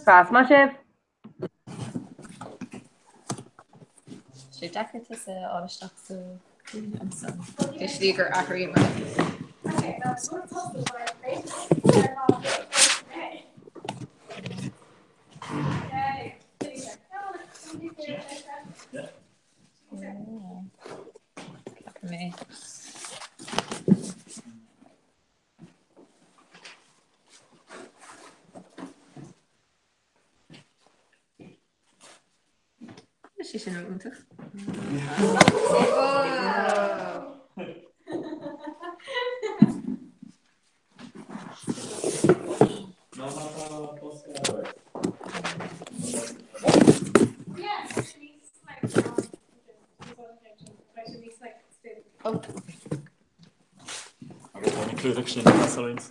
Fasma sib. Sé decha is áisteach sa am san. Is lígur athraí mar. Okay, that's what possible by Me. Is sin úntaach? Include sin Salines.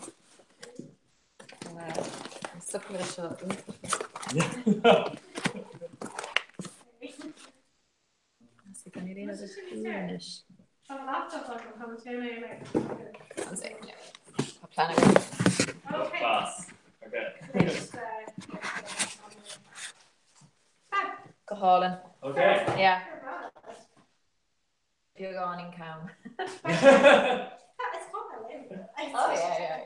Sucr lei seo Si gan i réad is laptop on come to me. plan. Okay. Class. Okay. Go hálan. Okay. Yeah. You're gone in count. Oh yeah.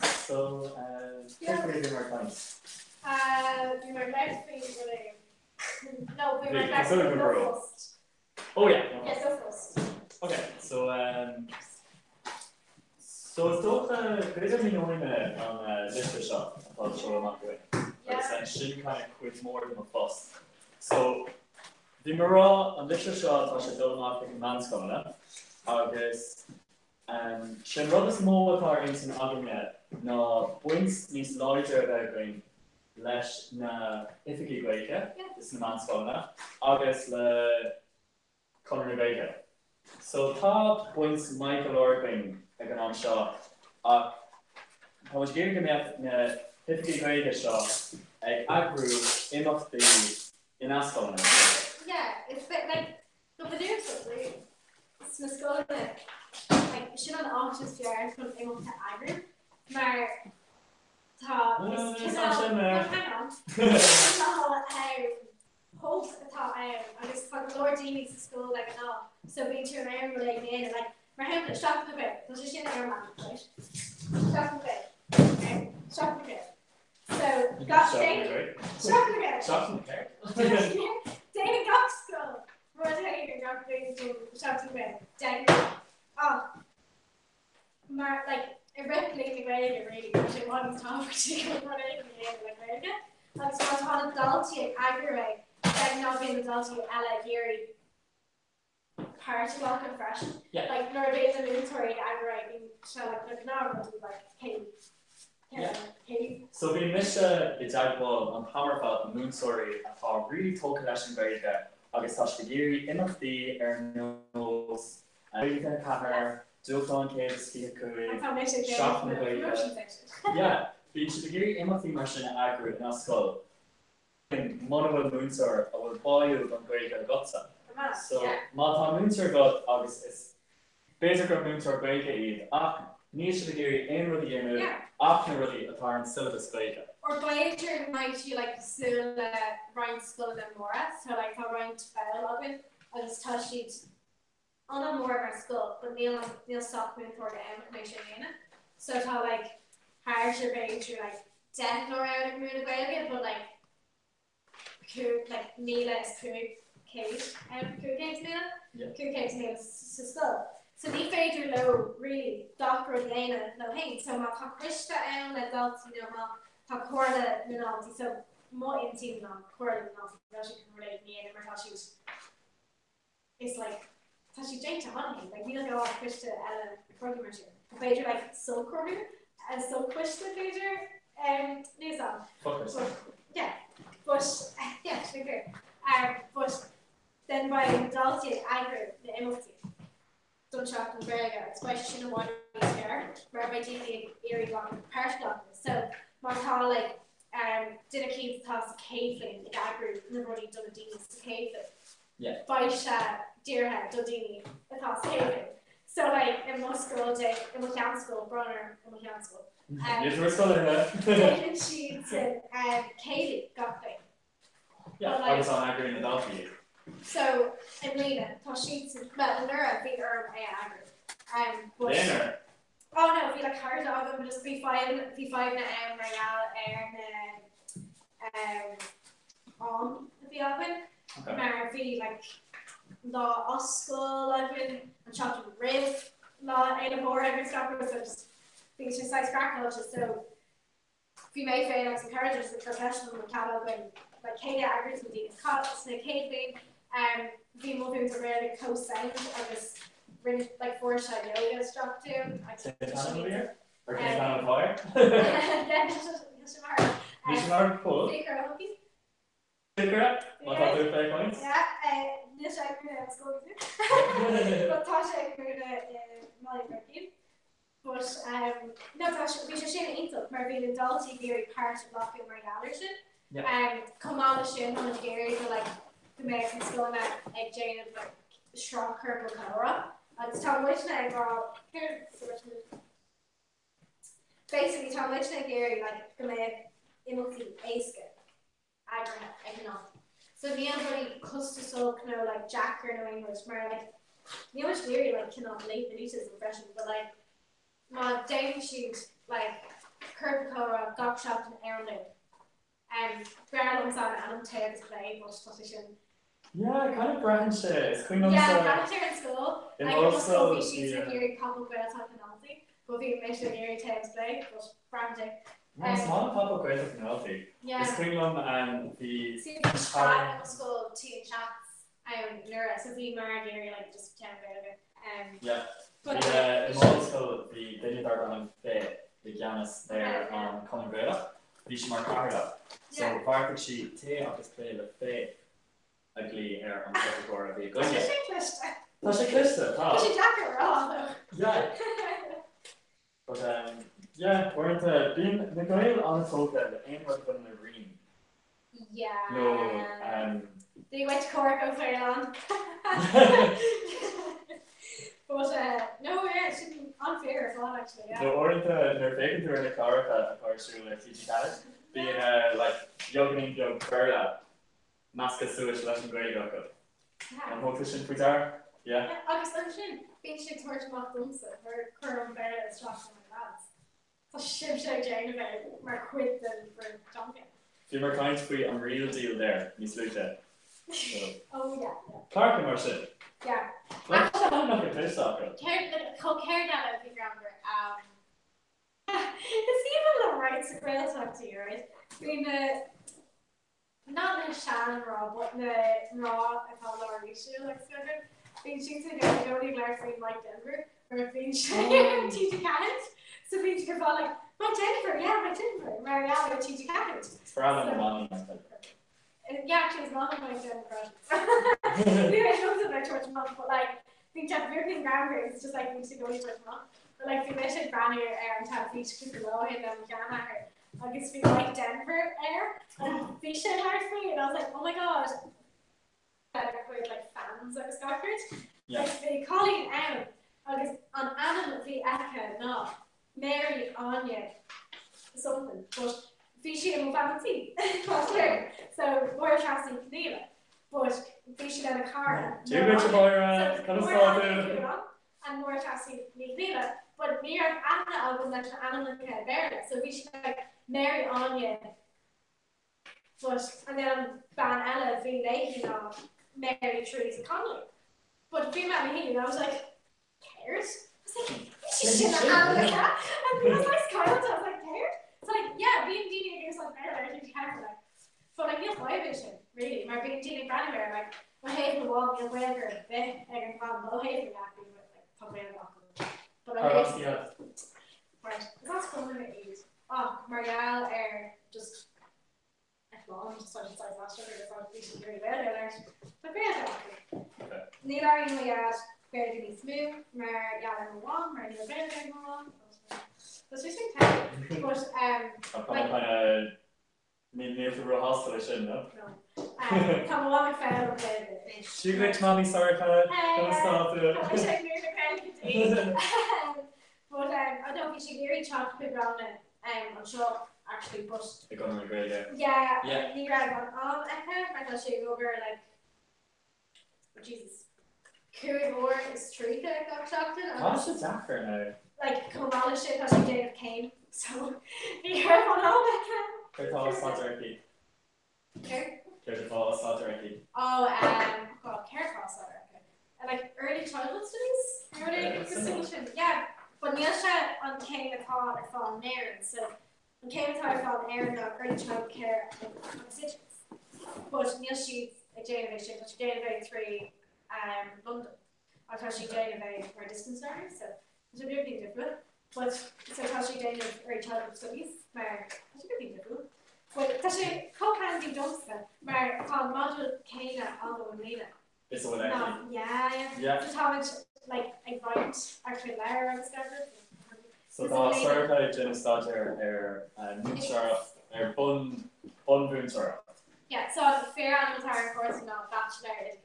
So, calculating our times. You know, next thing really. No, we Wait, went back to consider the the row. first. Oh yeah. Yes, go first. Okay. So it's toch deze is niet nooit aan literature about show market. But it's she kind of quits more than a fuss. So the mural on literature was a double market man's coming August she rubs more parties in August no points needs larger about going less na ifiki breaker this is the man's coming August le Conor Baker. So top points Michael Orping ag an seo tá much géir go mé na typically great seo ag agrú imachtaí in ascáilna. Yeah, it's like the video something. It's my school like she an office fair from able to agri. Maar tá hang on. Hope atá agus fan Lord Dean school like an all. So being to around like me and like my hand to shop a bit. So she's in her man, right? Shop a bit. Okay. Shop a bit. So got Dana. Shop a bit. Shop a bit. Dana got school. We're taking got Dana to shop a bit. Dana. Oh. Maar like it really really she wanted to talk she could run it like America. Like so I was on adulty aggravate. Like not being adulty Ella Geary. Party walk and fresh. Yeah. Like Norway and Military aggravate so like normal like Katie. Yeah. Katie. So we missed the jagball on Hammerfell the moon story and how really talk lesson very there. August touch the geary enough the nose and we can cover Dual kids, shop in the way. Yeah, beach the geary enough the immersion accurate in our skull. Monowill moonsor I will buy you on great gotsa. So Mata moonsor got August is basic or moonsor break it niche the geary in with the unit after really apparent syllabus break. Or Voyager might you like still Ryan Skull and Mora, so like how Ryan fell login I just touched it on a more of our school, but Neil stopped moving toward the information in it. So it's how like harsher being through like death nor out of moon away, but like Neela is Kate Kate's Neela. Kate's Neela school. So the fader low really Doctor Elena no hang. So my Krista and adults, you know, my Corda Minalti, so more in team on Corda Minalti, she can relate me and how she was it's like she Jane to honey, like we don't go off Krista Ellen programmer. The pager like so corner and so Krista pager news on. Yeah. But yeah, to be fair. But then by adulting aggro the emotive. Don't shock and very good. It's quite she know what is here. Whereby DD eerie block part block. So Martha like did a cave toss caving the aggro and the body done a D's cave. Yeah. By Deerhead, Dodini, the toss caving. So like in my school day, in my town school, Bronner, in my town school. You're school David Sheets and Katie got thing. Yeah, I was on Agri in the Dolphin. So in Lena, Sheets well in Nura beat her Agri. Oh no, be like hard dog and just be five na Marielle on the oven. Mar be like law Oscar like and chopped rib law and a more every stop so just things just like crack just so if you may fail like some characters the professional catalog and like Katie Agri with these cuts and Kate the movies are really co-sound I was really like foreshadow yoga struck to or can you on fire? Yeah, cool. Figure what other fair points? Yeah, this I could have scored too. But Tasha could Molly Berkey. But no Tasha we should share into maar being adulty very part of blocking my allergen. Yeah. Come on the shin on the Gary for like the American school and like Jane of like strong curve or color. It's Tom Witchnick or here basically Tom Witchnick Gary like the man emoji aske economic. So the everybody cluster so like Jack or no English more like the much theory like cannot late the news impression but like my David shoot like curb color got shot in Ireland Brian alongside Adam Taylor's play but position. Yeah, kind of branch it's Queen yeah, in school. And I also she's very couple girl talking penalty, but we make sure Gary Taylor's play, but branching. It's not a pop up great penalty. Yeah. It's Queenlum and the school teen chats Nura, so we Mara Gary like just pretend about it. Yeah. But in middle school the Daily Darban Faye, the Giannis there on Common Grada, Bishmar Carla. So part she take up this play the Faye. Ugly air on the floor of the good. That's a clister. That's a jacket raw. Yeah. But yeah, we're into being the guy on the sofa. The aim was going to ring. Yeah. No. They went to Cork over very long. But no, yeah, it should be unfair as well actually. Yeah. No, we're into they're faking to in the car at a car through like TG College, being like yoga joke Berla. Masca Suish Latin Grey Goko. And what fishing for there? Yeah. August Ocean. Beach to torch mock Dunsa, where Curran Bear is dropping my lads. So ship show Jane about more quid than for Duncan. If you're kind to be a real deal there, Miss Lucia. Oh yeah. Clark and Marcia. Yeah. I'm not going to fish that. Care that I think around it's even the right to grail talk to you, right? I mean not in a Shannon Raw, but in the Raw, I call Laura Risha, like, so good. Being shooting against Jody Larson like Denver, or being shooting TG Cannons. So being shooting like, my Denver, Marielle, TG Cannons. It's for Alan Money. Yeah, actually, it's not my Denver. Maybe I know about George Month, but like, being Jeff European Grammar is just like, we should go to George Month. But like, if you mentioned Granny and have featured below him, then we can have her. I guess we like Denver air and fish it hard for me and I was like, oh my god better with like fans of Scotland. Yeah. Like the Colleen out I guess on Anna the Eka no Mary Anya something but fishy and fancy so more trusting Neela but fishy in a car too good to buy kind of start and more trusting Neela but near Anna I was like Anna Bear so we should like Mary Anya, but and then Ban Ella being late, Mary Teresa Connolly. But being at me, I was like, cares? I was like, she's in the hand like that. And it was like Kyle, I was like, cares? So like, yeah, being Dini against like better, I think you can like. But like, yes, my vision, really. My being Dini Brandy Bear, like, my hate the wall, the whatever, bit, like, my hate the happy with like, probably a but I hate right, that's cool in the 80s. Oh, Marielle just F1, just such a size last year, because I was beating really well there. But very happy. Neil Arian we had very good smooth, Marielle and Wong, Marielle and Wong. That's just time. But I'm kind of near to real hospital, I shouldn't know. No. Come along and fail a bit. She glitch mommy, sorry, kind of start to. But I don't think she'd really talk to around it. I'm sure actually, but They're going to agree there. yeah, near I got all I thought she'd go over like, oh, Jesus, Kieran Moore is true that I got shocked in. What's the Zachar now? Like, Kamala shit, because she David Kane. So, be careful now, Becca. Cartala Saturday. Cartala Saturday. Oh, God, careful, Saturday. And like early childhood studies, early distinction. Yeah, but Neilsha on Kane the Thought are falling there, so on Kane the Thought are falling there, no early child care constituents. But Neilsha a Jane of Asia, but she Jane of 3 London. I thought she Jane of for distance learning, so it's a bit different. But so I thought she Jane of early childhood studies, where it's a bit different. But that's a co-handing dumpster, where called module Kane on the Lena. It's the one actually. Yeah. Just how much like invite actually layer on standard. So the circle Jenna starter bun boon sort. Yeah, so fair elementary course now bachelor is.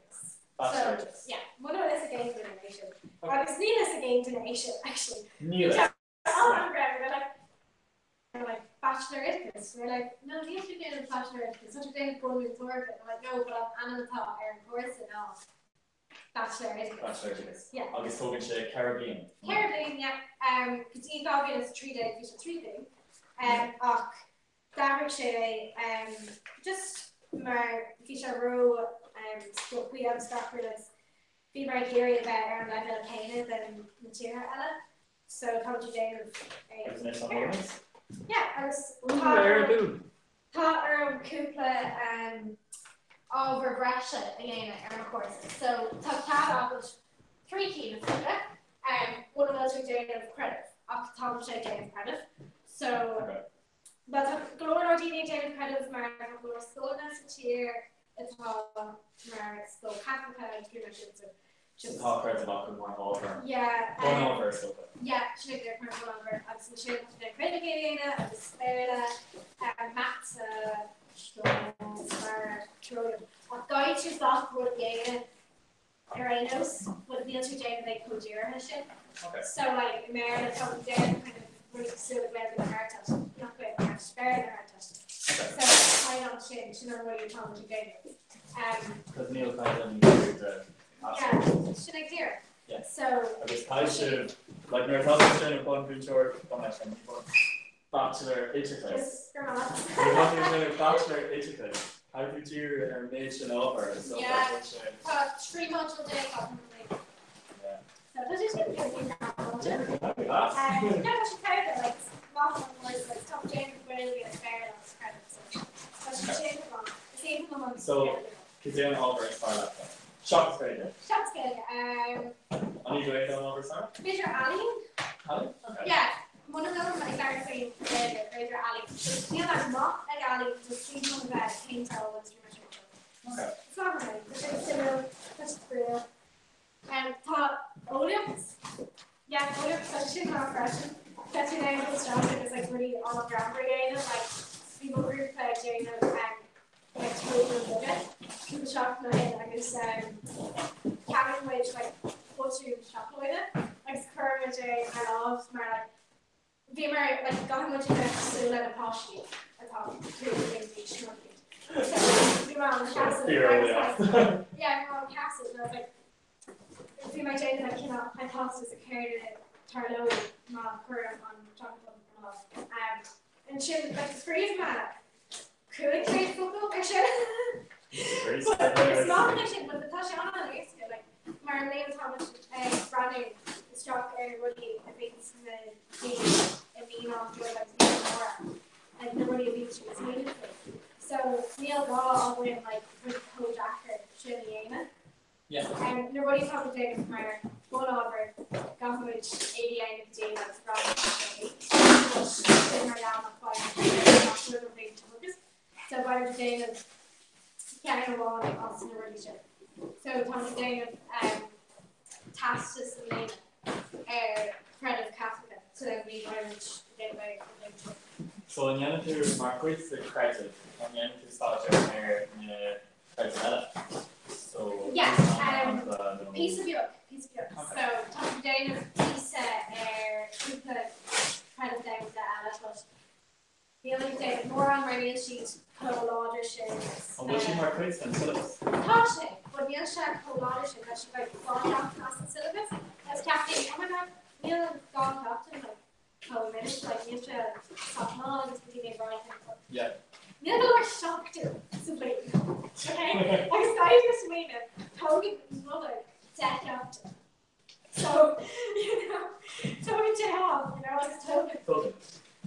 Bachelor. So, yeah, one of this again donation. Well, it's Neil's again donation actually. Neil. All on grammar, they're like bachelor is. We're like, no, Neil's been doing a bachelor is. Such a thing bun boon sort. I'm like, no, but I'm animal thought course and all. Bachelor is. Yeah. Agus tógann sé Caribbean. Caribbean, yeah. Because he got it as 3-day fish thing. Ach, Darrick sé, just mar fish row, we have stuff for this. Be very curious about our level of pain than material Ella. So, come to Jane of yeah, I was taught Kukla over Brescia again at our courses. So Tata was 3 keys one of those were doing of credit. Up to Tom Shay Jane of credit. So that's a Gloria Ordini Jane of credit Mar Gloria School next year. It's all Mar School Catholic pretty much it's just talk credit about more over. Yeah. One over so yeah, she did their one over. I was she did credit again, I was there Matt's Guy choose off would yeah, Uranus would Neil to Jane they could do her shit. Okay. So like Meredith comes down kind of really still glad with the heart test. Not good, they're spare the heart test. Okay. So I don't change, you know what you're telling to Jane. Because Neil kind of needs to yeah, should I clear? Yeah. So I should like we're talking to one good short bachelor education. yes, you're not. We're talking to bachelor education. How did you mention offer? So yeah. 3 months a day. Yeah. So this is going to be yeah, but she carried it like not one was like top Jane really get fair on credit. So she changed it on. It's even the one. So Kizan offer is far left. Shots very good. Shots good. I need to wait on over Sarah. Major Ali. Ali? Okay. Yeah. One of them I started saying Major Ali. So you know that mock like Ali just seems on that came tell was too much. Okay. It's not right. It's still just real. Thought Olymps. Yeah, Olymps such a question. That's your name was strong. It was like really all ground brigade like people group during the like total budget. People shop my head like this cabin which like what's your shop with it? Like Kermit I love my like Vimer like got how much you have to let a posh you. I thought really things snorkeling. So we were on the castle. Yeah, we were on the castle and I was like if my Jane like cannot my pasta is a carrot in it Tarlo not current on chocolate and she like the freeze man could create football picture. But it's not fiction, but the Tashiana is like Marlene how much branding struck everybody I think it's the mean off like more like nobody beats you it's meaningful. So Neil Raw all the way like with co-jacker Shiliana. Yeah. And nobody's talking to David Meyer, one over, Goffowich, 88 and the day that's so by the day of Canada Law and Austin relationship. So Tommy Dane of Tastus and Lena credit Catholic so then we very much David So in Yanitu Marquis the credit and Yanitu started here in credit. So yeah, piece of York. Okay. So Tommy Jane Lisa Cooper kind of thing with Alice, but the only thing more on my mail sheet co-lauder shifts. Was she more quick than Phillips? Tasha, but the other co-lauder shift that she like gone off the syllabus as captain. Oh my god, Neil has gone captain like how minutes like you have to stop on just between the right and yeah. Neil was shocked too. Okay, I was just waiting. Toby was mother dead captain. So Toby job, it's Toby.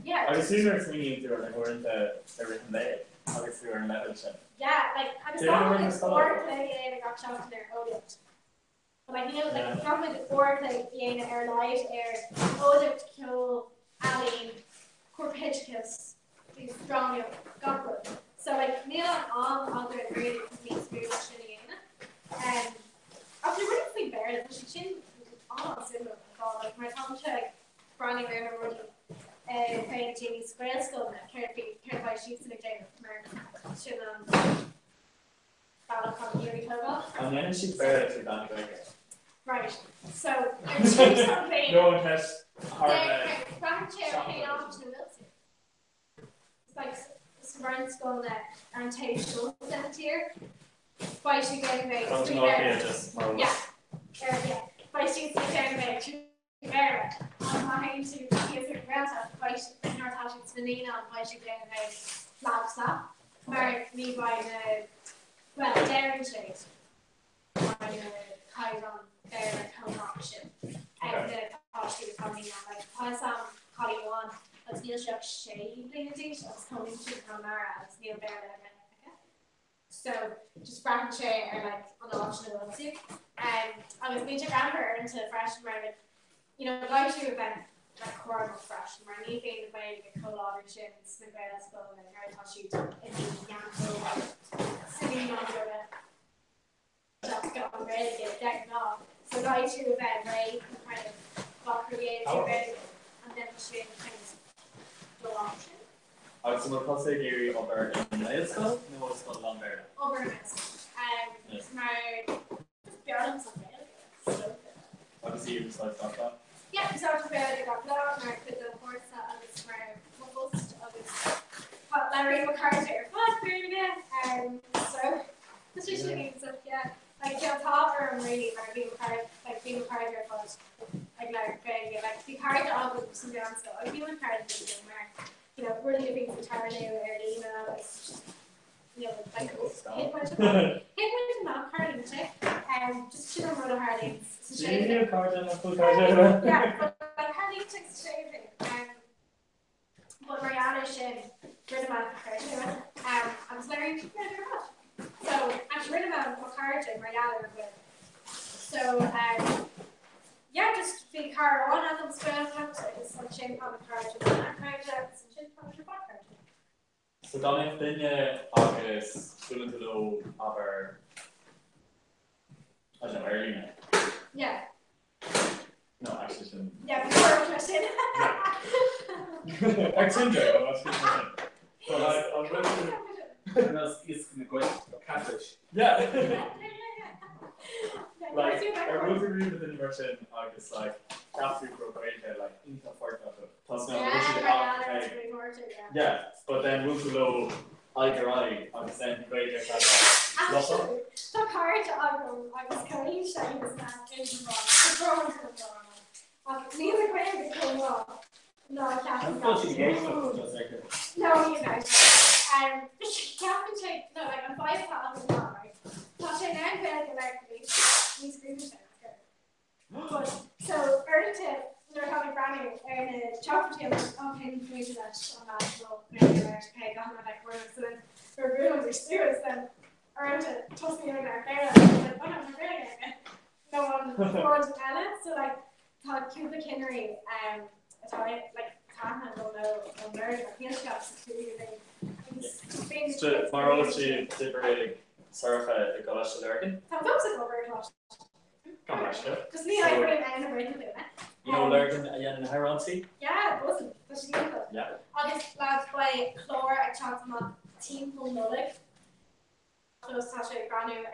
Yeah. I was sooner swinging into her like we're into everything there. Obviously we're in level check. Yeah, like I was talking with Orc like and I got shot in there earlier. But like talking with Orc like Ian light Odin kill Ali Corpicus these strong Godbrook. So like Neil on the really means very much in and after really feel better that she chin on similar like my tongue to like Brownie River running playing Jamie Square School and cared by sheets in a day of Should battle continuity total. And then she's better to Danny Baker. Right. So there's something no one has hard front chair paid off to the Wilson. It's like surround school that and take school here. By she getting back to yeah. By she's getting back to Vera. I'm trying to give her grandson by North Hashing's Vanina and by she getting back Flagstaff. Married me by the Darren Shade. By the Chiron Vera home option. And the Toshi was coming on like I saw Holly one as Neil Shock Shade Dignity, I was coming to Camara as Neil Vera. So just Bracken Chair are like on the option of one too. And I was going to grab her into freshman round. Go to event like Cornwall freshman round, you being the way to get co-lauder shifts, the grade school, and I thought she'd in the Yanko sitting on the just got ready to get decked off. So go to event, right? Kind of walk creative and then she kind of go option. So we'll pass Gary over in high school. No, it's called Lambert. Over in it's my just beyond something. Obviously, you decided to talk about. Yeah, so I was very got blown. I put the horse on this my most of this. Larry McCarthy. What very good. So this is really stuff. Yeah, like Jill Topper and really like being McCarthy was like very good. Like the Carter of some down so I'd be McCarthy where really living for Tarnay or Erlina, like hit my not Harding check, just chill on Harding. Yeah, but like Harding checks shaving, but Mariana should rid of my I was learning to so after rid of my Carter, Mariana were good. So yeah, just the car one of them spell it's some chain on the car to the So Dominic Dinne agus Sulentalo aber I don't know early now. Yeah. No, actually shouldn't. Yeah, before question. Accent, but I'm ready it's going to catfish. Yeah. Like, I would agree with the version, August, like, after you broke away, like, into the fort of it. Plus, yeah, but then move below eye to eye, August, then you break it. Actually, the card I was carrying shiny was not in the box. Neither way is going wrong. No, I can't. No, you guys. Captain Shake, no, like, I'm 5 pounds of right? Tasha now felt electrically. He's screaming but so early to they're having brand new and chocolate him okay we do that on that well maybe okay got my like words so then we're good with students then early to toss me in there like oh no I'm really again no one forwards with Anna so like thought Cuba Kinnery Italian like Tana don't know I'm learning I feel shops to do so tomorrow she did Sarah got us to Lurgan. Come over to us. Come on, sure. Just me, I bring in a break. You know Lurgan and Heronty? Yeah, it wasn't. But she knew Yeah. August lads by Chlor at Chatham team full Nullick. Close Tasha Granu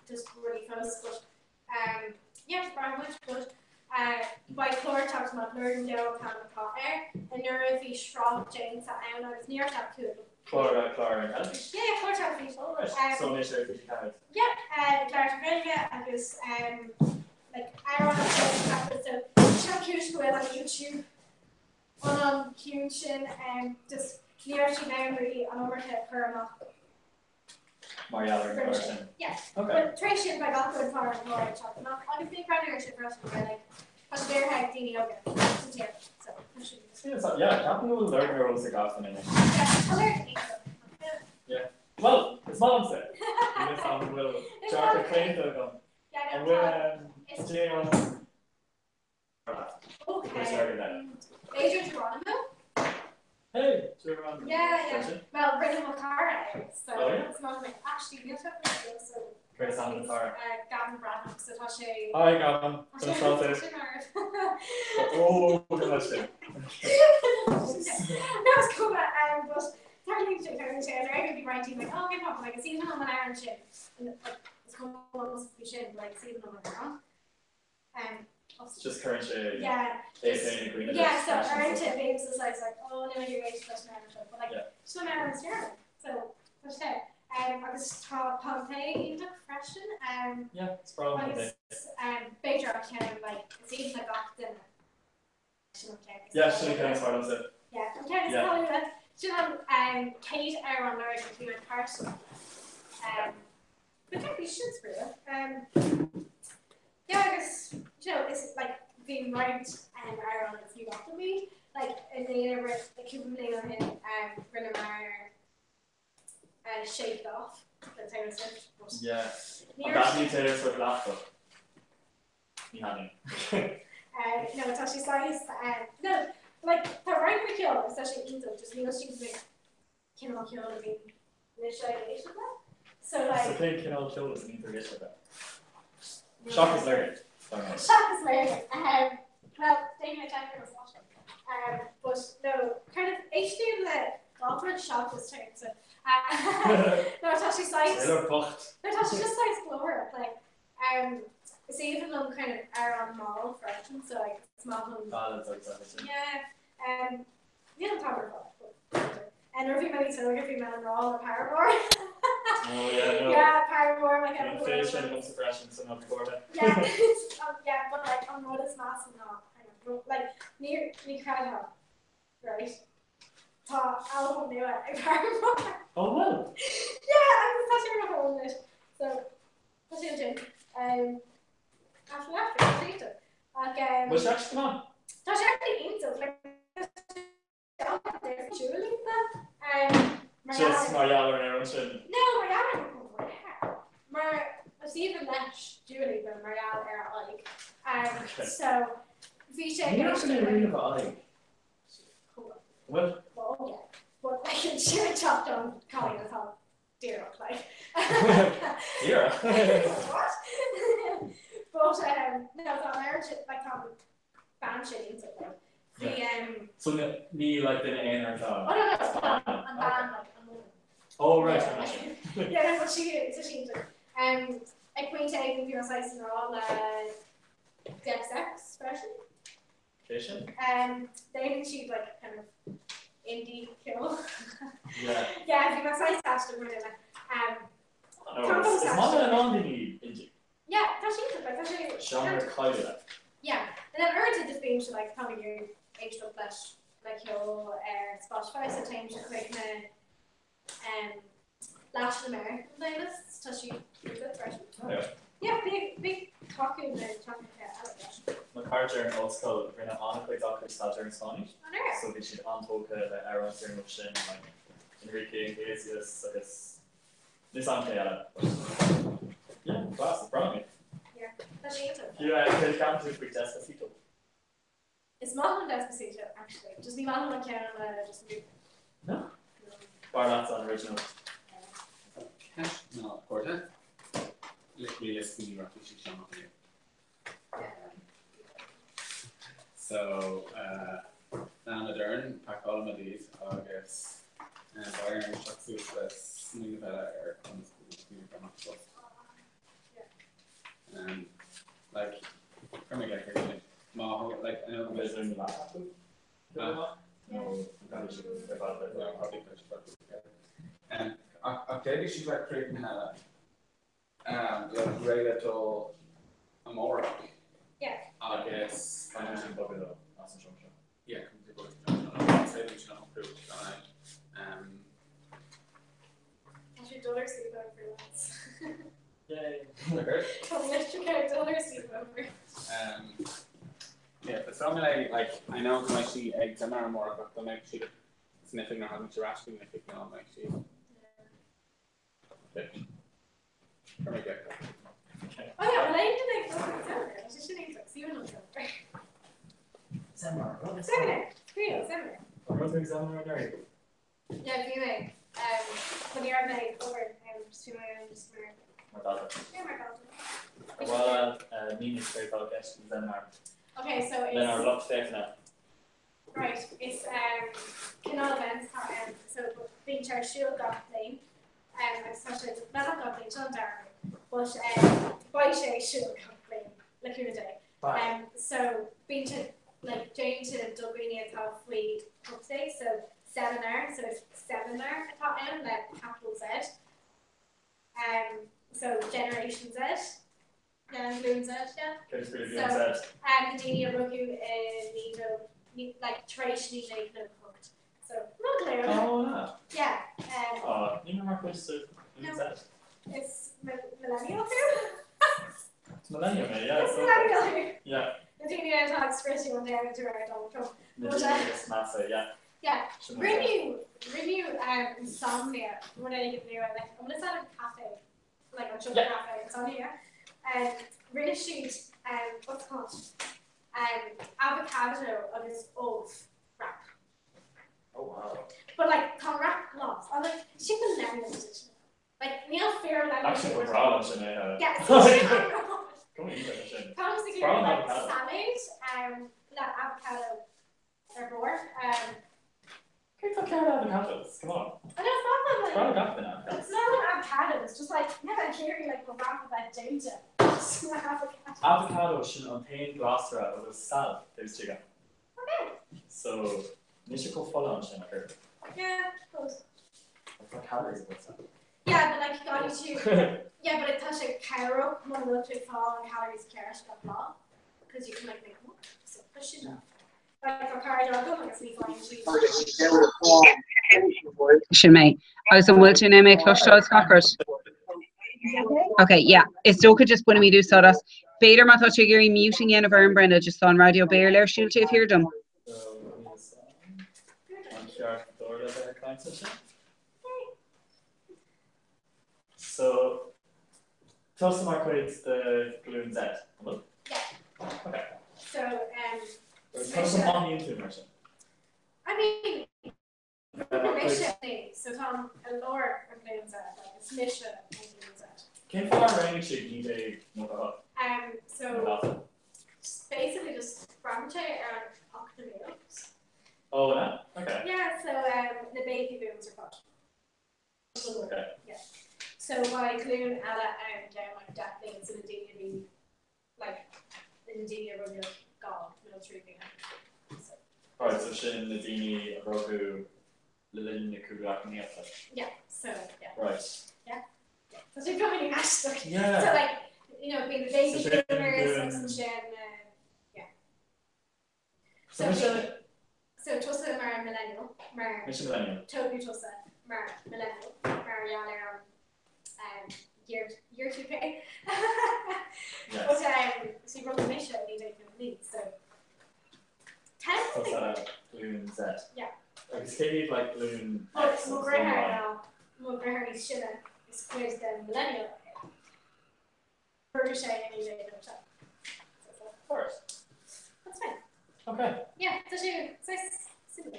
just really close, but yeah, it's very much good. talks about learning down kind of thought and nervy shrub James and I was near that too. Clara. Yeah, Clara Feet. All right. So make sure that you have it. Yeah, Clara Vega and there's like I don't have so check your on YouTube on Kyunshin and just near to now really on over to Kurma. Mariella in person. Yeah. Okay. But Tracy and I got good far and more talking about I think graduation for us to like because they're like Dini yoga. So Yeah, capital will learn rules like often in it. yeah, I learned Yeah. Well, it's mom said. This song will Charter Crane to go. Yeah, And it's with Jane on. okay. Adrian Geronimo? Hey, Geronimo. Yeah. Well, Brendan McCara so Oh, yeah? it's not like actually you have to so Chris on the car. Gavin Braddock, so Tasha. Hi, Gavin. Just thought it. Oh, look at that shit. That was cool, but turning to they're going to be writing like, oh, get up, like a season on an iron ship. And like, it's almost be shit, like season on an iron. It's just current shit. Yeah. Yeah, so Aaron Tip Babes is like, oh, no, you're going to touch an iron ship. But like, just an iron German. So, that's it. I was taught Pompeii in depression. Yeah, it's probably Big Rock County, like, it's even like often. Yeah, she can as well as it. Yeah, I'm kind of telling you that. You know, Kate Aaron Lord and Cleveland Carson. But maybe she's real. Yeah, I guess, you know, it's like being right and Aaron is new after me. Like, in the universe, the Cuban name on him, Renamar shaved off. That's how it's said. Yeah. And that new Taylor Swift laptop. You have it. No, it's actually size. No, like the right for kill, especially Intel, just students make Kinnell kill to be initialization of that. So like. So think Kinnell kill is an integration of that. Shock is learning. Shock is learning. Well, David Attacker was watching. But no, kind of HD in the Godward shock was turned. So no, it's actually size. No, it's actually just size lower. Like it's even though kind of are on mall fraction, so like small home. That's exactly. Yeah. You don't talk about it. And Ruby Melly, so Ruby Melly, all the Paramore. Oh yeah, no. Yeah, Paramore, like I'm finished when it comes to suppression, so not before that. Yeah, yeah, but like on Modus Mass and not kind of like near Crowdhouse, right? Album new at Paramore. Oh well. Yeah, I'm touching my whole it. So what's your gym? After like What's actually come on? That's actually into like there's Julie Just Mariella and Aaron Chin. No, Mariella it's even less Julie than Mariella era like so Vijay You're actually really about Ike. Cool. Well, Yeah. But I can share chopped on calling us all dear like yeah. What? But no, that marriage like band shit into like the So me like the N or oh no, it's band like I'm oh right. Yeah, that's what she did. A Queen Tape and Pure Slice and all Dex X version. Patient? They didn't shoot like kind of indie kill. Yeah. Yeah, Pure Slice faster than it. It's not an indie. Yeah, that's it. Like that's really. Genre kind of that. Yeah, and then Earth just being to like coming your age of flesh, like your Spotify, so time to quick Latin American playlists, so she good version. Oh, yeah. Yeah, big talking talking McCarter and old school bring on a docker start during Spanish. So they should untalk the Aaron during Russian like Enrique Iglesias, I guess. This on yeah, class, it's brilliant. Yeah, that's it. Yeah, can come to quick Despacito. It's not on Despacito, actually. Just leave on like just move. No? Bar that's on original. Cash? No, Porta. Literally listening to Rocky Shisham here. So, Anna Dern, pack all of these, August, and Bayern, Shaksus, West, Nivella, or on the school, from like, from a get here, small, like, I know the Is there business. any last? No. No, probably shouldn't have about it. Well, probably push it. And okay, she's like creating like regulatory amora. Yeah. I guess. I'm just probably though. That's a junction. Yeah, completely. Say we should not approve it. What's your dollar sleepover for once? Yay. Okay. Come lift your car, dollar sleepover. Yeah, but some like I know how much she eggs and more, but don't make she sniffing or how much you're asking me picking on like she. Okay. Or make it. Oh yeah, well I did like fucking summer. I just shouldn't like see what I'm summer. Seminar. Seminar. Real seminar. I'm going to examine right there. Yeah, anyway. When you're at my over, just doing my own just for My daughter. yeah, my God. Well, me and straight out guest seminar. Okay, so Then our it's luck safe now. right. It's canal events. So being charged shield got plane. Especially not got plane, John Darby, but by Shay shield got plane. Like you're day. So being to like Jane to Dublin is halfway up today. So seminar. So it's seminar at top end, like capital Z. So Generation Z. Blue Z, yeah. Okay, it's pretty So- good set. The Dini Rogu need like traditionally made no cooked. So not clear. Oh, no. Yeah. You remember Chris No. set? It's millennial too. It's Millennium, yeah. It's So, millennial. yeah. The Dini talks Christy one day to write Donald Trump. It's massive, yeah. Yeah. Shouldn't have said. Renew insomnia. What I can do, like I'm gonna start a cafe. Like I'm sure Yeah. cafe, it's on here. Really shoot what's it called? Avocado of his old wrap. Oh, wow. But like can wrap gloves. I'm like she millennials edition. Like Neil Fair millennials. Actually, we're proud of it. Yeah, Come on, eat that shit. Tom's the Brown like avocado. salad, that avocado or Can't fuck out avocados. Come on. I know it's not that Brown like avocado now. it's not an avocado, it's just like never hear you like go wrap with that ginger. Just an avocado. Avocado should contain glasra or the sal. There's chicken. Okay. So, Nisha go follow on Shinnaker. Yeah, close. What calories is that? Yeah, but like you got to yeah, but it touched like Cairo, one of the two fall on calories carrot got law. Because you can like make more. So push it up. Like for carrot I'll go like a sweet flying cheese. Sinead. I was bhfuil tú na mé clúisteáil scacuirt. Okay, yeah. Is Doka just when we do sawdust. Beidir má tá tú gurí muting in of Brenda just on Radio Bear Lair shield if you're done. So, I'm sure the door of the client session. So, tell us about the balloon Z. Okay. So Tell us about the into immersion. I mean mission so Tom and Laura and Blaine's that like it's mission and Blaine's that. Came from our range, you need a more So basically just branch out around octavales. Oh, yeah? Okay. Yeah, so the baby booms are called. Okay. Yeah. So what I include Ella and down like that thing so the dignity like the dignity of your god military thing. So Alright, so Shin, Nadini, Roku, Lilin, Nikugak, and Nieta. yeah, so yeah. Right. So they're probably matched like Yeah. so like you know being the baby So Shin, boomers like boom. some Shin So Mission, so Tussa Mar Millennial Mar Mission Millennium. Toby Tussa Mar Millennial Mar Yaler year 2K. Yes. But so you wrote the mission and you did complete so What's technically Balloon Z? Yeah. Like, it's Katie like Balloon oh X. it's more grey hair now more grey hair is Shinna is quiz than Millennial Burger Shay and you did it so Of course. that's fine Okay. yeah so simple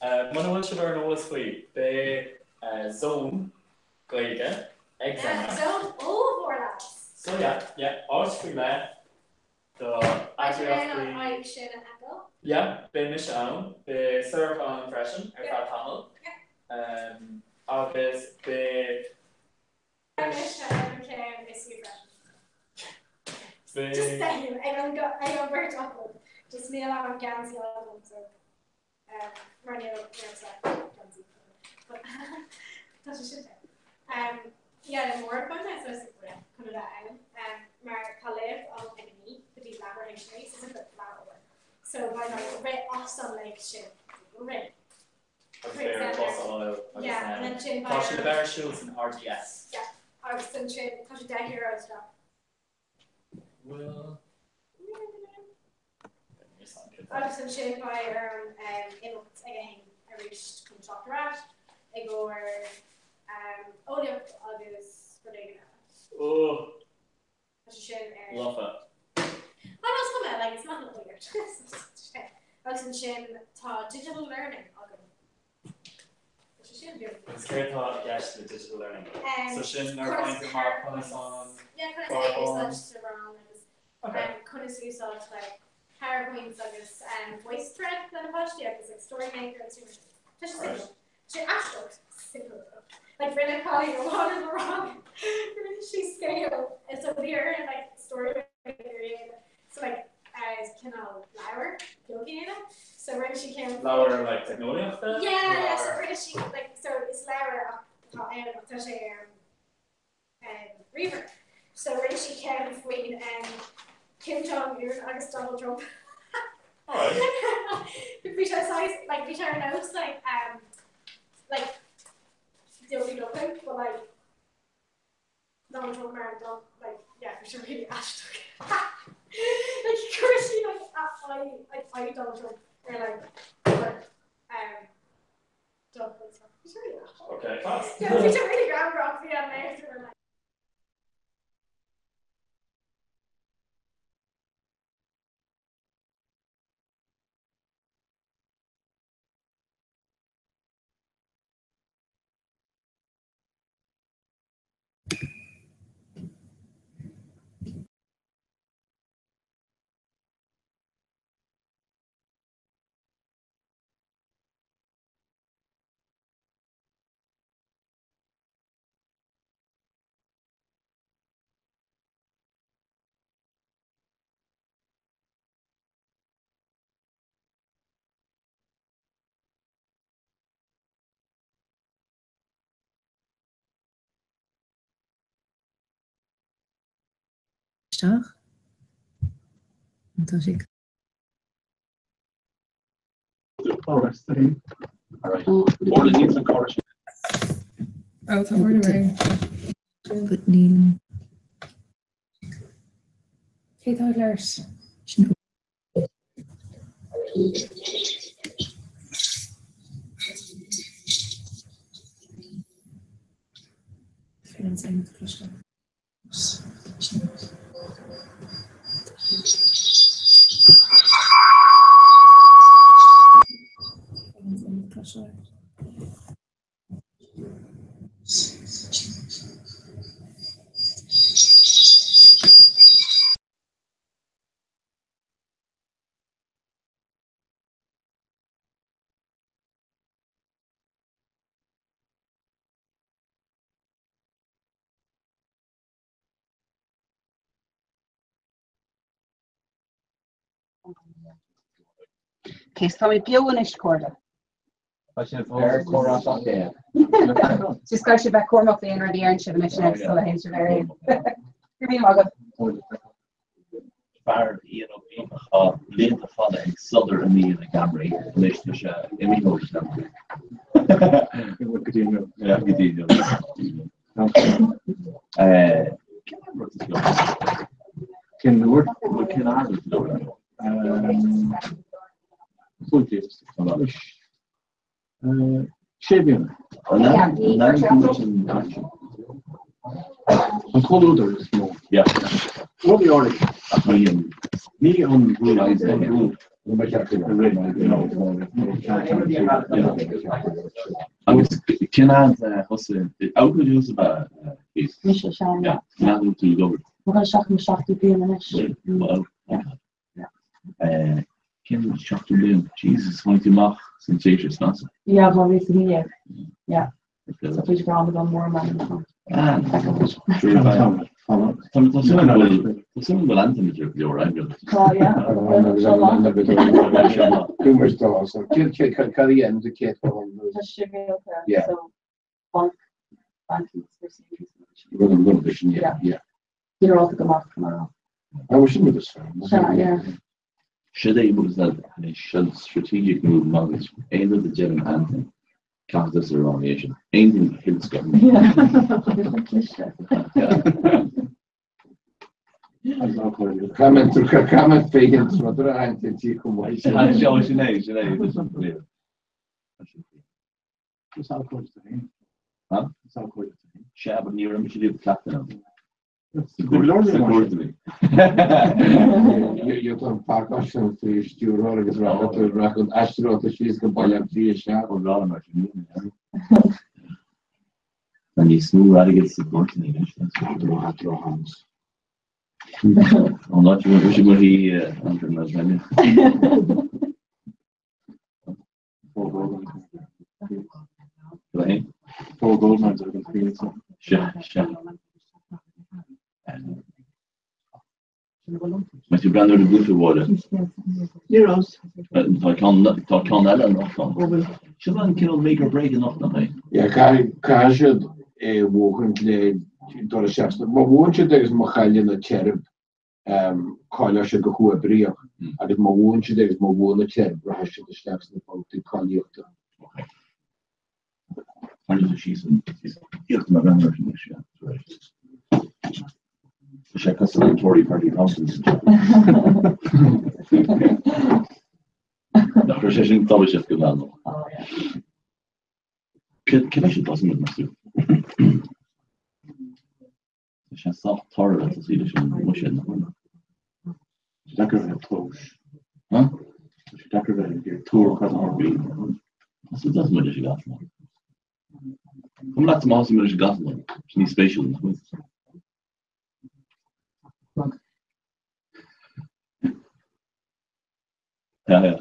Mana bhfuil si ar nólas faoi be zone gaige exam. so all four lads So yeah, áit faoi le do I actually Shinna Apple yeah, be mis ann, be syrup an freisin ar Yeah. fá tamil. Agus be Just saying, I got very chocolate. Just me along on Gansey Island, so running out Gansey. But that's a shit. Yeah, more about that, so I said, kind of that island. Maar Caleb on enemy, the deep labyrinth actually, so it's a bit flower. So why not red awesome like shit, red. Yeah, and then chin by. Tasha Bear Shields and RDS. Yeah, I was in chin. Tasha Dead Hero stuff. Well. I was in chin by in again. I reached from Shock Rash. I go only up August for the Oh. Love it. I was coming like it's not weird. I was in chin ta digital learning. It's great to get the digital learning. So Shin are going to mark on on. Yeah, kind of research around kind of use of like PowerPoints like voice thread that I watched. Yeah, it's like story maker and super. Just simple. She actually simple. Like Brenna calling a lot of the wrong. She scale. And so we are like story maker. So like as Canal Lauer, looking at it. So when she came Lauer like technology of that? Yeah, so when she like so it's Lauer Reaver. So when she came between Kim Jong-un and Donald Trump. Alright. Which I saw which are notes like Dilly Dublin, but like Donald Trump and Donald which are really hashtag. Like Chrissy, I Donald Trump, or Donald Trump. It's really hashtag. Okay, fast. Yeah, which are really grand rock the American or like. Stach? Dat ik. More than needs and chorus. Out of order. But Neil. Kate Adlers. Okay, so we bio in each quarter. Just got you back corn up the inner the iron chip and next so I hate you very. Give me mother. Bar you know lean the father and solder and me in the Gabri relationship yeah can the word can I shaving. I'm called others. Yeah. What the order? Me on the realize that I was can I hustle out with use about is yeah not to go We're shock to be in the next well yeah can shock to live Jesus when you mock since Jesus not yeah obviously yeah so please ground on more money true Some will anthem is your right. Oh, yeah. So long. Humor stars. So carry in the kid for yeah. So, banking procedures. Yeah. You're all to come off tomorrow. I wish you this. Yeah. Should they was that should strategic move knowledge aim at the German anthem? Kansas or wrong nation. Anything hits got me. Comment fagans what are I think you come away. Should I? It's all close to him. Huh? It's all close to him. Shab and you're actually captain. That's the good Lord. To You can park ocean to your roller is rather to record astronaut to she's the ball and 3 shot or rather and you smooth rather get support in English. throw hands. I'm not sure what he under Nazrani. 4 goals are going to be so. Sure. Mas du bränner det gott för vård. Euros. Ta kan alla något. Så man kan make or break något där. Ja, kanske vågen till då chefs. Men vågen det är som Khalil och Cherub. Kalla sig gå och brev. Att det vågen det är som vågen och Cherub har sig det chefs på till Khalil. Okej. Han är så helt med vänner för mig. Check us on Tory party houses. The procession probably just go down. Oh, yeah. Can I should doesn't with myself. The chance soft Torah to see the motion. Decorative close. Huh? Decorative your tour cousin or be. So that's what you got. Come back to my house and you got one. Any spatial. Yeah.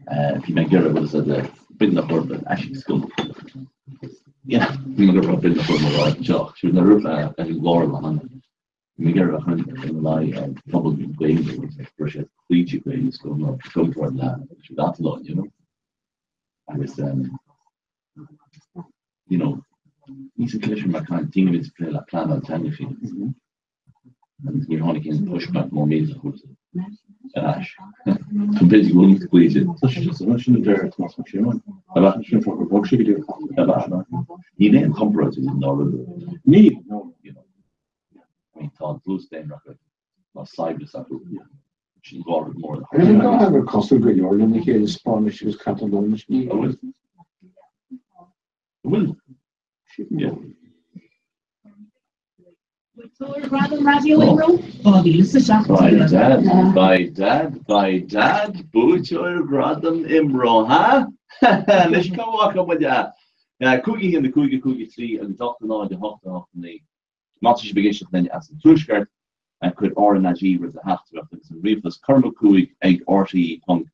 If you make your was at the building up or actually school. Yeah, you make a building up or right job. She was the roof as you go on. You get a hundred and lie probably playing brush it, cleat playing school, no, come toward that. She got a lot, you know. I was you know, he's a collision my kind of team is play like plan on time if and you're only getting push back more means of course. Ash. Too busy willing to please it. Such as a notion of there, it's not much you want. About for what should you do? he didn't compromise in Norway. Need, no, You know. I mean Todd Blue Stain record. Not side to side. She's got more I didn't know how to cost good yard in the here in Spanish was Catalonia. Will. Yeah. By dad, butcher Radam Imro, huh? Let's go walk up with that. Cookie in the cookie 3 and Dr. Noah the Hot off the Matsish Begation then as a Trushkart and could Oranaji with the half to reference and Reefless Kermakui, 8 RT punk,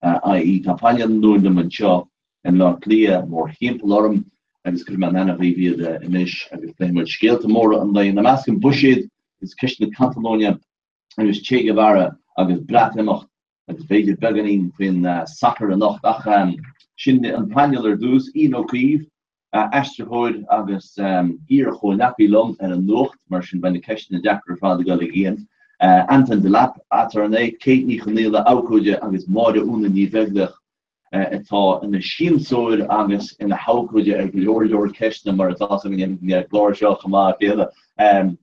i.e. Tapalian Lundum and Shaw and Lord Clea, more Himpalorum. Agus could man anna via the Inish, agus play much scale tomorrow and the Damascus Bushid is Kishna Catalonia agus Che Guevara agus Bratemocht agus Vegas Beganin between soccer and Nocht Achan Shinde and Panular Dus Eno Kiev Asterhoid agus Iracho Napi Lung and a Nocht Merchant when the Kishna Jacker Father Gulligian Anton de Lap Aterne Kate Nichanila Aukoja agus Mada Unani Veglich Tá in the Shimsoid agus in the Haukoja a Glorior Kishna mar also in the Gloria Khama Fiela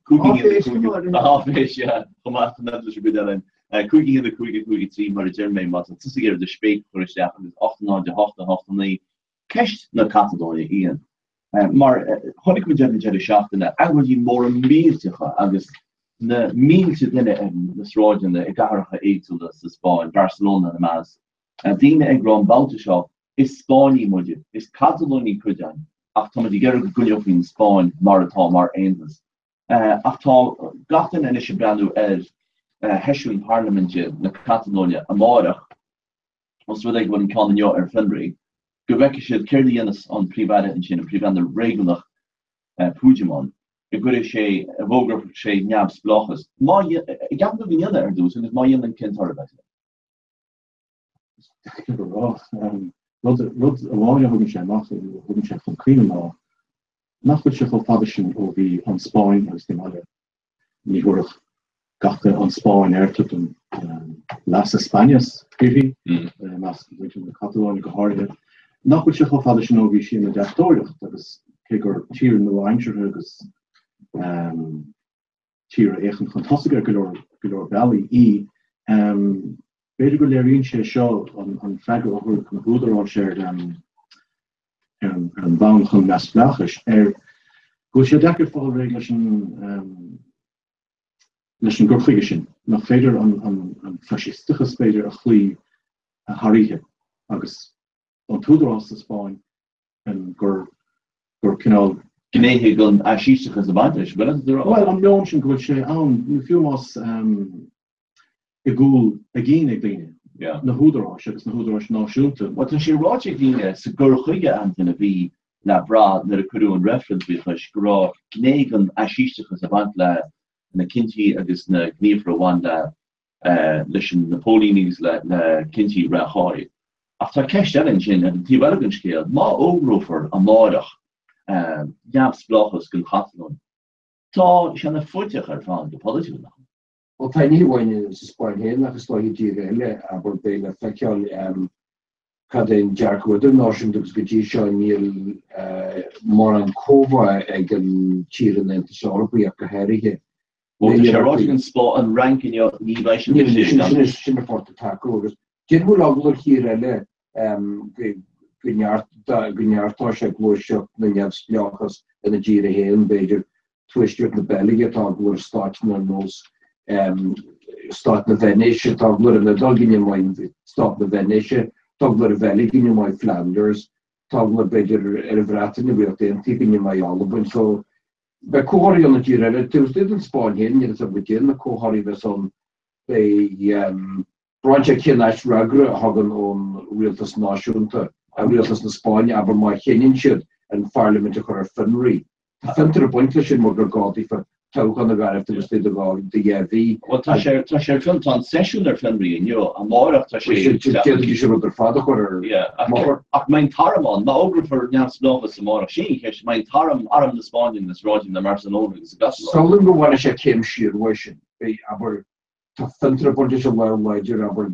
cooking in the half-fish Khama that should be done cooking in the cookie 3 mar German mat to see the speak for a chef and often on the hoften Kish na Catalonia Ian mar honig we German shaft in I would you more immediate agus na means to dinner in the Srod in the Igarha 8 to the spa in Barcelona and Mas Dina Egron Baltashaw is Spawny Mudget, is Catalonia Kujan, after the Gerg Gunyok in Spawn, Marathon, Mar Angels. After Gotten and Ishabrandu as Hessian Parliament in Catalonia, Amara, Os wat ik wat kan jo Fenry. Gewek si keirli an private in sin privan de regulach Puigdemont. Ik go sé voger sé neabs blochas. Ma ik heb vi doen en is ma een kind har. Wat hun sé nach hun sé van kriminal. Nach wat se faderschen o wie an Spain als die alle nie hoch gachte an Spain ertet Las Españas Pivi de Catalan gehaarde. Nach wat se faderschen o wie si me dachtorig dat is kegur tier no eingus tier echt fantastische galore valley beter go lerin se show an fragel over broeder on shared en bouwen van West-Vlaanders. Go je dekker voor regelen een gorgigation nog verder aan fascistische speler a chli harige agus aan toeder als de Spanje en gor kanaal Gnehe gun ashistige advantage, but that's the well I'm launching go je aan nu veel mas goal again again. Yeah. Na hoederas, is na hoederas náisiúnta. Wat is je logic die se go chuige aan in vi na bra na kuú an reference vi gra knegen ashichtige avant le na kinti agus na gnífra wanda lechen Napoleonings le kinti rahoi. After kecht sin en die welgenskeel ma ogrofer a maach japs blochas gun chatlon. Tá se na futeach van de political nach. Well, pennyhain is Spain hen agus stoi dirile aber beile fekial had in Jackwood notions goji níl mar an cova egen tieren en sorbi a herige. Well, spot and ranking your sin port taco agus Gin hu agler hirelle gunjaartá se gloisiach na jefsplachas in a jire hen beidir twistir na bellige agler starten an nos start na Venice, tagler in a dogin mai stop na Venice, tagler velig in my Flanders, tagler beidir vratin wil in my Album. So be kohari on the relatives didn't spawn hin, it's a begin the kohari was on the project Kinash Ragra hagen on Realtas Nationta, a Realtas na Spain, aber my Kenin should and Parliament of Fenry. Fenter pointless in Mother God if Togan of Arab was the EV. What Tasher felt on session or Fenry and you a more of Tasher father or mein Taramon, ma over for Nance Novus and more she mein Taram Aram the Spawn in this Roger the Marson over is got so little one I came sheer wishing aber to fenter political ledger aber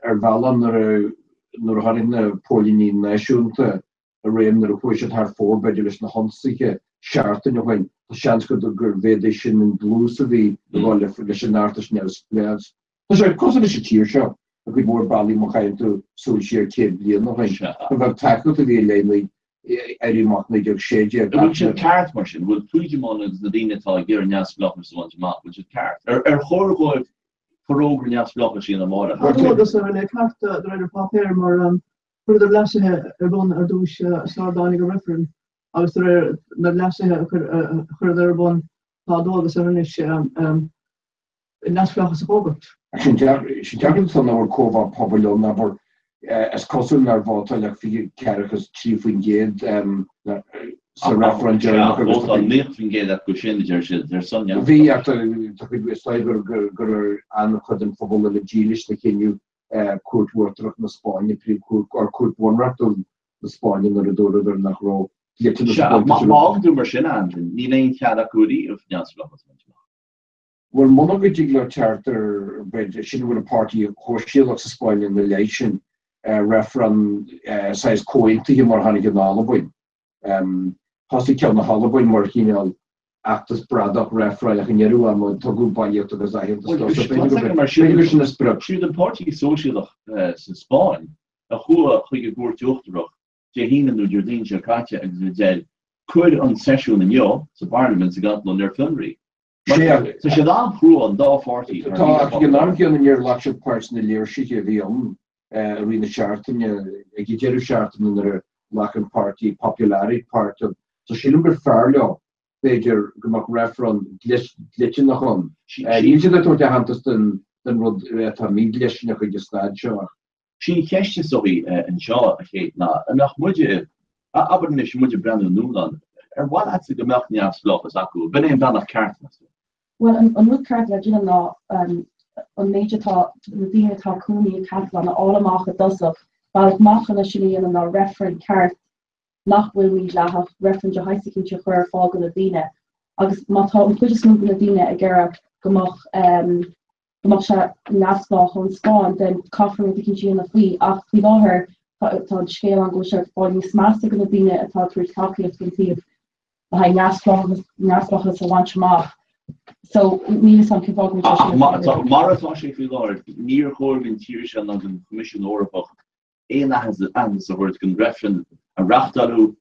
Valan nor having the Pauline nation to a rain the push at her four bedulus na Hansike Sharten when the chance could gur vedation and blues to the one for the artist news players. There's a cause of a tear shop. A good more bally mocha to so share kid the no about tackle to the lately Eddie Mockney of shade. Carrot machine will Puigdemont is the Dina Tiger and Jas Blockers one to which is carrot. Horrible for over Jas Blockers in the morning. I know this when I can't the writer pop here more for the last run or do Sardonic reference. I was there the last further one Padoga Serenish Nasflach Robert. She jaggled on our cova popular number as cousin our vote like figure characters chief in Gade so reference that Gushin there's some we after the Slider and couldn't football the Gilish the Kenu Kurt Worth the Spain pre or Kurt one rattle the Spain in the door nach row. Mar sin an ní éon cead acuí of neansflachas. Well, monogatigler charter bed sin with a party of Horshilach Spain in relation reference size cointy mar hannig an Halloween. Hosty kill na Halloween mar hinal actus bradach reference in Yeru am togu bayet of as I have the party social Spain a hua chuige goortjochterach. Jehina no Jardine Jakacha and Zed could on session in yo, so Parliament got on their Fenry. So she don't crew on da 40. You can in your lots of parts in the leadership of the arena Charton, a Gijeru Charton in the Lacan party, popularity part of so she looked at Farlow, Major Gumak reference glitching the home. Usually the Hampton den rud míleisna chu gestad seo. Sin ceiste soí an seo a chéad ná nach muide abernis muide brenn núlan. Bhil at go meach neas flochas acu, ben éon bannach ceartna. Well, an root card le gin ná an méidetá na dtíine tá cúnaí Catalan na álamach a dosach, bailach machchan na sinna dhéanam ná referent ceart nach bhfuil mí lethach referent de haisicinn se chuir fágan na dtíine. Agus mátá an chuide smúg na dtíine a ggéire gomach se nascách an Spáin den caithfar a cinn sin na faoi ach faoi láthair tá scéal an go se fáil níos measa go na dtíine atá tuair takeíocht an tíomh a ha nascachas a bhaint amach. So ní san kifágan Maratá sé fi láir níor chóirgin tíir se an an Commission Orpach éana has an sa bhir gon referen a rachtalú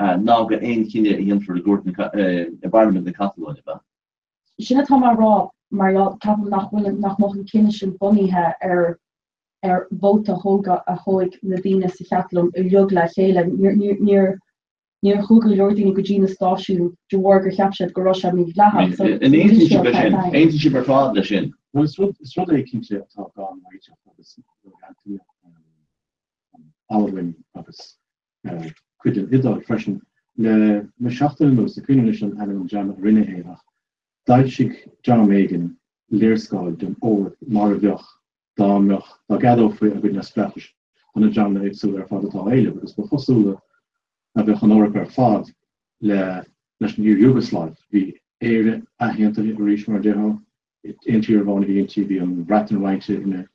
ná go éon cinenne íon for the environment na Catalónia ba. Sinna tá rá mar cap nach mo an cinenne sin bunithe ar bóta hóga a hóig na dtíine sa Catalan i leog le chéile níor chuúga leordíine go dtíine stáisiú dehhar gur cheapsead go Russia mí lethach. An éonn si bar fád le sin. No, it's rud é cinnte atá gan maite agus Alwyn agus cuidan idal freisin le na seachtain nó sa cuine leis an an jam rinne éach. Daid sig John Megan leerscoil den ó mar a bheoch dámeach dá gadó faoi a go na sprechis an a jam éagsú ar fád atá éile, agus ba chosúla a bheith an Eorpa ar fád le leis an Jugoslav hí éire a héanta a ríis mar deá intíir bháinna bhí intí an bratan reinte ina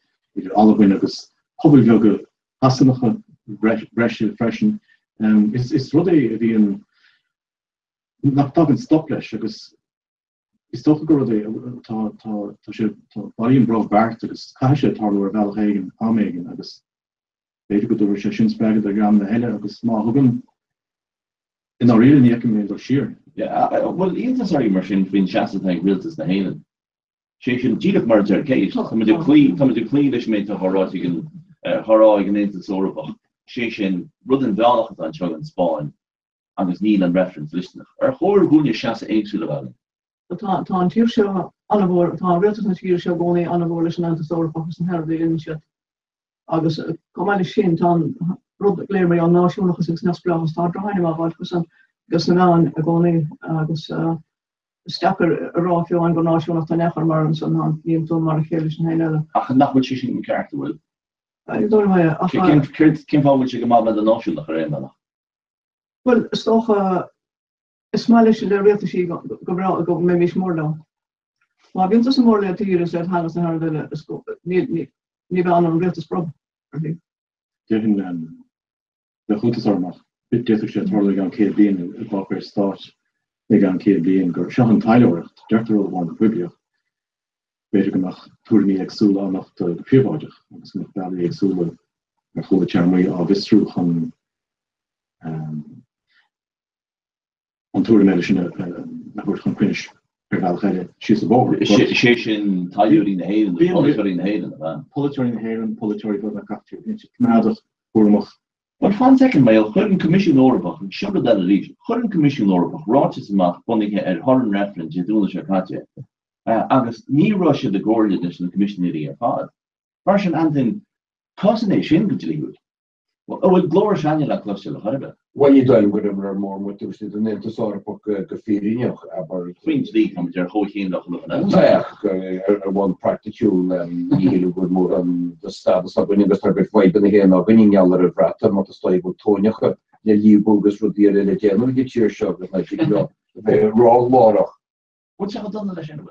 Alwyn agus pobl bheoga hasanacha breise freisin. Is rud é a bhí an nach an stop leis agus is sto go tá sé bailíon brah bart agus caiise tarú ar bhealchéigen améigen agus beidir go dúir sé sin spregad a gram na heile agus má thugan in á riile níice mé do siir. Well íontas ar mar sin faoin seaamh rialtas na héanaan. sé sin díach mar ar céis du clí leis mé a choráigen choráigen éanta sórbach. sé sin rud an bhealach an seo an Spáin agus níl an reference listnach. Ar chóir gúne seasa éagsúla bhile. Tá an tíir seo anhór tá réaltas na tíir seo gcónaí anhór leis an anta sórbach an herbh in siad. Agus gomáile sin tá rud léir mé an náisiúnachas ag nasplachas tá drahaine bháil gus na bhean a gcónaí agus Stekker ráfiú an go náisiúnach tá nechar mar an san níon tú mar a chéile sin héile. Ach nachfuil sé sin ceartta bhfuil. Cin fáil sé go má an náisiúnach a réanana. Well, stocha is smáile sé le réalta sí go mé mís mór le. Má bhíonn sa mór le tíir is le hanas na bhile ní bheith an réaltas prob. Déirn le chutasarmach bit déir sé tharla an céad bliain i bhar stát ag an céad bliain gur seo an taileoireacht deirtar bháin chuibeoch. Beidir goach túirní agsúla nach do príomháideach agus nach bailí agsúla ar chola tearmaí á bhistrú chun an túir meile sin nachhuiir chun cuinis ar bhealchaile si a bóir. sé sin taúí na héan polyúí na héan Polyúí na héan polyúí go na capú náadach chuach. But fan second mail, churn Commission Orpach, and sugar that region, churn Commission Orpach, Rochester Mark, Bunning at Horn reference, you do the Shakatja. August, near Russia, the Gordon edition, the Commission area pod. Version and then coordination, good to well, Gloria Shania close to the Harbour. Well, you don't go to more what to say than to sort of book the feeling about Queen's League comes your whole hand of one practical you good more on the status of winning the start fight in the hand of winning yellow of rat and not to stay with Tonya. The you bogus would be a general get your shot with like raw water. What's all done the shin?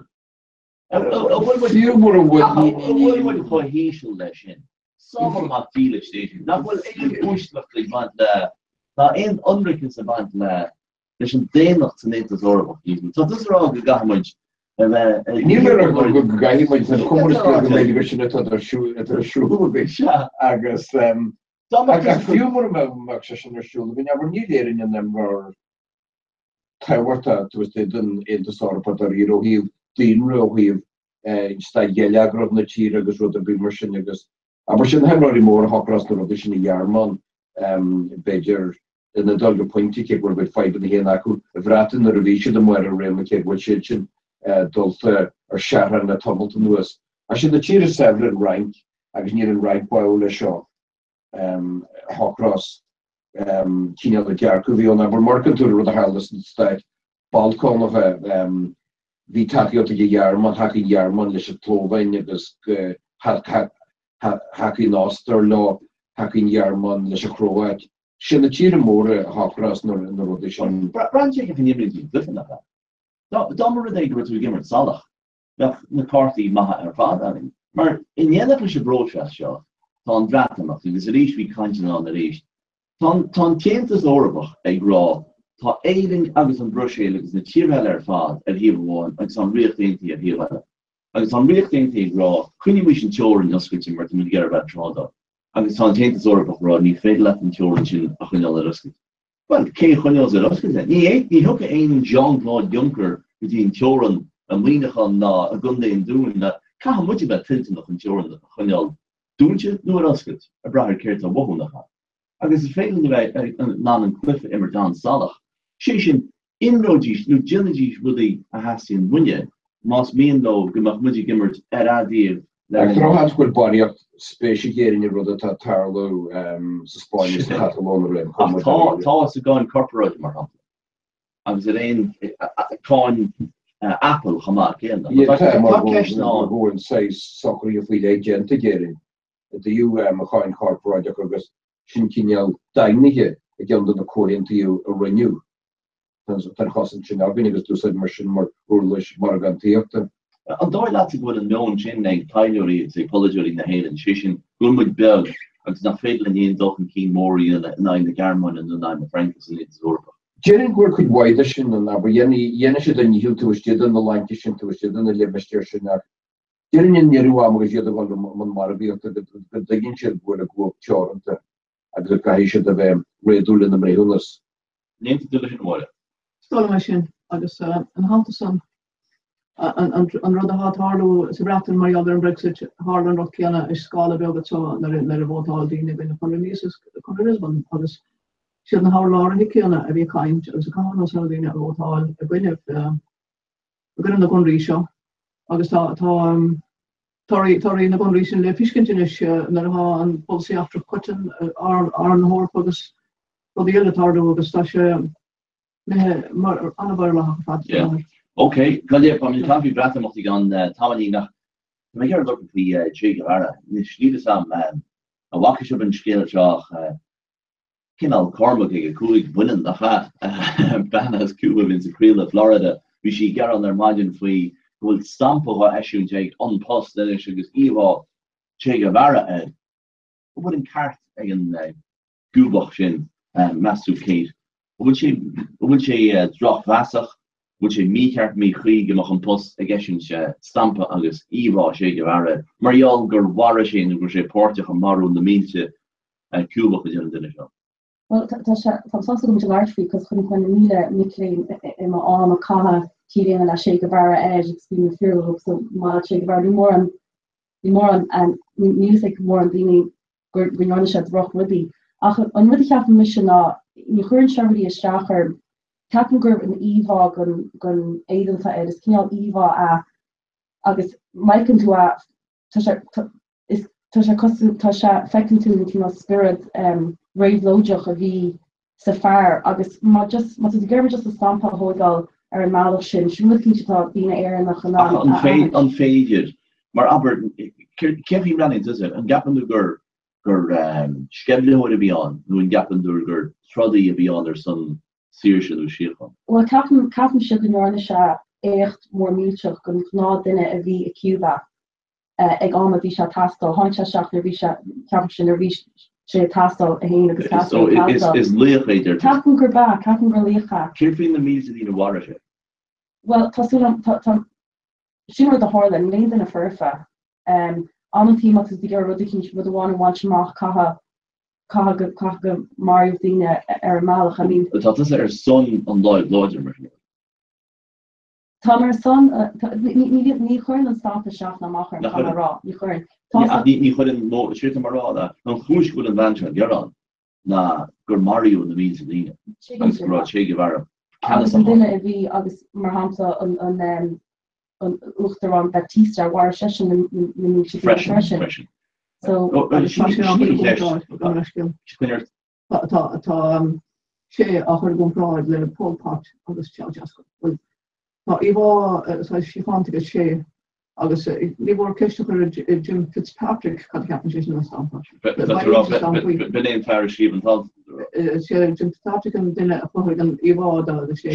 What would you what you call Haitian lesson? Some of my village station. That will push the man there. Now, in unreconciled savant there, there's some day not to need to zorg even. So this is all the government. Neither are good guy, but the communist medication at the shoe would be shot. I guess, a few more members in the shoe, we never knew there in them were Tawarta to stay done in the sort of a hero. He didn't really stay yellow, grub the cheer, I guess, what the big machine, I guess. I was in Henry more Hawkross the audition a Yarman, Bejer, in the dog pointy kick were with 5 in the Hanaku, if rat in the revision, the more around the kid, which Dulce or Sharon at Hamilton was. I should the cheer several rank. I was near rank by all the show. Hawcross. Kina the Jarkovi on our market to the Harless state. Balcon of a Vitaki to the Yarman, Haki Yarman, the Shatova, the Haki Noster law, Haki Yarman, the Shakroat. Should the cheer more Hawcross nor in the rotation. Branching if you need different at that. Don't they go to Gimmer Salah. McCarthy, Maha, or father. Maar in the other broadcast show, Tom Dratamach, because at least we can't on the least. Tom Kent is Orbach, a grow, Tom Aiding Agus and Brushale, is the cheerheller fad at here one, and some real thing to here. And some real thing to grow, Queenie Mission children just switching where to get about Toronto. And Tom Kent is Orbach, Rodney, Fed left and children, a Hunella Ruskin. Well, Kay Hunella Ruskin then. He hook a John Claude Juncker between children and Winachan a Gunday and doing that. Can't much about Tintin of children, Hunella. Don't you know what else? A brother cared to Wahunaka. I guess it's failing about non and Cliff Immer Don Salah. Shishin in Rogis, no Genegis really a Hassian Munya. Mas mean though, Gimachmuji Gimmert at Adi. I throw hands with body up, special gear in your brother Tarlo, Spanish Catalan. Toss a gun corporate Marham. I was at in con Apple Hamak in. Yeah, go and say soccer if we agent again. The McCoy car project agus Shinkinyal Dainige again the Korean to you a renew. Tan Hassan Chinabin agus to said machine more Urlish Margan Theatre. And though lots of good and known chin name Tylery and say apology in the head and Shishin, Gulmud Bell, and it's not fatal in the end of King Mori and nine the Garman and the nine the Frankus and it's Zorba. Jering work with Widishin and aber Yenny than you to a student the line kishin to a student the Lemistation. During in Yeruam was the one Marabi of the digging shed would have go chorant at the Kahisha of Redul in the Mehunas. Name to division water. Stolen machine, I just and how to some and rather hard Harlow, Sebratin, my other Brexit, Harlan Rockiana is Scala Belga, so they're both all the Conreleases, Conrelisbon, I was shouldn't have Laura Hickiana, every kind, as a common so they never both all a win if we're going to go on show. Agus Tori na gon region le fiskentinish na ha an policy after cutting ar an hor agus for the other tardo agus ta ne mar anabarla ha. Yeah. Okay, Galia from Coffee Bratham of the gun Tamani nach me here look at the Che Guevara. Nish need some a wakish up in scale joch Kinal Cormac a coolig winning the hat Banas Cuba in Creel, Florida. We should get on their margin free. Will stamp over issue Jake on post then issue because Eva Che Guevara wouldn't cart again Gubach shin Masu Kate. Would she drop Vasach? Would she me cart me Krieg on post again stamp agus Eva Che Guevara Mariol Gur Warashin and Gushe Porta Maru in the means Cuba in the show. Well, that's also large because when Mila Mikling in my arm a Kaha Keating and Che Guevara edge, it's been a fear so much Che Guevara more on music more on the Grinonish rock would be. On what have mission you heard Sharvity a Shaker, Captain Group and Eva gun Aiden to Ed is King Eva August Mike into a Tasha fecting to spirit Rave Lojoch of the Safar August just a stamp hodal or Malachin she looking to talk being air in the unfaded maar aber Kevin running does it and gappen the gur schedule would be on who gappen the gur truddy beyond their son serious well Captain should the echt more mutual gun not in a V a Cuba ag am visha tasto hancha shachner visha caption or visha tasto a hin agus tasto so is leach there Captain Gurba Captain Gurlicha keeping the means in the water well tasuna she were the Harlan lays in a furfa on the team of the Rodikin with the one watch Mach Kaha Mario Dina Malach I mean but that's her son on Lodger Tom her son ni chorn stop the shop na macher ra ni chorn ni chorn no shit mara da no chush go an venture garan na gur Mario in the means Dina Che Guevara Canada dinner vi agus mar hamsa an uachtar an Baptista war session na ní si freshen. So sé a chu gomráid le Polpat agus tejasko. Tá iá sifantig sé agus ní bhór ceiste chu Jim Fitzpatrick cad ceapan sé na stampa. Benéim fear scríban tal. sé Jim Fitzpatrick an duine a chuir an iá a sé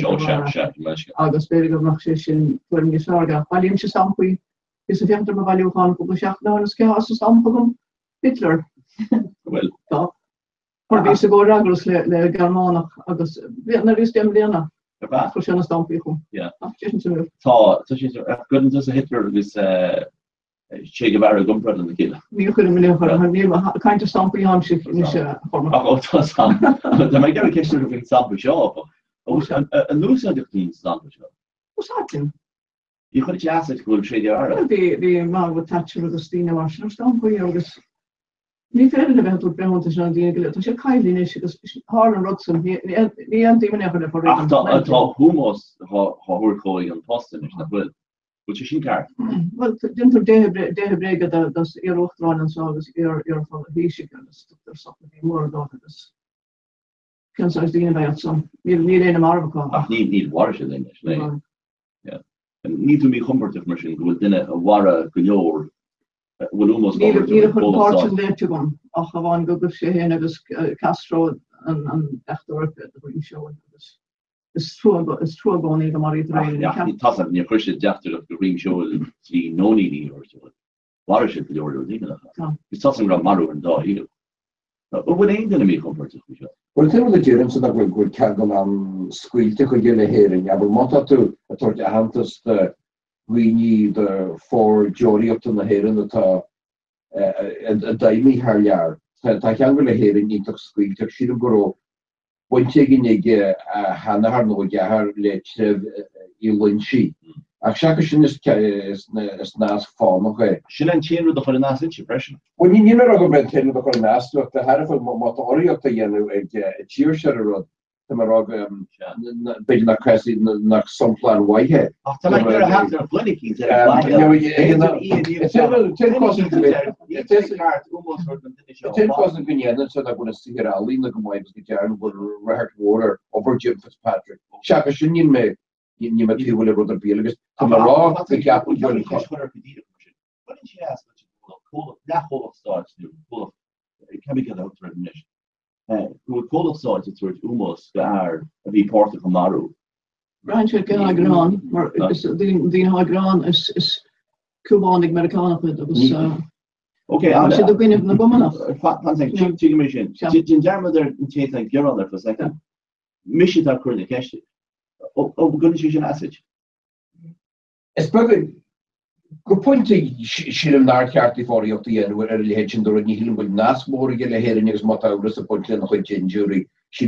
agus bé go nach sé sin fuin sága. Bailíonn se sampuí is a fiachtar a bhaileúáin go seach ná is ce as stampa gom Hitler. Well. Or ví se go agus le Germánach agus na ví dem léna sena stampi chum. Tá gunn a Hitler agus Che Guevara gumpra an gile. Ní chu mé kaint stampi an si form. mé ge ke vi stampa seo an nu tín stampa seo. Osátin? I chu jazz go Che Guevara. Vi má Thatcher agus Stina war stampi agus ní fé an event bre an dé sé caiilín agus há an Roxham ní an tíman e for tá humos háúcóí an postin is na bud sin kar. Well dinter dé brega das ochtrán an agus fan hí er so mór da agus Ken dí bei som ní é mará. ní war se ní mí komfort mar sin go dinne a ware goor. Legon ach bháin go sé hé agus Castro an echtor show is tro gonig go mar ní chu deachtar of the Green Show tí nóí or war se goor is ra marú an dá hiú. bfu é den mé komfort. Well te de Jerem so dat go kegel an skuilte go gele hering. Ja mat tú a to a hantas de Winnie de for Jody op na heren dat daimi haar jaar. Dat gaan willen heren niet toch skuilte si go. Pointgin ige hanna haar no haar le I lunchi. Ach sin is nás fá noch. Sin an chéú do chu nás impression. Well ní nimmer go ben ten go nás de her mat oriocht a jennu ag tíir se rod mar be nach cre nach somplan waihe. Gunnnen so go si alína go mai gean go rehart water over Jim Fitzpatrick. Se sin me ni mat le rot begus rá gap chemical almost gar a vi part van Maru. Brian gran, maar die gran is Cubanig Amerikaner dat Oké, er binnen na bommen German for second. Mis dat kun ke. Gun asset. Es go point si naar karti for op die hen door niet helemaal nasmoor gele heren is mat a point nach jury si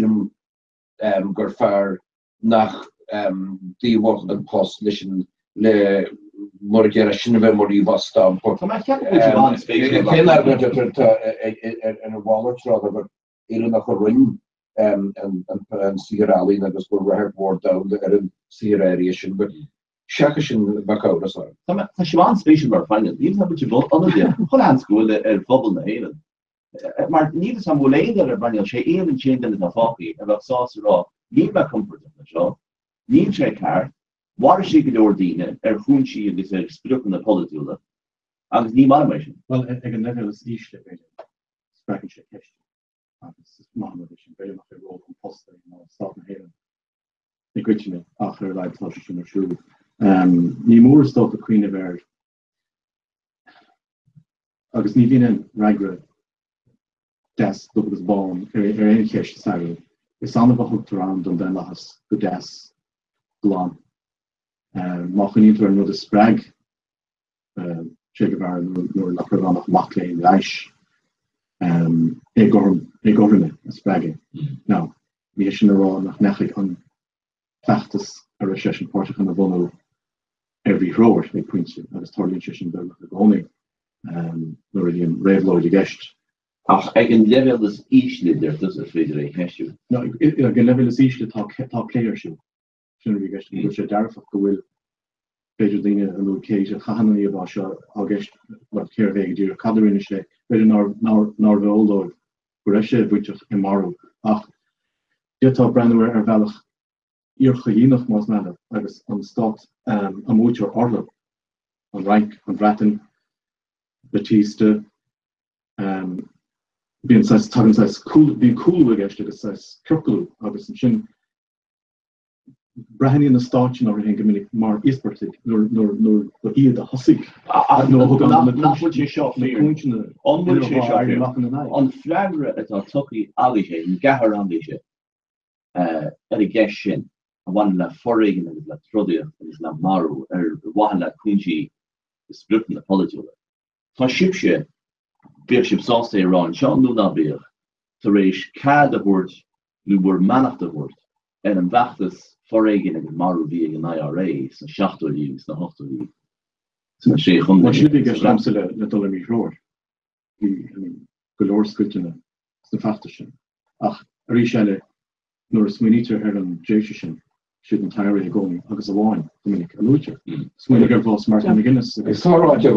gorfaar nach die wordt een post le morger sinnne mor was staan en wallet nach ring en sigerali agus go rehard down een siration but Shakushin Bako. Tashwan Station war final. Even have you both on the Holland school bubble na haven. Maar niet some later van je even change in the coffee about sauce raw. Niet maar comfort of the show. Niet check haar. Waar she could ordine groen she in this split in the political. And niet maar mission. Well, ik kan never eens iets te spreken check cash. Dat is Mohammed is very much a role from poster in South Haven. Ik weet je achter like touch in the shoe. Ní mór stop a Queen of Air agus ní bhíon ragra des dogus bán ein ceist sa is an bhachtarrán don den lechas go des glán má chunítar nó a sppraig sé go bhar nó nach annach macléin leis é government a sppraige. Ná ní sin ará nach nechaigh an pleachtas a recession Portugal na bhonú every rower make points as tornation bill the going Meridian Ravloid guest. Ach egen level is easily there does it really cash you. No egen level is easily talk player show. Shouldn't we guest which a darf go will beidir líine a lu céis a chahannaí a bá seo agus wat céir bhéige dúr cadarinne sé beidir nar bheoldóid go raibh sé bhuiteach i marú ach détá brennir ar bhealach íorcha dhéanach más mena agus an stát a mútear orla an Reich an Breton Batista bíon tugan bí cool agéiste agus circulú agus an sin brehanní na stáin ar hen gomininic mar ispertig nó iad a hosig an flegre atá tuí aige an gahar anise ar a gas sin a bhain le forréigen agus le trodia agus le marú ar bhain le cuintí spruten na polyúile. Tá sibse beag sib sásta rán seanú na beag tar éis cad a bhd nó bhór manach a bhd ar an bheachtas forréigen agus marú bhí an IRA san 16 lígus na 8 lí. sé chun ramse le dollar mí roir golóorskuiltene na fachta sin ach a rí selle nóair smuinnítar ar an déisi sin si an tair gcóí agus a bháin gomininic a lúte. Smuinnig ar bhás mar an Guinness. Táráte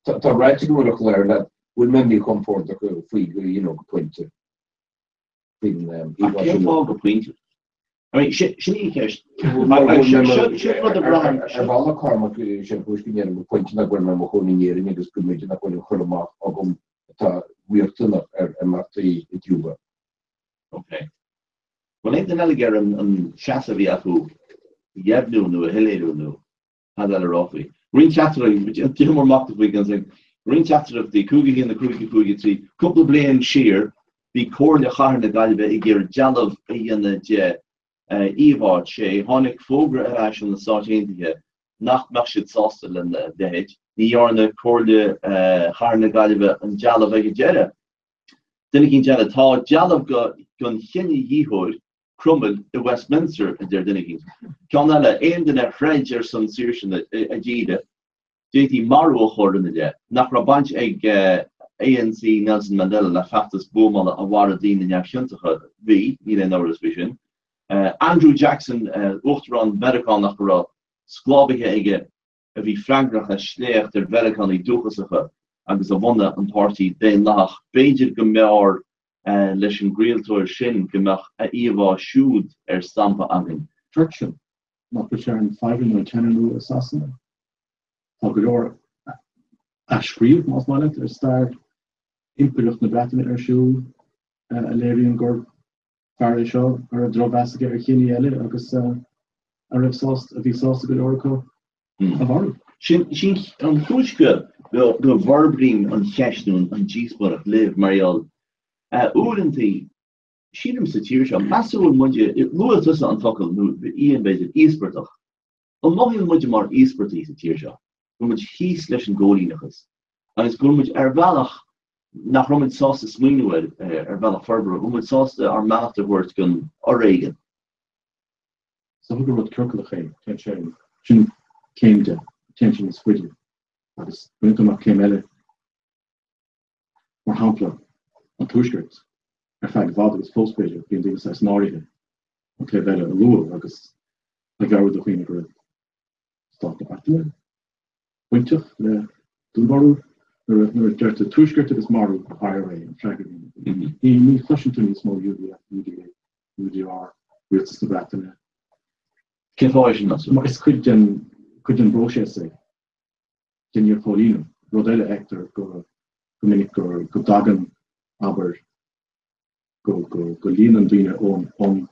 tá ráite goach léir le bhfuil memí comport a go faoi go pointe. Fá go pointe. sin ceist bhla karma sé buiscin go pointe na gin mo choníéing agus goméidir na goin choach a gom tá bhuiirtuna ar martaí i dúba. Okay. Well, ik den alleger een chassa vi afu jebnu nu a heleru nu had alle rofi. Ring chatter more mock we can say ring chatter of the kugi in the kugi tree couple blain sheer the core de har de galbe igir jalov in the je Eva she honig fogra ash on the sartintige nach machit sostel in the hedge the yarn the core de har de galbe and jalov igere. Then again jala ta jalov gun hinny yihod Crummel i Westminster in der dinniging. Kan alle een den Frencher son sirchen a jide. JT Maro chorden de. Nach rabant ag ANC Nelson Mandela la factus bomal a war dien in jakshuntige wie niet in our vision. Andrew Jackson ochran American nach ra sklavige ige wie Frankreich a slecht der American i dogesige agus a wonde an party de nach beter gemeor leis an gréaltóir sin gomach a íomhá siúd stampa agin. Friction nach go sé an 5 10 assassin. Tá go leor a scríomh más mai ar stair impireacht na bretain ar siú a léiríonn gur fear seo ar a drobheasige ar chéine eile agus a raibh sást a bhí sásta go leorcha a bharú. Sin an chúisce go bharbrín an cheisnún an díosbarach liv marial Oerenty, Shidem Satir, Master Mudja, Louis an Focal, Ian Bed, Eastbertach. On Mohil Mudjamar Eastberti Satir, who much he slash and goalinachas. And it's good much Ervalach, nach Roman sauce Swingwed, Ervalach Ferber, who would sauce the Armagh afterwards gun Oregon. So who wrote Kirklach, tension came to attention is with you. That is when came Ella or Hampler. An túisgurt fe bhd agus fóspéidir bíon dí sa náirithe an clé bheile a luú agus a gabhar do chuoine go stá le buinteach le dúbarú nuair deirta túisgurt agus marú IRA an freigad í ní chluisiú ní smó UDR rialtas na breataine. Mar is cuid den brose sé den fólínu rud eile ectar go minic go dagan aber go lían duine on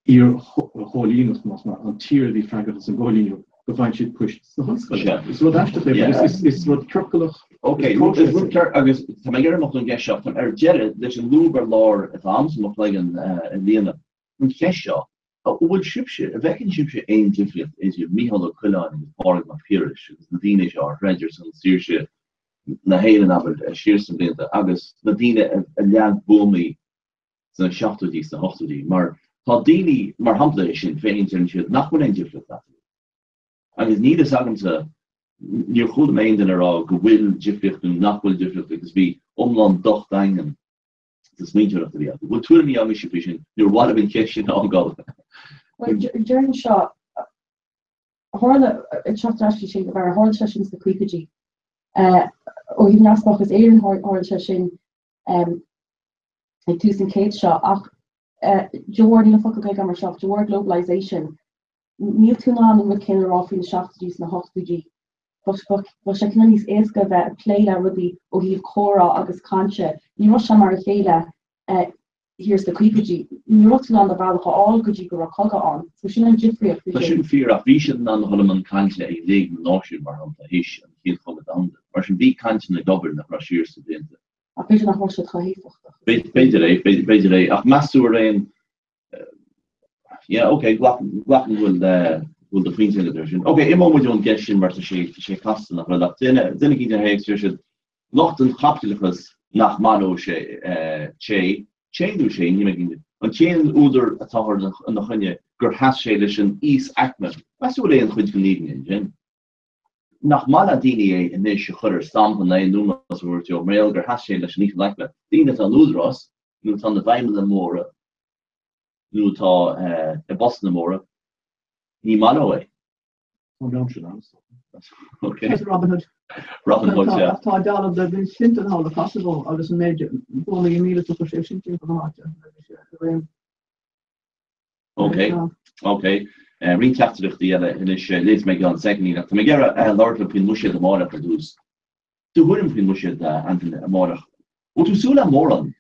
ír cholínas mas an tír die fragas an golíú go find siad push is wat is wat trukulach. Okay, agus tá mé gar an geisio an jere leis an lúber lár a am mo leigen in líana an cheisio a bhfuil sibse a bheitcinn sibse ein diflicht is je mihall chuáin á na pirish na dine ar Rangers an sírse na héelen aber siirsen blinte agus na dine a lean bomi san 16 na 8 maar tá dini mar hapla sin féin si nach ein diflicht dat. Agus ní sagen ze ní goed meinden er al gewil diflichten nachhul diflicht is wie omland docht daingen is mé wat to nie am vision nu wat bin ke aangal. During shot Horle Chatrashi go bar hor sessions the Queequegee. O hi nasbach is éan hor session ag tús an Kate Shaw ach George na fo go gamar shop George globalization. Níl tú an mu cin ráfin seachtús na hochtúgí. Ba se cin níos éca bheith pléile rudí ó híh chora agus canse. Ní ro sem mar chéile here's the Queequegee. Ní ro tú an bhach all goodí go coga an. So sin an jifri. Tá sin fear a bhí an Holman canse ag lé náisiú mar an héis an chéad chum an. Mar sin bhí canse na gobar nach rasíir sa blianta. A beidir nach hor se chahéfacht. Beidir é ach meú réin okay, glachen will the Queen's edition. Okay, immo moet jo'n gestion maar te kasten nach wel dat dinne gi der heek tussen nochten kaptelichus nach malo che du sé nie gin an chain oder a tower an de hunje gur hasschen is akme was wo een goed gelegen in gin nach maladini en is chudder stamp an no as woord jo mail gur hasschen niet like die net an ludros nu aan de weimel more nu tá e Boston móra ní malo Okay. Robin Hood. Tá dal de bin sinten hall possible agus an méid bóla í míle tu sé sin Okay. Ríteachtarcht eile in is lees me an segní dat me gera Lord pin mu a mar produce. Du hun pin mu an marach. O tú súla mór an?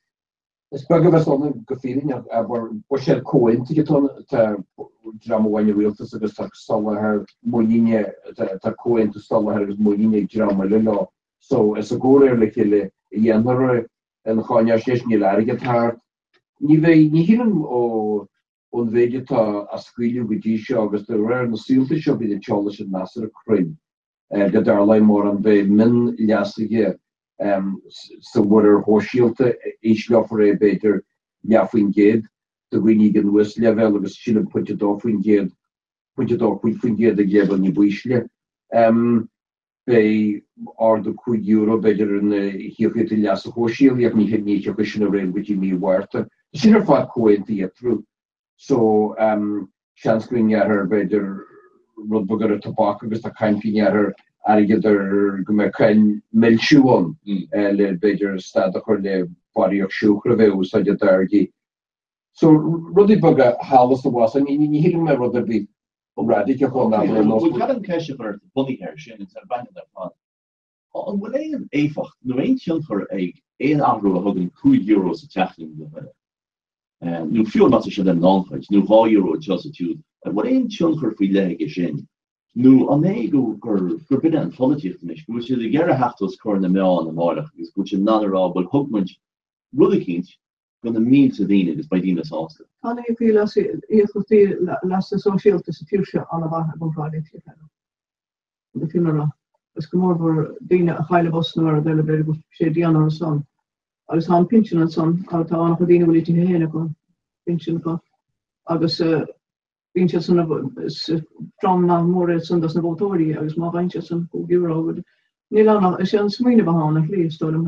Is bugger was on go feeling was sé coin dramahaine realtas agus stall her moine coin to stall her agus moine drama le so is a go le jenner en chaja sé ní leget haar ní hin ó onvéide tá a skrile godí se agus de ra na sílte se be de Charles master krim go darlei mór an be min jaige so wat hoorshielte each beter jafin geed de winnig in west level agus chile put it off in geed de ge an buisle bei are de ku euro beter een hi jas hoorshiel je niet niet re wat je nie waarte sin er vaak ko die through so chanscreen her beter rotbugger tobak agus a kaintpin her er go me kein milsúan le beidir sta le barioch siúchre ve dergi. So rudi bug halas was ní hi me rud be radig ke ke body hair sin ban fan. An wat éfacht no einchar ag éon agro hagin €2 a techling nu fi mat se den náid nu €2 justitude wat éon chunchar fi le sin. Nu an go gur bid an politicht is go de gere hachtos kor na me an marach is go nará bul hogmunt rudikint gon de mean te dien is by dien áste. An fi las socialte future an go Friday de fi is gomor dine a chaile bos a dele be go sé di an son agus han pinchen an son an chodine wil hene go pinchen go agus strom na mór sundas na bótóí agus má bhaintse san goúrá ní le sé an smuoine behanna lístom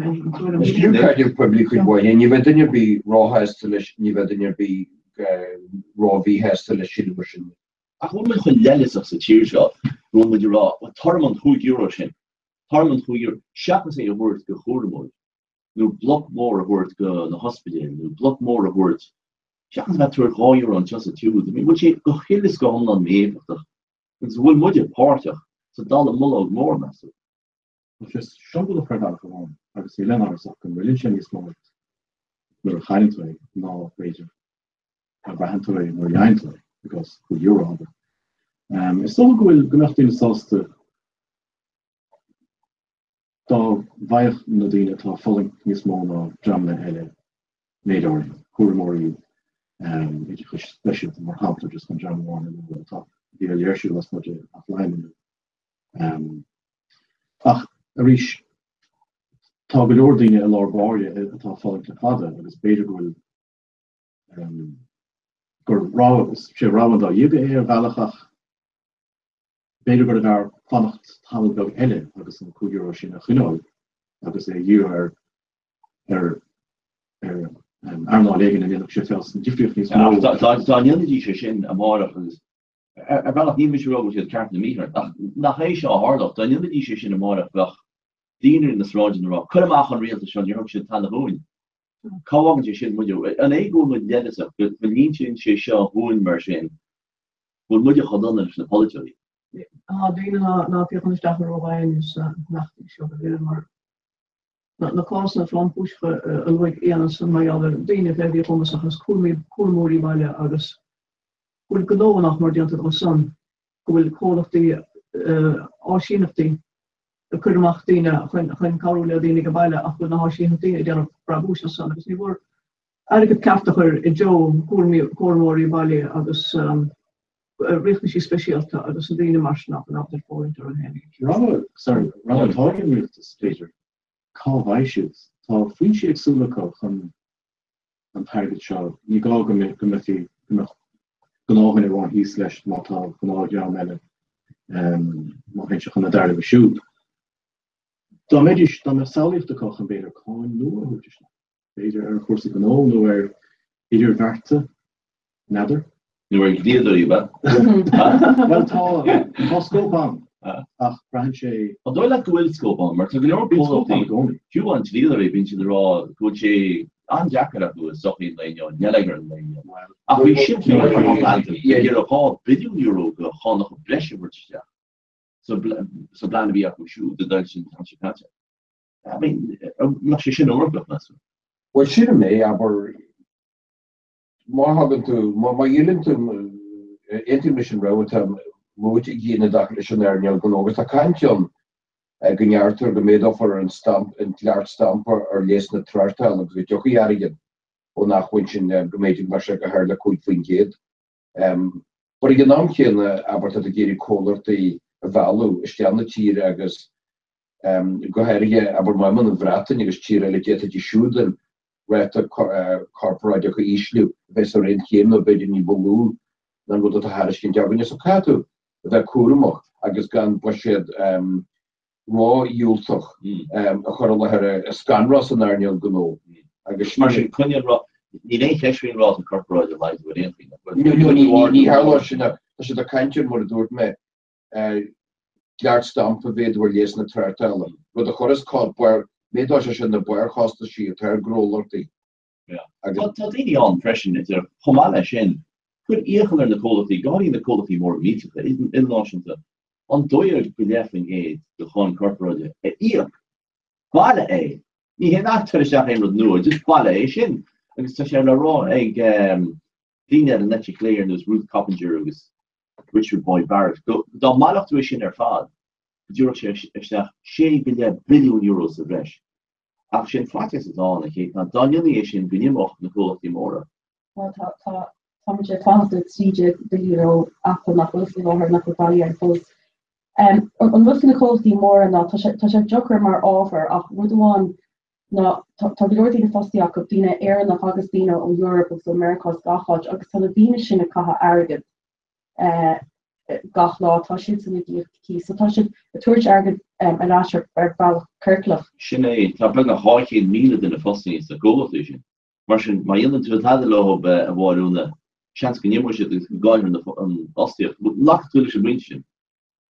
public ní dinne bí ráheiste leis ní dinne bí ráhí heiste le si sin. A chu me chun lelis sa tíir seo ro rá tarman €2 sin. Tarman chuúr seachas é a bhd go chómór. Nu blok mór a bhd go na hospidéir, nu blok mór a bhd Seachas me tuair €2 an just a tiúd. I mean, wat sé go chilis go an méach. Gus bhfuil muide páirteach sa dal a mull mór me. Just struggle for that go agus sé lenar an religion is moment nu a chaintwe ná Raider a brahantoy nor jaintwe because go euro is so gofuil gonacht in sáste dá bhaich na dine tá falling níos mó ná dramna eile médor chumorí special mar hapta just an dram an top die leerú was mod aflein ach a ríis tá goordine a lábáile atá fáil le fada agus beidir gohfuil gur rá sé rámandá dhéige é ar bhealachach beidir go bhar fannacht tamil beg eile agus an €2 sin a chuáil agus é dú ar arná légan a sé fel difriocht níos Dánadí sé sin a marach Bhealach ní mis ro sé ceart na míar. Nach éis seo hardach, dan nimmer dí sé sin amach bheach dínar in na sráidin rá. Chuach an réalta seo níor sin tan húin. Cáhagan sé sin muidir. An é go mu deasa, go nín sin sé seo húin mar sin. Bhfuil muidir chodonna na politi. Dine na fiochansteach roáin is nach seo mar na klas na flampuche luik enas mei alle dine ver kom as koelmorie bailile agus goel gelo nach mar dieint was san goel ko of die asien of die kuach dine chun karle dine gebaile ach na hasien dine der brabo san ni voor erget krachtiger in Jo koelmorie bailile agus richtig speciaalta agus dine mars nach an af voor an hen. Sorry, rather talking with this Peter. Cá bhaisiúd tá faoin si agsúlacha chun an target seo ní gá go mití gnágan ar bháin híos leis mátá gnáide meile má hen se chun na dar bisiúd. Tá méidir tá me saoíochtacha an béidir cáin nua thuidir béidir ar chuirsa gná nó ar idir bhharrta neidir. Nu ar gdíadaí ba? Well tá scópán. Ach brand sé dóil le gohfuil scópán mar tu leor fiú an tíidir bín si rá go sé an Jackar a go soí leon neleggur an leon. A bhí si aá billiún euro go chánach go breisiúirteach so blána bhí acu siú de dul sin an sipáte. I mean, nach sé sin orblach na. Well si mé aber má hagan tú má dhéann tú intuition ra moet gene dagletionair go agus a kantion genjaarter de médoffer een stamp een klaart stamper er lees na trartal vi jochigen on nach winchen gemeting mar se herle koit vingeet. Wat ik naamje aber dat ge koler die valu sterne tier agus go herige aber ma man vraten gus tier legit die shooden ret corporate go islu ve in geen be ni bolu dan wordt het haar geen jogin so katu. Dat koermach agus gan bushid raw yultoch a chorla her scanras an arniel gno agus mar kunja ni één flesrin ra an corporate life with anything. Ni haar se a kantje mod doort me klaart stamp weet waar lees na trtellen. Wat de chores kal boer me se de boer gaste si her groler die. Dat an freschen is er homale sin. Could eager the quality, guarding the quality more immediately in Washington. On doyer beleffing aid the Hon corporate Quala a. He had not touched that with no, just qualiation. And it's such a raw egg thing that and let you clear and there's Ruth Coppinger who was Richard Boyd Barrett. Go the malach tuition their father. Euro she billion euros of resh. Action flatters is on a cake. Now Danielation Binimoch the quality more. CJ the euro after nach her nach value and post. On looking quality more and that joker mar offer ach would one na tabloid the first Jacobina air nach Augustina o Europe of America's gachod agus tan Venus sin a caha arrogant gach law tá si in the key so tá a tour arrogant an asher bar Kirklough. Sinné tá bring a háin míle in the first is the goal vision. Mar ma illen to had lo op a warúna. Chans gan nimmer gáin an Ostia lach tuile brin.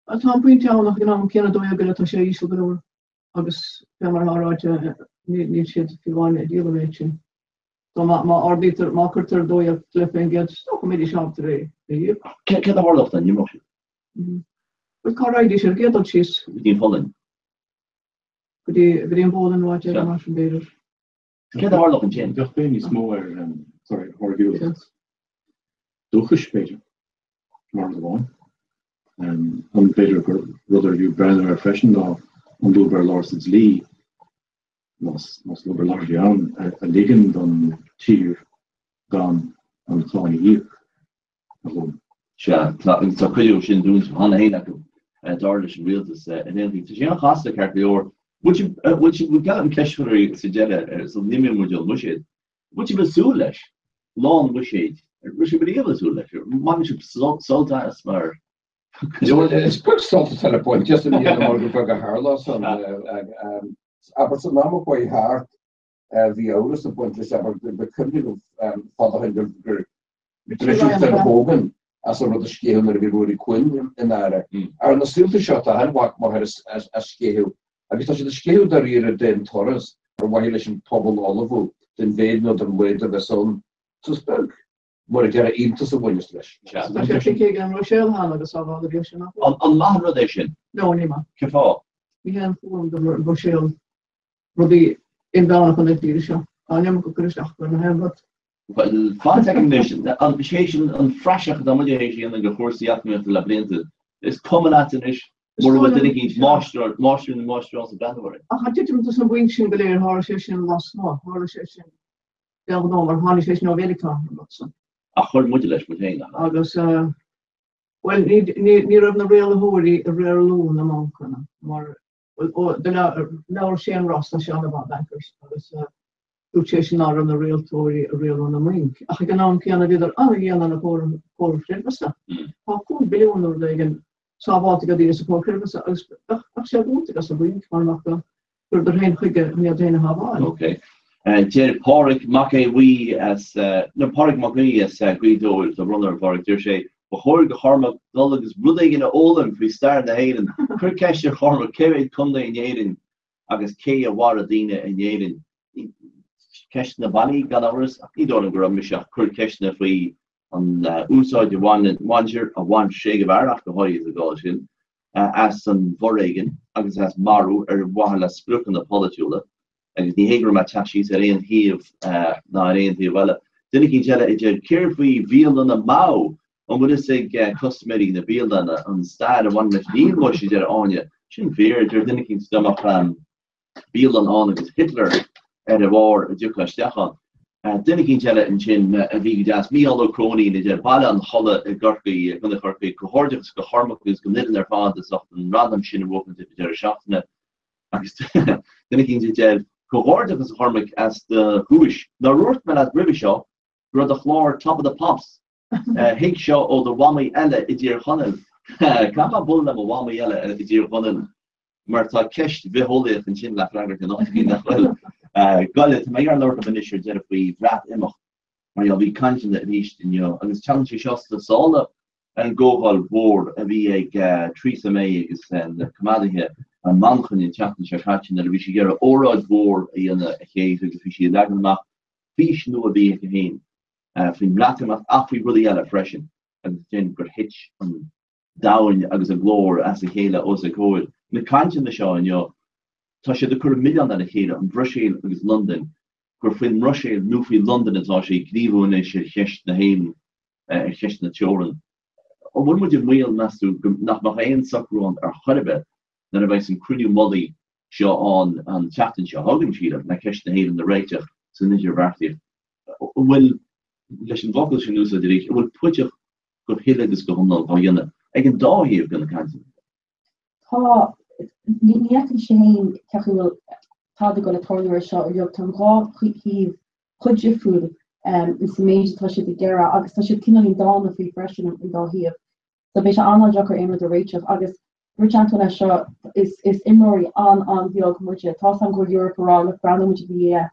A tá buinte nach gan cena dó go tá sé ísú goir agus pe mar háráte ní siad fiáin dílevéin. Tá má arbiter mákurtar dói flipping get sto mé seaptar ré. Ke a warlocht an nimmer. Karráidir sé get sis dín Holland. Bdí bóden wat mar beidir. Ke a warloch an Jane. Doch ben is more sorry or doorgespeeld, maar gewoon. En beter brother you brother are fresh now on Wilbur Larson's Lee was Wilbur Larson aan en liggen dan tier dan aan de kleine hier. Gewoon. Ja, dat kun je ook zien doen. Han heen dat daar dus real dus en dan die je een gasten krijg je hoor. Moet je we gaan een cash voor je suggestie zo niet meer moet je moet je bezoelen. Long bushage. Rush be able to lecture. Manage salt as maar. It's good salt to tell a point just in the morgen for Harlos and aber so name boy hard the oldest of point is aber the country of father Hogan as rud a scéú ar bhí ruúí cuin in aire. Ar na stúlta seo a henhhaach mar a scéú. Agus tá sé a scéú ar ire den toras ar bhaile leis an pobl olahú den bhéad nó den bhid a bheith son tusbeg. Mar a dear iontas a bhaine leis. Tá sé cé an Rochelle hána agus sábhá a bhí sin. An maithre é sin? No, ní má. Ce fá? Bhí an fóm de Rochelle rudí inbánach an tíiri seo. Anem go chuisteach go na hembad. Well, fáteigh an bhséisisin an freiseach do muidir an go chósaíachmíocht le blianta is cumlatin is mar bhfuil duine cí máistrear na máistreán sa brandhhair. Ach a titim tas na bhain sin go léir háir sé sin las má, háir sé sin deag nó mar hána sé sin ó bhéileá. A chuir muidir leis mu héine. Agus well ní rah na réal thuirí a réir lún am chuna mar leir sé an rasta se an bankers agus sé sin á an na réaltóirí a réal an mink. Ach gan ná ceanna viidir a dhéana na pór frémasta. Tá cún bilúnú igen sábhá go dtí sa pócrémasa agus ach sé búta as a bhain mar nach gur der héin chuige mé déine haáin. Okay. Déir páric mac é bhí as na páric mac mí as grídóil a runnar páric dúir sé ba chóir go charmach dul agus rud igen a ólan fao star na héan. Chur ceiste charmach céid chunda in éirin agus cé a bhhar a daine in éirin. Ceist na bannaí gan áras ach ní dóna go raibh seach chur ceistena faoi an úsáid a bhainir a bhain sé go bharach go háí a gáil sin as an bhóréigen agus as marú ar bhaile le spruchan na polúla agus ní hégur me taí ar éon híomh ná réon tíomh bhile. Duine cí teile idir céir faoi bhíal na má an bud is ag customary na bíalna an staid a bhain leis níl mu si ar áine sin fér idir duine cí stomach bíal an án agus Hitler a bhar a dúchaisteachán. Duine cinn teile an sin a bhí deas míall cróí idir bailile an cholle i gurcaí chuna churcaí cohordeachs go harmachgus go nidan ar fád is an radam sin a bhcan idir seachtainna agus duine cinn teil cohordeachs harmach as de thuis. Na ruirt me at ribh seo rud a chlár top of the pops. Hiig seo ó do bhamaí eile i dtír chonel. Cap bul le bhamaí eile i dtír chonel mar tá ceist bheitholaíoch an sin le freigar an nachcí nachfuil. Gaile mé ar Lord of Initiative de faoi bhreat imach mar bhí caiinte a ríist in agus challenge seosta sála an ggóháil bhór a bhí ag trísa mé agus na comádathe an manchan in teachtain se chatin a bhí sé ggéar óráid bhór a dhéana a chéad agus bhí sé leganach fís nu a bhí a héin faoin bhreatamach ach faoi rudí eile freisin agus sin gur hit an dáin agus a glór as a chéile os a cóil. Na caiinte na seo an tá sé de chur milliún an a chéile an Brussels agus London gur faoin Brussels nó faoi London atá sé gníomhún é sé cheist na héin cheist na teoran. Ó bhfuil muidir méal meú nach mar éon sacrúán ar chuirbeh na a bheith an cruú molí seo an teachtain seo hagann siad na ceist na héan na réiteach san idir bhartíocht. Bhfuil leis an bhacail sin ús a dtí bhfuil puiteach go héile agus go honal á dhéanana ag an dáhíomh gona caiinte. Tá ní sé héin ceúil tá go le toir seo ar leog tan gá chuhíh chudifriúil is méid tá si gera agus tá si cinnaí dána fao freisin an dáhíomh. Tá béis se anáideachar éime a réiteach agus ruúteanna seo is imróí an bheog muide tá an go Europárá le brand mu bhí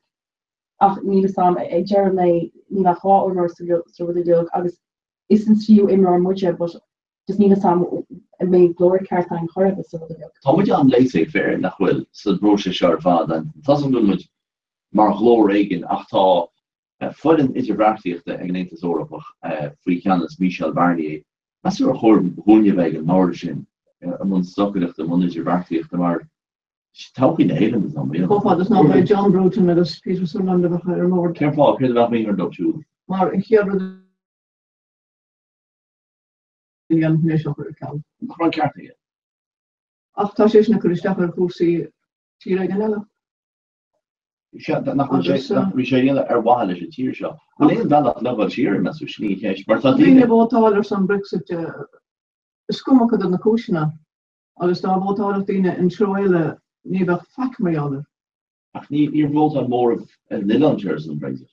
ach ní sam ag dear lei ní nach cháór sa deog agus is an siú imrá muide just ní sam mé glóir ceart an choir sa deog. Tá muid an léite fér nachhfuil sa bro se sear fád an tá an muid mar glór aigen ach tá fudin idir bhreachtaíochta ag an Aontas Eorpach faoi cheannas Michel Barnier. That's a chóirne bheith an náir sin am an stochaireachta am idir bhreachtaíochta mar táchaí na héilen is an mé. Chofád is ná John Bruton agus Peter Sunderland a chuir mór. Ceirfá chuir bheith mé ar dosú. Mar in chear an mé seo chuir ceall. Chran ceartaige. Ach tá sé na chuisteach ar cuasaí tí ag an eile. Bhí sé dhéanana ar bhaile leis an tíir seo. Bhfuil éon bhealach lebail siar me sú sní chéis mar tá Bhíine bótáil san Brexit scumachcha na cúisina agus tá bótáil daoine in troile ní bheith feic méáda. Ach ní bhótá mór Lilanders an Brexit.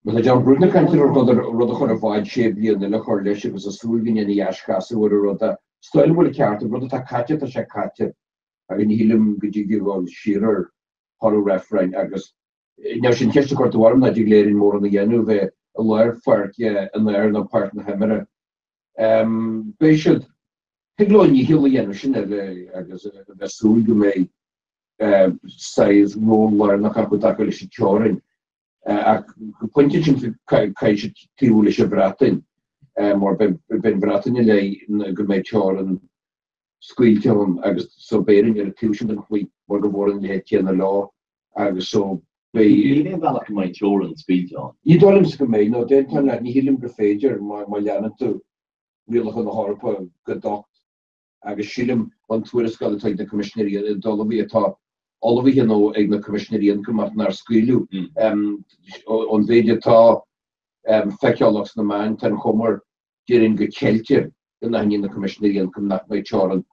Well John Bruna kan rud a chur a bhaid sé blian le chuir leis agus a súlgin in jaasgasú rud a stoil bhfuil ceart rud a caite a sé caite a in hílim gotíáil siar choú refrein agus ne sin ceiste chuirtwarm na dí léirn mór an na dhéanú bheith a leir fuirt an leir na páirt na hemere Béisiid Higlóní hiúla dhéanamh sin agus bheitsúil go mé sais rólar nach go dail is teáin ach pointe sin caiise tíúla se bratain mar ben bratain le go méid teáin scuilteam agus so béirin ar a túisisin an chuí mar go bhór le céanna lá agus so Líon bhealach mai teoran scuilteán. Í dálim sa go méid nó déan le ní hílim go féidir má leanana tú rialach an hárpa go docht agus sílim an tuairiscáil atá na commissionéí dulhí atá olhí nó ag na commissionéíon gomat nar scuilú an bhéidir tá feiceálacht na main tan chumar dearann go ceilte in na na commissionéíon go nach méid teáran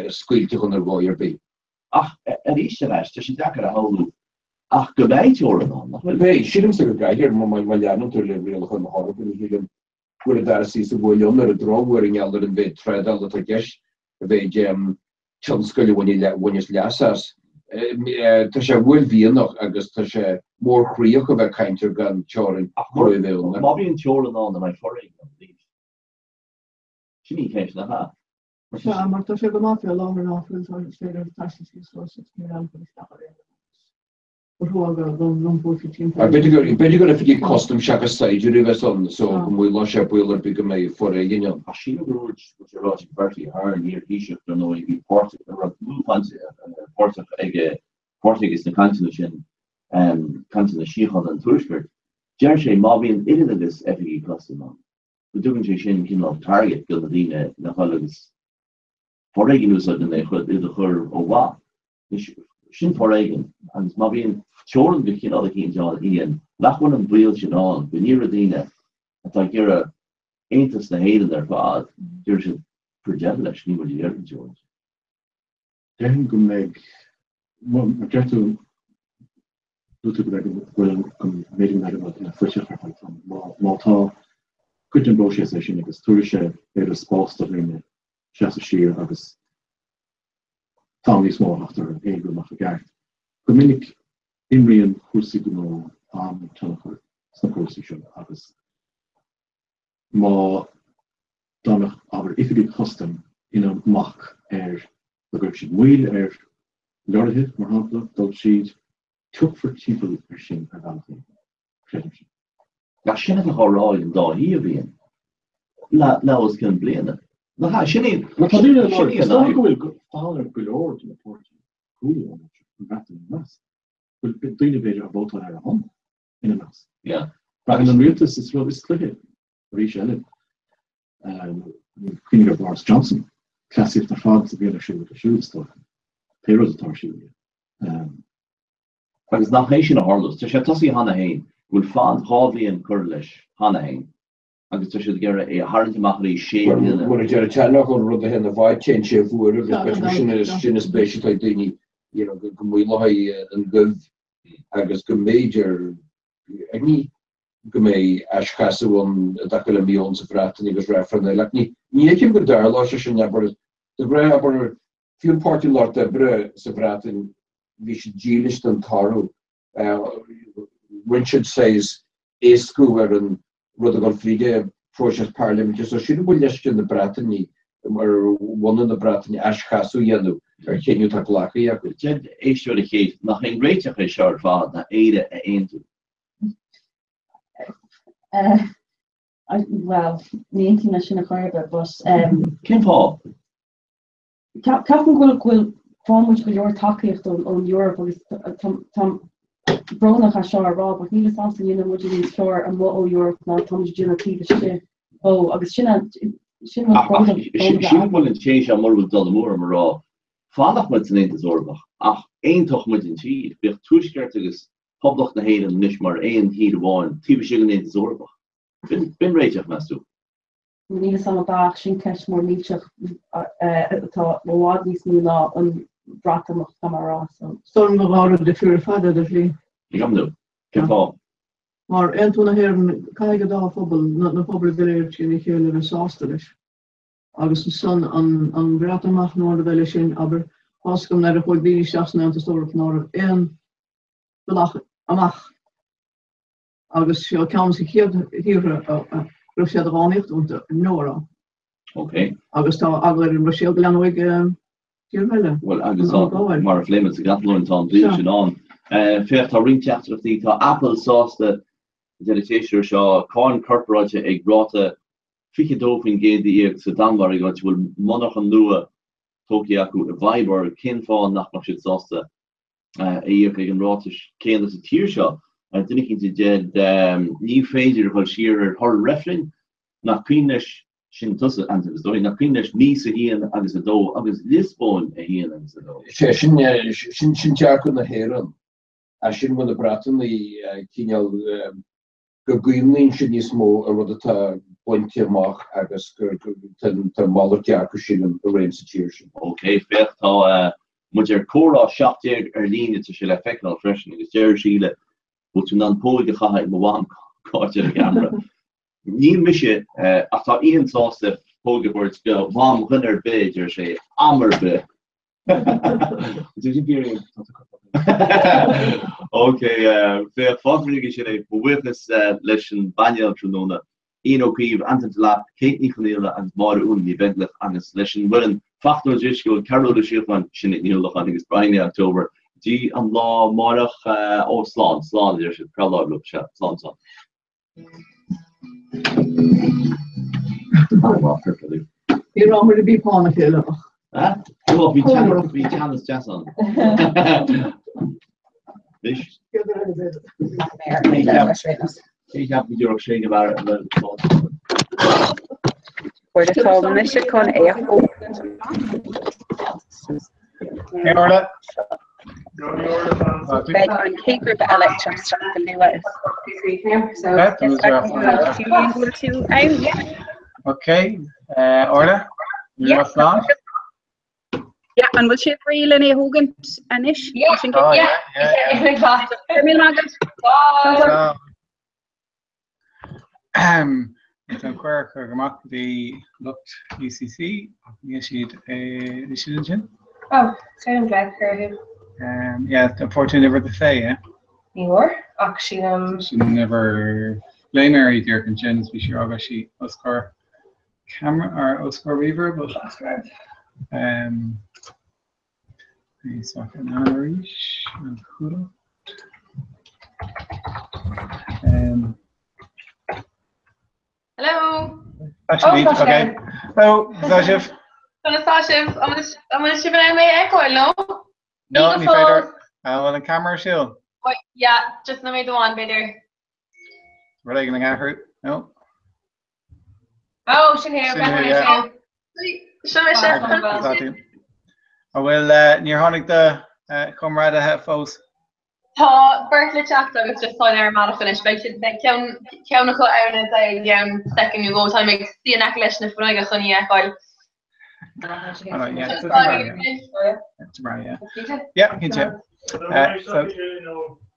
scuilte chun ar bháir bé. Ach ríiste leis tá sin dechar a hallú ach go bhéid teoran an. Bé sílim sa go gaiir má leanana tú le rialach an hárpa hílim fuair dar sí sa bhilm ar a dráhhar in ealdar an bhéid tredal atá gceis bheith tionscoile bhaine leasas. Tá sé bhfuil bhíonach agus tá sé mór chríoch a bheith caiintear gan teorin chuir bhéil. Má bhíonn teoran an mai foraigh an líf. Sin céis na ha. Mar tá sé go má fé lá áfuil féidir taisí so an beidir go fi costum seachas staidir bheith an so go mú sé builar be go mé for gine. A sí goúid rá bertí haar níor híiseach don nó bhí Portach ige Portach is na cantina sin cantina síchan an tuairisgurt. Deir sé má bhíon idir agus FG costum an. Go dúgann sé sin cin á target go na dtíine nach agus forréigen ús in é chud idir chur ó bhá. Sin forréigen agus má bhíon teoran go cin ada cín John íon nachhain an bhil sin an go níor a dtíine atá gur a Aintas na héidir ar fád dúir se project leis ní mar dí an George. Den go méid getú bhfuil méidir me fuise mátá chuin bro sé sin agus túir sé ar a spásta rinne se a sír agus tá níos mó aftar é go nach a gceart. Go minic imríon chusaí go nó an tunnachir snapóí sin agus má danach aber ifigid custom ina mach go goibh siad muil leirthe mar hapla dul siad tuach for tíbal sin ar bhealach. Na sinna a choráil an dá hí a bhíon lewas cin bliana. Na ha sinna bhfuil fáir goir na port cooú mas. Bfuil duine beidir a bótá ar a hon ina mas. Ra an rialtas is ru is cluthe rí eile. Queen Boris Johnson classic na fád a bhíar siú a siústoch. Péros atá siú. Agus nach hééis sin a Harlos, Tá sé tosí hanna hain bhfuil fád hábhíon chur leis hanna hain. Agus tu siad gur é haintach í sé Bhfuil dear tenach an rud a hen a bhaid te sé bhfuir agus sin spéisiú daoine go mhuiilethe an gubh agus go méidir ní go mé eischaú an da le míón sa bhreatain agus réfran le ní cin go dar lá sin nebar de bre aber fiúpáirtí lá de bre sa bhreatain bhí sé dílist an tarú Richard says éascú ar an rud a gan fríide Project Parliament so si bhfuil leiscin na Bretainní mar bhhain na Bretainní eischaú dhéanú ar chéniú tá ghlachaí a go. Jed éistú a chéad nach an gréiteach é seir fád na éire a aonú. Well, ní na sin a chuirbe, but Cin fá? Ceapan bhfuil fámuid go leor takeíocht ón Europe agus bronach a seo rá, but níl sam san dhéanam muidir níos clear an mó ó Europe ná táid dúna tíide agus sin bhfuil an tééis an mar bhfuil dul mór mar rá. Fádach mu san éontas orbach ach éontoch mu an tíad, bheith túisceart agus poblach na héad an níos mar éon híad bháin, tíbe si an éontas orbach. Bin réiteach meú. níl sam daach sin ceis mór níteach atá bhád níos mú ná an bratamach camerará. So an bhá de fiúr fada de bhlí. Igamnú, cin fá? Mar antúna hir caiige dá fphobal na pobl beléir sin i chéile an sásta leis. Agus san an bratamach nó bheile sin aber oscom na a chuid bhí seachna an tóra ná an belach amach. Agus seo ceam sa híre ruf sé aáíocht únta nóra. Okay. Agus tá agla in Rochelle Glenwig Tierville. Well, agus mar a fléime a gatlo an tan sin an. Fer tá ringteachtar of tí tá Apple sásta dedication seo Corn Corporate ag grata fiche dófin gédi ag sa danvar ag bhfuil monach an nua tóki acu a Viber cin fáin nach si sásta ag an rátis céan a tír seo. Dinnig cinn jed ní féidir chuil siar thor reflin nach cuineis sin tusa an dói nach cuineis níos a hían agus a dó agus Lisbon a hían agus a dó. Sin teachú na héan a sin bhfuil a bratan í cíneal go gcuimlín sin níos mó a rud atá buinte amach agus tar málar teachú sin a réim sa tíir sin. Ok, fech tá muidir córá seachtéir ar líne tá se le feicnal freisin agus deir síle bú tú an póige chaid mo bham cáte a camera. Ní mise atá íon sásta póige bhir go bham gunnar béidir sé amar be. Okay, fé fáige sin é buwitness leis an banal tróna. Inopíh antalap Kate Nicholéile an mar ún ní bentlich agus leis an bhfuin fachtó Carol de Siofan sin nílach an agus Brian October. Dí an lá marach ó slán ir se prelá se slán. You're wrong with the big pawn of hill. We challenge jazz on. Fish. Ik heb die ook zeggen waar Voor de volgende is het gewoon echt goed. Hey, Orla. Bij een K-group electrons van de nieuwe is. Okay, Orla. You are Ja, en wil je reëlen in Hogan en is? Ja. It's a queer gemaakt die lukt UCC. Je ziet decision. Oh, zijn we Yeah, unfortunately never the say, yeah. Niet hoor. Actie. She never linear either can change be sure she Oscar camera or Oscar Weaver, but that's right. He's talking Irish and Kudo. Hello. Actually, okay. Hello, Zashiv. Zashiv, I'm gonna ship it my echo, no? No, any better. Well, the camera shield. Wait, yeah, just let me do one better. Were they gonna get hurt? No. Oh, she's here. I will near Honig the comrade ahead foes. Tá Berkeley chat agus just fáin ar mar finish be ceanna chu anna ag second go tá ag sí an leis na funaige chuní eáil. Yeah, kinse. So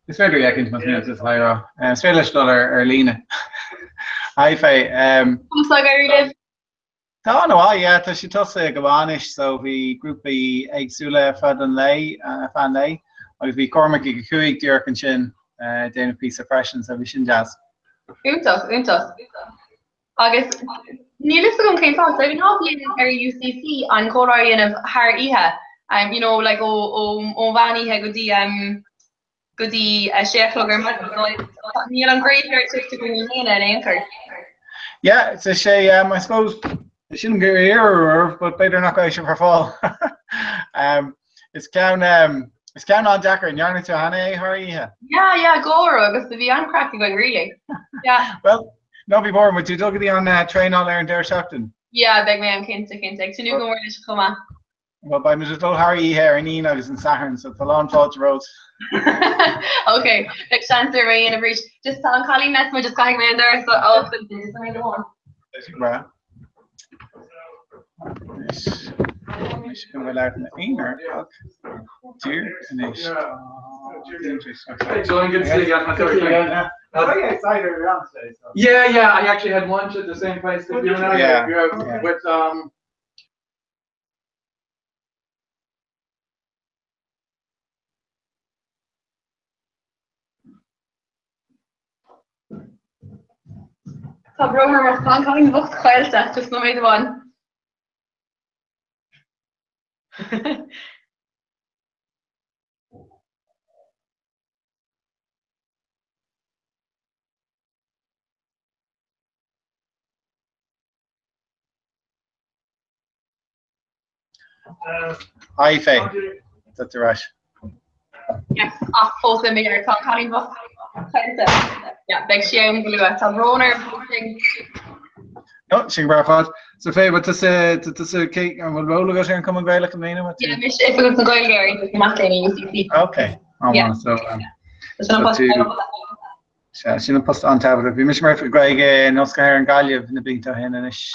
it's very yakin mas minutes is higher. Swedish dollar Lena. Hi Faye. No, yeah, tá si tosa go bháis so bhí grúpa agsúla fad an lei fan lei agus bhí Cormac go chuig dúr an sin déanamh pí of freisin a bhí sin jazz. Úntas. Agus nílas go céim fá, bhí náblíonn ar UCC an choráíon of haar ihe. You know, like ó bhainithe go dtí séchlógar níl an gréadhir tu go níana an anchor. Yeah, it's a shame, I suppose. It shouldn't get here, but better not go for fall. It's count on Jacker and Yarn to Hannah, hurry. Yeah, go because the beyond cracking going really. Yeah. Well, no be boring, but you took it on train all there in there Shafton. Yeah, big man can't take. So you go where this come on. Well, by Mrs. Low Harry here and Nina is in Saturn, so it's a long fall to roads. Okay, next chance they're in a breach. Just tell Colleen that's my just going man there, so I'll put this on the one. Right. Is kunnen we laten de ene duur en is Yeah, I actually had lunch at the same place that you and I with Tá brothar mar fan calling books cháilte just no méid one. Hi, Faye. That's the rush. Yes, full to me or Tom Connie book. Yeah, big shame blue at Tom Roner. No, she grab So Faye, but this cake and we'll roll it and come and go like a minute. Yeah, if it was a goal Gary, it's not any UCC. Okay. Yeah. So Sin post an tab vi mis mar Greg noska her an galh na blinta hen is.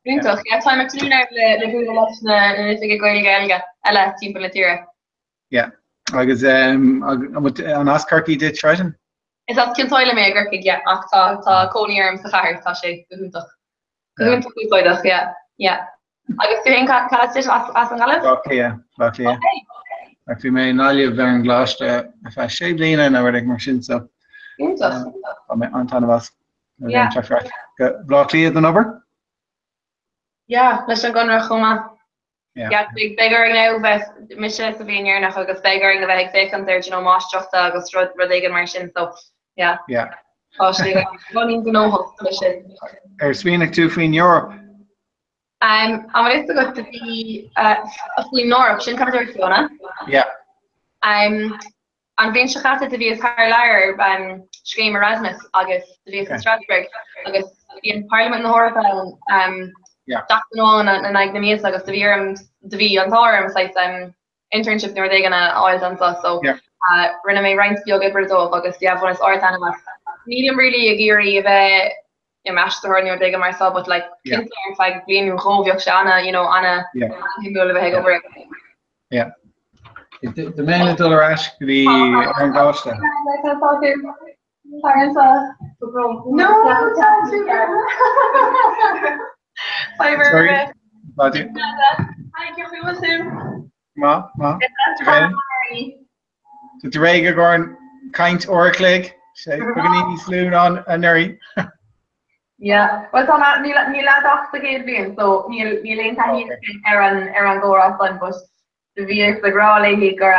Blinta, ja time to le Google na goil galga ela team politira. Yeah. Agus an askarki dit treasure. Is dat kin toile me gurkig ja tá coniarm sa char tá sé gohúnta. Gohúnta kuidag ja. Ja. Agus tu ka as an galh? Okay, okay. Ak vi mé nalie ver an glaste fe sé blina na mar sin so. Anton was. Yeah. Blockly the number? Yeah, leis an gunnar chuma. Yeah, big begaring now bheith mis a bhíar nach agus begaring a bheith fé an there máisteachta agus rudéigen mar sin so yeah. Yeah. Running to know sin. Swinach tú faoin Europe. Am is go to be faoin North sin cumir Fiona. Yeah. An bhíon se chatta a bhí Har leir Scream Erasmus agus bhí in Strasbourg agus bhí Parliament na Hórapáin Daán an ag na míos agus bhí an tám sais internship nuair d ganna áil ansa so rinne mé reinint beag ibredó agus bhna áir anna Nílim really a géirí a bheith I meastar nuair d mar sal, but like feag blianú chohioch se anna anna himúla bheith go bre. Yeah. The man in dollar ash the Angosta. Ma. The Rega gorn kind orclig. Say we're gonna sloon on a nurry. Yeah, well, so ní le off the gate blian, so ní leon taí an górá san, but the bhí le grá léhí gur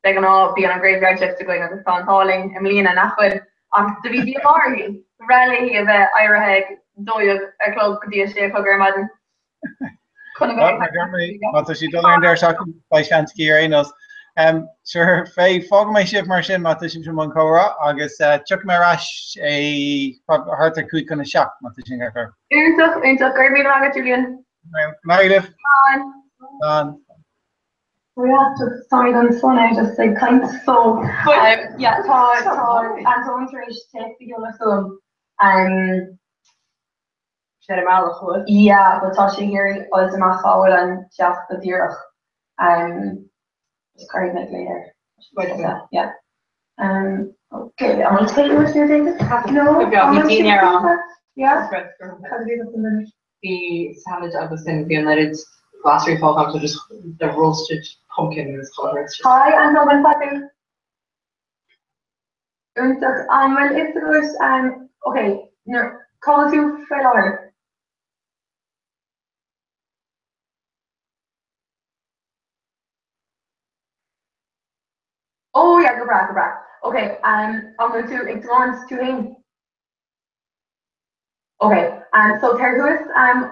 de gan bí an graveyard shift going agus tá táling am líana nachfuil ach de bhí áí rá léhí a bheith airithe dóibh a clog go dtí sé chugur madan. Mata si dul there by Shanski Arenas. Sure, Faye fog my ship mar sin mata si man chora agus chuck me rash a hart quick on a shop mata sin gar. Untuch gur mí aga Julian. Nailif. We have to start on phone. I just say kind of so. Yeah, Anton Trish take the other film. Yeah, but Tasha here was the Machaul and Jeff the Dirach. It's great night later. Yeah. Okay, I'm gonna tell you what you're doing. No, yeah. The salad I was in the United last week fall to just the roasted pumpkin is called. Hi, I'm Norman Patrick. Well, if there was okay, no, call you fellow. Oh yeah, go back. Okay, I'm going to advance to him. Okay, so Terhus,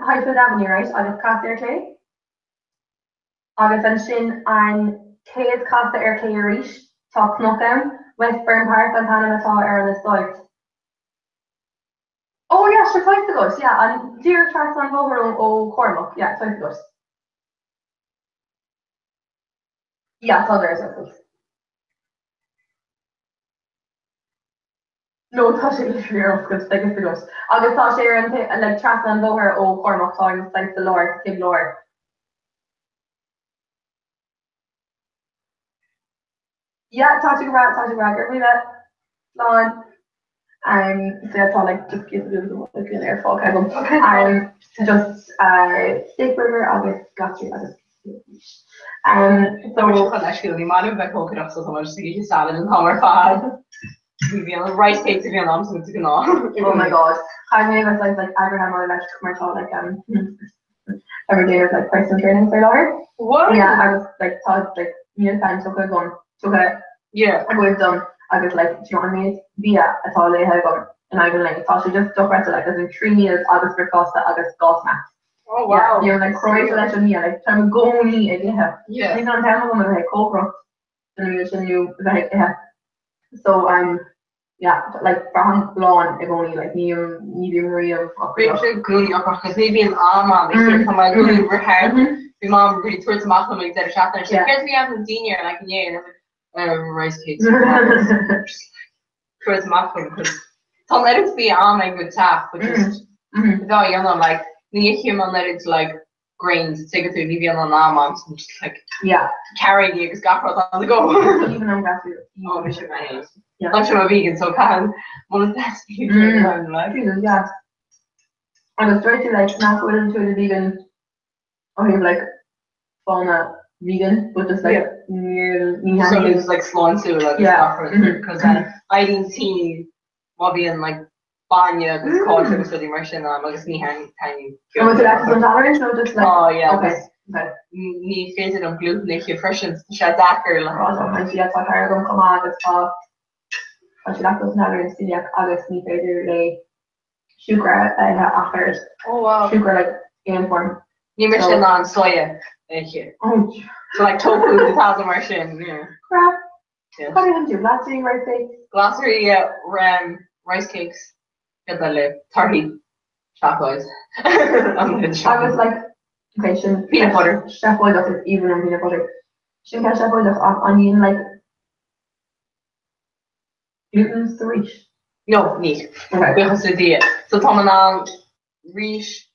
Highfield Avenue, right? I just cast there Clay. August and Shin and Kay's cast the air Clay Reach, top knockdown, Westburn Park and Panama Air the Start. Oh yeah, sure, twice ago, yeah, and Deer Trust on over Cormac, yeah, twice ago. Yeah, so there's it. No, Tasha is here, because I guess it goes. August Tasha and like Trust and over Cormac times, thanks to Lord, Tim Lord. Yeah, Tasha Grad, give me that. Lawn. So that's all like just give it a little bit of air fog. Just steak burger, August Gotcha, August. So actually the amount of like coconut up so much to get salad and hammer fad. We on rice cakes if you're not so to go. Oh my god. I made myself like Abraham or like commercial like every day was like personal training for Laura. What? Yeah, I was like taught like meal time took a yeah. I was done. I was like, do you want me via a tall day gone and I was like thought she just took rest like as in 3 meals August for costa August gas max. Oh wow. Yeah, you're like Croatia like time go me idea. Yeah. You don't tell me like Cobra. And you like yeah. So yeah, like from lawn if only like medium real really because maybe an arm they come out really over hard. My mom really towards the mouth like that shot and she cares me out in senior and I can rice cakes. Towards the mouth because don't let it be on like good tap, but just without you know like the human let it like grains take it to leave you on arm and just like carry the got on the go. Even on that oh we should manage. I'm sure I'm vegan, so can one of the best people like yeah. I was trying to like not go into the vegan or like fauna vegan, but just like near so it's like slime too, like because I didn't see what being like Banya this culture was really immersion agus ní tiny. Was it actually intolerant or just like oh yeah okay. Ní féidir an gluten le friction se dachar le si go come agus tá she lactose intolerant celiac agus ní féidir le sugar achar. Oh wow. Sugar like in form. Ní mar sin an soya here. Oh. So like tofu the thousand mar sin. Yeah. Crap. What are you do? Glossary rice cakes? Glossary rice cakes. Get that live. Tarty. Chocolate. I was like okay, peanut butter. Chef oil is even on peanut butter. Should have chef oil off onion like gluten free. No, niet. Okay. Because the diet. So Tomanal, Riche,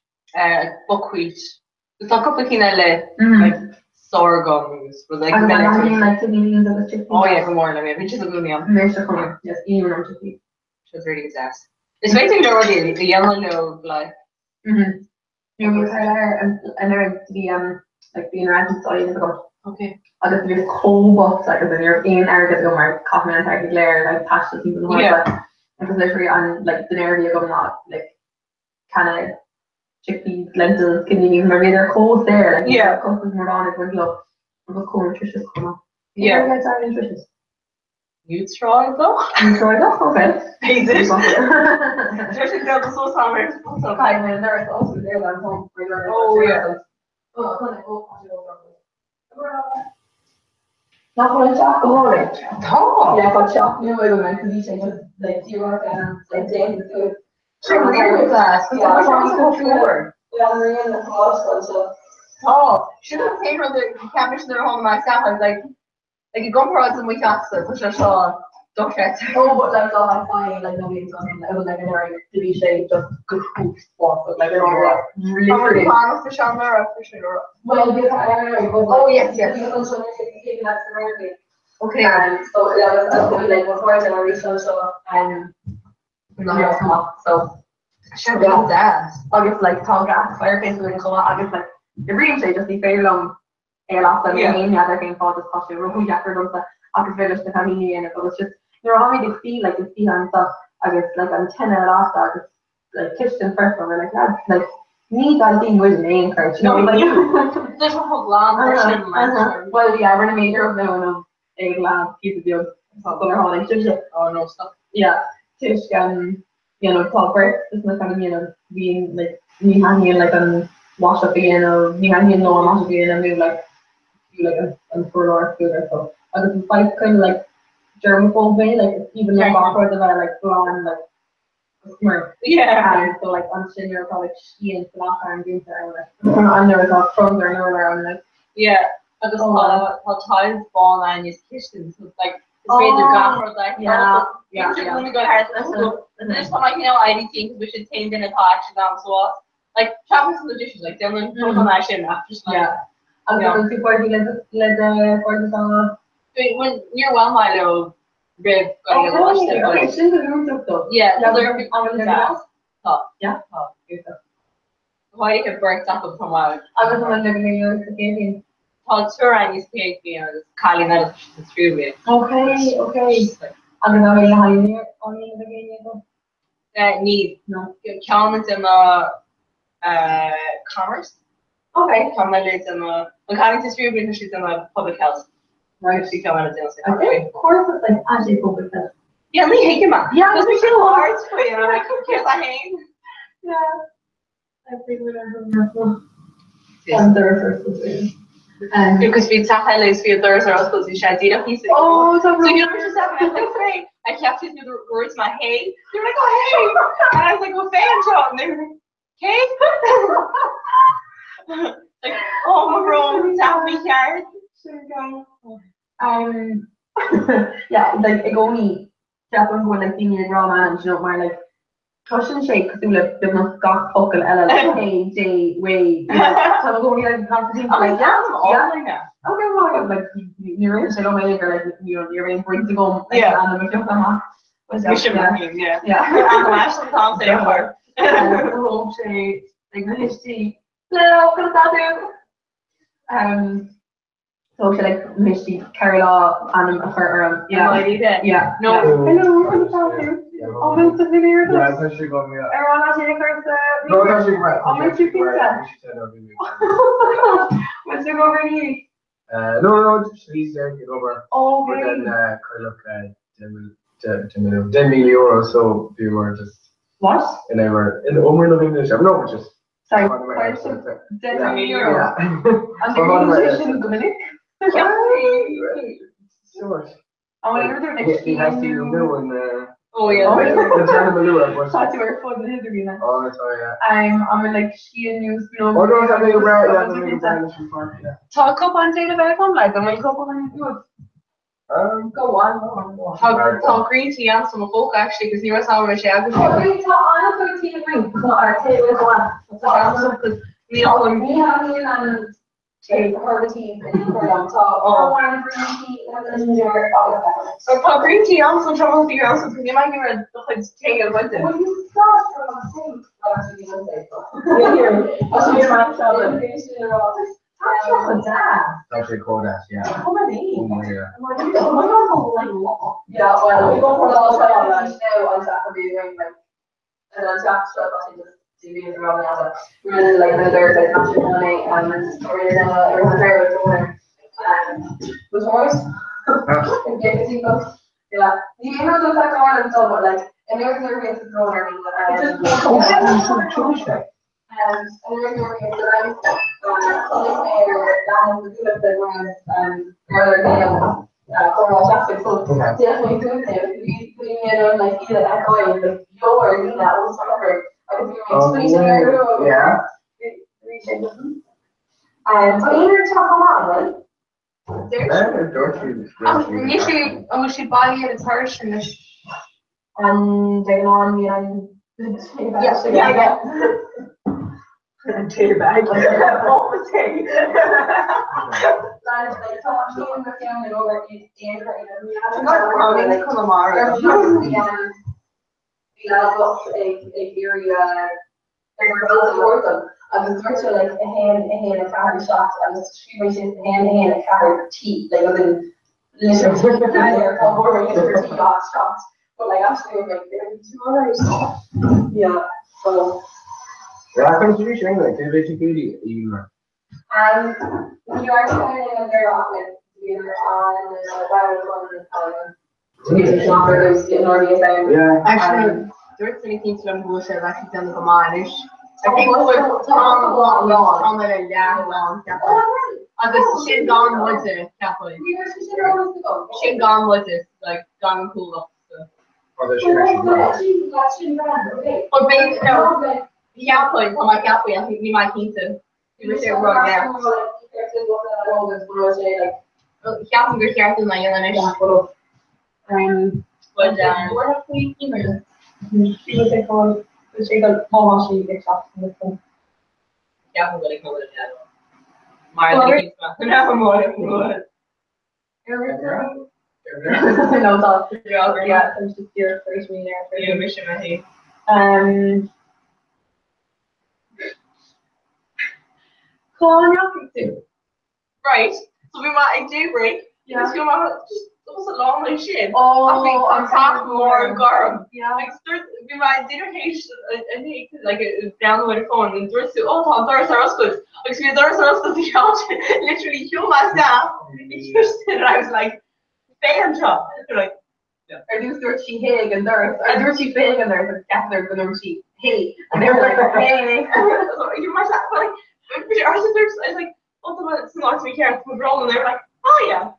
buckwheat. It's not complicated like sorghum. But like like beans of the chicken. Oh yeah, good morning. Which is a good meal. Yes, even on chicken. She's really good ass. It's basically already the yellow no like. You know, and the like the interaction side of the okay. I just do cold box like as you're in area go my coffee and target layer like past the people because literally on like the area going on like kind of chickpeas, lentils, kidney beans, maybe they're cold there like cookies more on it when it was cool nutritious come on. Yeah. You guys are nutritious. You try though? You try though? Okay. There's the sauce on it. Okay, man, there's also there that home. Oh yeah. Not going to talk about it. Oh. Yeah, but talk new element because you say like you work and like day is good. Sure, we're class. Yeah, we're in the house so. Oh, should have paid for the cabbage in their home myself. I was like you go for us and we can't so push us all. Don't check. Oh, but like all I'm fine, like nobody's on it. I was like an area to be shaped just good food spot, but like really. How many pounds for Shamler or for sure? Well, oh yes. Okay. So yeah, that's like before I did my research, so so sure about that. I guess like tall gas fireplace we're gonna come out. I guess like the real say just be very long. After the other thing for this costume, we're going after them. I guess village the family and it was just how many they feel like you see and stuff. I guess like I'm 10 and last I guess like kitchen first one. We're like that like me that thing was main coach. You know like there's a whole long version. Well yeah, we're gonna make her of a glad piece of you. Oh no stuff. Yeah. Tish you know top first is not kind of you know being like me hanging like wash up again or me hanging no wash up again and do like for our food or so. I was like kind of like germaphobe way, like even like awkward that I like blonde like smart. Yeah. And so like I'm sitting there probably she and flop and doing there like I'm never got from there nowhere I'm like I just thought how times born and his kitchen so it's like it's made the gaffer like really good heart and there's some like you know ID things we should change in a touch down so like chopping some of the dishes like them and on that shit after just like I'm going to party let the when you're well Milo rib okay she's a room though they're that yeah why you have burnt up from I was wondering tour and you speak you know calling out through me okay I'm gonna how you on need no comments in commerce Okay, come my legs in the mechanic distributor because she's in the public health. Right, she come out of the I think of course it's like anti-public health. Yeah, me hate you, man. Yeah, because we feel hard for you. Like, kiss I hate. Yeah. I think we are and there first. Because we talk highlights for there's or else because we should do a piece of so you know just having a great. I kept using the words my hey. They were like, oh hey, and I was like, well, fan shot, and they were like, hey. Like, oh my bro, tell me card. Yeah, like I go me step on going like senior drama and you know my like cushion shake because they've not got fucking LLK way. So I'm going like confident like yeah. Okay, well like you're in so my like you know you're in brings to go yeah and I'm just on we should yeah I'm actually can't say more the whole shade like the history hello can I so she like Misty Carrie Law and her yeah no hello can I do oh my god here yeah it's actually going me up everyone has any cards no it's actually right oh my two pizza what's the over here no just please get over oh but then look 10 million euros so if you were just what and I were in the Omer of English I'm not just sorry 10 million euros and the musician Dominic sure I want to do next he has to do in oh yeah the tournament I to wear fun in the interview now oh sorry yeah I'm like she and you know oh no I think about talk up on Taylor Beckham like I'm like up on you go on talk green tea and some folk actually because you were how much I was green tea I'm going to tea green or Taylor because we all me and take her tea on top or one green tea or put green tea on some trouble with your house because you might give her the take it with it well you start from actually called that yeah oh my yeah yeah well we go for all time now on Saturday like and on Saturday TV is around now really like another like national money and everyone's there with horse yeah you may not look like Ireland and stuff but like and there's no reason to throw everything but and there's no reason that I'm the good of the ones where they're for traffic so definitely doing it putting in on like either that guy like your that was whatever I was yeah but even talk on we should buy it first and they're on me and yeah and take it back all the time like talking with family over I was sort of like a hand of carry shots and she was just hand of carry tea like within literally there covering her tea shots but like actually like there 2 hours yeah so yeah I can see saying like they basically you are standing in there often you're on yeah actually there's anything to bullshit actually done the Manish I think we're on the long I guess she gone with it Kathleen she gone with it like gone and cool up oh there's she but basically no yeah point for my Kathleen I think we might need to you were there wrong there Kathleen was here in my young but what if we email she was called she got how she gets off in the phone. Yeah, I'm gonna cover that. My never more. No, that's yeah, I'm just here first me there for your mission, I think. Right. So we might do break. Yeah. Just go out. Just it was a long way shit. Oh, I'm talking more garum. Yeah. Like we might dinner hate like down with the phone and there's oh there's our good. Like we there's our good the couch literally human down. And I was like, bam job. They're like I do dirty hig and there's a dirty fig and there's a gather the dirty hey and they were like hey you must have like I was like oh it's not to be careful with roll and they were like oh yeah.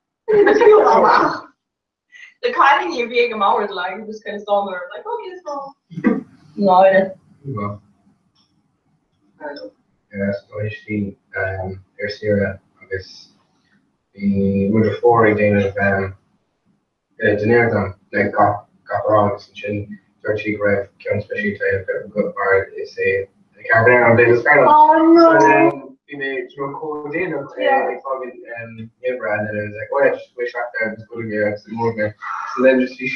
The kind of you being a mouth like just kind of saw there like okay it's fine. No, it Yes, I see Syria I guess the with the 4 again of Denerdon like got wrong and Dirty Grave Count Special Type good part is a Carbonara they just kind of so then we made code in of like fucking Hebra and then it was like oh yeah just wish out there just go to get some more man so then just she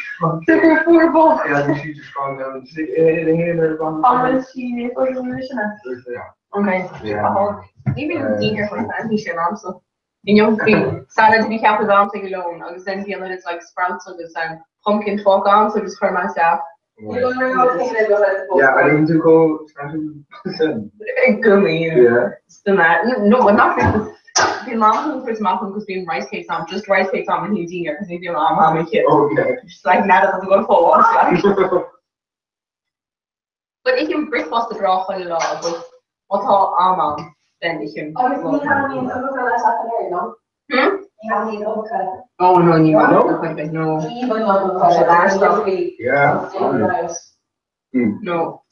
super football yeah she just strong down and say hey there she okay yeah even here for family shit also. And young queen started to be careful about taking alone. I was then feeling it's like sprouts of this pumpkin talk on, so just for myself. Yeah, I didn't go Gummy. Yeah. Still that. No, I'm not because the mom who's Malcolm was doing rice cakes on, just rice cakes on when he was in here because he's doing mom and kids. Okay. Just like now that doesn't go forward. But if you brick was the draw for the law, but what's all mom then you can. Oh no, you no. Yeah. No.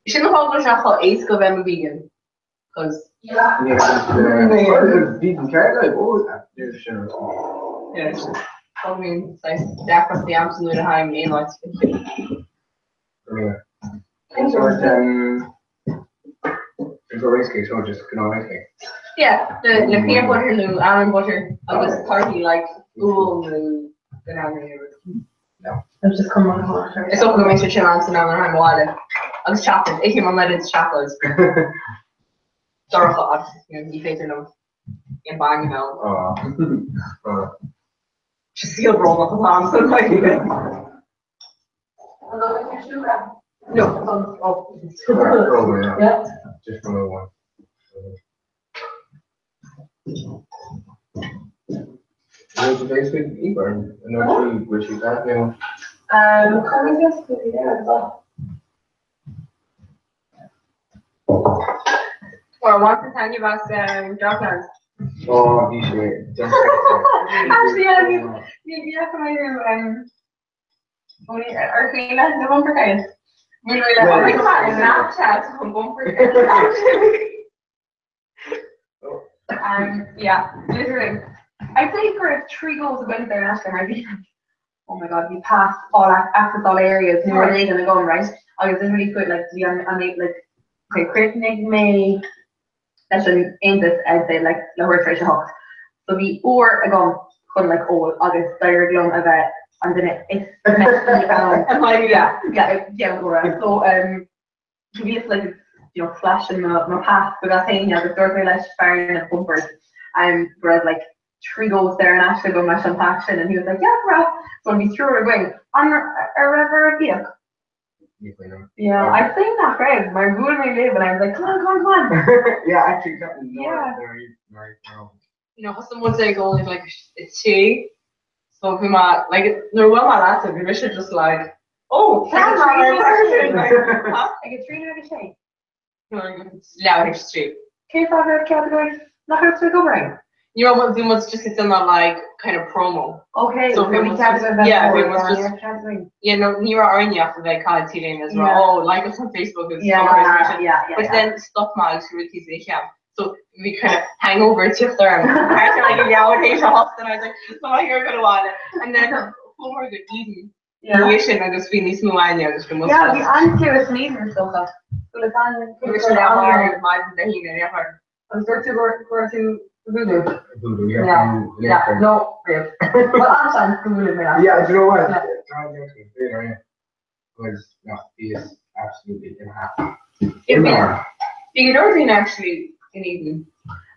You shouldn't have always called ace go them vegan. Because vegan cat like yes. I mean it's like that was the absolute high main like rice cake, so just rice cake. yeah, the peanut butter and almond butter. I was 30 like ooh no. It's just come on. It's not going to make your chin on so now I'm wild. I was chocolate. If your mum it's chocolate. Sorry, you face it now. In buying now. Just feel roll up the palm so like no. Oh, yeah. Just another one. What's the base with Eburn? I know which you got now. Coming just to be there as well. Or want to tell you about job plans. Oh, you should. Actually, yeah, can I do only our queen has the bumper guys. You know, like Snapchat on bumper. Yeah, literally. I played for 3 goals against their national rugby. Oh my god, we passed all access all areas. We were late in the going right. I was really good, like to be on like okay, Christmas May. That's an end this as they like the horse race hook. So we or a gun could like August third long of it and then it's yeah go around. So we just like flashing my path but I think the third way firing the bumpers whereas like 3 goals there and actually going my champagne and he was like yeah right. So we threw it away on a river vehicle. Yeah, I've seen that phrase. My rule may live, and I was like, come on. Yeah, actually, yeah. Someone say goal is like it's she. So if we might like they're well my lads, we should just like like a 3 out of 10. Loud street. Okay, father category. Not how to go right. You know what? We must just get them on like kind of promo. Okay. So we must just you are on after they call it T-Lane as well. Oh, like us on Facebook and stuff. But then stuff mags for the so we kind of hang over to there. I like a yellow page house and I was like, so you're gonna want it. And then who are good eating? Yeah. Wishing I just finish new one just the answer is neither so that. So the fan I'm going to Voodoo, yeah. No, yeah. Well, I'm Voodoo, yeah, do you know what? He is absolutely unhappy. You know, actually, in evening.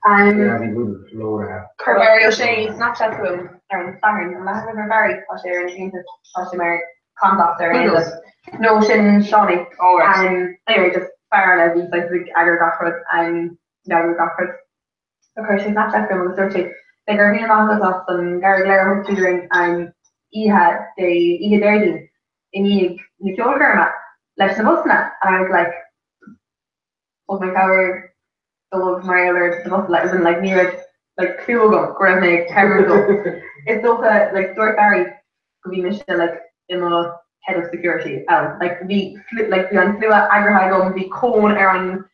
Yeah, he would have Carverio Shane, Snapchat to him. Sorry, I'm not having a very posh there and into posh America. contact there. No, Shin Shawnee. Anyway, just fire and these like big agar gaffered and agar gaffered. Of course, she's not checking with searching. They are being on us and Gary Blair was tutoring and he had there in the Jorgerma. Left the bus now, and I was like, oh my god, the love my alert, the bus was in like near like Klugo, Grevne, Cameron. It's also like Dort Barry could be mission like in the head of security. Like the Flua Agrahagum, the cone Aaron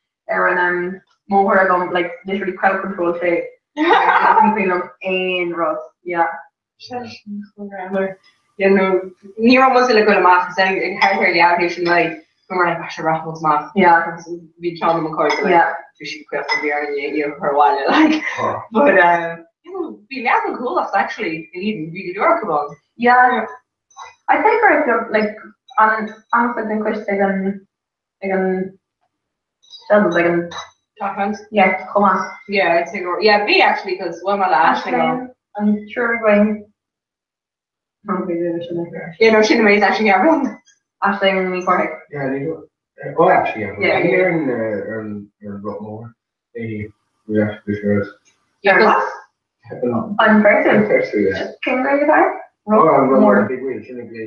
Mohoragum, like literally crowd control shape. And Ross, yeah. You know, Nero was like going to math saying in Harry Allocation like we're like Basha Raffles math. Yeah. We found them of course like yeah. We should quit for beer and you for a while like but you know we never cool that's actually even really workable. Yeah. I think for like honestly think I can yeah, come on. Yeah, I'd say yeah, me actually because one of my last I'm sure going. You know, she made actually everyone. Actually, in me for it. Yeah, they do. Oh, actually, yeah. Here in Rockmore, we have to be sure. Yeah. On person. Yeah. Can you guys Rockmore, big way. Shouldn't be.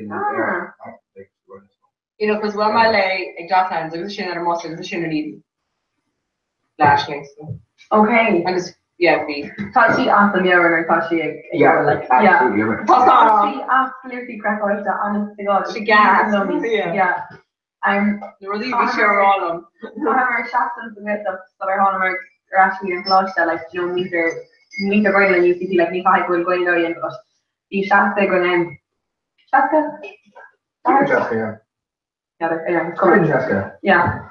You know, because when my Docklands, it was a shin and a muscle, it was a shin and Eden. Lashing. Okay. And it's yeah, me. Thought she asked the mirror and thought she like absolutely. Yeah. She absolutely cracked out that honest to God. She gasped. Yeah. I'm really sure all of them. However, Shaston's the myth of Southern Honor are actually in Gloucester, like you know, meet the girl and you see like me five will going down but the Shasta going in. Shasta? Shasta, yeah, come on. Yeah.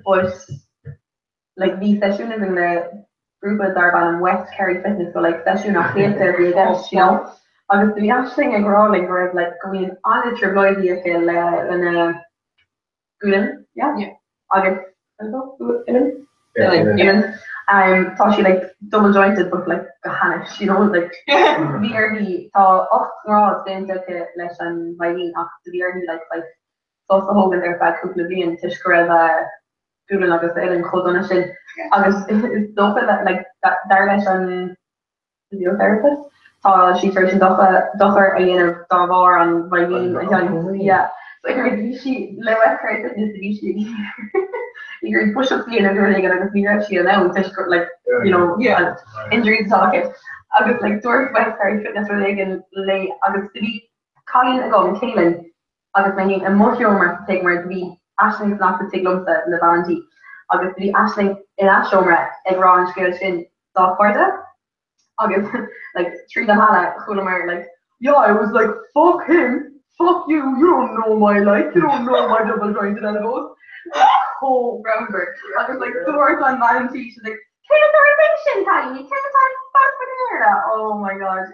But like the session is in the group of Darban and West Kerry Fitness, so like session of place every day, you know. Obviously the ashling and growling were like going on the tribloid vehicle in Gulen, yeah. August thought she like double jointed but like a Hanish, you know, like the early thought off then like less than Violin after the early like so the Hogan there back couple of being Tishkareva Gulen agus in Chodona sin agus is docha that like that Darlish and physiotherapist she started docher a yin of Davar and Violin yeah. So she lewat crisis is she you're push up and everything and I just figure she now like you know injuries talking. I was like Dwarf West Kerry Fitness related lay I was to be Colin ago and Kaylin I was making a much humor to take where to be Ashling not to take lumps in the Valentine. I was to be Ashling in Ashomra and Ron Scale Shin software. I was like three the Hannah Kulamar like yeah I was like fuck him. Fuck you don't know my life, you don't know my double jointed elbows. Oh, Brownberg. I was like, doors on Valentine, she's like, Taylor Tiny, oh my god.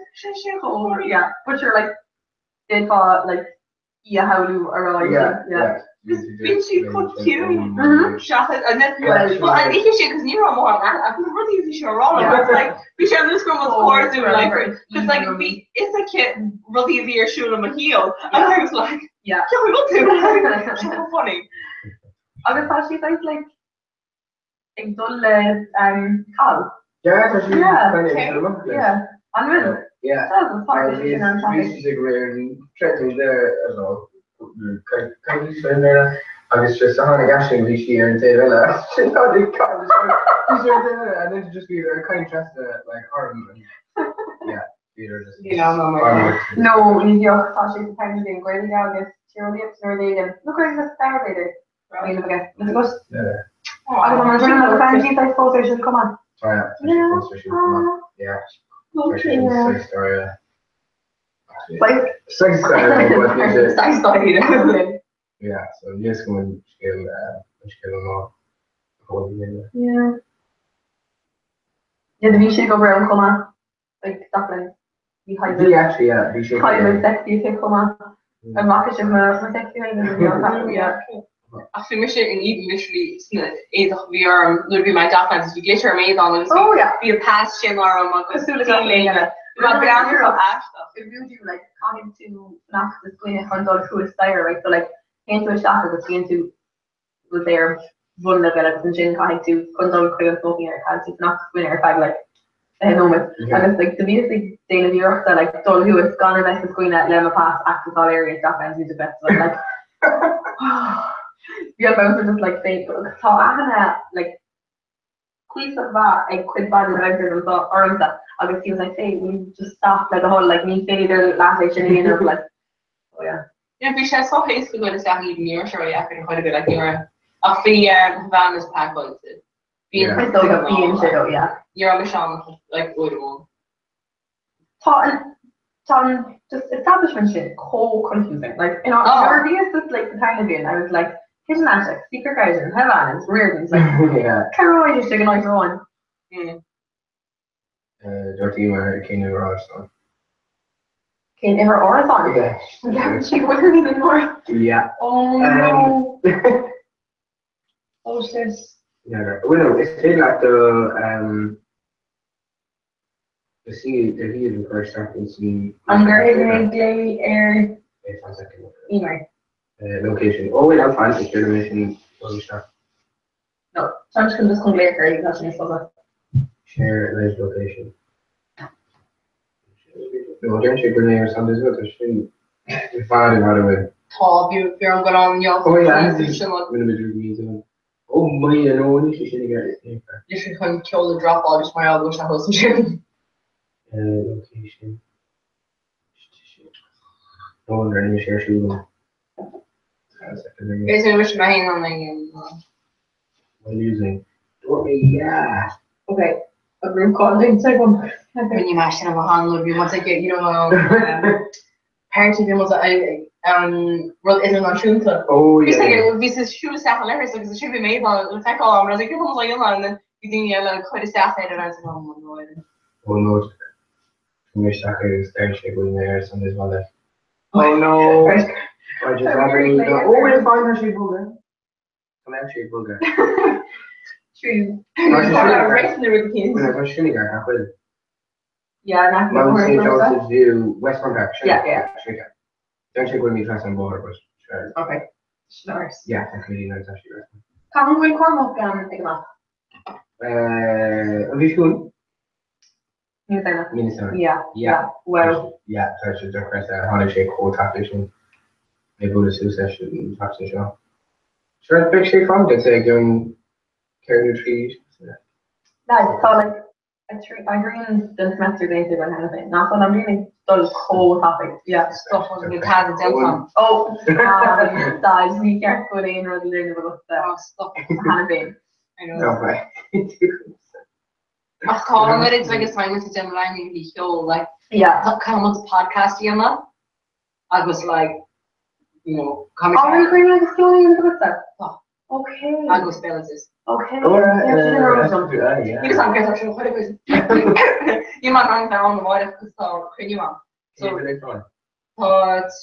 Oh, yeah. But you're like, they thought, like, yeah, how do arrive? Yeah. Bitch, you could kill shot it, and then, well, I think you should, because you're more than that. I couldn't really be sure all of it. Like, we should have this girl with core doing, like, because, like, it's a kid, really easier shoot him a heel. And I was like, yeah, we will do. She's so funny. I thought she sounds like dull, Carl. Yeah, because she's kind of yeah, unreal. Yeah. This is a great treasure there as well. Kind of there. I was just on a gashing this year and say, "Well, she's not the car." And then just be very kind of like Harlem. Yeah, Peter just. No, you thought she's kind of doing great. Yeah, I guess you're only up to her day and look like the star later. Right, okay, let's go. Yeah. I don't know. Remember the Valentine? I suppose they should come on. Oh yeah. Yeah. Okay. Sex story. Story. Yeah, so yes, when skill Yeah. Yeah, the V-shape over and come on. Like Dublin. Actually, yeah, V-shape. Kind of sexy if come on. I'm not my sexy yeah. Actually, my shit in Eden literally is VR would be my Docklands. If you glitter maze on it, be a past shim or a If you do like calling to knock the screen in front of who is there, right? So like into a shot of the screen to was there vulnerable like some gin calling to control crowd smoking or calling to knock the screen or tag like moment. And it's like the music day of Europe that like Donal Lewis gone and the screen at Lemma Pass access all areas that ends music festival like yeah, both are just like saying so I like quiz of that I quit bad and regular or that I guess he was like say we just stopped like a whole like me say their last section of like oh yeah. Yeah, we should so hate to go to Saturday near sure yeah can quite a bit like you're a free van is packed on it. Being yeah. You're on the show like what one. Tom just establishment shit confusing. Like you know RV is just like the time of year I was like Kitchenatics, Secret Garden, Heaven, it's weird. It's like, yeah. Can't really just take a nice one. Dirty Mary, Kane Horizon. Kane Horizon? Yeah. Yeah, she wasn't anymore. Yeah. Oh no. Oh shit. Yeah, well, no, it's still like the sea, the heat in first starting to Under Glay Air. Wait 1 second. Email. Location. Oh, wait, I'm fine. It's your mission. No, so I'm just going to come later. You got me Share live location. No, don't you bring your son as well? You're fine, by the way. Top, you're going on your. Oh, yeah, I'm going to do music. Oh, my, I know, you should get it. You should come kill the drop all just my elbow shot house and location. No wonder any share shooting. Is it which main on the what are you using? Yeah. Okay. A group called inside one. When you mash it on a hand, you want to get, you know, parents of them was well, it's not true. Oh, yeah. This is true stuff on everything because it should be made on the all. I was like, you're like, and then you think like quite a staff and I was like, oh my god. Oh no. Wish I could start shaking there some as well. Oh no. I just oh, we'll find her shape booger. Come out, shape booger. True. Yeah, Mount St. Joseph's View, Westbourne Park. Yeah. Don't check with me twice on board, but sure. Okay. Nice. Yeah, that's really nice actually. Can we Cormac think about? Are you sure? Minnesota. Yeah. Well. Yeah, so I should just press that. How to shake whole taxation. Maybe we'll do session taxation. Sure, big shake from it. Say going carry the trees. No, so like I green the semester days when anything. Not that I'm really done whole topic. Yeah, stuff on the card and down. Oh, dies me can't go in or learn about the stuff. Hannah I know. No way. I call it it's like a sign with the gym line and he show like kind of what's podcast you know. I was like, you know, coming. Oh, we're going to school in the stuff. Okay. I go spell this. Okay. Alright. You just can't actually quite a good. You might hang down the water because so can you want? So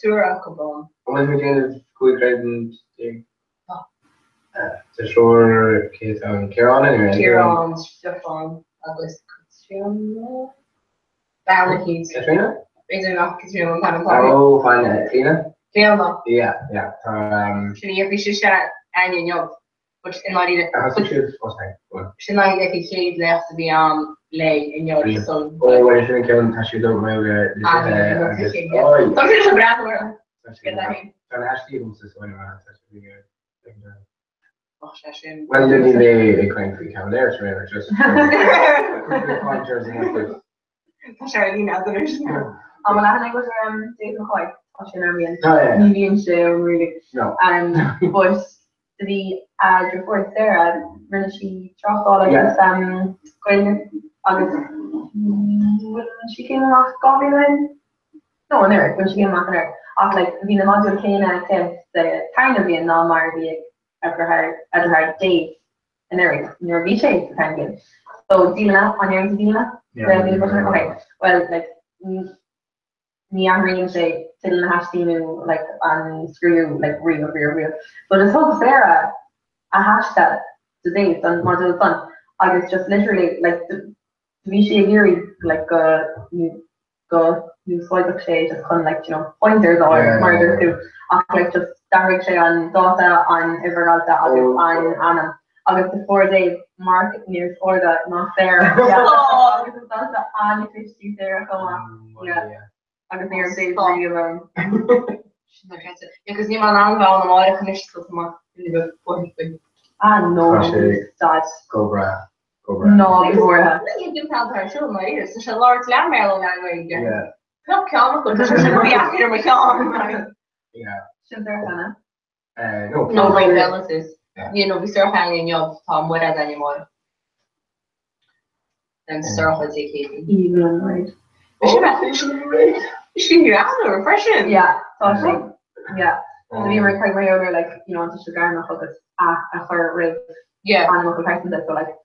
sure alcohol. When we did school grading to shore kids on Kieran anyway. Kieran, Stefan, August, Katrina. Valentine. Katrina? Is it not Katrina? Oh, fine. Tina? Tina. Yeah. Should you be shot and you know, which in my either. Should not get the shade left to be lay in your son. Oh, when you shouldn't kill him, you don't know where. Oh, something to grab where. Get that in. Actually, it was just one of our well, you need a crane free cavaliers, really, just pointers and Charlene as a vision. When I was Dave McCoy, watching medium show, really. No. But the report there, when she dropped all of this, going when she came off Scotland, no, there, when she came off there, after like being a module came and since the kind of being non-Marty. After her date and there near V shape kind of good. So Dina on your Dina? Okay. Well like me and Green say till the hashtag like on screw like real. But it's so Sarah a hashtag today on module fun. I guess just literally like the V shape Gary like go new soil of shade just kind of like pointers or murder to like just direct shade on data on Everalta on Anna. August the 4 days market near Florida, not fair. Oh, that's the only fish she's there. August near days really alone. Because niemand aangehaald om alle geneesjes te maken. No, dat. Cobra. No, before her. You do tell her show my ears. She's a large lamb mail that way. Yeah. Not comical, but she's reacting to my song. Yeah. She's there, Hannah. No, my relatives. You know, we start hanging up Tom with us anymore. And start with taking. Even right. She you out refreshing. Yeah, totally. Yeah. So we were like my other like to sugar and focus at her rib. Yeah. Animal person that so like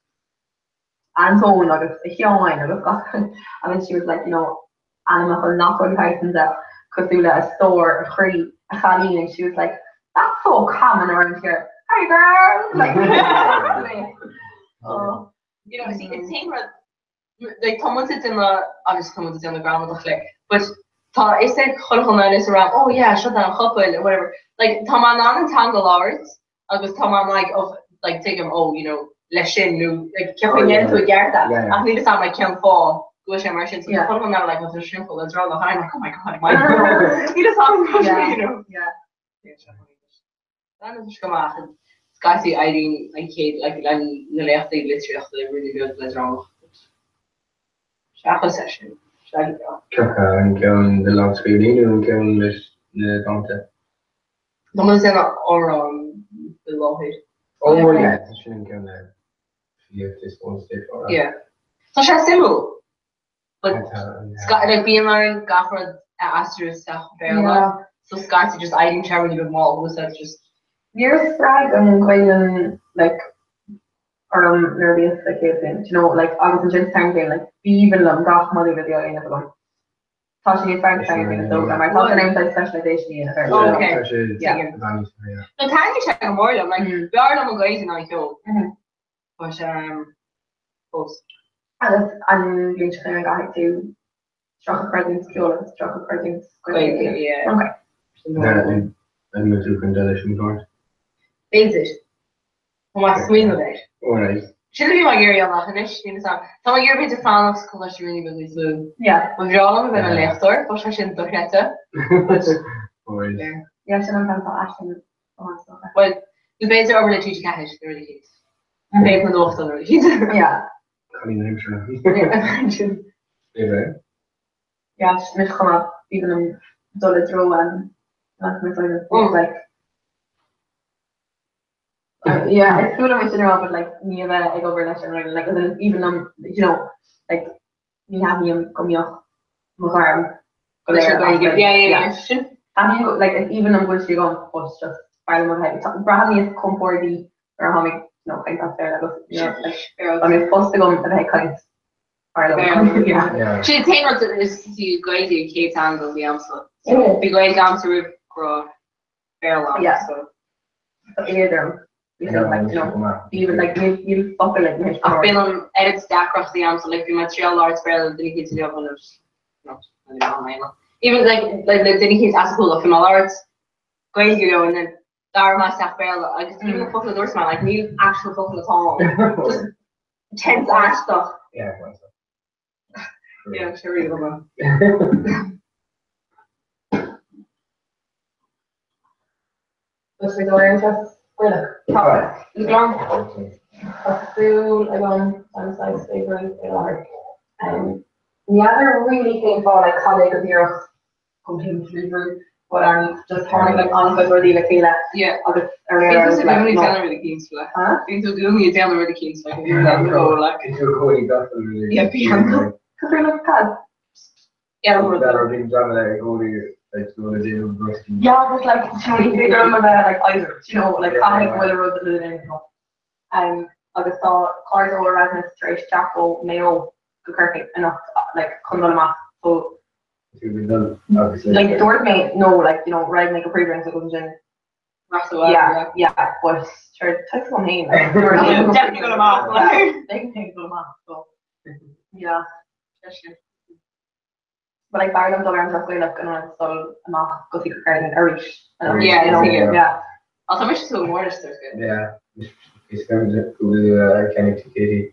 and so like a wine and then she was like animal not good person that Cthulhu a store a free a Khalil and she was like that's so common around here. Hi girl. Like see it's same like someone sits in the obviously someone sits on the ground with a flick, but I said is around, oh yeah, shut down couple or whatever. Like Taman and Tangle Lords, I was Taman like take him, Leshin new like keeping into a yard that I need to sound like Kim Fall, Gush immersion. So I'm not like with a shrimp that's around the high, I'm like, oh my god, my need to sound That is come out. Scotty Irene like Kate like the left literally really good let's wrong. Shackle session. Kaka and Kevin the last screen and Kevin the Dante. Someone's in or the low head. Oh yeah, it's shouldn't Kevin there. If this one stay for yeah. So she's similar. But Scott like being Larry Gafford Astor's so Scott's just eyeing Charlie with Mall who says just near Sprag and going like nervous like like I was just thinking like even got money with the in them. Touching is fine thing so I thought the name like specialization in it. Okay. Yeah. No tiny check more them like we are them guys in I kill. But post. And literally I got to struck presents struck presents. Yeah. Okay. And we'll do condition for it. What's swing with it? Alright. Should be my area on that finish, so my gear bit of fan of school is really really slow. Yeah. We've all been a left door, but I shouldn't look at it. Yeah, so I'm Ashton. Well, the base are over the teacher cash, they're really cute. They put off the really. Yeah. Yeah, she's come up even dollar throw and like yeah, it's good in general, but like me and I go over election like even like me have me come here, yeah. And like even I'm going to go post just Parliament heavy. Brahmi is come for the or how many kind of fair I mean supposed to go and I kind yeah. She take out is to go to Cape Town and the answer. So be going down to grow fair long. Yeah. So either even like you fucking like me. I've been on edit stack across the answer like the material arts fair and the kids do on those even like the kids ask cool of female arts going to go and then Dharma staff fair like even the fucking doors man like need actual fucking at all. Just tense ass stuff. Yeah. Yeah, sure you will. Let's go into topic. Food, size favorite, the other really came for like colleague of yours completely through but I'm just turning like on because we're the feel yeah. Earlier it's only telling where the kings fly. Huh? It's only telling where the kings fly. Yeah, piano. Because they're like cats. Yeah, that are being done like only like the deal with yeah, just like they don't know like either, like I have whether road the anything. I just saw cars over Rasmus, Trace, Jacko, Mayo, Kirky, enough like come on a so like Dork mate, no, like riding like a pre-brand so goes in. Yeah, but sure, takes some name. Definitely gonna off. They can take them off. So yeah. but like Barnum done arms up like and I'm still not go see card in Irish. Yeah. Also, I'm just so more just good. Yeah, it's kind of cool. Kenny Katie,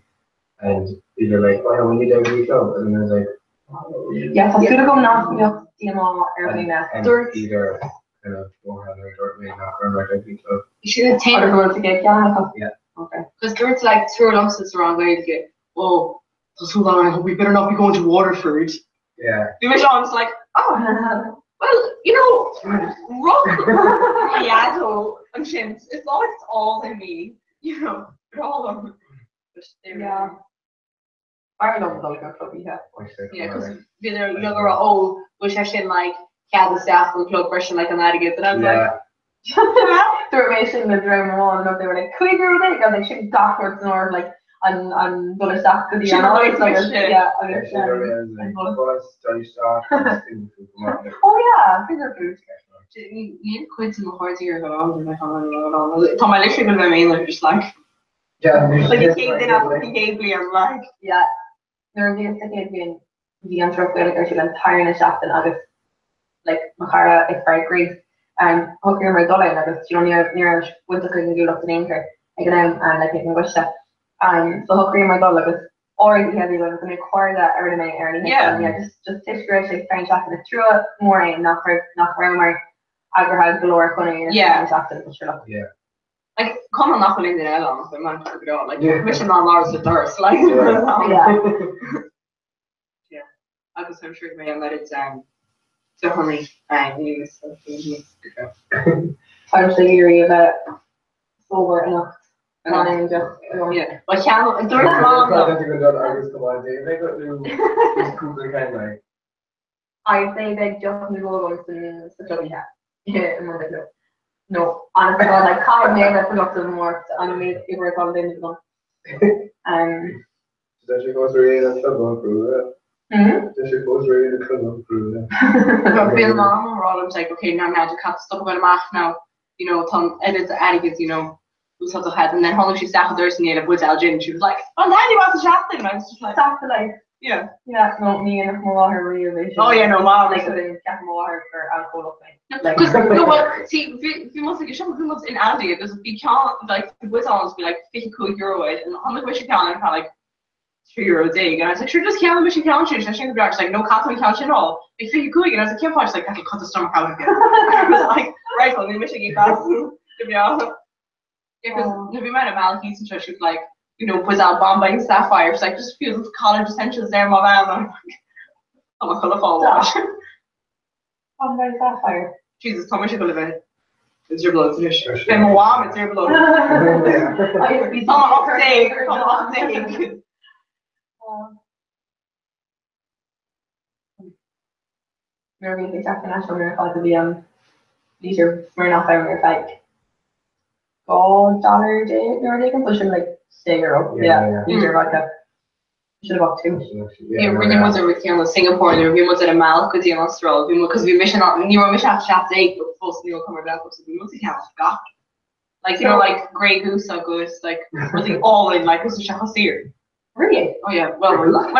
and they're like, oh, we need every club, and then I was like, oh, yeah, so should have gone off the DMO everything that. Either kind of Mohan or Dortmund, not from like every club. You should have taken the to get yeah. Okay. Because Dirt's like through lumps it's the wrong way to get. Oh, so long. I hope we better not be going to Waterford. Yeah. The Michonne's like, oh, well, you know, rock. Yeah, so I'm shins. It's all in me, you know. They're all of them. Yeah. I love the like club yeah. Yeah, because they're younger. Oh, which I should like have the staff from the club version like an addict, and I'm like. They were making the drama on and they were like, can we do that? And they should backwards and or like I'm gonna stop the yeah, oh yeah, finger food. You need to quit in the hard year Tom I literally gonna be mainly just like like he came in after he gave me I'm like yeah. There was a kid being the anthropoid like actually entire in a shaft in August like Makara is very great. Hooker my dollar and agus you know near winter can do lots of anchor like and like making good stuff. So hooker my dollar agus already heavy like gonna acquire that every night early. Yeah, just take great like French after the through it more in not for more agar has galore funny yeah after for sure. Yeah. Like come on not in the island if man to go like mission on Mars with thirst like yeah. I was so sure my let it so honey, I knew so I'm so eerie about sober enough. And just yeah. But can't during mom. I say they just need to go to the yeah, no, honestly, God, like Colin made that productive more. I made it work all day. So that she goes really and stuff going through that. She goes really and stuff going through that. But being mom, we're all like, okay, now magic cut stuff about a math now. You know, Tom edits the addicts, you know, who's sort of had, and then how she sat with her and of Woods Algin, she was like, oh, Daddy wants to chat then. And I was just like, that's like, yeah, no, me and her really. Oh yeah, no, mom, like the cat more for alcohol thing. Because no, well, see, we must like some who must in Aldi because we can't like the Woods always be like €50 and on the Michigan I'm kind of like €3 a day, and I was like, sure, just count the Michigan count change. And she was like, no, can't we count at all? Like €50, and I was like, can't watch like that'll cut the stomach out again. I was like, right, well, the Michigan class to be honest. Yeah, because if we met at Malachis and she was like, you know, puts out Bombay Sapphire. She's like, just feels college essentials there, my man. I'm like, I'm a colourful wash. Bombay Sapphire. Jesus, how much you believe it? It's your blood, it's your blood. It's your blood. Come on, take. Maybe the national miracle to be these are Smirnoff Iron like $1 a day, they can push them like €6. Yeah. These are vodka. Should have bought 2. Yeah, we're doing what's with Singapore, they're doing what's at a Mal, because in Australia, because we mission out, you were mission out Shaft 8, but supposed to come around, so we must have got. Like, you know, like Grey Goose, so good, like, really all in, like, it's a Shaft here. Really? Oh, yeah, well, we're like,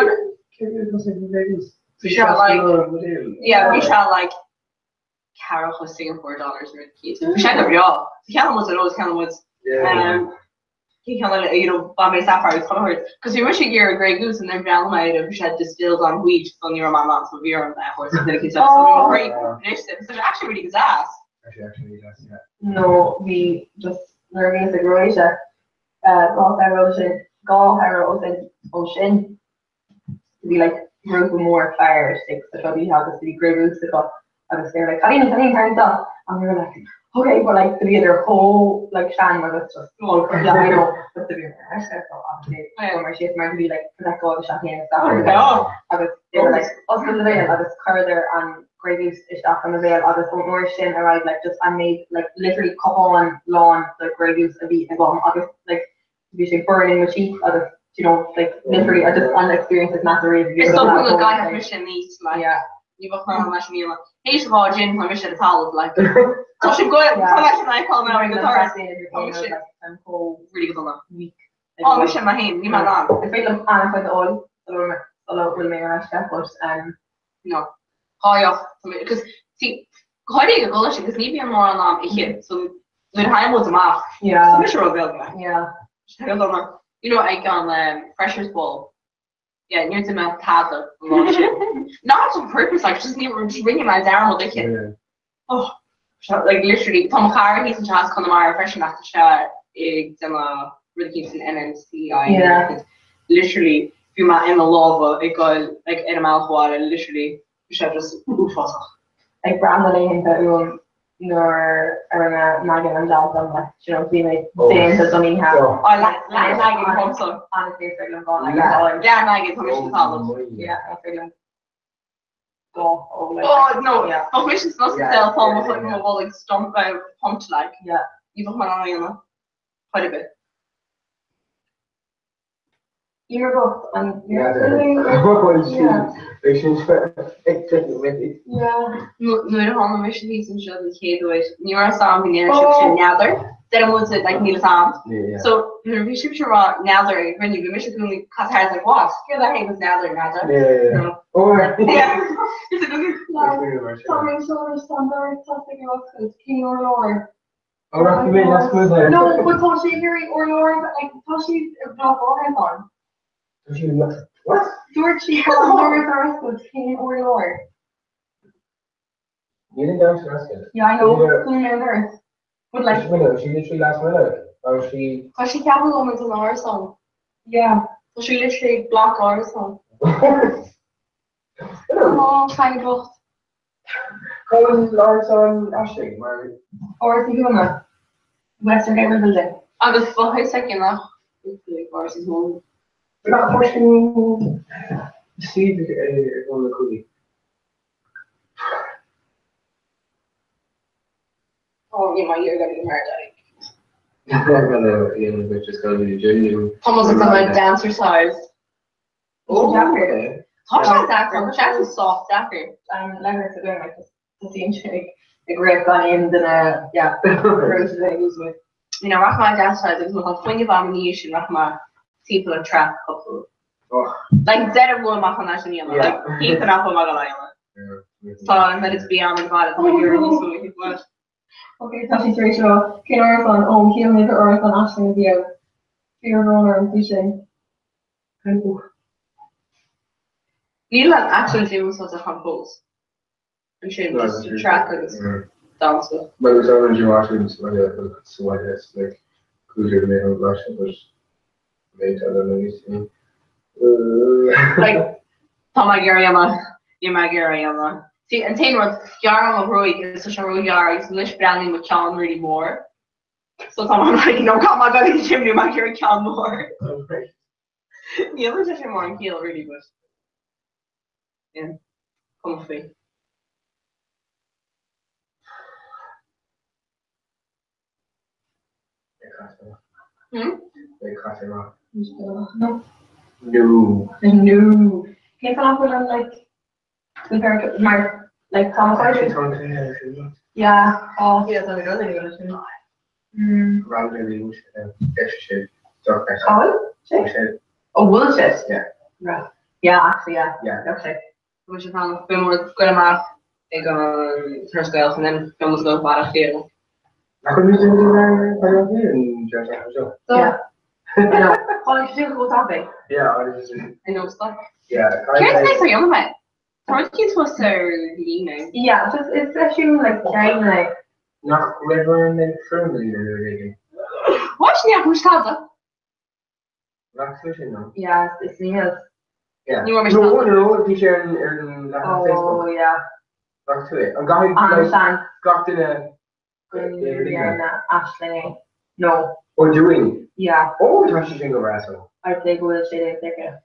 we shall like, yeah, we shall like, Carol was Singapore dollars or keys. We shall never y'all. The Callum was at always Callum was. He kind of, you know, Bombay Sapphire was colored because we wish a year a Grey Goose and then Valmide which had distilled on wheat on your mom so beer on that horse and then it gets up so great initiative. So actually really gas. Actually, yes, yeah. No, we just learning the Croatia. Ocean to be like group of more fire sticks that we have to be Grey Goose to go. I was there like I didn't turn up and we were like okay, but like to be their whole like Shan was just all yeah, I know but to be obviously my shift might be like protect all the champagne and stuff. I was they were like us in the veil, I was further on Grey Goose stuff on the veil, I was on Ocean arrived like just I made like literally cut on lawn the Grey Goose a beat and go I was like usually burning the sheep, I was you know like literally I just on the experience is not the reason. It's something the guy has mission needs like yeah. You walk around and me like, hey, she's all gin, my mission at all like. So she go come actually I call me out the guitar. I'm cool, really good on that. Oh, mission my hand, you might not. If I look on for the oil, so will make a nice but no. high off because see how do you go because need be more on here so when high was off yeah so sure build yeah you know like on Freshers Bowl yeah near to my tablet not on purpose like just ringing my down with it oh like literally Tom Carr he's in Charles Connemara fresh after shot it's really keeps an NMCI yeah literally if you're in the lava it got like in a mouth water literally you should just like Brandon and that nor Megan and Dad like you know being like saying that only have I like Megan also honestly for them going like yeah Megan permission to yeah I feel oh no yeah permission's not to tell Tom like a like stomp punch like yeah you don't want to quite a bit you're both and Yeah. Nu er han mission he's in show the kid with New York sound in the nether. Then was it like Neil sound. So the reception raw nether when you mission only cause has like what? Yeah, that he was nether. Yeah. Oh yeah. Tommy Silver standard something else King or Lord. Oh, that's good there. No, but Toshi Gary or Lord like Toshi's not on. What? Georgie Lord was King or Lord. You didn't go to Ruskin. Yeah, I know. Queen and Earth. But like She literally last minute. Or she Cause she can't go into our song. yeah. So she literally blocked our song. Oh, kind of. Colin Larson Ashling, Mary. Or is he doing that? Western Gamer Building. I was for his second now. We're not pushing Steve on the cookie. Oh, yeah, my ear got to be married. I'm gonna just go to the gym. Almost like my dancer size. Oh, Jacker. How's Jacker? Jacker's soft, Jacker. Like I said, like the same shake. A great guy in the yeah. You know, Rahma dance size is one of 20 abomination. Rahma people are trapped couple. Like that one of my national like keep it up on my line. So and then it's beyond the bottom. Okay, so she's Rachel. Ken Orson, oh, Kilometer Orson, Ashling View. Fear Runner and Fishing. Neil actually do such a compose. I'm sure just to track and dance with. But it's already watching so I guess like cruiser to make a Russian was made I don't know anything. Like Tom Agariama, you Magariama. See, and Tain was Yarama Roy is such a Roy Yar, he's Lish branding with John really more. So someone like, no, come on, go to the gym, you might hear John more. Yeah, we're just more in Kiel, really, but yeah, comfy. They cut him off. No. No. Can you come up with them like compared to my like Thomas Hardy? Yeah. Oh, he doesn't know anything. Randomly, extra shit. Dark shit. Oh, bullshit. Yeah. Right. Yeah, actually, yeah. Yeah. Okay. Which is kind of film was good enough. They go hairstyles and then film was good about it. I could use it in yeah. No. Oh, you should go topic. Yeah, I know stuff. Yeah. Can't say for young man. Turkey was so lean. Yeah, just it's actually like kind like. Not river and then firmly really. What's the apple salad? Not fishing though. Yeah, it's near. Yeah. You want me to know if you share in Facebook. Oh yeah. Back to it. I'm going to got in a Ashling. No. Or doing? Yeah. Oh, I should think of asshole. I'd say go with shit second.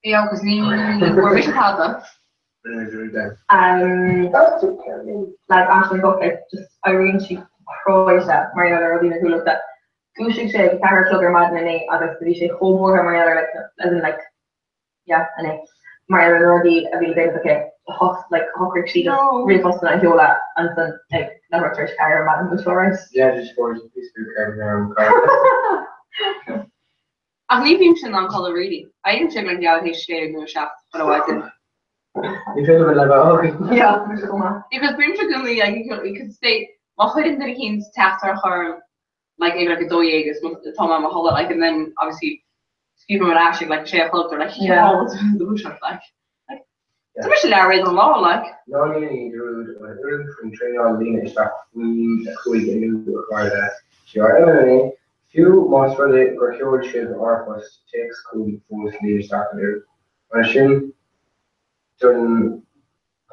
Yeah, because you were with Hada. That's okay. Like Ashling Bucket, just Irene, she cries at Mariana Rodina who looked at Gushik Shay, Carrot Clugger Madden and other city she whole more her Mariana like as in like yeah, and Mariana Roddy a little bit okay. Like Hawker she just really wants to Hiola and then like never church carrier Madden was for us. Yeah, just for a piece of carrier. I leave him on color really. I didn't check like the allocation no shaft, otherwise You feel a bit like, oh, yeah, because basically, like you could say, well, who didn't he test her like maybe like a doye is Tom and Mahalla, like, and then obviously people would actually like share clubs or like always the bush like especially there is a law like no need from training on being stuff we require that sure few months for the procureship or was takes school before leaders start there machine done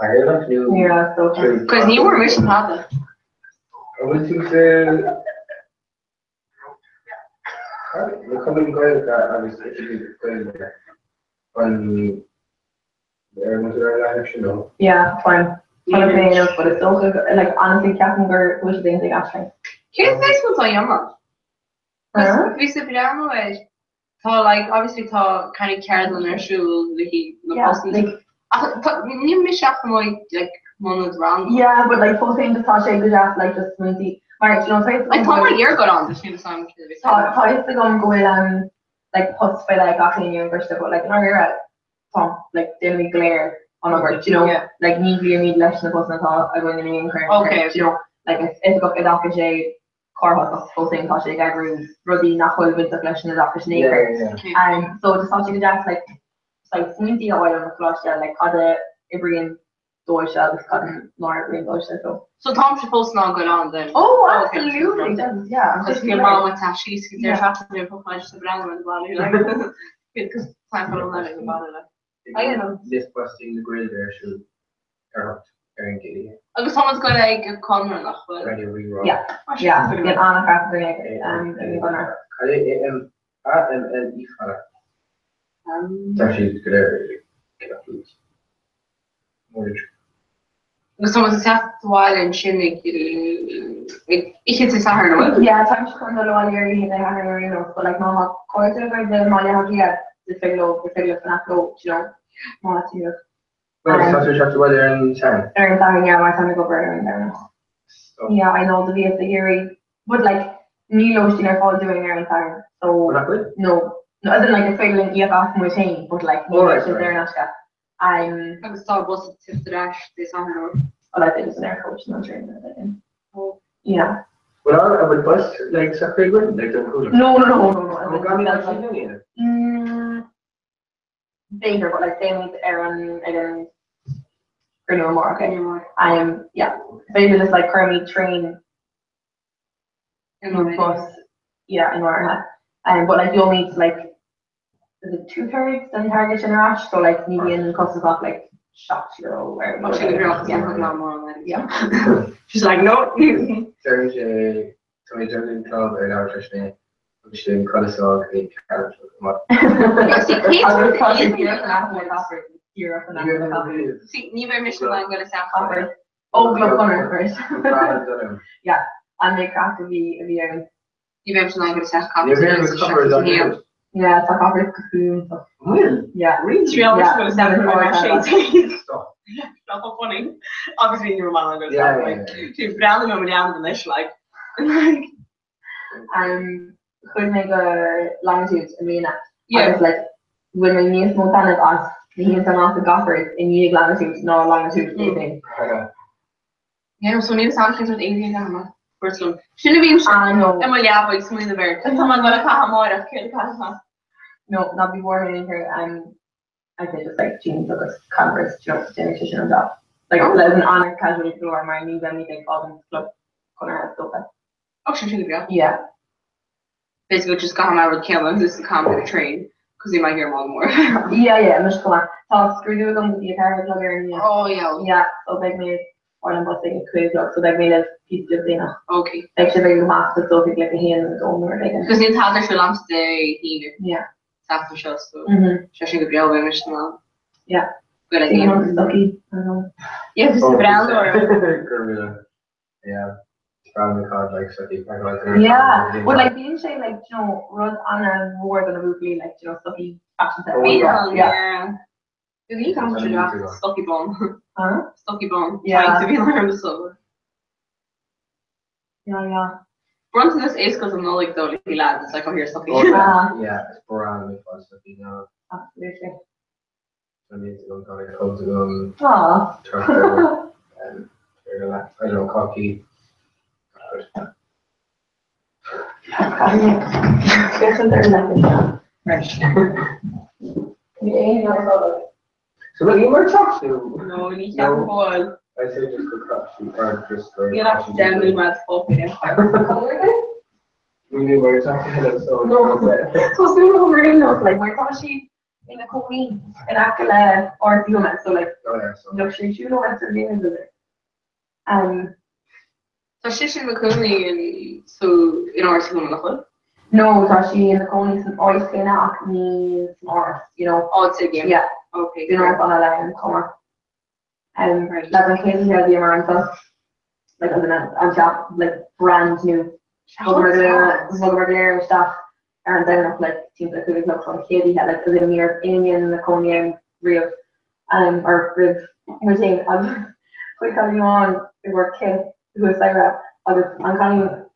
I don't know yeah so because you were mission had I would think the coming going I was actually going there on yeah, fine. But it's also like honestly, Captain Gert was the thing actually. Here's this one's on your mom. We sit down the way. So like obviously to kind of carry on their shoes, like you miss out from like one was wrong. Yeah, but like full thing to touch good after like just smoothie. Right, you know, I thought my ear got on this new song. I used to go and go like post by like actually in university, but like no, you're right. Like daily glare on over, you know, like neatly or neat less than the person I thought I went in the current. Okay, you know, like if I got a doctor J car that's full thing touch like every ruddy not well with the flesh in the doctor sneaker. So just touching the jack like smoothie oil on the flush like other Ibrian Deutsche, this cotton Northern Deutsche so Tom's supposed to not go on then. Oh, absolutely, yeah. Because your mom with she's there after the profile just around the body like because time for all that in the body like. I don't know. This busting the grill there should hurt and get it. Because someone's got like a corner enough. Yeah, get on a craft and you're gonna. Actually, good. Because someone's sat while and chinnig. Ich hätte es sagen wollen. Ja, das habe ich schon so lange hier in but like no, heute the money have here. The figure for that low, you know. Well, that's what you have to wear there in town. Yeah, my time to go burning there. Yeah, I know the VS theory, but like Nilo Stinner all doing there in town. So no, as in like a failing you have to retain, but like Nilo is there in Ashka. I was thought was it to the dash this on her. Well, I think it's an air coach, not trainer. Oh, yeah. Well, I would bus like Sacred Wood, like the cooler. No. Bigger, but like same with Aaron again. Or more, okay. Maybe just like currently train in the bus. Yeah, in order. But like you'll need like is it 2/3 then target in rush, so like maybe in cusses off like shots or yeah. She's like no. There's a Tony Club and our Trishne. Which in Colosog, the carrot. See, neither Michelin I'm going to sound covered. Oh, Glow Hunter first. Yeah, and they craft of the neither Michelin I'm going to sound covered. Yeah, it's like covered cocoon. Yeah, really? I'm going to sound shades. Not funny. Obviously, you're man. I'm going to sound like she's branding them down the niche like. Could make a longitude, I mean, like when we need small planet us, the hands are not the gophers in unique longitude, no longitude, anything. Yeah, so need something with alien camera. First one. Shouldn't have been no. And my yeah, boy, smooth the bird. Someone got a cat more of kill cat. No, not before in here. I think just like jeans of Converse, just nutrition and stuff. Like there's an honor casual floor, my knees anything called in club corner has open. Oh, should be yeah. Basically, just got him out of the camera. This is a common train because you might hear more. Yeah, I'm just going to screw you with the car plugger. Oh, yeah. Yeah, so they made one of us like a quiz plug, so they made a piece of dinner. Okay. Like, she's like a master, so like a hand and its own or like. Because it's how they're lamps the heater. Yeah. That's for sure. So, just think of the old image now. Yeah. Good idea. Yeah, just around or. Yeah. Yeah, but like being saying like you know run on a more than a roofly like you know stuffy fashion set. Yeah. You can't do that. Stucky bone. Huh? Stucky bone. Yeah. Trying to be learned so. Yeah. Brunson is ace because I'm not like the lads. It's like oh here's stucky. Yeah, it's brown with stucky now. Absolutely. I need to go kind of comes and Aw. turn I don't know, coffee. So what you were talking to? No, ni siya ball. I say just the coffee or just the. You're not generally mad for it. We knew we were talking about so. No, so soon as we're in those, like, we're actually in a company in Akala or human, so like, luxury, you know what's the name of it? So she's in the company, so in our school, no? No, so she in the company, some oil clean up, me, some oil, you know. Oh, it's a game. Yeah. Okay. You know, on a line, come on. Like, in case you have the Amarantha, like, I'm shop, like, brand new. Regular stuff, and then like seems like it looks like Katie had like a near Indian, Laconian, real, or rib. We're saying, we coming on, we were kid who was like, I'm coming to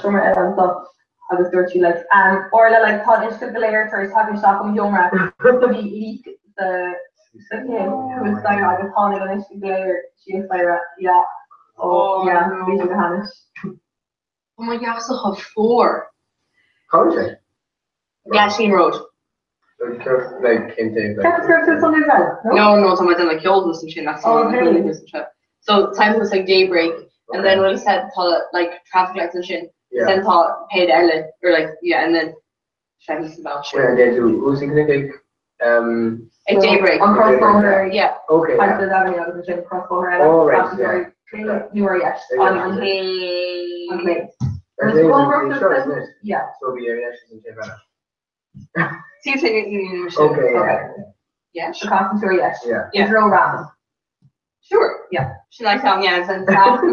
summer and stuff. I was dirty like, or like thought it's the layer first having shop on Yomra, to be leak the kid who was like, I was calling it an issue layer, she was like, yeah, oh yeah, we do Hamish. Oh my gosh, I have 4. How is it? Yasheen Road. Like, can't take No, something like Yolden and shit. That's so time was like daybreak, and then when he said like traffic lights and shit, then thought paid Ellen or like and then Shaggy's about shit. And then who's he gonna take? At daybreak. On cross-border, yeah. Okay. I did that on the gym cross-border. Oh right, yeah. You were yes. On Okay. Yeah. So we are actually in Japan. Okay. Yeah. The concentrate, yes. Yeah. Israel Ram. Sure. Yeah. She likes how and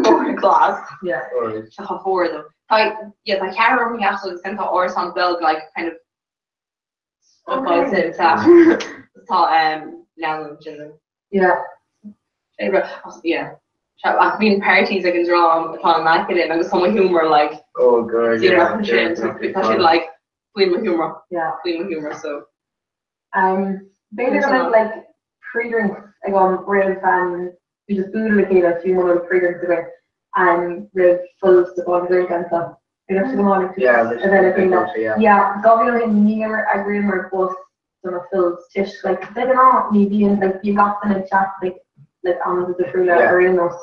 more class. Yeah. She have 4 of them. I can't remember the actual extent of Orson Belg like kind of. Okay. Yeah. Yeah. I've been parties I can draw upon that and there's some humor like oh god yeah because she like clean with humor so basically like pre-drinks I go rib and we just food like a few more pre-drinks away and rib full of the drink and stuff and then I think that governor in near agreement both sort of fills tish like they don't know me being like you got them in chat like on the true or in those.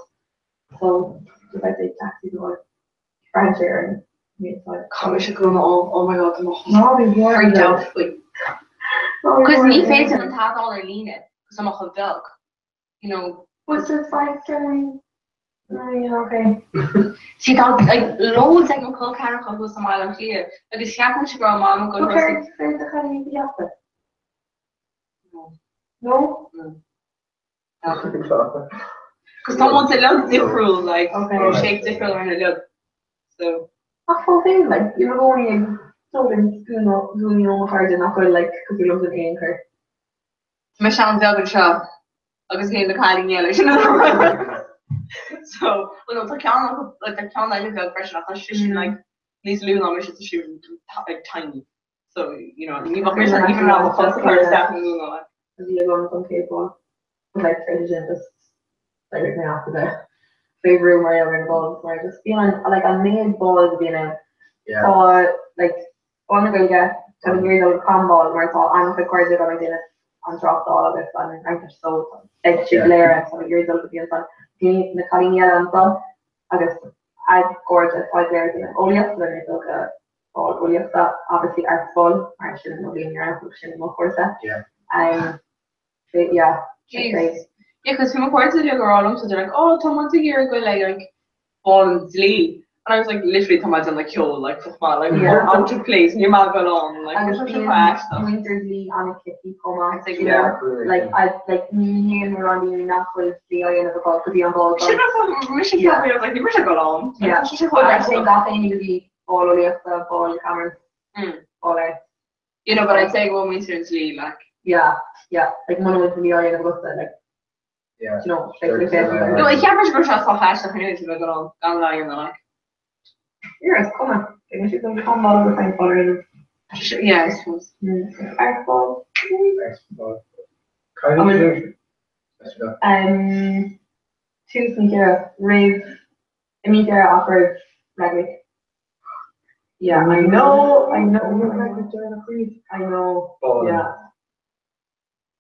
So if I say taxi to like French air and gosh, oh my god, I'm freaked out. Because me facing and tap all their lean it, because I'm a milk. You know. What's this like going? Okay. See that like loads like cool carrot with some island here. Like the chef and sugar mom go okay, the kind of the No? Because someone's a look different, like shape different and a look. So I full thing like you're going so in school doing your own hard and not good like because you love the anchor. Michelle Delvin shop. I was getting the calling yellow, you know. So well the count like the count I live out pressure after she like these loon on which is shoot like tiny. So you know, you got even around the first part of that like tradition just like me after the favorite room where I'm involved where I just feeling like I made balls being a or like one ago get 7 years old ball where I thought I'm a quite good on it and dropped all of it and I'm just so like layer 7 years old to be fun. The cutting yellow and stuff. I guess I scored at 5 layers in Olia, so then I took a ball Olia that obviously arts ball I shouldn't know being your shouldn't know course that. Yeah. Jeez. Yeah, because from a quarter to all of so they're like, oh, Tom wants a year ago, like ball and Lee. And I was like, literally, Tom was like, yo, like, fuck man, like, out of place, and your man got on, like, and such a crash. Winter's Lee on a kitty coma, like, you know, like, I, like, me and Randy and not with the I never got to be on ball. She was like, you wish I got on. Yeah, but I think that thing need to be all of the ball cameras. All out. You know, but I'd say one Winter's Lee, like. Yeah, like, one went to the I never got that, like. Yeah. You know, like, no, I can't rush shots off fast if I knew if I got on, down the line and like. Yeah, it's coming. I she's going to come out of the same color. Yeah, I suppose. Arts ball. Tuesday here, Riv, Amiga offered Raggy. Yeah, I know. I know. Yeah.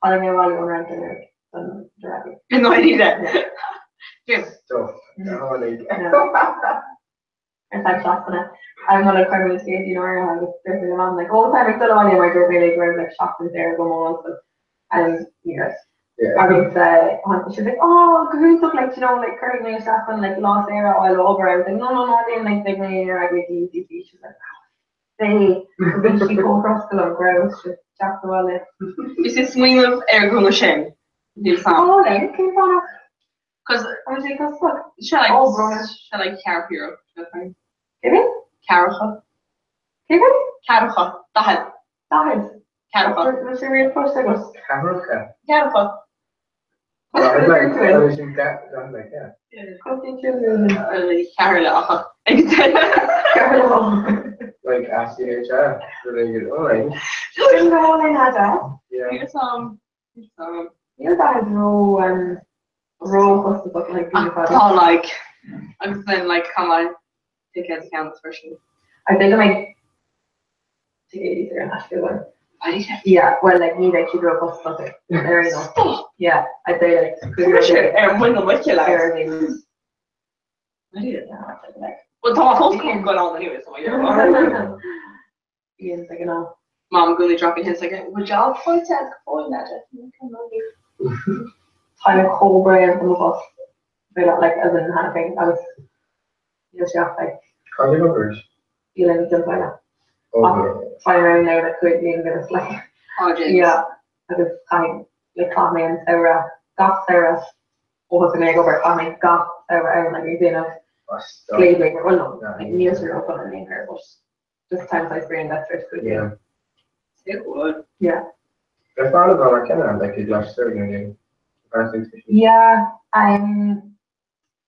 I don't know why you're around there. No idea. Jim. In fact, shocked when I'm not a criminal skate, you know, I was dripping around like all the time. I still on in my dirt really where I'm like shocked and there going on. So, yeah. I was she's like, oh, who took like, you know, like Kurt May Staffan, like lost air all over. I was like, no, they didn't like big May or I did easy. She's like, they eventually go across the ground, just jack the well. This is swing of air going shame. Oh, like, came on. Because I was like, that's look. Shall I carp hero? Maybe? Caracha. Maybe? Caracha. Dahil. Caracha. What's your real first thing? Caracha. Caracha. Like ACHR, really good. All right. Yeah. Your dad row what's the book like? Oh, like I'm saying, like, come on, take out the canvas version. I think I might take 80s or not good one. Yeah, well, like me, like you grew up with something. There you go. Yeah, I'd say like. When the witch you like. I did it now. Like. Well, Thomas Holt's going on anyway, so yeah. Ian's like, no. Mom going dropping hints like, would y'all point at calling that? I'm a whole brand from the bus. But like, as in having, I was just like. Cardiovers. Feeling just like that. Flying around now that could even get us like. Yeah, I was kind like Tommy and Sarah, got Sarah. What was the name over? Tommy got Sarah, like he's in a. Slavery, well, no, like years ago, but I mean, her, but just times I brain that's very good. Yeah. It would. Yeah. I thought about our Canada, like a Josh Surgeon game. Yeah, I'm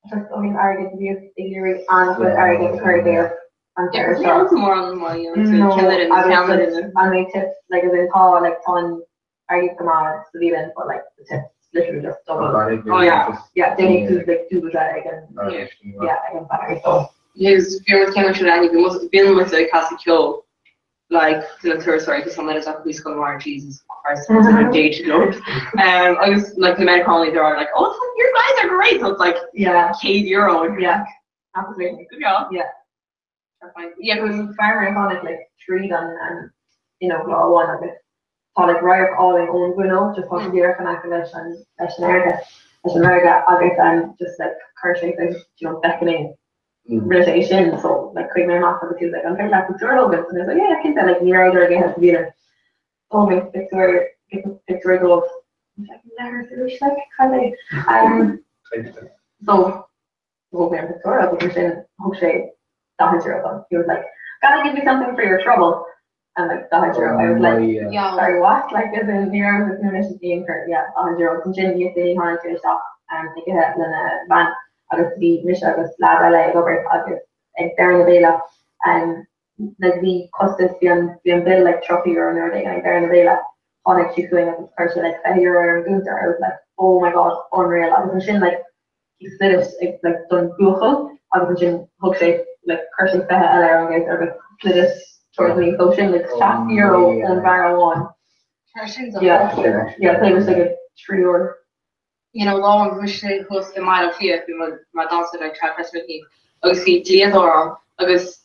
just only arrogant to be a theory and with arrogant her there. And there's more on the money, no, I make tips, like as in call, like on argue come on, Sweden, but like the tips. Literally just double. Oh yeah, they need to like do that again. Yeah, again back. So his fear with Cameron Trinidad, he must have been with the Cassie Kill, like the third story, because someone is like police come on, Jesus Christ, it's a day to go. I was like the medical colony, there are like, oh, your guys are great. So it's like Kate Euro. Yeah, absolutely. Good job. Yeah. Yeah, because farmer on it like treat and you know law one of it. Like right all in own window, just want to be recognised and America, I'm just like cursing things, you know, beckoning rotation. So like quick my mouth because like I'm very like the journal bits and I was like, yeah, I think that like near either again has to be there. Told me Victoria goes like never finish like kind of so over in Victoria but we're saying Hoshe that he was like, gotta give you something for your trouble. And like the hydro, I was like, sorry, what? Like, as in, here was no mission being for, yeah, the hydro, continue to hard to stop and take a hit in a van. I was the mission, I was lad, I over, I was like there in the Vela, and like the customers being built like trophy or another, like there in the Vela, on like she's doing like this person, like a hero or Gunther. I was like, oh my god, unreal. I was machine like, he split it, like done beautiful. I was machine hook shape, like cursing the hell out of guys, or like split it. Me coaching like top Euro and Barra one. Yeah, they was like a 3 or. You know, long Michigan host the mile of here, my dance like try press with me. Obviously, Leador, because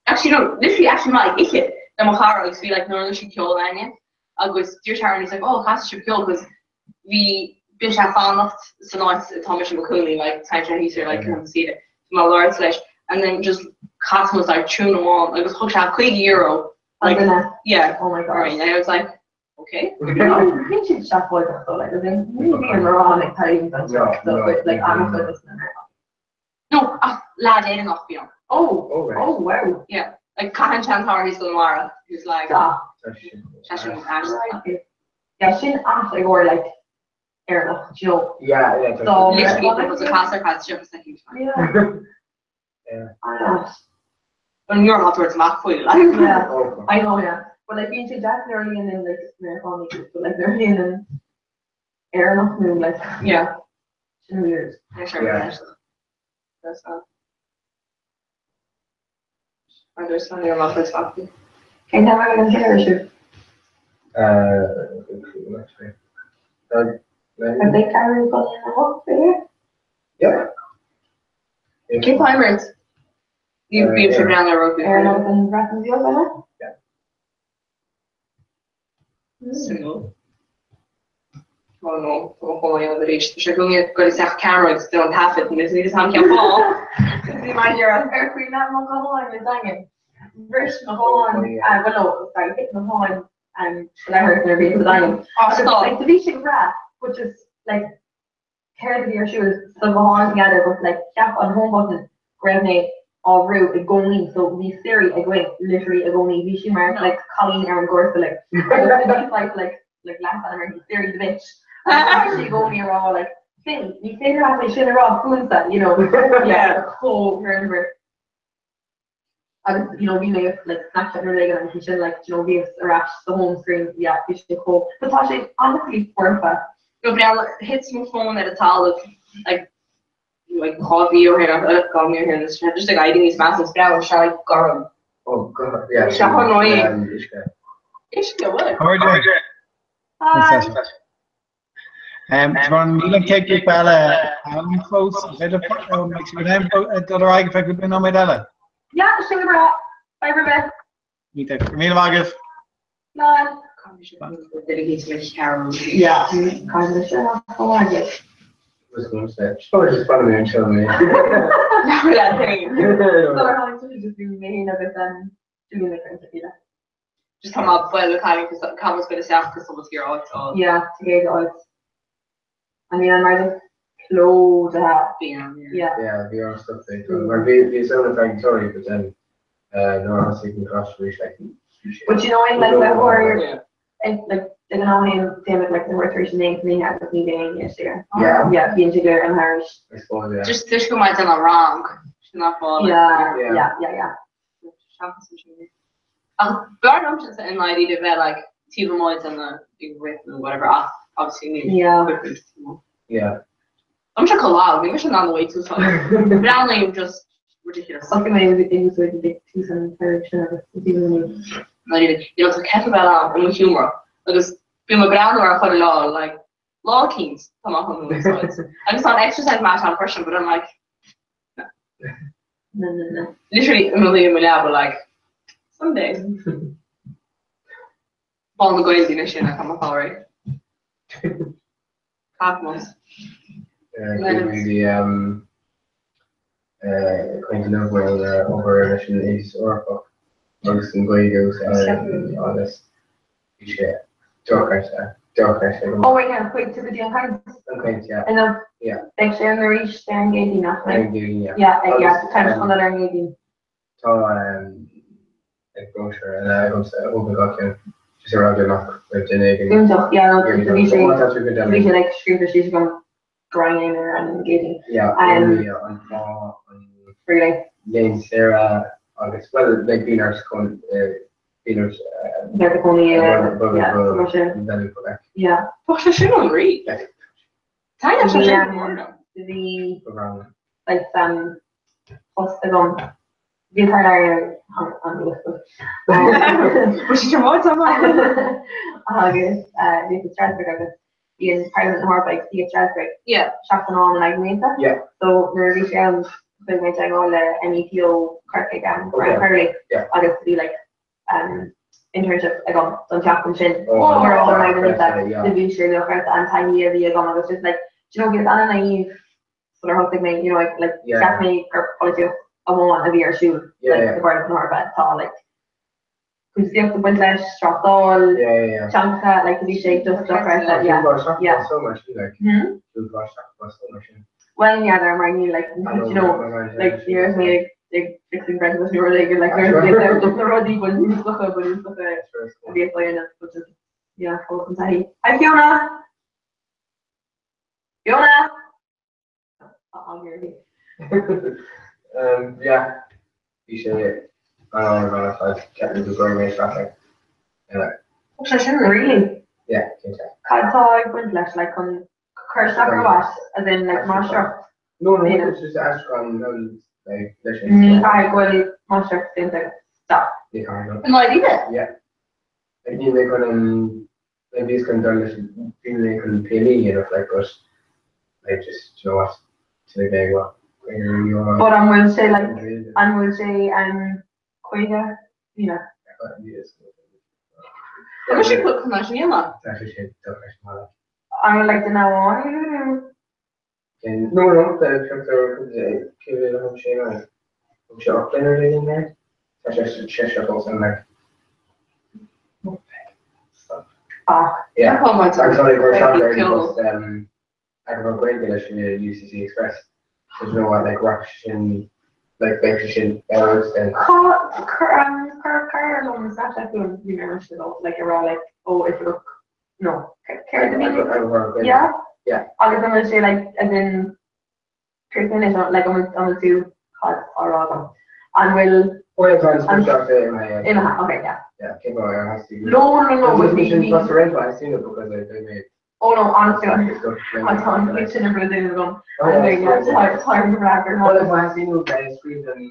actually no, literally actually not like it. The Mahara used to be like no, she killed Anya. I was dear Sharon, he's like, oh, Cass should kill because we bitch have found enough so now it's Thomas and McCooley like Sancho he's here like come see it. My Lord slash and then just Cass was like chewing them on. Like it was hooked up quick Euro. Like yeah. Oh my god. Right, and I was like, okay. I think she's shot boys though, like I think really being wrong like times and stuff. So like I'm not listening. No, lad dating off beyond. Oh wow. Yeah. Like Cahan Chantar, he's Gulmara. He's like yeah, she didn't ask like or like Erna, Joe. Yeah. So literally it was a class or class just a huge time. Yeah. I know. When you're not towards Mac for you, like yeah. I know, yeah. But like being too that early and then like family group, but like early and then air enough moon, like, Yeah. 2 years. I'm sure. Yeah. That's not. I just want to hear my first topic. Okay, now I'm going to get her shoot. Actually. Are they carrying going in the walk for you? Yeah. Keep climbers. You be sure down the road Air before. enough and wrapping the other. Single. Oh no, I'm going over the reach. She's going to go to the camera, it's still on half it, and this is how can fall. See my dear, I'm queen that Mahon is hanging. Rich Mahon, well, sorry, hit Mahon, and I heard their being hanging. So, like, the beaching rat, which is like, hair to your shoes, so Mahon together, but like, cap on home button, grenade, all route, it going, so we Siri, I go in, literally, I go in, beaching mark, like, Colleen Aaron Gorsa, like, like last time, Siri the bitch. Actually go near all like thing. You say that I should have raw foods that, you know. Yeah, the whole remember. And you know, we may have like Snapchat or like and he should like, you know, give us a rash the home screen, yeah, you should go. But Tasha, honestly worth it. Go down, hits my phone at a towel like coffee or here, coffee or here, this just like eating these massive down, shall like garum. Oh god, yeah. Shall annoying. Yeah, Ish go what? How are you doing? Van Milan kijkt ik wel aanfo's bij de foto, ik zie hem dat er eigenlijk goed ben dan met Ellen. Ja, sure, bro. Bye, Rebecca. Niet echt. Camille Wagens. No. Dedicated to Carol. Yeah. Kind of sure. How are you? Was going to say, she's probably just funny and showing me. Never that thing. So we're having to just be making of it and doing the things that Just come up, well, the comments going to say because someone's here all. Yeah, to get it all. I mean, I'm ready. Close that. Yeah. Yeah, the other stuff they do. Like, the sound effect, sorry, but then, no, honestly, you can cross reach like. But you know, I like that word. Like, they can only say like the rotation name for me has with me being yesterday. Yeah, being together and Irish. I suppose, yeah. Just go might done wrong. She's not falling. Yeah. Bart options in like either that like TV modes and the big width and whatever. Obviously, Yeah. I'm sure collab. Maybe she's on the way too far. But only just ridiculous. Something like the things with the big two and Not even. You know, it's a kettlebell on with humor. Because being a ground or quite a lot like law kings come up on the sides. I'm just on exercise match on person, but I'm like, no. Literally a million but like someday. Ball the goals in a shit. I come up already. Half months. Give me the kind of know where over mission is or bugs and goes and all this shit. Oh wait, yeah, quick to the deal cards. Okay, yeah. Enough. Yeah. Like share the reach, they're engaging now. Yeah. Yeah, kind of fun that they're engaging. So like brochure and I was open got just around enough with the egg. Yeah, the vision like street she's going grinding there and engaging. Yeah, on Paul, really. Jane, Sarah, August, well, like Beaners, Beaners, they're only yeah. Oh, she shouldn't read. Tanya should the like what's the gum? Give her area on the list. Which is your what someone? August, this is Strasbourg. In Parliament and Harbike, see Strasbourg. Yeah. Shops and all and Agneta. Yeah. So we're reaching out with my time all the METO Kirk again, Curly. August to be like internship again, done chap and shin. We're all organizing that to be sure the first and tiny of the again. I was just like, you know, get on a naive sort of hosting me, you know, like staff me or quality a one of your shoes. Like the Parliament and Harbike, all like. Who's the other one? Shop all, Chanka, like to be shaped just stuff like that. Yeah. So much, like. Well, yeah, they're my like, you know, like years me like fixing breakfast or like they're just the roadie, but you look up, but it's like a bit like but just yeah, full of Hi, Fiona. Fiona. I'll hear you. Yeah. You say I don't know if I kept the very traffic. Really? Yeah. Cadtá Gwynflesh like on Kirsch or what? And then like Master. No, it's just Ashcon, like I will Master in the stop. No idea. Yeah. And you make on maybe it's going to feel like on PLE and like but like just you know what to the day what. But I'm going to say like I'm going to say Quaga, you know. What should put commercial in on? I would like to know on. No, the filter could give it a whole chain of sharp cleaner in there. Such as Cheshire also like. Yeah. I'm sorry for sharp cleaner, I have a great relation to UCC Express. There's no what like Russian, like Russian errors and. Car alone is not that good. You know, like around like if you look, no, yeah. Yeah. I was gonna say like as in Kirsten is like on the two cards or rather, and will. Oh yeah, I'm in my. Okay, yeah. Yeah, keep going. I have to. No. With me. Plus the red one, I've seen it because they made. Oh no, honestly, I thought we should have really done. It's hard to wrap your head. Well, I've seen you guys scream and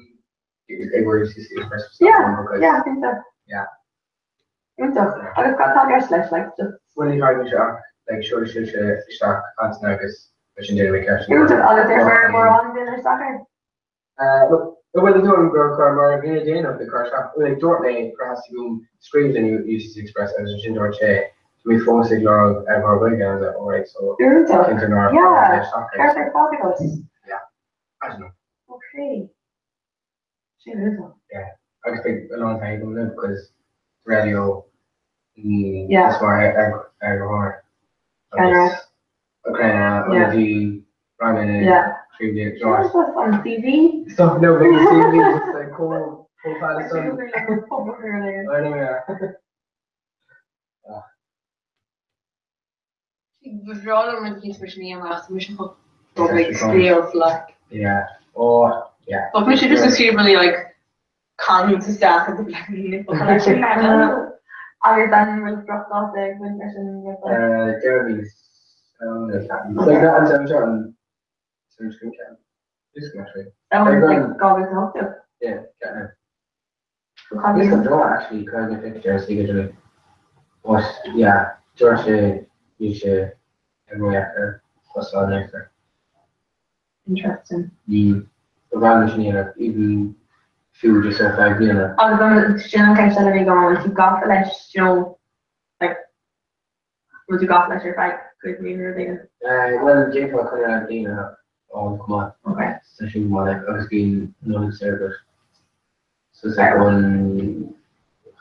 where you see Express. Yeah, I think so. Yeah. I just got that guess like just. When you find me shock, like sure shock on Snagus, which in general cash. You just other there more on dinner soccer. Look, what they're doing, car in a day of the car shop. Like Dortmund, perhaps you screams and you use Express as a ginger che. We phone signal of our way down that alright, so yeah, perfect particles. Yeah, I don't know. Okay. Yeah, I expect a long time ago because radio. Yeah. That's why I go hard. Okay, running. Yeah. 3 days. What's on TV? Stuff no big TV, just like cool Palestine. I know, yeah. We're all over the case which me and last we should put public scales like. Yeah. Oh, yeah. But we should just assume really like common to staff at the black meeting. Other than we'll drop off the Gwynflesh with the Derby's like that I'm trying some screen cam. This is actually. That one's like goggles and up to. Yeah, this is draw actually kind of pictures digitally. But yeah, George you should every after plus all after. Interesting. The valuation here even few just so 5 years. I was going to catch that every going to go for less, you know, like would you go for less your fight? Good me or bigger? Well Jake was kind of Dina all come on. Okay. Especially more like I was being non-server. So it's like one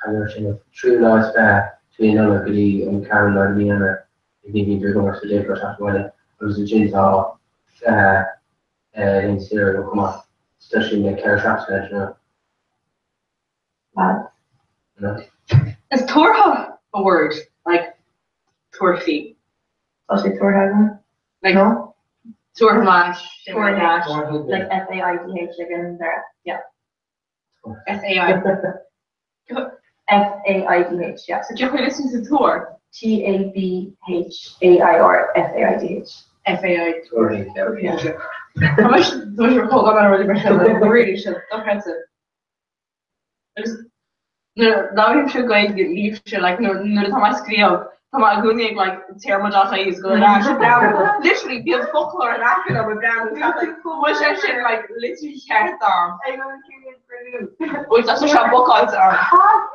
kind of 3 laws back to another goodie and Carol or Liana. Maybe you're going to Jake or something like that. It was a gin hall in Syria will come on. Especially in the care shops, you know. No. Is Torha a word? Like Torfi? I'll say Torha. Like no? Tormash. Tormash. Like FAIDH again there. Yeah. FAI. FAIDH, yeah. So do you listen to Tor? TABHAIR FAIDH. FAI. Yeah. How much do you recall that already? Really should. Don't have to. No, now should go and leave shit like no time I scream out. Come on, go make like Termadata is going down. Literally be a folklore and acting over down and stuff like wish I should like literally can't arm. Which that's a shop book on arm.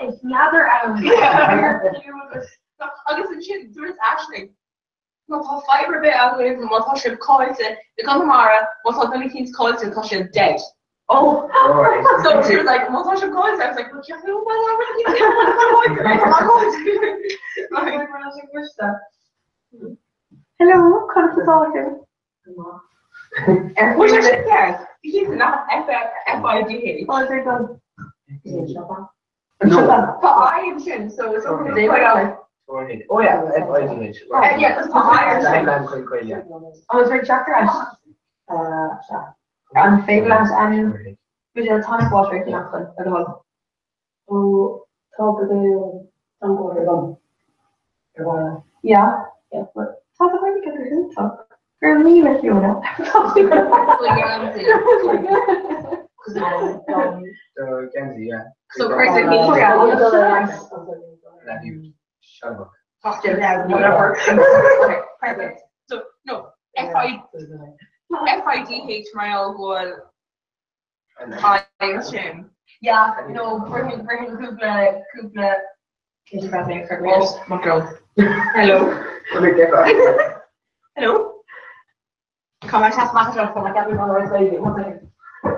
It's another arm. I guess the shit do it actually. Not how fiber bit out of what I should call it. The Gunamara, what I really think call it because she's dead. Oh, so she was like, what I should call it? I was like, look, you know what? Hello, come to talk to. Which I should guess. He's not FIDH. Oh, they're done. But I am Shin, so it's over there. Oh yeah, FIDH. Yeah, that's higher. I was very chapter and Fabulous and visual tonic water in African at all. Oh, top of the Yeah, but talk about it because we talk. For me, with you now. So Kenzie, yeah. So Chris, I think Shut up. whatever. Okay, perfect. So no, FIDH Mario goal. Yeah, no, for him, Kugla. Oh, my God. Hello. Hello. Come on, just mark it up for my cabin on the way. One second. Are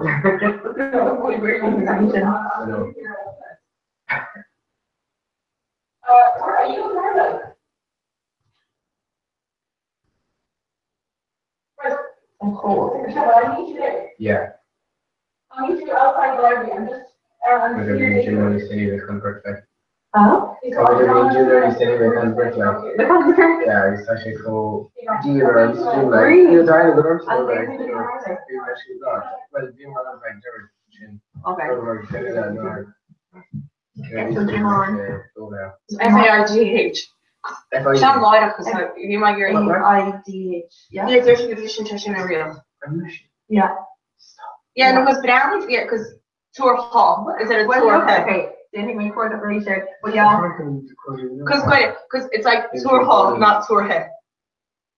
you there? I'm cold. I need you there. Yeah. I need you outside the library. I'm just. I don't need you when you say you can't work like. Huh? I don't need you when you say you can't work like. Yeah, it's actually cool. Dealer, it's doing like. You're dying to learn to do like. You actually got. Well, do you want to like everything? Okay. FARGH. Sean Lloyd, because you might hear IDH. Yeah. Yeah, there's a position touching a real. Yeah. Yeah, no, because Brownlee, yeah, because Tour Hall instead of Tour Hall. Okay. Didn't make for the research, but yeah. Because it's like Tour Hall, not Tour Hall.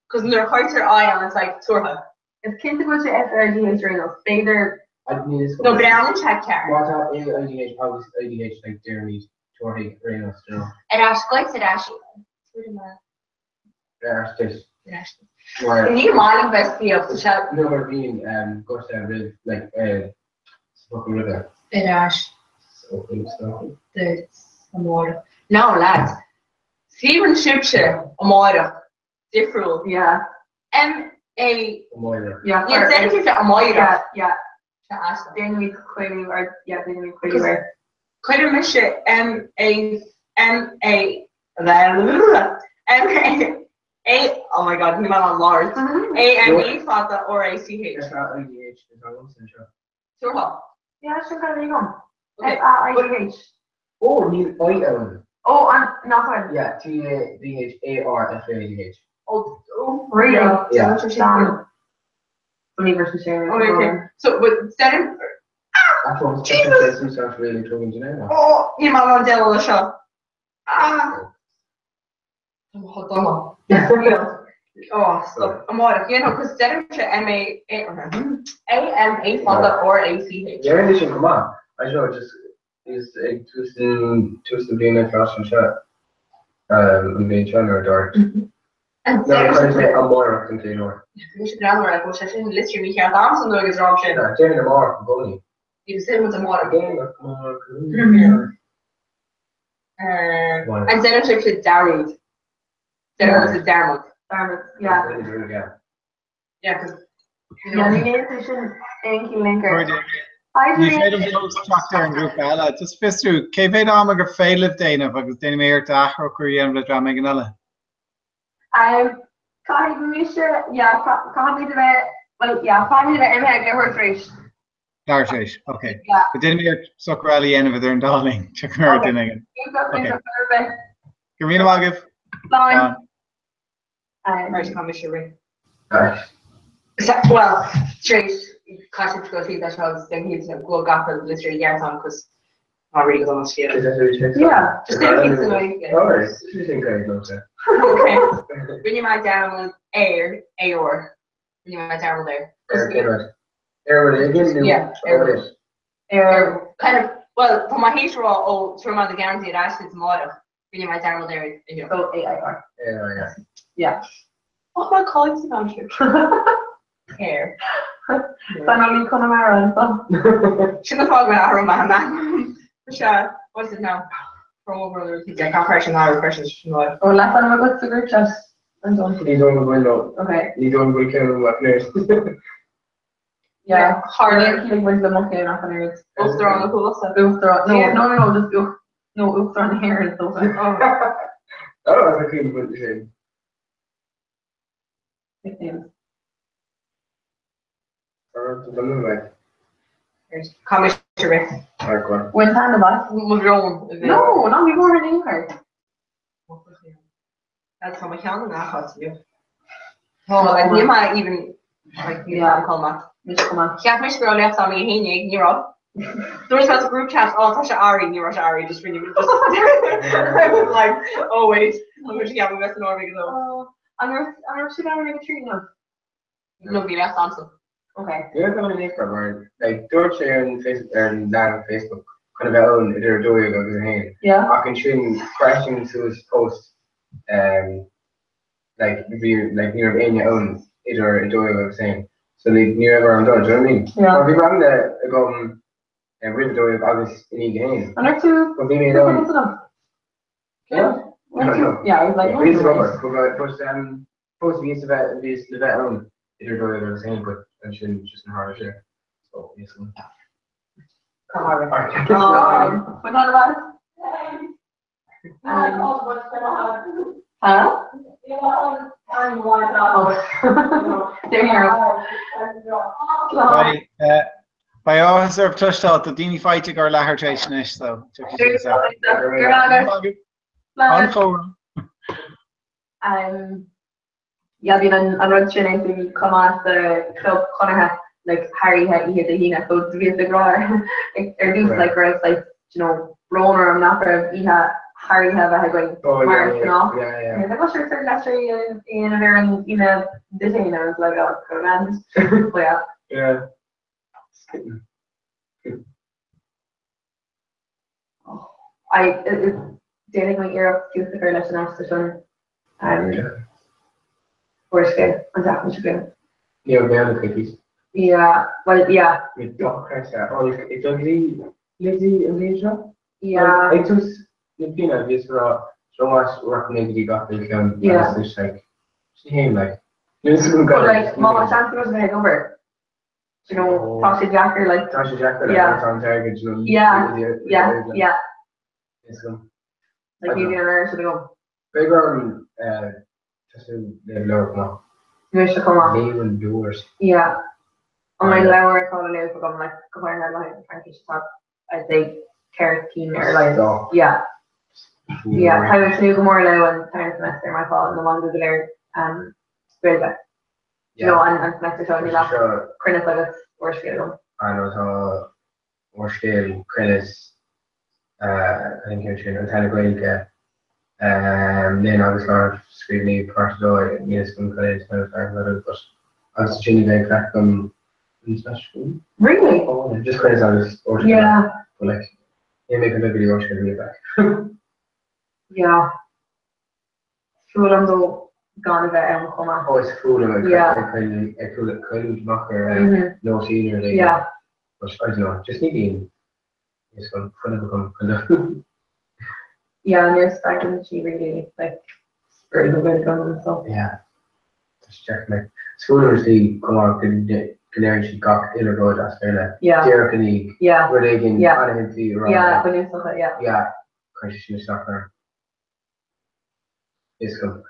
Because they're hard to eye on, it's like Tour Hall. If kids go to FRGH Reynolds, they they're. No, Brownlee check car. What are IDH? How is IDH like their need? Torrey Reynolds, you know? It actually likes it actually. Yeah, it's You need my investment of the chat. No, we're being goes down with like spoken with her. It ash. So There's a more. No, lads. Stephen Shipshire, a more. Different. Yeah. M-A. Moira. Yeah. Yeah, send it to a Moira. Yeah. To ask them. Then we query or then we query. Could have missed it. M-A. Oh my God, he went on Lars. A-M-E, Fata, or A-C-H. That's not IDH, it's not Wilson, sure. Sure, what? Yeah, sure, there you go. Okay. F-R-I-D-H. Oh, new I-L. Oh, I'm not one. Yeah, T-A-D-H-A-R-F-A-D-H. Oh, really? Yeah. Believers who share. Okay. So, but instead of. I thought Jesus! Himself really talking to now. Oh, you might want to tell the show. Ah. Hold on. Oh, stop. I'm out of here. No, because instead of A-M-A, Fata, or A-C-H. Yeah, really should come on. I know, just is a twisted being a fashion chat. I'm being trying to dark. No, I'm trying to say a more container. You should know where I go. I shouldn't list you. We can't answer the biggest option. Yeah, Jamie the more, Bunny. You said with the more. And then it's actually Darryd. Then it was a Darmouth. Yeah. Yeah, because. Yeah, the institution, thank you, Linker. You said them those track there in group Ella. Just fist through. Keep on a fail of Dana because then may hear to Ahro Korean with drama Ganella. Can't Misha, yeah, can't be the way. Well, yeah, can't be the way. I'm going to get her fresh. Darsh, okay. Yeah. But then we hear suck rally end of it, and darling. Check her out again. Okay. Karina Malgiv. Fine. Right, Commissioner. Well, Trace, classic go see that shows. Then he's a good guy for literally years on because not really good on his field. Yeah, just keeps the way. Alright, you think I know that? Okay. When you might down Aor. When you might down there. Yeah. Air. Kind of. Well, for my heat roll, from on the guarantee, it actually it's model. When you might down there, so AIR. Yeah. What am I calling the country? Hair. Finally, Connemara and stuff. Shouldn't have talked about Arrow Man. Sure. What's it now? Promo Brothers. Yeah, compression, high repression. Oh, last time I got the group chat. I'm done. You don't window. Okay. You don't go to what news. Yeah, hardly killing with them. Okay, not gonna read. Oops, they're on the pool stuff. No, just oops on the hair and stuff. Oh, I couldn't put the same. Commissioner. When time the bus? Move your own. No, not before her name card. That's how much young that costs you. Oh, like you might even like come on. Yeah, Miss Girl left on me, hey, you're up. There was a group chat, oh, Tasha Ari, and you Russia Ari, just really just I was like, oh wait, I'm going to get my best in Norway though. I'm sitting down in a tree now. Nobody left answer. Okay. You're going to make her word. Like, George and Facebook and that on Facebook kind of own they're doing it over here. Yeah. I can train crashing to his post like near in your own either doing what I'm saying. So they near everyone does, do you know what I mean? Yeah. Or if you run the go and really doing August in the game. And actually, but they made own. Yeah. Yeah, I was like, please remember, post these the vet own either doing what I'm saying, but I shouldn't just in hard shit. So basically. Come on, we're not about it. Huh? They're here. By officer of Tushtal, the Dini fighting or Lahartation is though. Yeah, been on run training come off the club Conaha, like Harry had he had the Hina, so to be the grower. Or do like girls like, you know, Roner, I'm not for Harry have a going Mark and all. Yeah. And I was sure last year in there and in a Disney and I was like, oh, man. But yeah. Dating my ear up to the girl lesson after son. Worst game, and that was good. Yeah, the cookies. Yeah, well, yeah. With dog cracks that. Oh, it's ugly. Lazy Asia? Yeah. I just, you know, this so much work maybe got the film. Yeah. It's like, him, like, like, Mama Shanti was going over. You know, Tasha Jacker, like. Tasha Jacker, like, yeah. on target, you know. Yeah. It's good. Like, you get an to go. Bigger, just the lower now. Wish to come on. Leaving doors. Yeah. On my lower, I call it out, I'm like, come on, like, Frankish top. I'd say, carrot team or like, yeah. Yeah, I was new more low and time semester, my fault, and the longer the layer, Spilga. You know, and semester showing me that. Crinus, like, it's worse scale. I know how worse scale, Crinus, I think you're showing Tana Gwailka. Then I was going to screen me part of the municipal college, but I was tuning very crack in special. Really? Oh, just Crinus, I was ordering. Yeah. But like, you make a video, should be back. Yeah. Fulham gone a bit and come on. Oh, it's Fulham. Yeah. I call it Kyle Mocker, no senior. Yeah. But I don't know, just needing. It's going to become yeah, and you're expecting she really like very good and stuff. Yeah. Just check like Fulham's the come on, Canary she got in or go that's there. Yeah. Derek and League. Yeah. Where they can yeah. add into you. Yeah, when you stuff like yeah. Yeah. She was stuck there. It's good.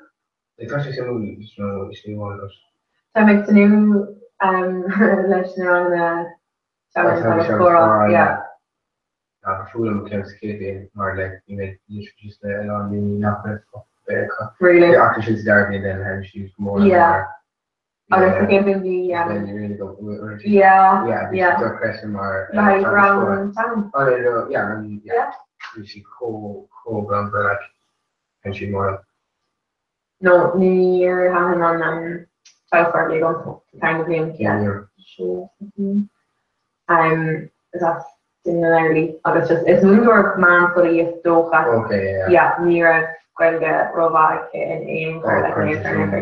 It's actually something you want to go. So makes the new lesson around the yeah. Fulham close kid or like you made introduce the along the not really. The after she's Derby then and she's more. Yeah. I was thinking the then you really go yeah. Dirk Crescent like round town. Oh yeah, and yeah. She cool ground for like and she more. No, New Year having on South Park Legal kind of name. Yeah. That's similarly. It's New man for the Stoka. Okay, yeah. Yeah, near Gwelga, Rovak, and Aim for like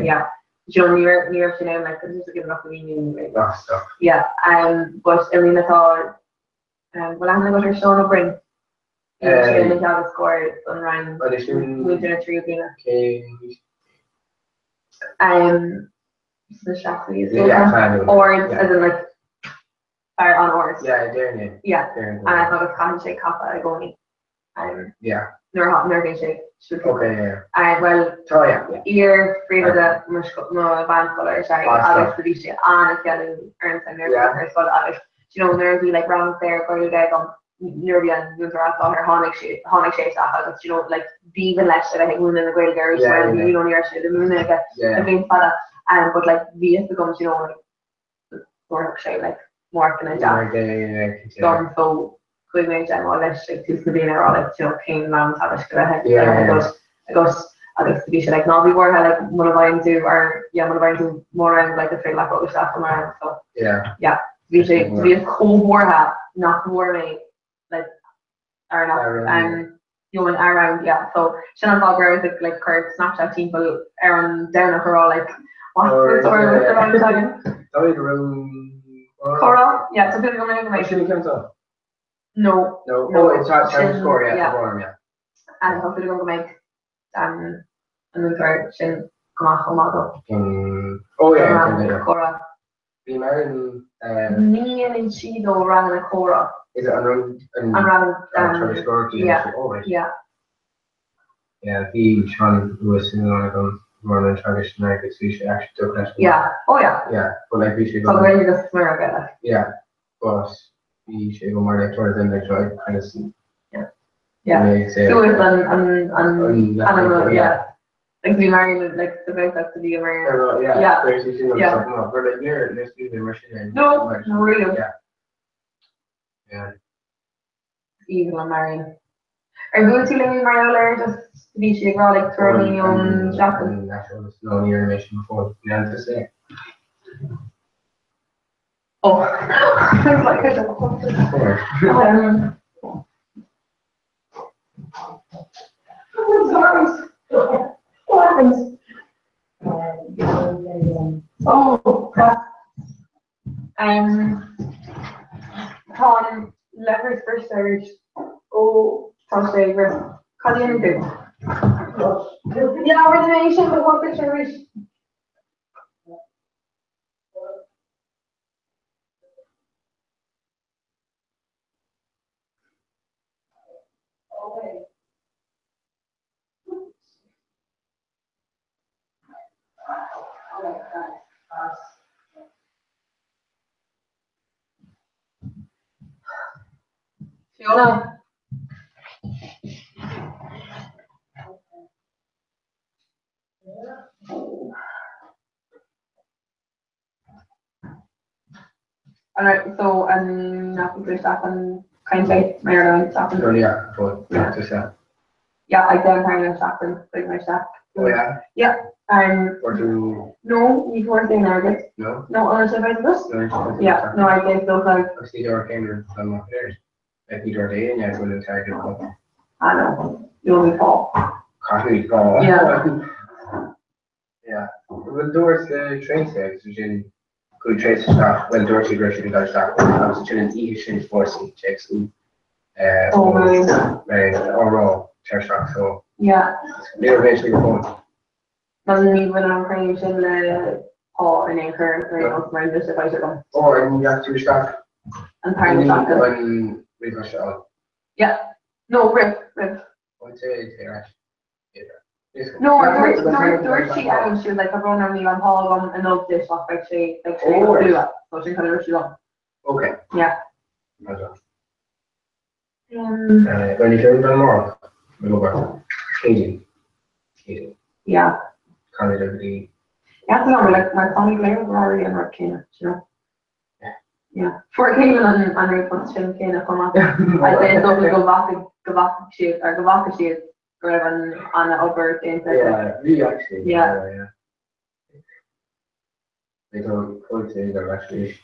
yeah. Joe near to name like this is giving up the new stuff. Yeah, but I mean, I thought, well, I'm gonna go to Sean O'Brien. She didn't have a score on round. Within a 3 Okay. The Shaftly is or as in like fire on oars. Yeah, there. Yeah, and I thought it's cotton shake kappa going. Yeah. Nerving shake. Okay, yeah. Well, ear free with the no band color. Sorry, Alex the DJ and it's getting earned and nervous. But Alex, you know, nervy like round there, go to nearly an Nutrat on her Honic shape that, you know, like even less that I think women in the great garage when you know near the moon like a big fella but like the becomes, you know, like more shape like more than a job. So could make them all less like to be there all like, you know, came around I guess to be like not before I like one of mine do or one of mine do more around like a feel like what was that from around so be a cold war hat not war me like or not you know around so Shannon Bogger is like her Snapchat team but Aaron down at her all like what's the story with the wrong time Cora so people going to information no it's time score and hopefully we're going to make and then third Shin Kamako Cora the American me and she though ran a Cora is it around he Sean was sitting on them running tradition like it's usually actually took that but like we should go really just swear about it but we should go more like towards them like try kind of see so it's and like be married like the best to be married we're like near let's do the machine no really even I'm married are you to live in Mario just to be she girl like throwing on Jackson no near animation before to say I was like what happens? Con leverage first search. Toss favor. How do you do? Renovation, but what picture is? Fiona. Alright, so nothing to stop and kind of Maryland stopping. I don't kind of stopping like my staff. Or do no, you were saying Argus. No, honestly about this? No, I guess those like I see your camera from up there. Like you are day and you will target them. I know. You'll be Paul. Coffee Paul. Well doors the train sets which could trace stuff when Dorsey Grocery got stuff comes to an e forcing checks overall church rock so they're eventually going. Doesn't need when I'm creating the Paul and anchor around this advisor them. Or you have to stuff and part of that when we rush out. No, Riff. I'd say no, Dorsey out she was like a runner me on Paul and love this stuff like she do it. So she kind of rushed on. Okay. When you turn them more, we'll go back. Katie. Kind of the like my family players were already in Kenya, you know. For Kenya and I put Kenya come out there. I say it's only go back shit grabbing on the upper thing. Really actually. They don't say they're actually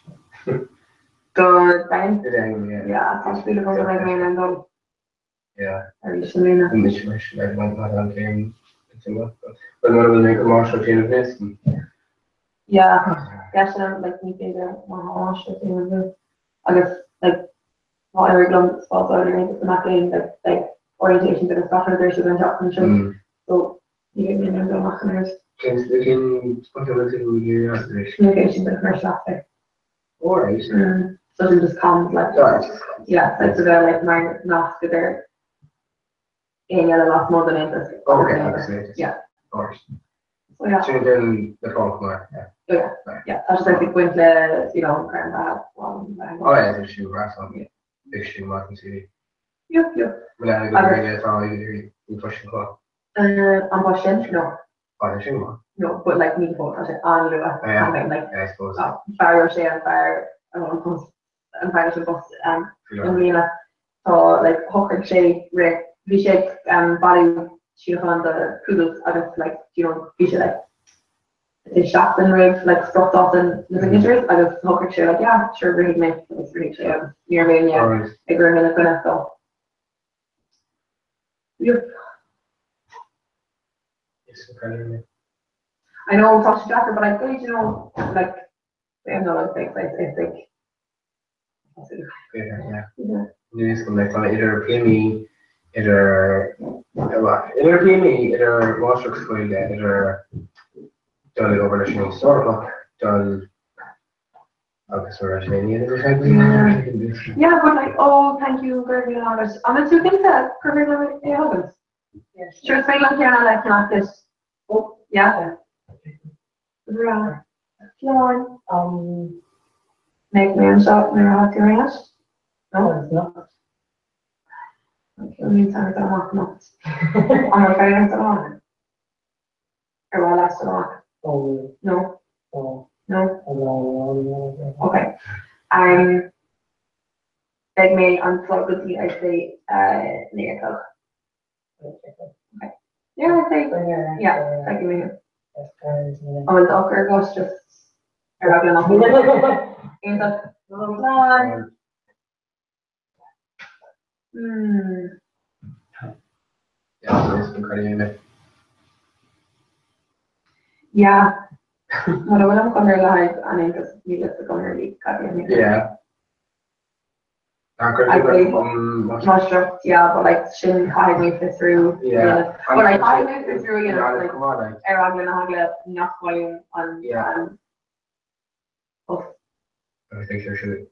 good time. That's really good like me and go. I went on game. But one will make a martial chain of this. So like me being there, martial chain of this. I guess like what every glum spots out and not getting like orientation to the stuff and there's a job and show. So you get me in the markers. Communication to the first after. Alright. So it just comes like like so they're like my not there. And a lot more than interest. Of course. So then the folk more. I just like went to, you know, kind of there's shoe racks on me. Fiction Martin City. Yep, yep. Milan go really all you pushing clock. I'm watching, no. Watching No, but like me for on Lua. Like I suppose. Fire Roche and Fire and Fire bus in Lima. So like Hawker Shay Rick Vishek body she on the poodles I guess like Vishek like the shots and ribs like stuffed off in the signatures. I just Hawker Shay like yeah sure really nice. It's really near me yeah. I grew in a so. Yep. It's incredible. I know Tasha Jacker, but I think like they have no other things. I think. Yeah. This is like either PME, either PME, either Water School, either done over the show store done. Okay, so yeah, but like thank you very much. And two things that curriculum happens. Yes. Sure, it's like like not this. Oh yeah. Right. Make man shot near out your ass. No, it's not. Okay, means I'm gonna walk nuts. I'm afraid I'm gonna walk. Or will I last walk? Oh. No. Oh. No. Okay. Beg me unplug the I say near talk. Okay. Yeah, I think. Yeah, thank you. Oh, the awkward goes just. I'm gonna. Yeah, it's incredible. Yeah. What I'm going to live and I just need to go really yeah. I think not sure, yeah, but like shouldn't hide me through. Yeah. But like hide me through, like I'm gonna have enough volume on I think there should.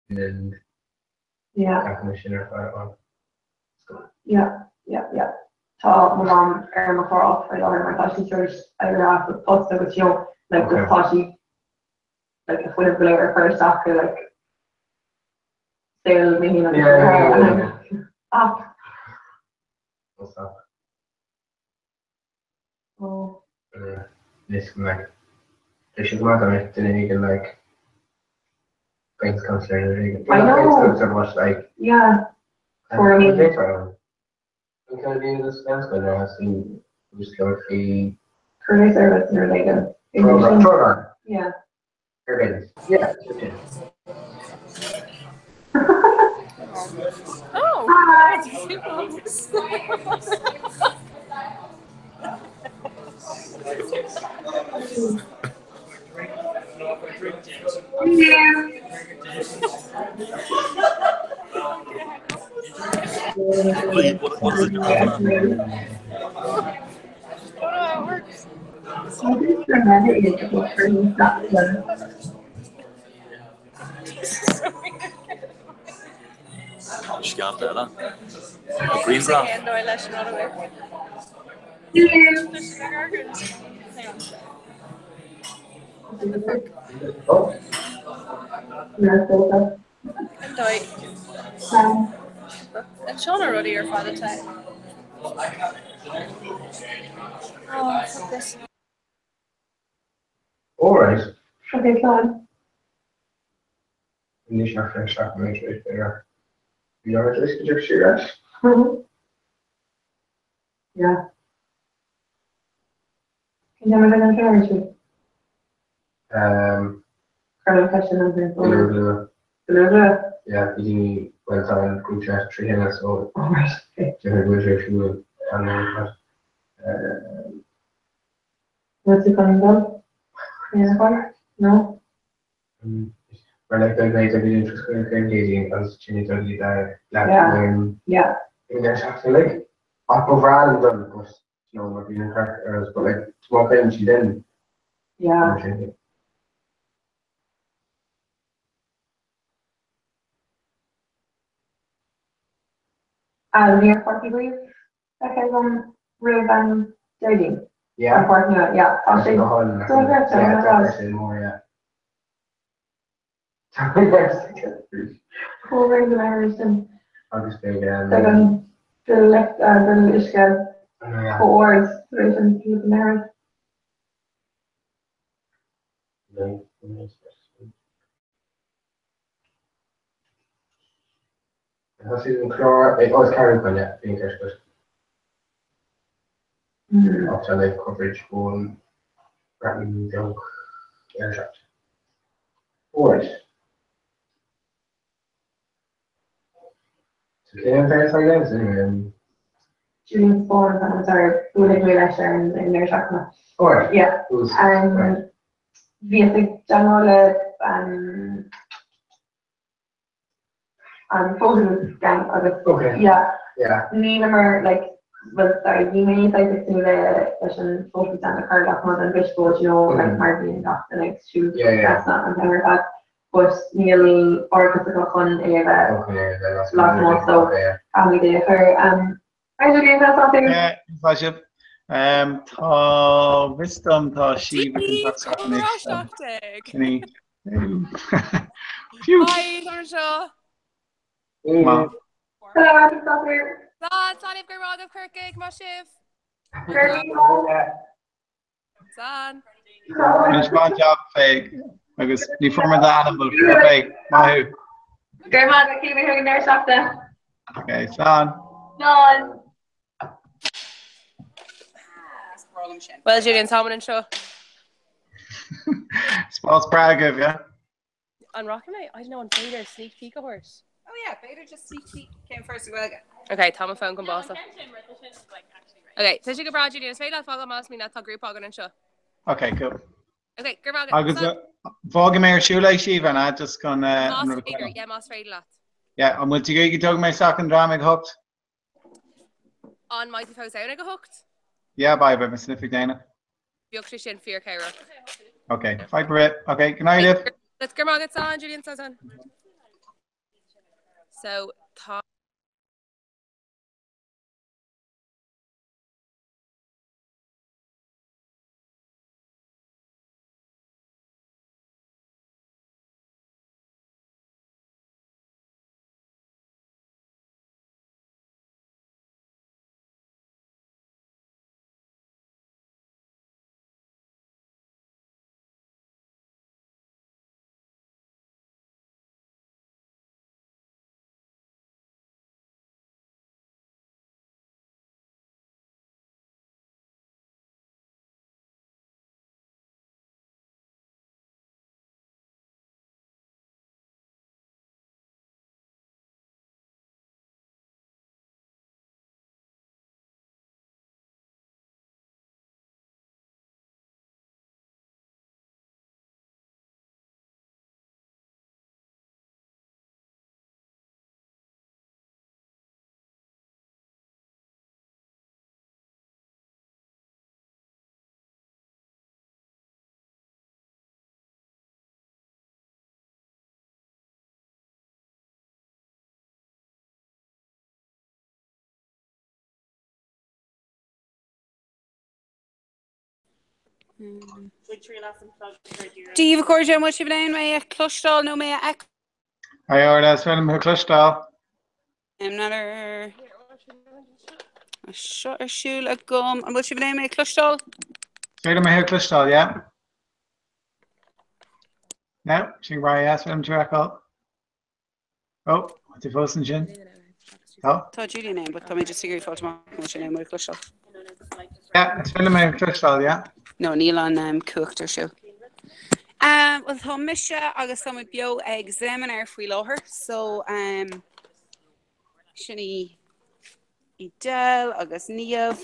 And commissioner for yeah. So my mom my car off. I don't know my class teachers. I have the post of it, like the potty, like if we have below our first after like still maybe not. What's up? Oh. This like they should work on it, then you can like things considered. I know. So much like yeah. For me. We can be this fence, but I see just go free. Career service or like a program. Yeah. Perfect. Yeah. Oh. Hi. What is it? It works. She got that, huh? Green brown. And Shauna Ruddy are father time. Oh, fuck this. Alright. Okay, fine. Niet naar geen zaak mee verder. Ja, het is natuurlijk serieus. Yeah. Can you have an encouragement? Kind of question of the yeah, die went on good chat 3 minutes so alright. What's it coming down? Yeah, no. Maar like dat weet ik niet verschillende kernlezingen als je niet dat die daar ja. Ik denk eigenlijk overal dan was maar die er but like small things you then Near Parky Reef, that has Riv and dating. Yeah. Yeah. I'll say. More, yeah. Cóhar the American. Agus the Ishka chords written to the American. Has he been clear? It was carried by that being good. After life coverage on Bratton Dunk Aircraft. Alright. So can I verify that? Julian Ford and our Building Lecture in their Shakma. Alright. Yeah. Via the general photos gang okay. Yeah. Yeah. Neither like sorry, you may like to the session photos and the card of more than visual, you know, like Martin got the next two. That's not and like that. But nearly orchestra fun Eva last month, so family day her I do that's something. Yeah, pleasure. Tá wisdom tá sí Kenny. Phew. Hi, Marsha. Ma. Hello, I'm here. Sanif Garmag of Kirkig, Moshiv. San. It's my job, Fake. Agus ní forma da animal. Okay, Mahu. Garmag, keep it in there, Shafta. Okay, San. None. Well, Julian, Salmon and Show. Smells Prague, yeah. On Rockaway? I don't know, on Bader, sneak peek a horse. Oh yeah, Bader just sneak peek came first as well. Okay, Tom phone can boss. Okay, so you go broad, Julian. Say that follow us, me not talk group organ and show. Okay, cool. Okay, group organ. Agus Vogamer Shulay Shiva, and I just gonna. Yeah, Moss Raid lot. Yeah, I'm going to go. You talk my second drama hooked. On Mighty Foes out, I go hooked. Yeah, bye, my sniffy Dana. Yorkshire Fear Cairo. Okay, fight for it. Okay, good night, Liv. Let's go, get on, Julian says on. So, Tom. Díomh cuairde mu si bhléin mé ag clúisteáil nó mé ag. Hi, that's film her clúisteáil. Nadir seo ar siúil a gom. An bhfuil si bhléin mé ag clúisteáil? Film her clúisteáil, yeah. No, she can buy ass film trackle. Oh, what's the first and chin? Oh, tá Julian name, but come just figure out tomorrow what's your name with clúisteáil. Yeah, it's film her clúisteáil, yeah. No, níl an cooked or show. Well, tá mise agus tá bio ag seminar faoi láthair, so sinní I Del agus Níomh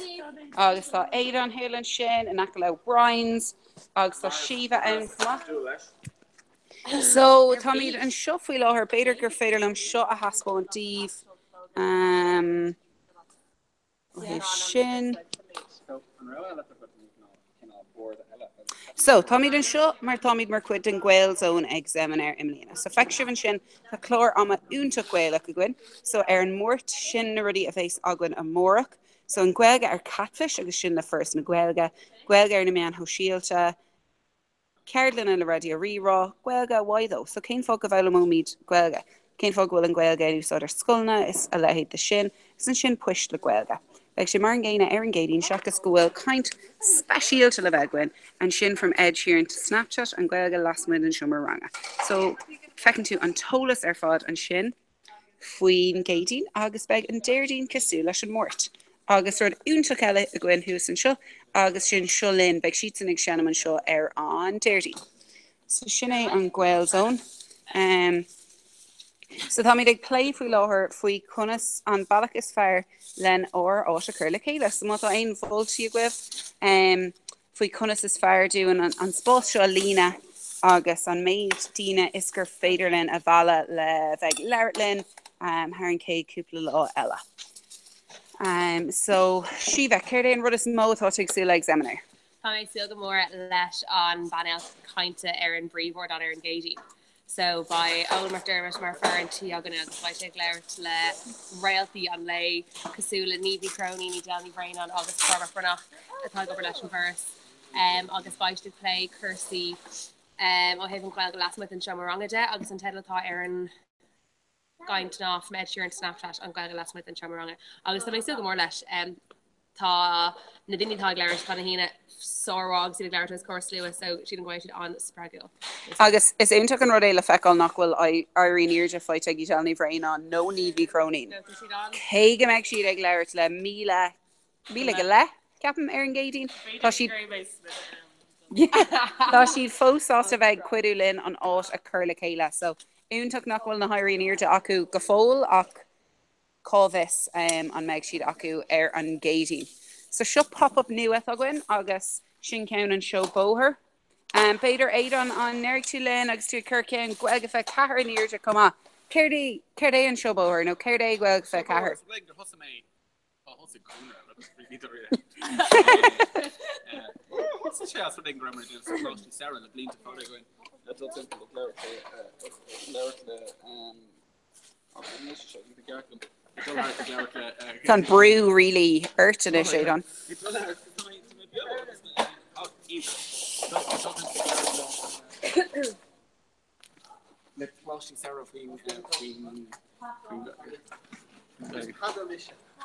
agus tá Éireann Héileann sin and Acha O'Brien's agus tá Shiva ann so tá míad an seo faoi láthair beidir gur féidir lem seo a haspó an díomh sin. So, Tommy den seo mar Tommy mar cuid den gweil zone examiner imlína. So, feicsivan sin tá chlór ama únta gweil a gwyn. So, an mórt sin na rudí a bhéis agwan a mórach. So, an gwelga catfish agus sin na first na gwelga. Gwelga na mean ho síalta. Cardlin and the radio re-raw, Gwelga, why though? So Cain folk of Alamomid, Gwelga. Cain folk will and Gwelga, who's other Skulna, is a lahid the shin, isn't shin push the Gwelga. Like she Marngana, Erin Gading, Shaka School, kind special to Levegwin, and shin from Edge here into Snapchat, and Gwelga last minute and Shumaranga. So, feckin' to Antolus Erfod and shin, Fuin Gading, August Beg, and Dairdine Casula and Mort. August Rod Untakella, a Gwen Hus and Shaw, August Shin Shullin, Beg Sheets and Shannon and Shaw, on Dairdine. So, Shinne on Gwel Zone. So Tommy they play fwy láhar fwy cunas an balachas fear len or áta curla céile. So mata ein volti gwef fwy cunas is fear doing an spot seo Lena agus an maid Dina Isker Faderlin a vala le veg Larritlin Haran K cúpla lá ella. So Shiva Cerde and Rudis Mo thought to like examiner. Tommy still more lesh on Banel Kainta Erin Brevoort on Erin Gagey. So by Owen McDermott, Marfar and Tiagan by Take Laird Le Royalty on Lay, Casula, Nevi Crony, Nedelny Brain on August Farmer Burnach, a Tiger Relation Verse, August Bice to play, Kirsty, O'Haven Gwelga last month in Shamaranga De, August and Tedla Thaw Aaron going to off from Ed Sheeran Snapchat on Gwelga last month in Shamaranga. August I still go more lesh, Tá Nadini Tá Glaris Panahina Sorwag City Glaris Course Lewis, so she didn't go out on Spraggle. Agus is Untuck and Rodela Feckle Knockwell Irene Earja fight Eggy Tellney Brain on no need be cronin. Kega Meg she Glaris Le Mila Gale Captain Erin Gading. Tá she faux sauce of egg quidulin on aught a curla Kayla. So Untuck Knockwell na Irene Earja Aku Gafol Ak Covis on Meg Sheet Aku an Gading. So she'll pop up new Ethogwin, August Shinkown and Show Boher. Bader Aidon on Nerik Tulane, August to Kirkin, Gwelgafe Kahar near to come on. Kerde and Show Boher, no Kerde Gwelgafe Kahar. Can brew really hurt in it, Shadon.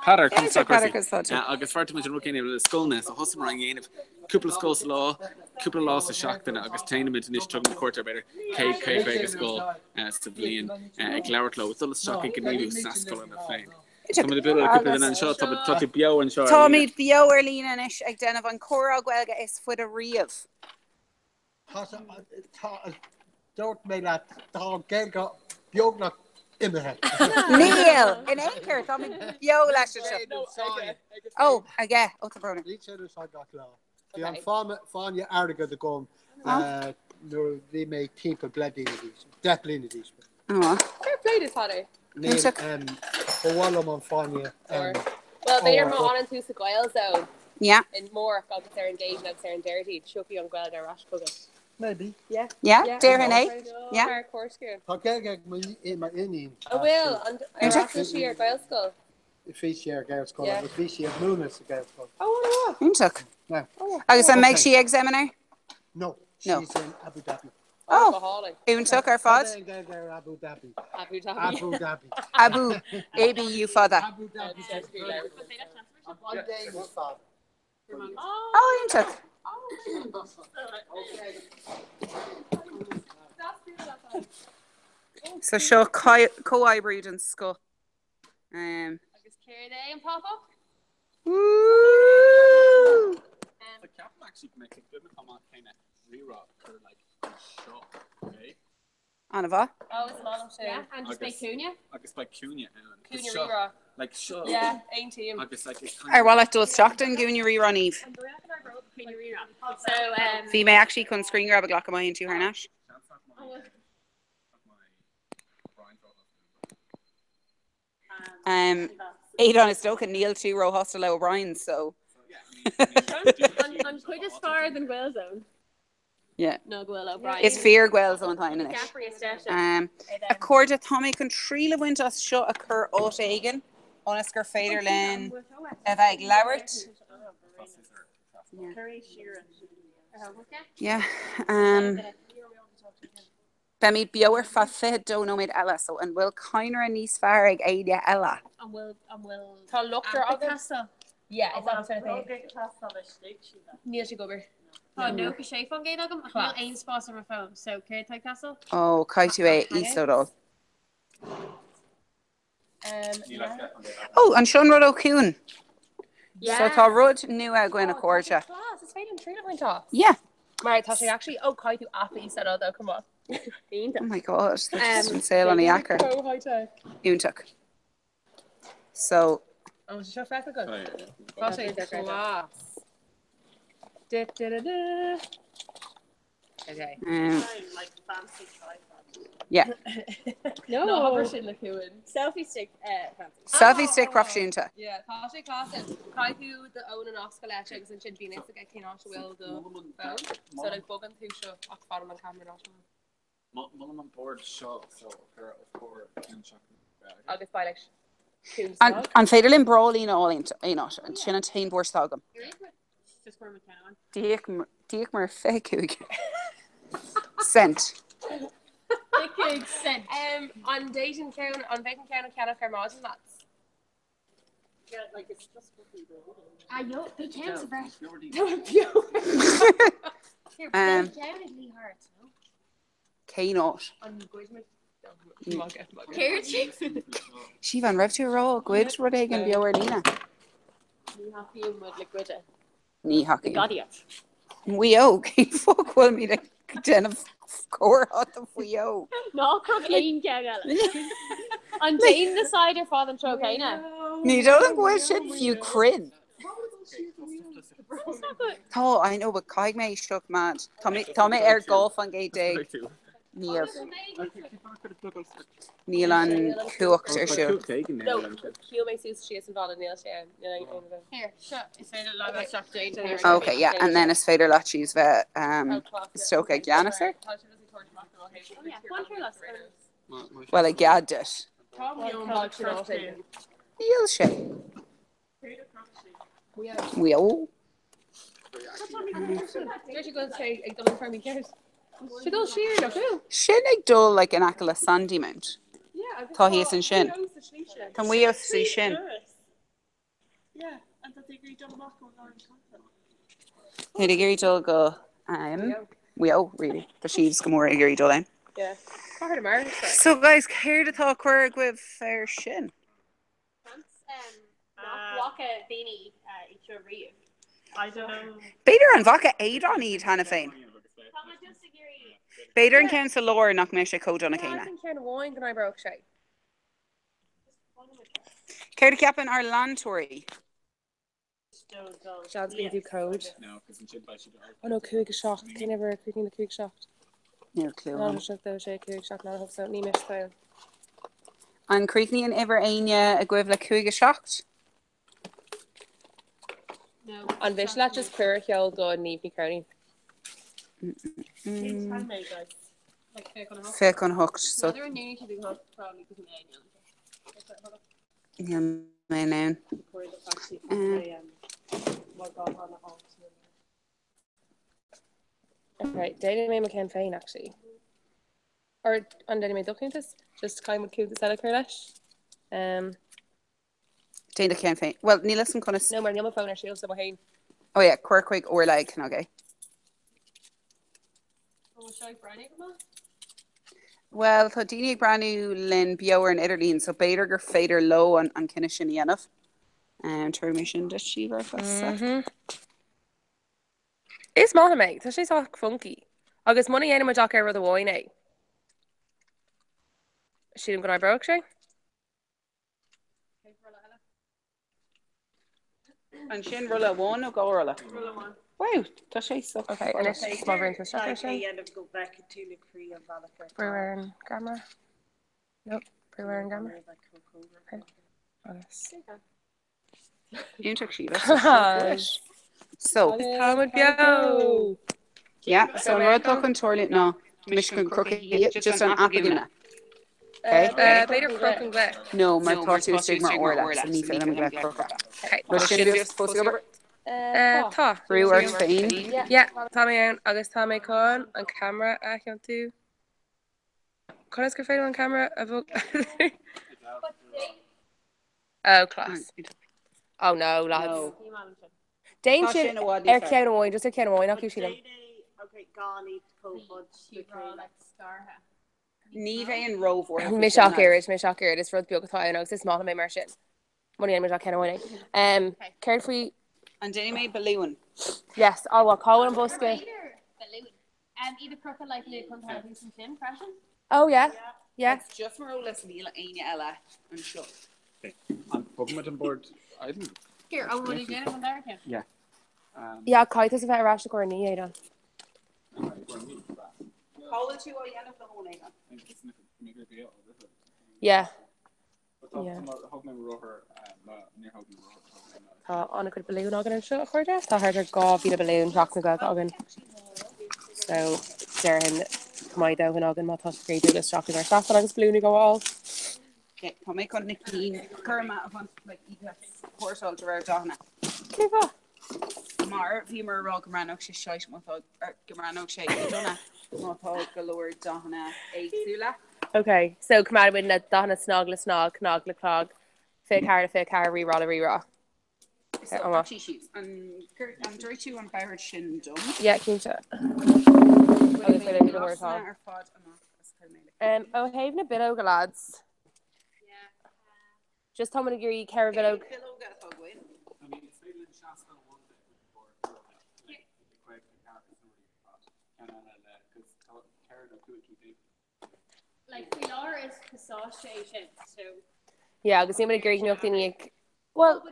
Padar agus farta muid an rucéine le scoilne so hosa mar an ghéanamh cúpla scóils lá cúpla lá a seachtainna agus tainimiid níos tug na cuairte beidir cé Vegas scóil sa bblion ag leabhartló dul seach ag gníú sa scóil na féin. Tommy the bill couple then shot Tommy Bio and shot Tommy Bio Erlina and ag denna van Cora Gwelga is for the riamh. Don't make that dog Gelga Biogna in the head. Neil in anchor Tommy Bio last Oh, I get the brother. Each other side got law. The Fanya Arga the gum they make team for bloody these. Definitely in these. Where played this Potter? For one of them on Fanya. Well, they're more on into the Goyles though. Yeah. And more got they're engaged now they're in dirty. Chucky on Gwelga Rash Cogan. Maybe. Yeah. Darren A. Yeah. Okay, in my Indian. I will. And I this year Goyles School. If each year Goyles School, if each year Moonus Goyles School. Oh, Untuck. No. I guess I make she examiner. No. She's in Abu Dhabi. Oh, Untuck our father. Abu Dhabi. Abu Dhabi. Abu ABU father. Abu Dhabi. One day was father. Oh, Untuck. So show co-hybrid and skull. I guess carry day and pop up. Woo! The cap actually makes a good come on kind of re-rock or like shot, okay? Anava. Oh, it's not yeah, and just make Cunha. I guess like Cunha. Cunha re-rock. Like shot. Yeah, ain't team. I guess like it's kind of. Well, it does Stockton giving you rerun Eve. So Fee may actually can screen grab a Glock of mine into her Nash. Aidan is Stoke and Neil 2 row hostel O'Brien, so I'm quite as far than Gwell Zone. Yeah. No Gwell O'Brien. It's fear Gwell Zone time in it. A Corda Tommy can Trila went us shot a cur out Egan, Onasker Faderlin, Evag Lowert. Yeah. Bemi biower fa fed do no mid ella so and will kinder and níos fearrig éide ella. And will tá luchtar agus. Yeah, it's that sort of thing. Neil should go over. Oh no, because she phone gate agam. Well, aim spots on my phone. So care type castle. Oh, caiitu é ísodol. Oh, an Sean Rod O'Coon. Yeah. So tá rud nua gwyna córte. It's fine in 3 point off. Yeah. Right, Tasha actually caiitu appi said although come on. Oh my god, that's just sale on the yacker. So high tech. Úntaach. So Oh, is it so good? Tasha class. Okay. Yeah. No, selfie stick. Selfie stick profisiúnta. Yeah, Tasha class is caiitu the own and Oscar letters and should be nice to get clean off will the phone. So like bugging through show off bottom on camera not. Mullen on board shot so her of course I'll just buy like An féidirlinn brolín áint éát an sin an tain bór sagam. Just for McKenna. Díag mar féiciúig. Cent. Big cent. On dating count on vacant count of Canada Fairmont and that's. Yeah, like it's just fucking bro. Yo, big counts of breath. Céinát. On Guidman. Sí van raibh rá Guid rud ag an beabhar lína. Ní haíú mud le Guide. Ní haí. Gadiaach. Wio, cé fóghfuil mí déanamh cóirtha faoio. Ná crug aon ceagal. An daon na side ar fád an tro céine. Ní dul an gcuil sin fiú crin. Tá, I know, but caiig mé seach mad. Tá mé ar golf an gé dig. Níl an cuacht ar siú. No, she'll make Susan she is involved in Neil Sharon. Here, shut. It's a lot of stuff Jade. Okay, yeah, and then it's féidir leat she's vet stoke ag Giannisar. Well, ag gad it. Níl sé. Wheel. There she goes say ag dul for me cares. She goes sheer no too. Sin ag dul like an acala sandy mount. Yeah, Tá hí san sin. Tá mí sí sin. Yeah, and that they agree double mark on orange content. Hyd gurí dul go wheel really. Tá síos go mór ag gurí dul ein. Yeah. Part of America. So guys, céir atá cuir gwibh fair sin. Waka Beanie each reef. I don't know. Beidir an bhaca éad an iad hana féin. Beidir an cén sa lór nach mé sé códonna céine. I think Ken Wine can I broke sé. Céir ceapan ar landtúirí. Sean's going to do code. No, because in Chid by she Oh no, Coog is shocked. They never cooking the Coog shocked. No clue. No, shocked though, she Coog shocked. Not hope so. Ní mis fail. An Creekney and ever aine a gwibh le Coog is shocked. No. On Vishlat just clear he'll go and leave me crowning. Fake unhooked. So. Another one you need to do probably because Yeah, my name. Right, Daily May McCann Fain actually. Or on Daily May Duckiness, just kind of cute the Sella Kurlash. Daily Can Fain. Well, Neil some kind of. No, my phone actually also behind. Oh yeah, Quirkwig or like, okay. Well, tá daoine brandú linn beabhar in Idirlín, so beidir gur féidir lo an cinne sin dhéanamh. Tuairmé sin de síomhar fasa. Is mála méid, tá sé soach funky. Agus muna dhéanam a deach ar rud a bháin é. Sílim go broke sé? An sin rulla bháin ó gála? Rulla bháin. Wow, tá sé so. Okay, and it's smaller into stuff. Go back to the Cree and Valaker. Brewer and Gamma. Nope, Brewer and Gamma. Okay. Honest. You took Shiva. So, how would go? Yeah, so we're talking toilet now. Michigan cookie, just an apple. Okay. Later crook and glet. No, my thought was stigma or that. So need for them glet crook. Okay. But should we supposed to go? Tá Rework Feen. Yeah, tá mé an agus tá mé con an camera an tú. Conas go féidir an camera a bh Oh, class. Oh no, lads. Dane sin cean amháin, just cean amháin nach sí. Okay, gáí cófod Ní bheith an róhór. Mé seair is rud beag atá agus is má mé mar sin. Muí an cean amháin. Ceir faoi an déine mé balúin. Yes, áhá cá an bosca. Either crooked like Luke on some sin impression. Oh yeah. Yeah. It's just mar ólas bhíle aine eile an seo. An bogad an board item. Here, oh, what are you doing on there again? Yeah. Yeah, caiit is a bheith arás go ní éan. Cála tú ó dhéanamh na hóna éan. Yeah. Tá anna chud balún agan an seo a chuirde, Tá thuidir gá bhí a balún teach na go agan. So dear hin mai dogan agan má tá gréú le straach ar staff agus blúna goáil. Tá mé chun na cín chuma a bhain le cuairsáil de raibh dána. Céfa? Mar bhí mar rá gomránoch sé 6 mátá gomránoch sé donna mátá go leir dána éagsúla. Okay, so come out with na dána snog le snog, cnog le clog, fé car rírá le rírá. So shoes an dúirú an beir sin dom. Yeah, cínte. Oh, haven a bit of lads. Just how many gurí ceir bit of. Like Pilar is association, so. Yeah, agus ní gurí neochtaí well,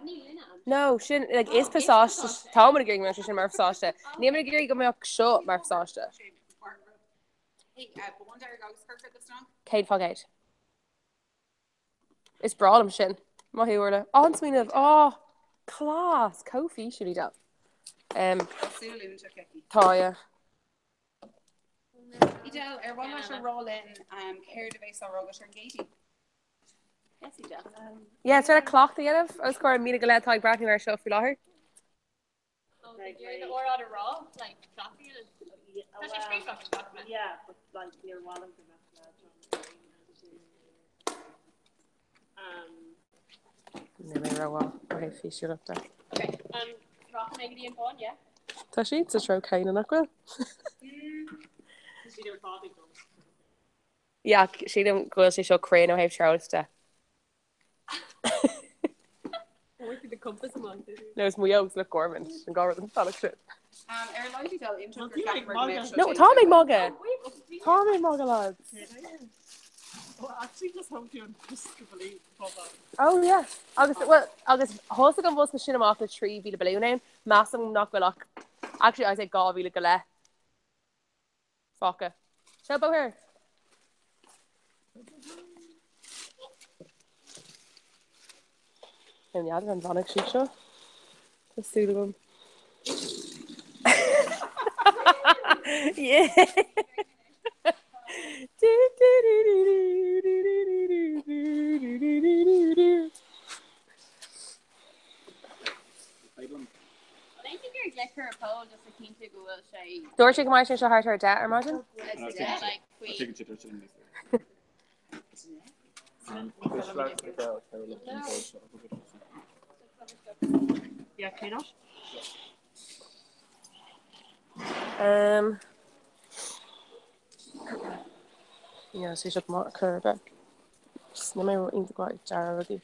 no, sin like is pasáiste tá mar gurí mar sin mar pasáiste. Ní mar gurí go meach seo mar pasáiste. Céad fágéid. Is bralam sin. Má hiúirle. Ans míanamh clás cófií siúlí dal. Tá, yeah. Idel, bhain leis an rólinn céir de bhééis á rógas ar gatí. Yes, he does. Yeah, it's a clock to get it. I was going to go let talk back in our show for her. Oh, you're the or on a raw, like coffee. Yeah, but like near Wellington. Never well. Okay, fish you up there. Okay, rock negative and bond, yeah. Tashi, it's a show kind of not well. Yeah, she didn't go. She showed crane. I have Charles to. The compass among no, it's my oaks look Gorman and Gorman solid shit. No, Tommy Mugga. Tommy Mugga lads. Well, actually, just hope you just believe. Oh yeah, August hosta gan bus na sin off the tree vi the balloon name. Massam knock well luck. Actually, I say God vi le gale. Fucka. Show about here. En ja, dan van ik zie zo. Dat is hem. Yeah. Door chicken maar zo hard haar dad, imagine. Yeah, cannot. Yeah, so she's not curve back. Just let me into quite jar already.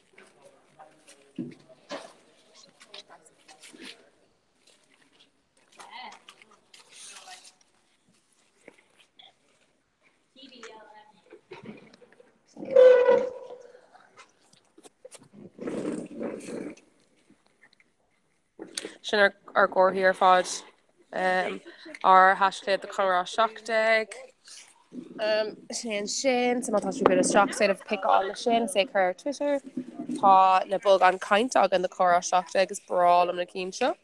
Sin ar gcóir hí ar fád ar hasclad the colour shock deck. Sin so má tá siú bit of shock side of pick all the sin say chur Twitter. Tá na bug an caint agan the colour shock deck is brawl am na cín seo.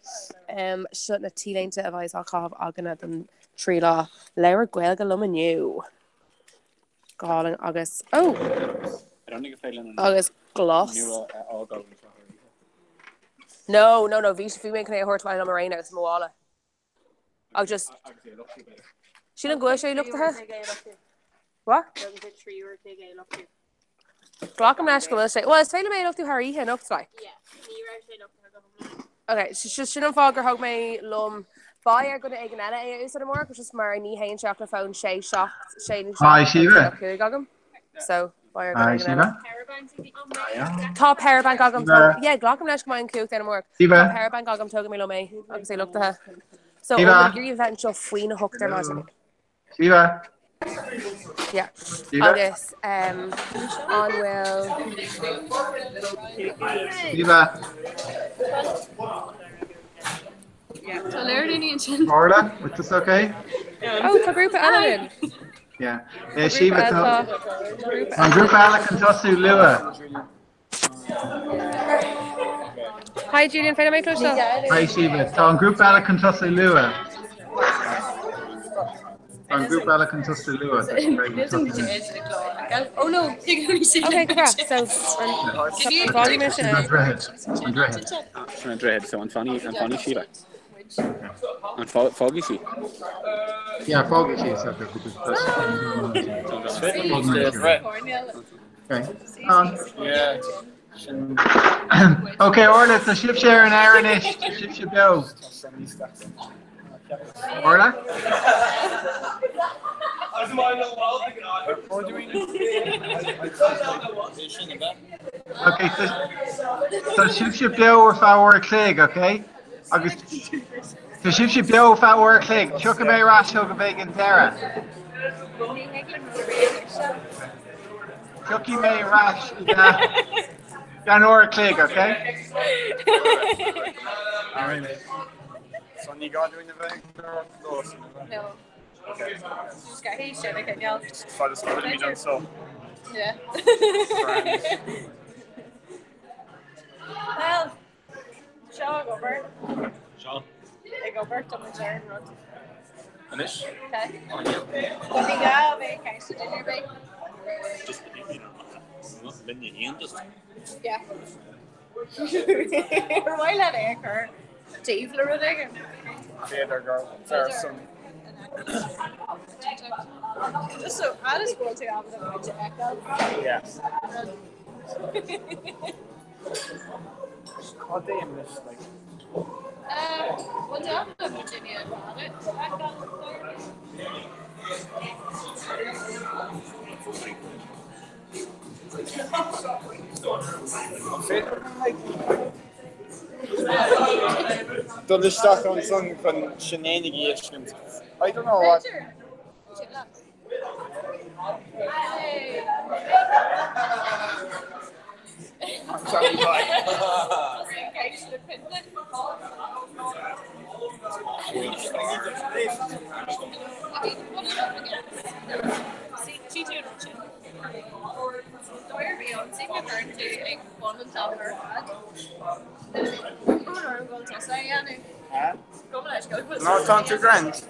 Shut na tíleinte a bhaid á cabh agan den trí lá leir gweil go lum aniu. Gáling agus agus gloss. No, bhí mé cné thuirtáil am réine is móála. Ag just sin an gcuil sé luachtathe? What? Glacham leis go bhfuil sé. Well, is féile mé luchtú thíthe nachtáid. Okay, sin an fágur thug mé lom ba ar go ag an eile é ús mór go just mar ní haon seach na fón sé Hi, Shiva. agam. So, ba ar go Hi, ag an Shiva. eile. Tá Powerbank agam glacham leis go main cúcht an mór. Shiva. Tá Powerbank agam tugam mé lo mé agus é luachtathe. So, Shiva. gurí bheith seo faoin na hocht ar má. Shiva. Yeah. Shiva. Agus on will Shiva. Orla, is this okay? Oh, tá grúpa eile. Yeah. Shiva, an grúpa eile an tosú lua. Hi, Julian, féidir mé clúiste? Hi, Shiva. Tá an grúpa eile an tosú lua. An grúpa eile an tosú lua. Oh no, okay, correct. So, An dread, so an funny Shiva. An foggy she. Yeah, foggy she is okay. Okay, Orla, it's a ship share and Ironish. Ship go. Orla? Okay, so ship go or foul clig, okay? So ship go foul clig. Chuck a rash, chuck a bacon terra. Chucky may rash. Gan or clig, okay? So you got doing the thing? No. Okay. Just got hey shit, I can't yell. So I just got to be done so. Yeah. Well, Sean go Bert. Sean. I go Bert on the turn run. Finish? Okay. What do you got? Okay, so dinner bake. Just then you just. Yeah. Why let it occur? Dave Luridigan. Theater girl. There's some. Just so I just go to have them to echo. Yes. What day in this like? What do you have in Virginia about it? Done stuck on some from shenanigans. I don't know what. I'm sorry, Not on 2 grand.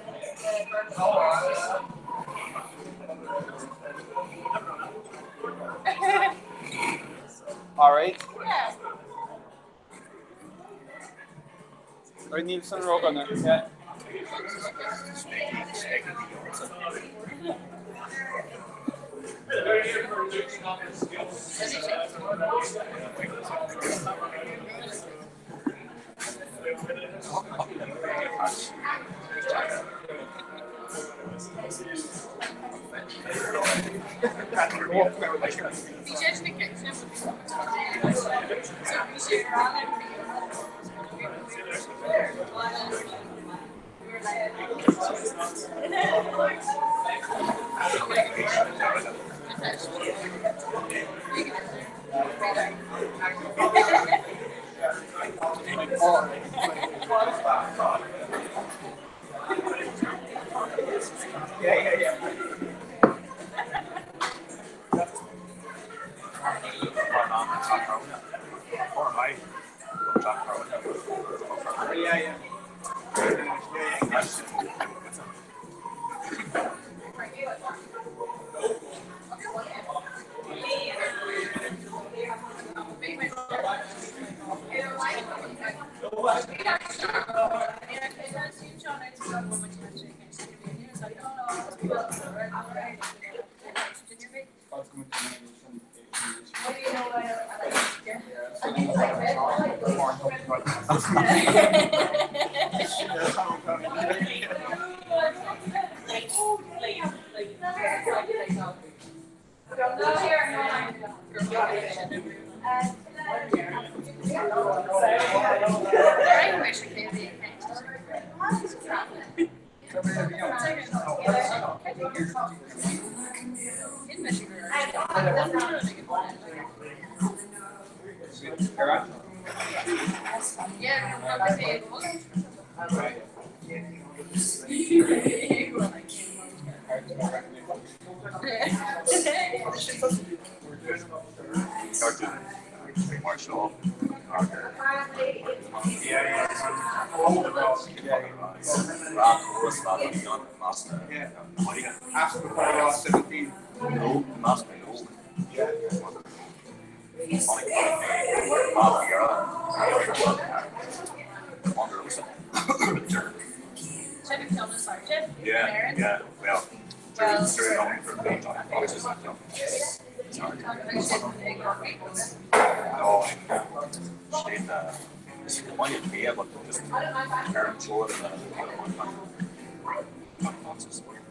All right. Yeah. I need some rope on it. Yeah.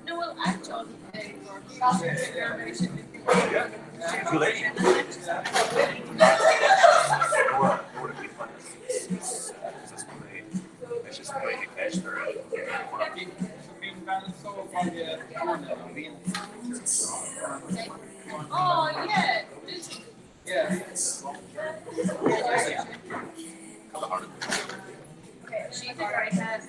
No, well, actually, oh, yeah. She did right that.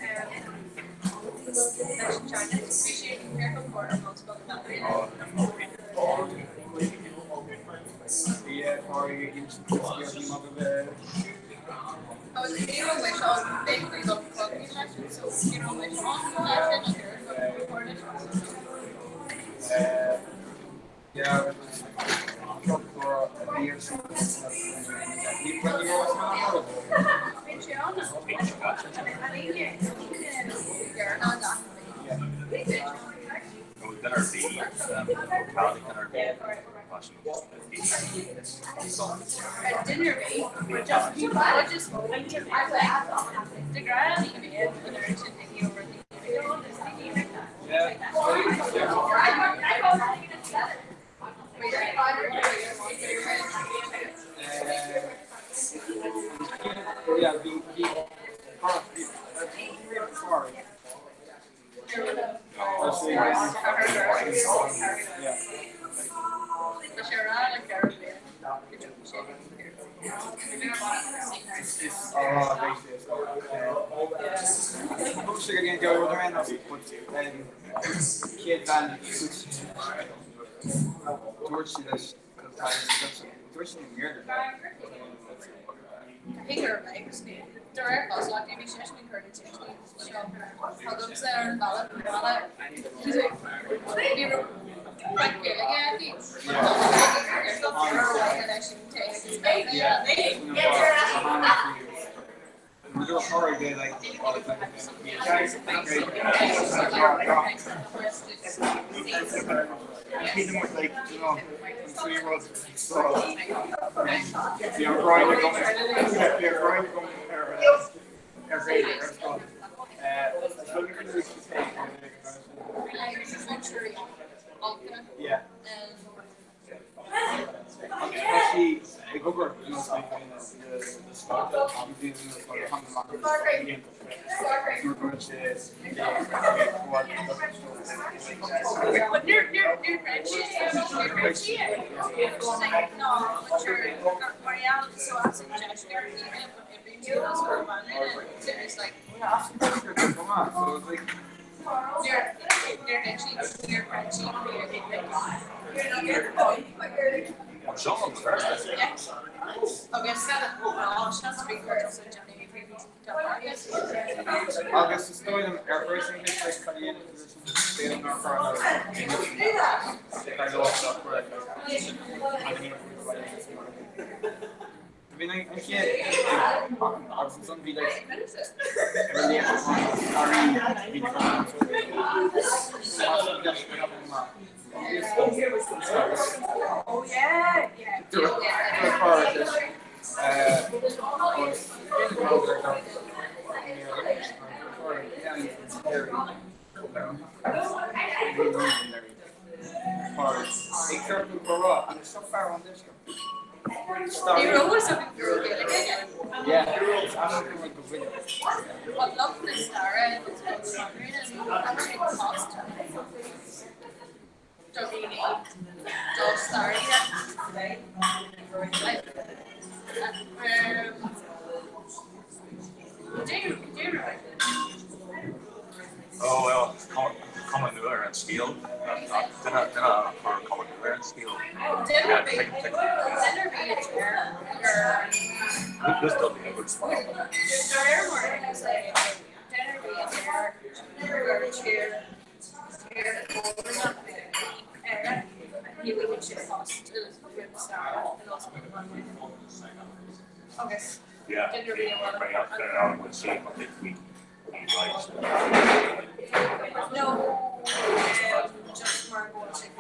Dinner, we're just the girl email with her to take over August is going to air person his career position in I mean, I can't. Some be like every day. What love is Sarah? Cost. Doggy, dog sorry. Oh well, common newer and steel. They're not for common newer and steel. Dinner be a chair. This doesn't be a good spot. Dinner be a chair. Or a chair. You would choose cost to start and also okay. Yeah. Dinner be a no, just more watching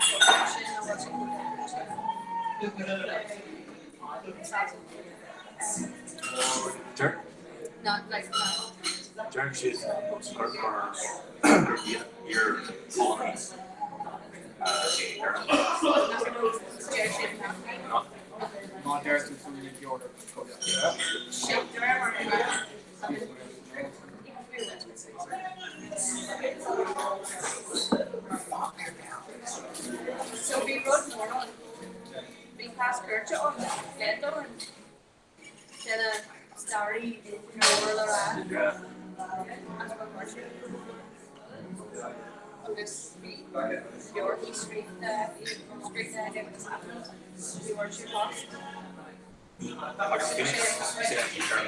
Turn? not like that. Turn she's your colonies. Not there to something in the order. So we wrote more on we passed Kirche on Lendo and then a story in Norway. Yeah. On this street, Yorkie Street, we were too lost.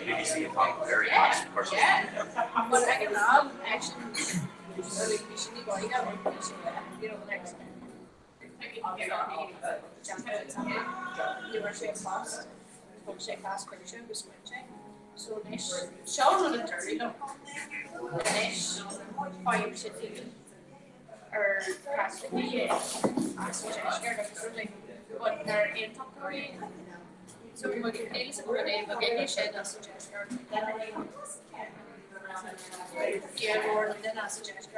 BBC very nice person. But I can now actually, we should be going out and we should, next. You were too lost. From Shake House Picture was switching. So, Nish, show them the dirty look. Nish, fire shit. Or practically but they're in top Korean. So we would really support it, but any shit that suggests yeah, more than that suggests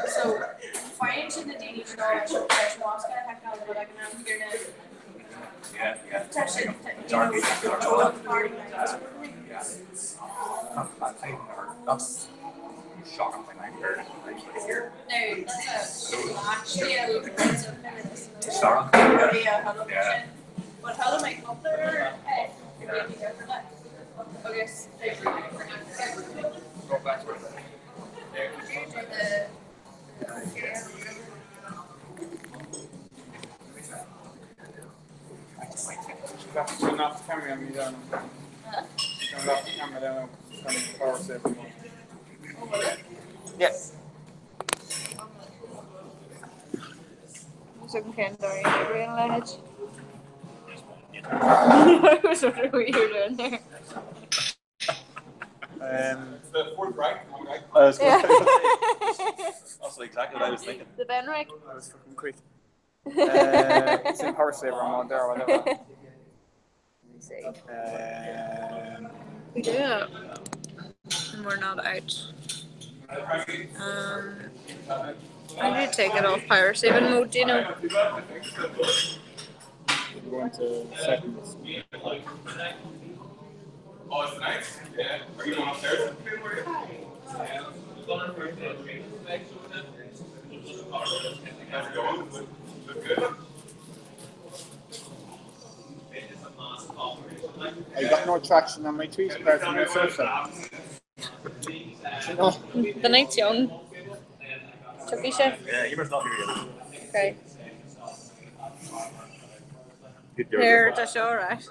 so find in the Danish law, fresh wasp kind of heck out, but I can have here now. Yeah. Touch it, That's shocking thing I've heard here. No, that's a actually a feminist. Sarah? Yeah. But how do I come up there? Okay. Go back to it. Turn off the camera on me down. Turn off the camera down on the power save. Yes. Some kind of realize. I was wondering what you were doing there. The fourth right? That's exactly what I was thinking. The Benrick. That was fucking quick. It's in power saver on there or whatever. Let me see. We do it. And we're not out. I need to take it off power saving mode, do you know? We're going to settings. Oh, it's nice? Yeah. Are you going upstairs? How's it going? Good? I got no traction on my tweets apart from myself. The night's young. Chucky chef. Yeah, Emer's not here yet. Okay. Here, that's all right.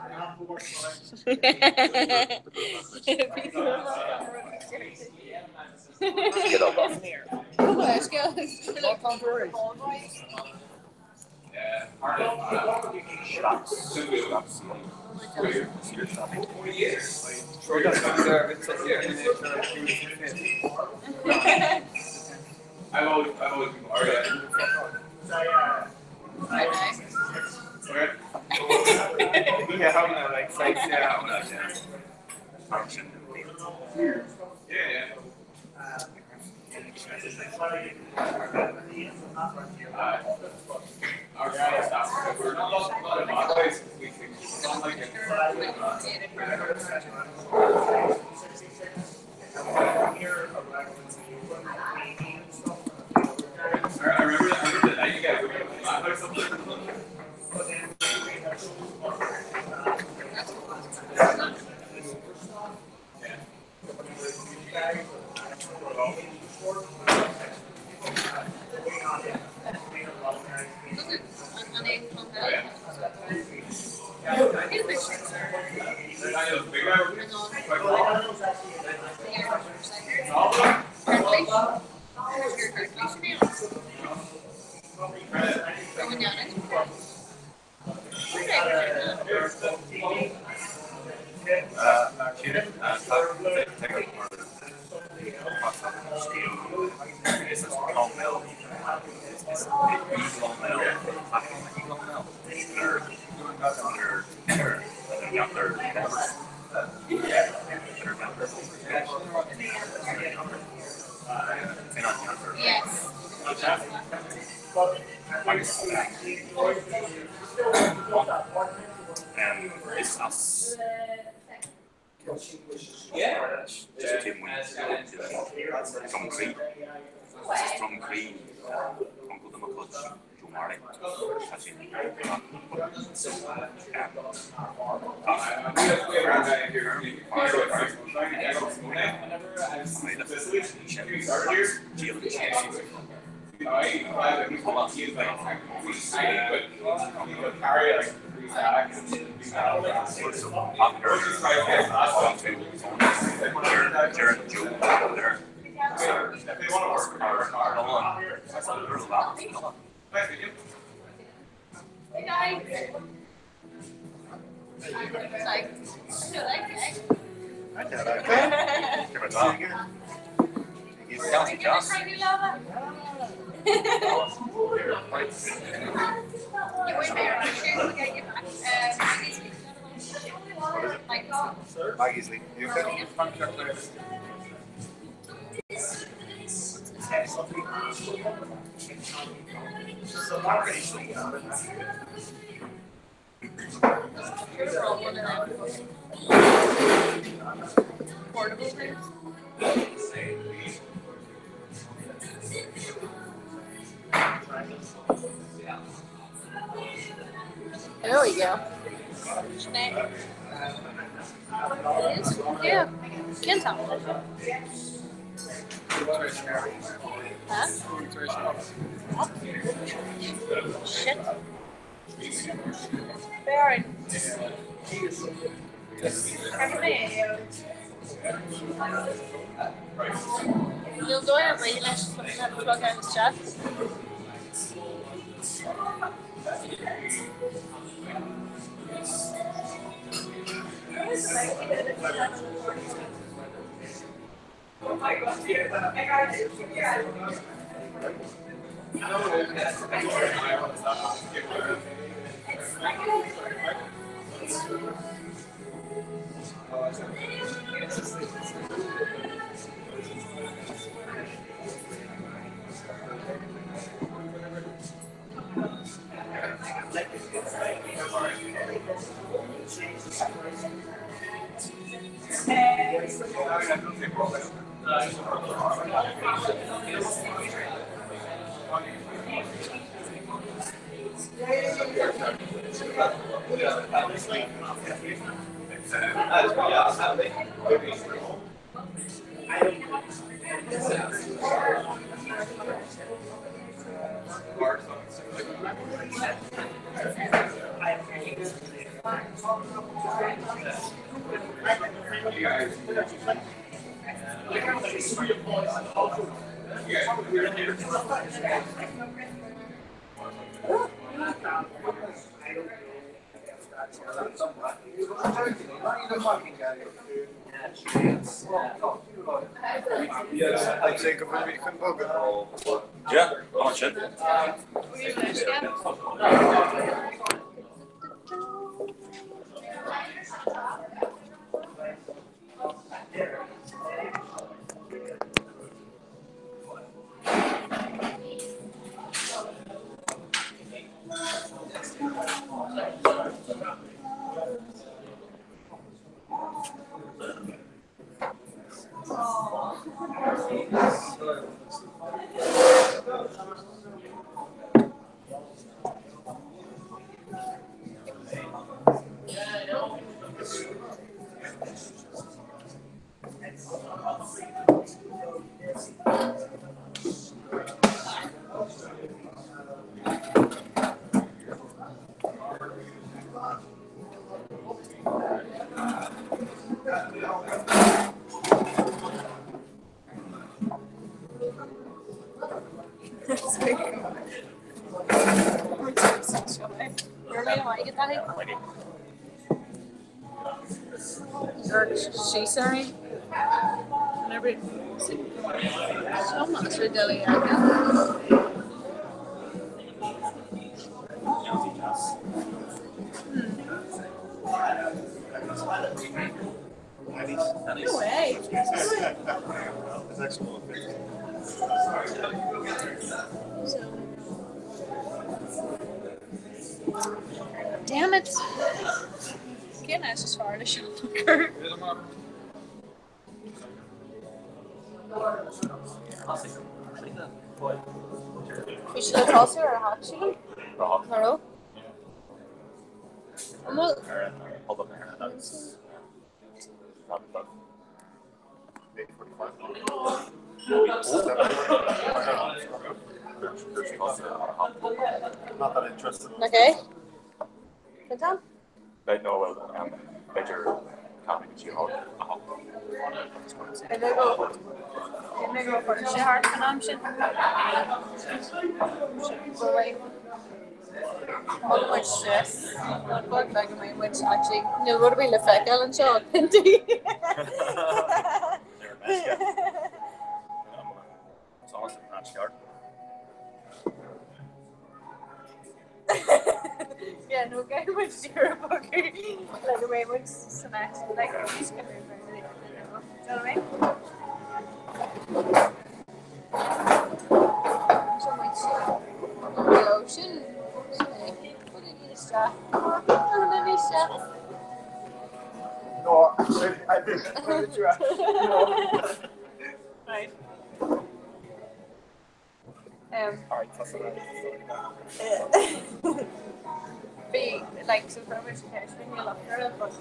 Get up off here. Let's go. I've always been alright. Okay. Yeah, how many like sites? Yeah, how many? Function. Yeah. I remember that you guys Maggie's leaving. You okay? Portable groups. There we go. Yeah, can tell. Huh? Shit. Baron. You'll go ahead and wait. Let's just have to plug out his chat. Oh my God, yeah, I got it. Yeah. Yeah, I'd say go maybe can bug it. Yeah, watch it. She sorry. Whenever so much for Delhi. No way. Damn it. Can't ask as far as you We should have tossed her a hot chicken. No. Not that interested. Okay. Good time. They know well. Major coming to you. And they go for the hard consumption. How much stress? What bag of my which actually no would have been the fecal and shot. It's awesome, not scared. Yeah, no guy would zero booker. Like the way would smash like he's gonna be you know what I mean? So much the ocean. What did you start? No, I didn't try. Right. Alright, that's all Be like so for which cash when you look at it, but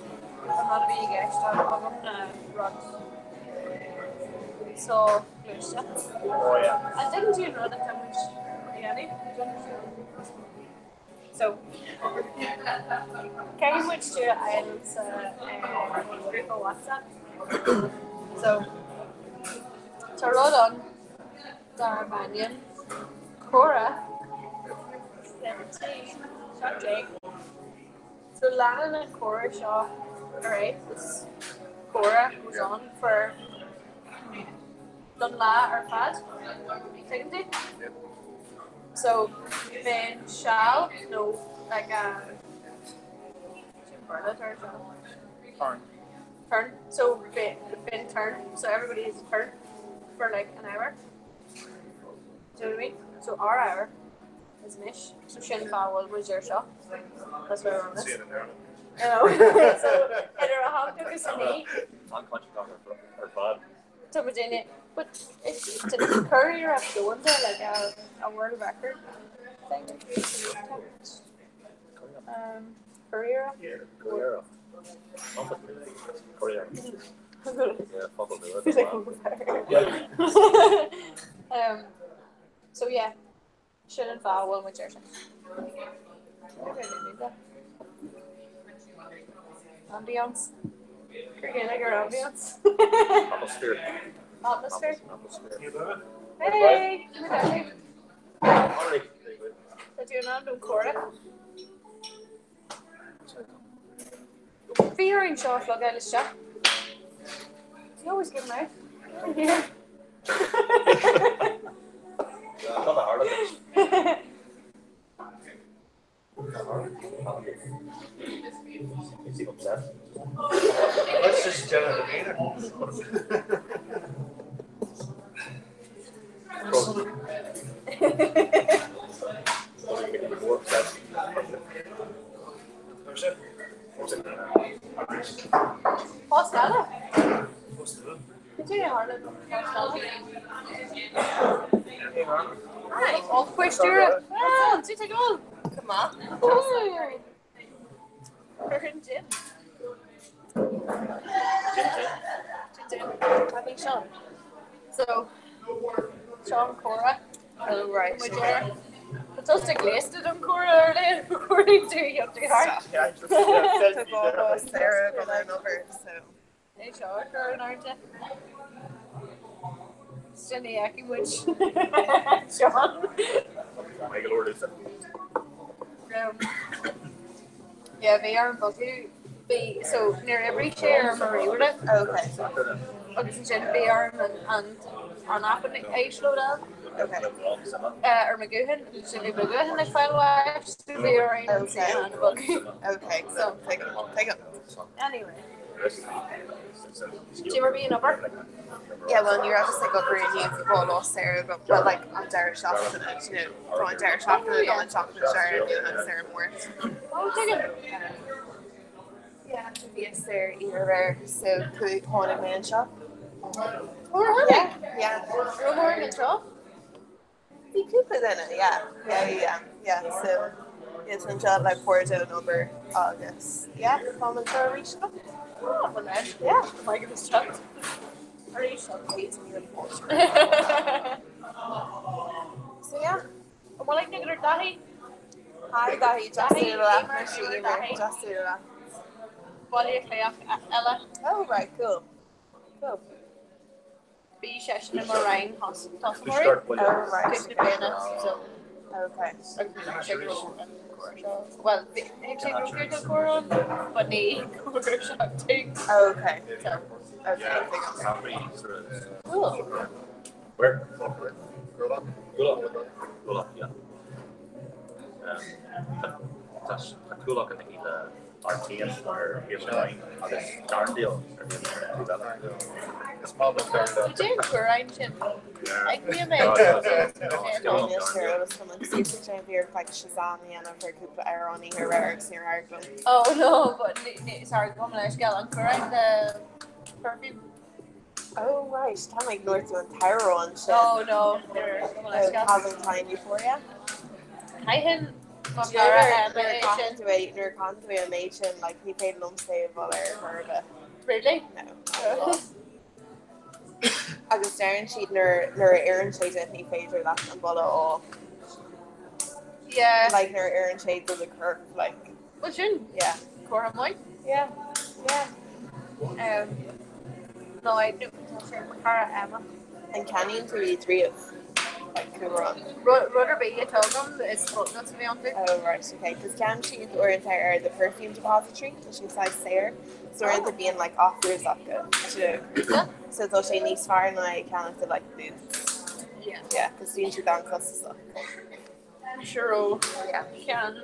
I'm not a big extra of them run. So close. Oh yeah. I didn't you know that how much Yanni? So came which to Islands group of WhatsApp. So Tarodon, Darabanian, Cora, 17, shot Jake. So Lannan and Cora shot, alright, this Cora was on for Dunla or Fad, second day. So then Shal, no, like turn. So Ben turn. So everybody has a turn for like an hour. Do you know what I mean? So our hour is Mish. So Shin Fowell was your shot. That's why we're on this. You know. So either a hot dog is a me. Unconscious or bad. So we're doing it. But it's to Curry or have going there like a world record thing. Courier. Courier. Courier. Yeah, probably. So yeah, Shannon Fowell with Jersey. Ambiance. Forget like your ambiance. Atmosphere. Hey, come here. So you're not doing Cora. Fearing shot like Ellis shot. You always give them out. Yeah. Is he upset? Let's just tell him What's that? Continue hard. All question. Well, do take all. Come on. We're in gym. Having Sean. So, Sean Cora. Oh, right. It's also glasted on Cora earlier, according to you up to heart. Yeah, took all Sarah going over, so. Hey, Sean, Cora, aren't you? Jenny Akiewicz. Sean. Michael Orlison. Yeah, they are buggy. So near every share Marie with it. Okay. Agus Jen Bearm and Appen Aishlodan. Okay. Or McGuhan. Jimmy McGuhan they file wives to be around and a buggy. Okay, so take it. Anyway. Do you ever be an upper? Yeah, well, you're obviously got very new for lost Sarah, but well, like on Derek shopping it, you know, going Derek shopping it, going shopping at Sarah, and doing Sarah more. Oh, take it. Yeah, to be a Sarah either rare, so could haunted man shop. Or Yeah. Or haunted shop. You could put in it, yeah. So it's in job like Porto number August. Yeah, comment for a reach up. Oh, well then. Yeah. My goodness, chopped. Are you shocked? So yeah. Well, like nigger dahi. Hi, dahi. Just do that. Just do that. Ella. Oh right, cool. Be session in Moraine Hospital. Oh right. So. Okay. Well, actually, we're going to go on, but the shouting. Okay. Yeah. Cool. Where? Gulak, yeah. That's a Gulak, I think our team are here line on this darn deal. Small bit You do, we're ancient. I can be amazing. I was coming to see if you're here like Shazam and for a couple of irony here works near Ireland. Oh no, but sorry, come on, get on around the perfume. Oh right, kind of like North and Tyrol and shit. Oh no, having time Euphoria. I had Nor conduit like he paid lump save while I heard it. Really? No. Agus Darren she'd nor Aaron shade and he paid her that and bullet all. Yeah. Like nor Aaron shade was a curve like. What's in? Yeah. Coram White? Yeah. No, I knew Cara Emma. And Canyon to be 3 of like who were on. Rudderby, you told them it's not to be on there. Oh right, okay. Because Cam she's or entire the perfume depository, so she's like Sarah. So we're into being like offers up good. So they'll say nice far and I can't like boots. Yeah, because we should dance us stuff. Sure. Yeah. Can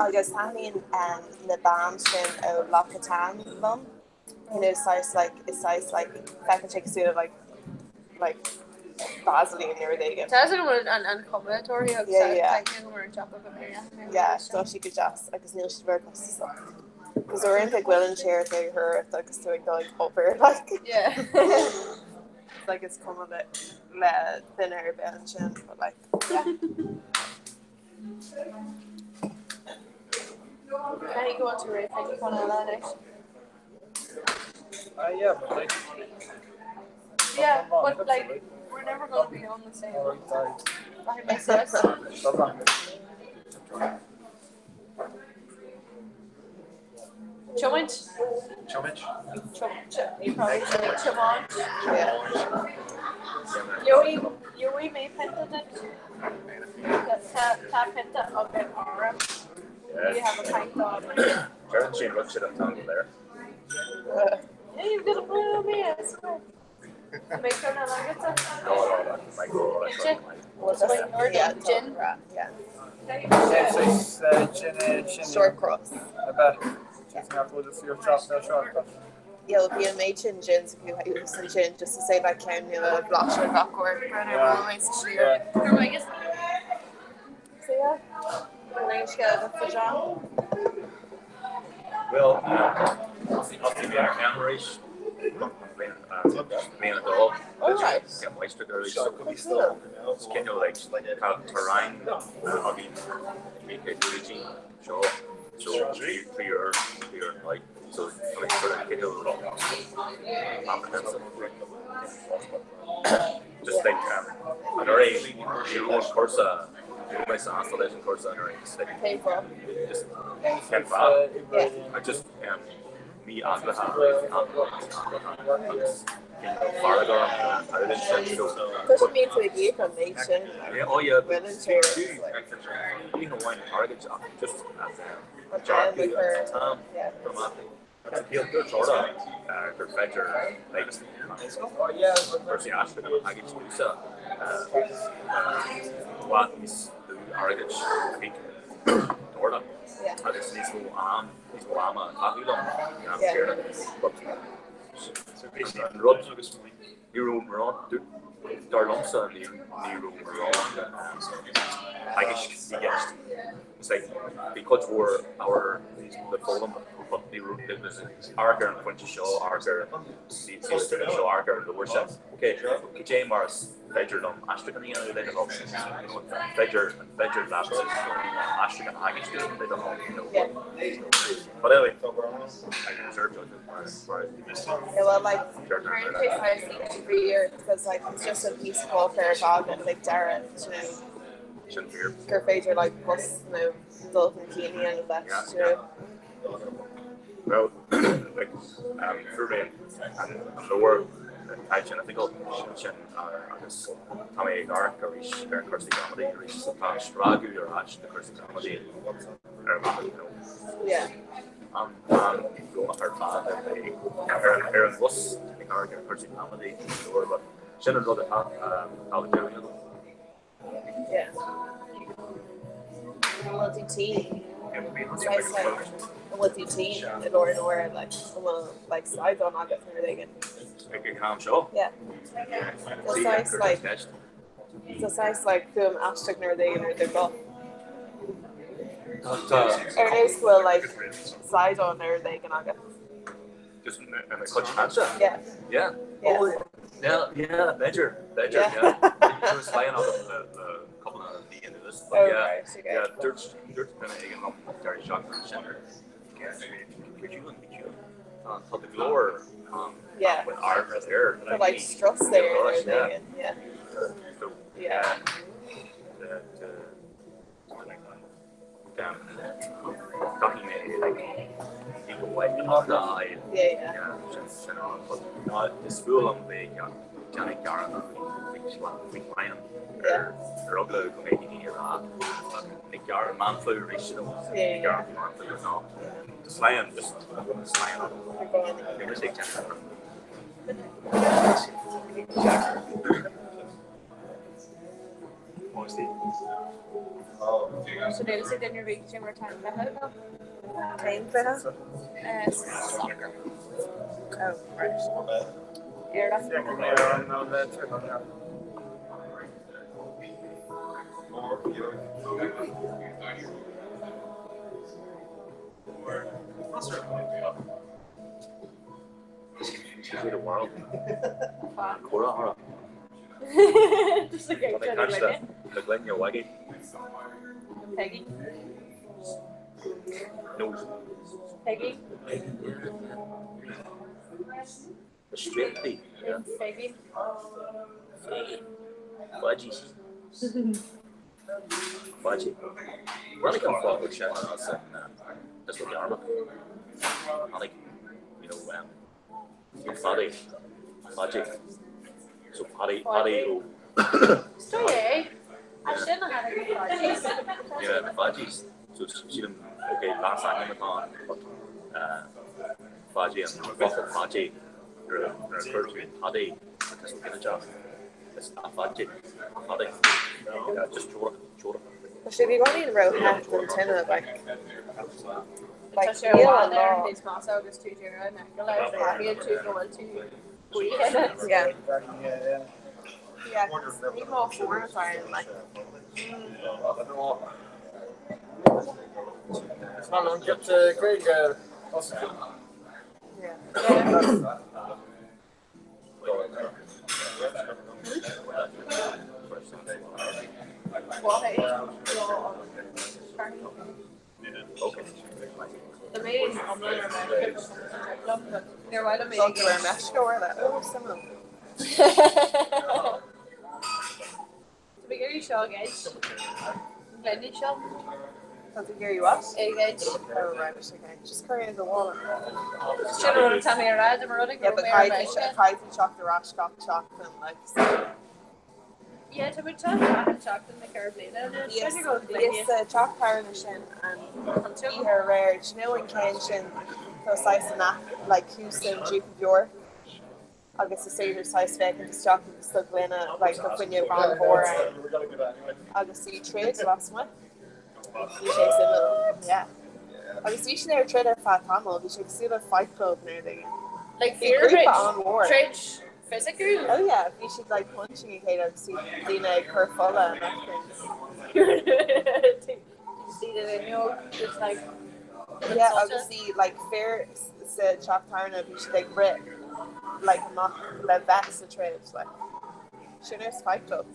I guess having the band shin o Lockatan lum. You know, it's like second chick suit of like Vaseline or they get. That's an combinatory of yeah, so she could just like Neil should wear stuff. Because we're in like willing chair to her like to like over like yeah. It's like it's come a bit thinner bench but like yeah. Can you go on to rate? Thank you for that. Yeah, but like. Yeah, but like we're never going to be on the same. That makes sense. Chumage? You probably say Chumage. Yeah. You may painted it. Tap penta of an aura. You have a pint of it. Sharon Shane looks at that tangle there. Yeah, you've got to put it on me as well. Make sure no longer it's gin. Yeah. Short cross. I bet. She's not going to see your short cross. Yeah, it'll be a mate in gins if you use some gin just to say that came near a block or rock or always sheer. So yeah. Nice go for John. Well, I'll see our cameras. main a dog. Alright. Get moisture there. It's kind of like terrain. Hobby. Make it easy. So for your like. So I mean, sort of get a little comprehensive. Just think, an already you know, of course, my installation course on already just painful. Just can't bad. I just me as the push me to a gear from nation. Yeah, oh yeah. Volunteer. You know, why target job just as family for It's a deal good sort of good venture like first the Ashton and package Lisa what is the Argage I think Dorda and it's these Lama coffee long so basically Rod's you room around Darlumsa and you room around package it's like because we're the Fulham but the room business Arger and Quincy Show Arger Show Arger the worship okay KJ Morris Fedger Ashton and the they don't Fedger Labs Ashton and Haggis they don't know but anyway I can reserve yeah well like current case I see every year because like it's just a piece of welfare dog and like Darren Fader like plus no Dolphin Keeney and that well like for me and lower attention I think I'll mention this Tommy Garth or he's very course the comedy or he's Ragu or Ash the course the comedy yeah go on her fan and they Aaron Bus the Garth or course the comedy or but Shannon got the yeah multi-team it's like multi-team in order to wear like slides on August and everything like a calm show yeah it's nice like film Ashton or they they're both or they will like slide on or they can August just in a clutch answer yeah Badger he was flying out of the couple of the end of this but Dirt's gonna again up Terry Shocker and Center could you put the glower with art right there so like struts there talking like people white off the eye but this fool on the Johnny Garner big lion or ugly comedian here Nick Garner man food reached them Nick Garner man food or not the slam just slam it was big chance Så det är den vi kan vara time med höga. Time för soccer. Oh, right. Är the world. Cora, just like the Glen your waggy. Peggy. No. Peggy. The straight thing. Peggy. Fudgies. Fudgy. Where they come from with Shannon and that's what the armor. I like, you know, Fudgy. So Paddy. So yeah, I shouldn't have had a fudgies. Yeah, the fudgies. So she didn't okay last time with on fudgy and waffle fudgy. Referred to Paddy because we get a job. It's a fudgy. Paddy. Yeah, just short. Well, should be going in row half and 10 of like so yeah, there is not so just 2-0 and I had 2 going to yeah, you go 4 and 5 like it's not long get Greg yeah. Okay. The main near while I'm Don't wear mesh go wear that. Oh, someone. To be Gary Shaw guys. Glenny Shaw. Does it Gary what? Guys. Oh right, okay. Just carrying the wall. Should have run Tammy around and running. Yeah, but Kaisen shocked the rash got shocked and like. Yeah, to be shocked in the Caribbean. Yes, chalk Carnation and he her rare. Do you know in Kenshin, so size and like Houston, Duke of York. Agus is séidir size fake and just shocked with the glena like the when you gone for Agus see trade last month. Yeah. Agus you should never trade a fat hamel. We should see the Fight Club near the. Like fear on war. Trade physically. Oh yeah, we should like punching a kid out to see Dina Kerfola and everything. See that you know just like. Yeah, obviously like fair said Chop Tarna, we should like Brit. Like not the vex the trade like Shooner's Fight Club.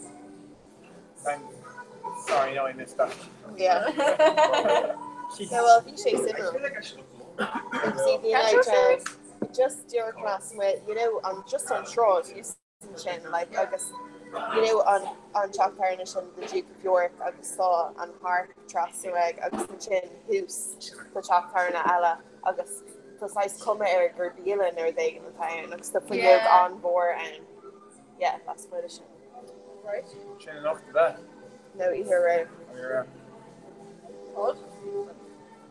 Sorry, no, I missed that. Yeah. Yeah, well, if you say similar. See the just your class with on just on Shroud, Chin, like I guess on Chop Tarnish and the Duke of York, I saw on Hark Trasaweg, I guess Chin Hoos, the Chop Tarna Ella, I guess. Precise come or dealing or they in the town looks the for on board and yeah that's what it is. Right. Chin off to that. No either right. What?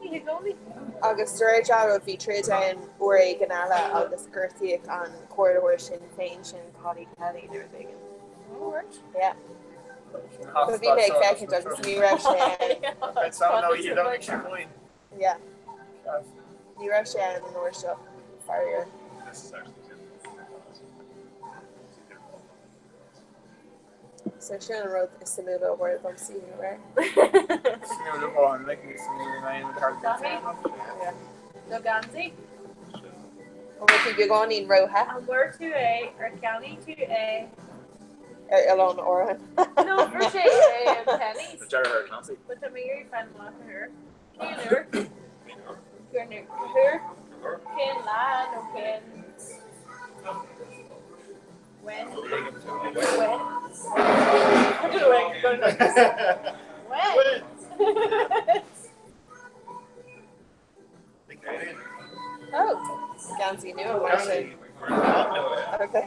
You go me. August Raja would be trade down or a Ganala August Gerthic on corridor Sinn Féin Shin Paddy Kelly and everything. Alright. Yeah. Could be make second August New Russia. It's not no you don't actually. Yeah. New Russia and the North Shore. Fire. So Shannon wrote a similar word I'm seeing where. Similar one, like it's similar name with her. Yeah. No Ganzi. Or we could be going in Roha. And we're 2A or County 2A. Alone Oran. No, for Shay and Penny. The Jerry Hurd Nancy. But the Mary friend laugh at her. Here. Here. Can lie, no can. When? Oh, Gansy knew it. Okay.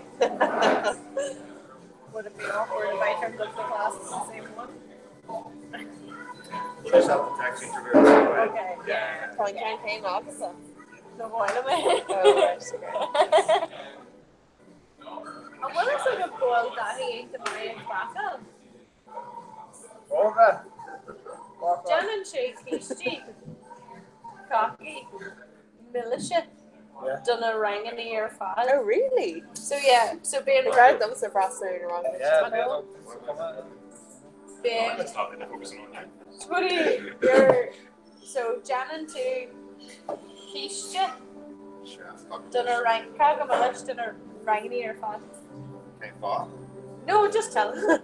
Would it be awkward if I turned up the class in the same one? We'll just have the taxi interview. Okay. Yeah. Calling campaign officer. No more of it. Oh, right, okay. And what is it about that he ain't the brain back on? Over. Jan and Shake, Eastie, Cocky, Militia, done a ring in the ear file. Oh, really? So, yeah, so being the crowd them surprised they're in the wrong being. Let's talk about focusing on that. So, Jan and two, Keisha, done a ring, Kaga Militia, done a ring in the ear file. Okay, fall. No, just tell them.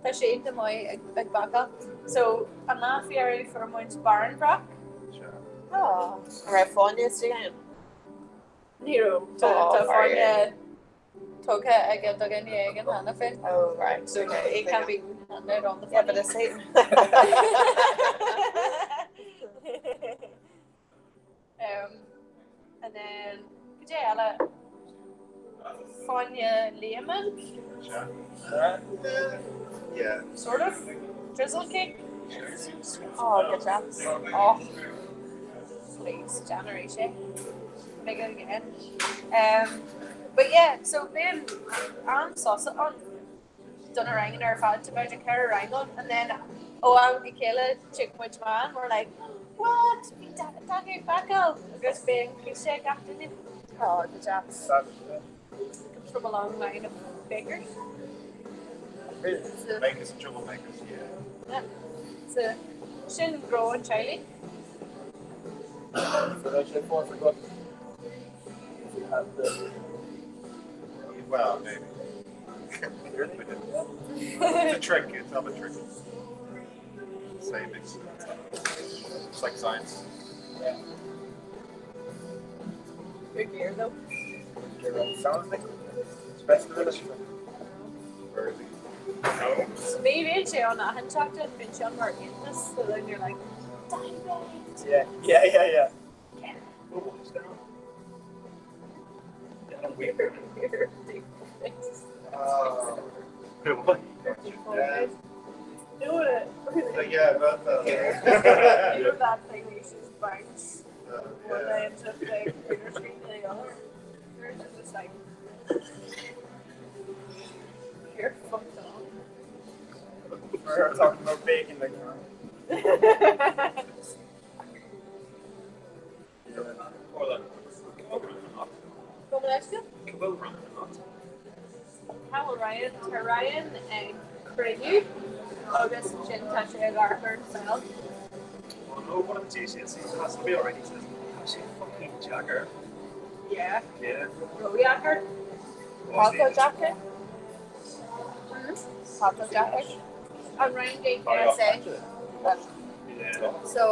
I shaped them my back up. So I'm not very for much Baron Rock. Oh, right, fun yesterday. Nero, to find Toga, I get Dug in the egg and Hannafin. Oh, right. So it can be handed on the yeah, but it's Satan. And then, Jayala. Fanya Lehman. Yeah. Sort of. Drizzle cake. Oh, good job. Oh. Please, generation. Make it again. But yeah, so then I'm sauce on. Done a ring in our fad to magic hair ring on, and then I'm Michaela chick which man. We're like, what? Daddy back out. We're just being shake after him. Oh, good job. Comes from a long line of bakers. Bakers and troublemakers, yeah. So, Shin Grow and Charlie. So that's your fourth forgot. You have the. Well, maybe. It's a trick. It's not a trick. Same. It's like science. Yeah. Good gear though. Sounds like it's best of the no. Maybe it's on a handshake and it's on working this, so then you're like, Yeah. weird. What? Doing it. Yeah, but You know that thing we used to bounce one day and just like computer screen to the other. Yours is just like you're fucked on. We're talking about bacon like Como next year? How Ryan, Ryan, and Craigie, August, Chin, Tasha, Garfer, Sal. Well, no one of the GCSEs has to be already. She fucking Jagger. Yeah. Yeah. Royacker. Paco Jacker. Paco Jacker. And Ryan Gate KSA. Yeah. So,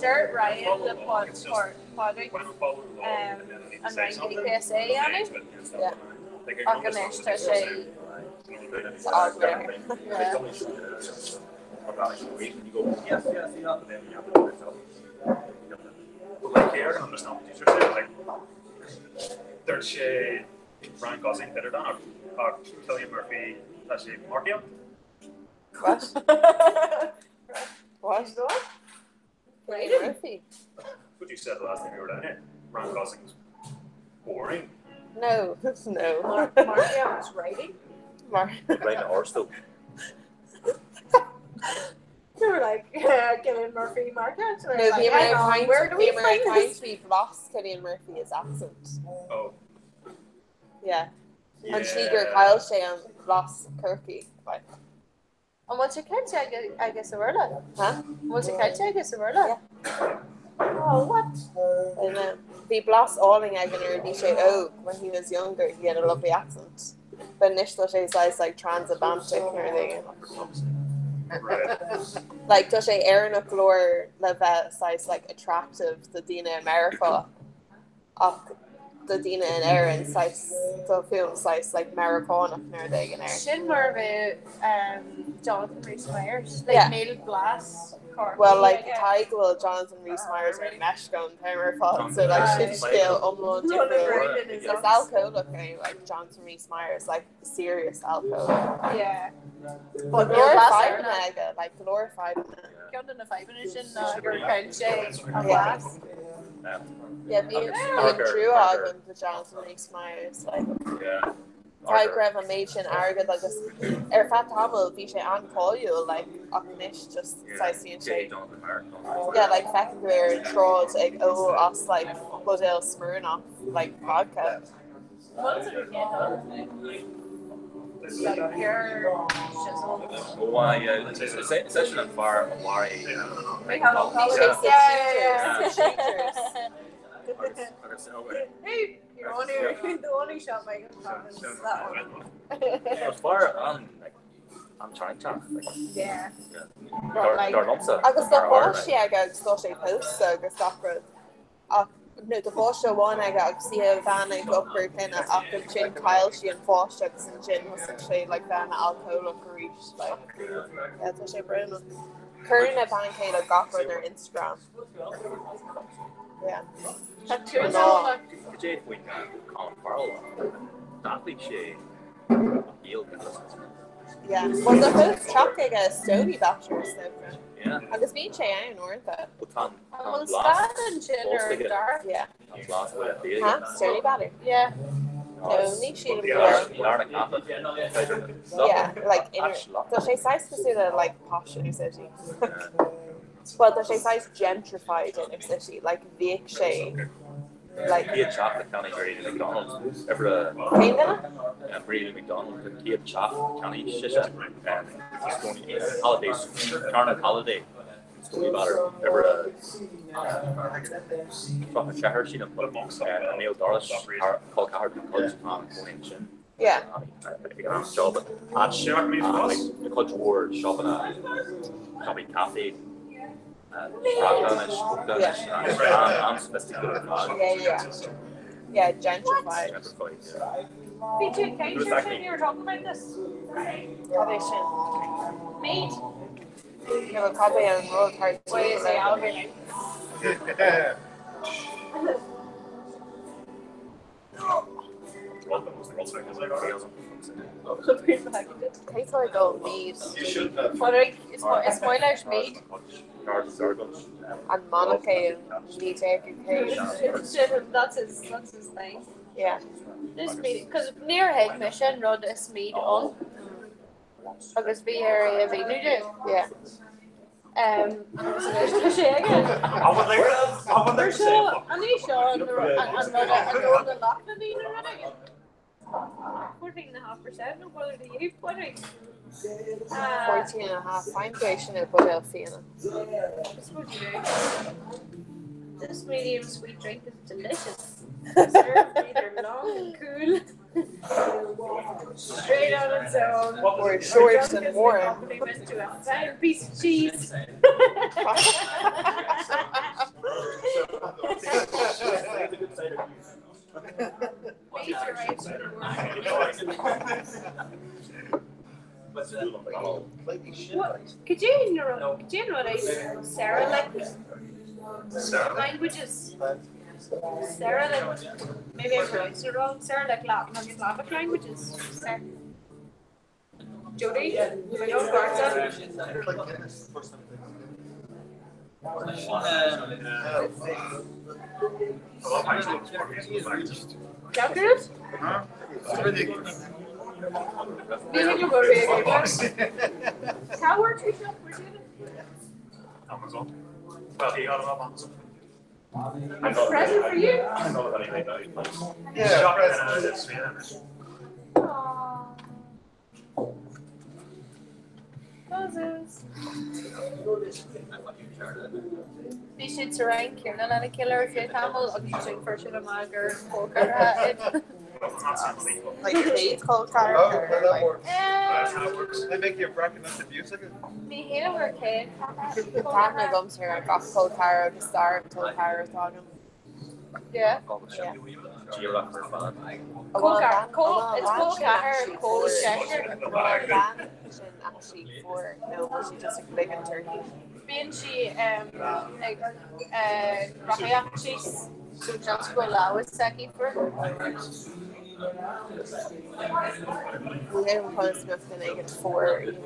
Dirt Ryan, the Podrick, and Ryan Gate KSA, Yanni. Yeah. Aganesh Tasha. Like here, I'm just not teacher saying like there's Ryan Gosling better than or Cillian Murphy that's Markian. What? Right. Murphy. What you said the last time you were down here? Ryan Gosling's boring. No. Markian was writing. Right or still. They were like, Cillian Murphy, Markian. No, the American to lost Cillian Murphy's accent. Oh. Yeah. And Shiger Kyle Shea lost Kirky. Like. And what's your catch? I guess a word. Huh? What's your catch? I guess a word. Yeah. Oh, what? And the Blas Alling Agner Nisha Oak when he was younger, he had a lovely accent. But Nishla Shea size like transatlantic and everything. Like does a Aaron O'Clore Levet size like attractive the Dina America the Dina and Aaron size the film size like Maricona and everything. Shin more of Jonathan Rhys Meyers. Like Neil Glass. Well, like Tygel, Jonathan Rhys Meyers are Meshco and Tamer Fod, so like should scale different. It's alcohol okay, like Jonathan Rhys Meyers, like serious alcohol. Yeah. But glorified mega, like glorified. Count in the 5 minutes in Glass. Yeah, being true argument with Jonathan Rhys Meyers, like. Yeah. Ty Greva Machen Argad agus fat Tamil Visha an Koyu like Aknish just Saisian shape. Yeah, like Fekir Trolls like us like Bodil Smirnoff like vodka. Why it's actually not far away. Hey, you're only the only shot making comments is that one. As far I'm trying to yeah. Agus the Bosch agus sto sé post agus dacrod. No, the Bosch one agus si van ag upper kinda after chin Kyle she and Bosch agus and gin was she like van alcohol reach like yeah, that's she Bruno. Current a pancake a gopper on their Instagram. Yeah. Yeah. Well, the first track I guess Stony Bachelor's different. Yeah. And this beach I know that. Well, Stan and Gin are dark. Yeah. Huh? Stony Bachelor. Yeah. No, Nishi. Yeah, like inner. Does she size consider like posh in city? Well, does she size gentrified in city like Vic Shade? Like Kia Chocolate County Brady McDonald's ever Brady McDonald the Kia Chocolate County Shisha and it's going holidays Carnot holiday it's going about her ever from a shahar she done put and Neil Doris called Howard College Tom going in Yeah. If you can have a job at the culture ward shopping at Coffee Cafe. I'm sophisticated. Yeah, gentrified. B2 Kate, you were talking about this. Meat. Yeah, but probably on road hard. Why is it out here Tastes like old meat. It's Moilers meat. And Monica and meat education. That's his thing. Yeah. This meat, because near Hague Mission run this meat on. Agus bhí ar a bhíú. Yeah. This medium sweet drink is delicious. Served either long and cool, straight on its own, or short and warm. Compliment to a fine piece of cheese. Could you know Sarah like languages? Sarah like maybe I pronounced it wrong. Sarah like Latin and Slavic languages. Sarah. Jody, my own Garza. Calculus? How works we shop? Amazon. Well, he got it off Amazon. A present for you? I know that anything that he likes. Yeah. Chocolate and it's sweet. Cousins. Bhí siad sa rain Kieran lena killer if you camel agus sin for sin magur poker. Like Kate cold car. They make you bracket not the music. Me here were Kate. Partner comes here and got cold car the star and cold car talking. Yeah. Cold car. It's cold car. Cold checker. Actually for no, she just a big and turkey. Being she like Rahia, she's so just go allow it second for we haven't put Smith the naked for even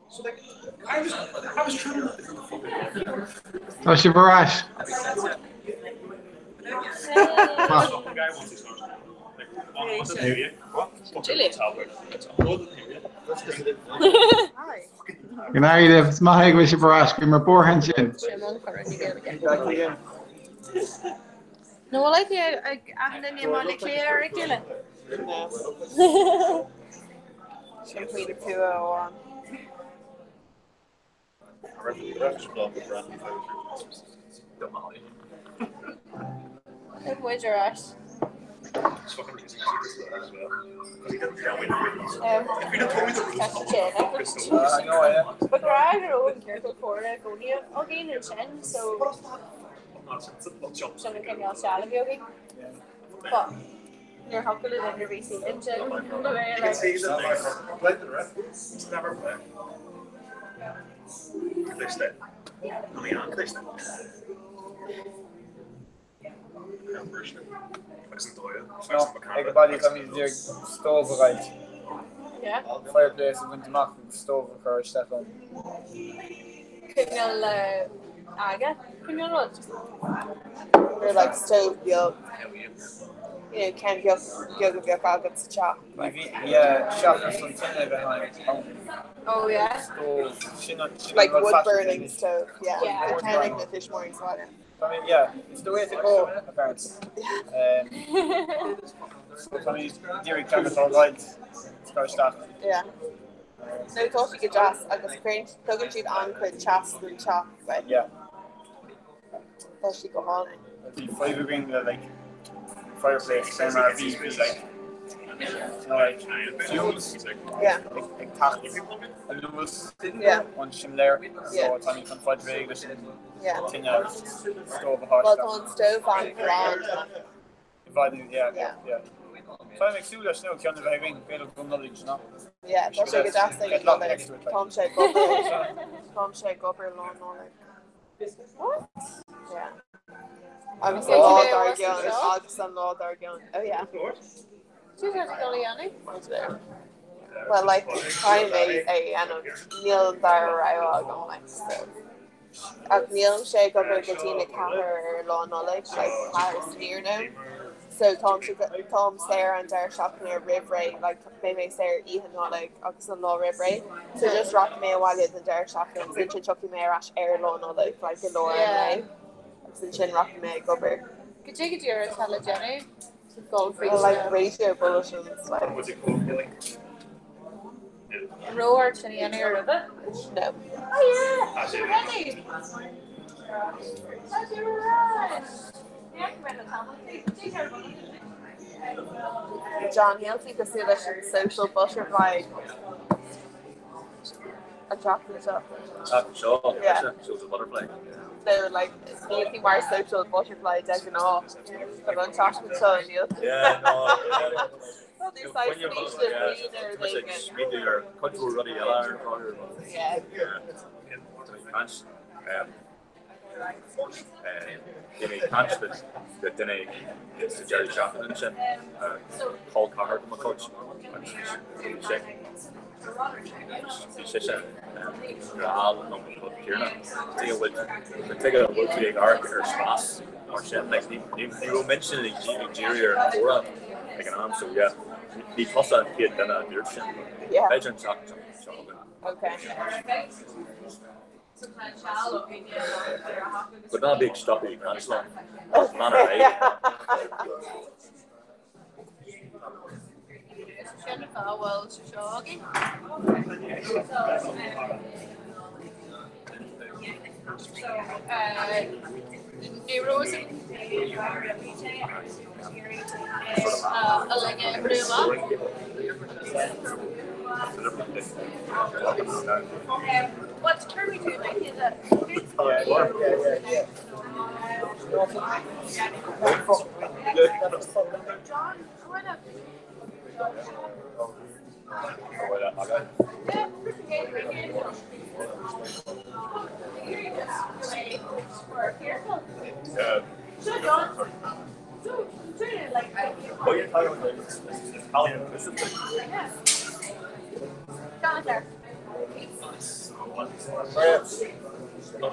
So like, I was trying to. Oh, she barrage. Gnáir smaigh go sé barrás go mar borhan sin. No, like ahna ní mála cléir ar gile. Sin chuide tú amháin. Good boy, Josh. But I don't care for it. I'll gain a chin, so someone can yell salad yogi. But you're helping it in your VC engine. Never play. Ik body van die direct stoven right. Yeah. Fireplace en te maken stoven voor Stefan. Kun je aga? Kun je not? They're like stove built. You know, can't go agats to chop. Yeah, shop or something behind. Oh yeah. Stove. Like wood burning stove. Yeah. The kind of the fish mooring water. I mean, yeah, it's the way to go, apparently. So, I mean, Derek Chemical Rides, Scottish stuff. Yeah. No, I thought you could just, I was craned, plugging sheet on quick chast and chop, but. Yeah. Thought she go on. The flavor being the, like, fireplace, MRV is like, like, fuels. Yeah. Like tack. And there was one shim there, so it's only from Fudge Vegas and tin stove a well, on stove on ground. Dividing, yeah. So I make Sula Snow kind of having better knowledge, no? Yeah, that's like a just thing. Tom shake upper lawn What? Yeah. I was like, Lord Argyll, August and Lord Argyll. Oh, yeah. She's not Gilliani. Well, like, I'm Neil Dara going like so. Neil shake over Katina Camer lawn knowledge, like Paris near now. So Tom Sarah and Dara shop near Rivray, like maybe Sarah Ian knowledge, August and Law Rivray. So just rock me while it's in Dara shop and so Chucky May Rash air lawn knowledge, like the Laura and May. Chin rock me over. Could you get your intelligent? Well, like ratio bulletins, like. Roar to the end of it? No. Oh yeah, you're ready. That's right. John Hilty could see this social butterfly. A chocolate shop. Sure. Yeah. Social butterfly. So like anything more social butterfly taken off. But on chocolate shop, Yeah, no. Well, these like speed your control ruddy alarm. Yeah. Punch. Dinny punch that Dinny it's the Jerry Chaplin and Paul Carter from a coach. Deal with particular work for the arc or spas or shit. Like you mentioned the interior or like an arm, so yeah. The toss and kid then a dirt shit. Yeah. Legend shot. Okay. But not a big stop you can slow. Not a Jennifer Wells jogging. What turn we do like is that? John, what up?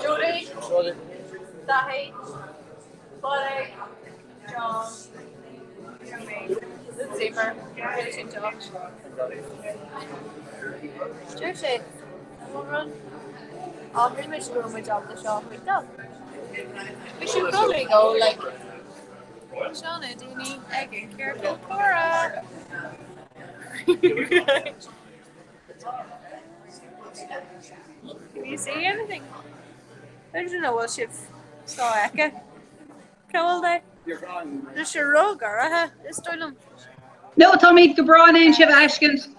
Judy, Dahi, Buddy, John, me, Zipper, Richard Josh. Judy, I'll pretty much do my job the shop we've done. We should probably go like Shauna, do you need egg? Careful, Cora. Can you see anything? I don't know what you've saw Eka. Cawalde. Just your rug or this down. No, Tommy, go bra and Shiv Ashkins.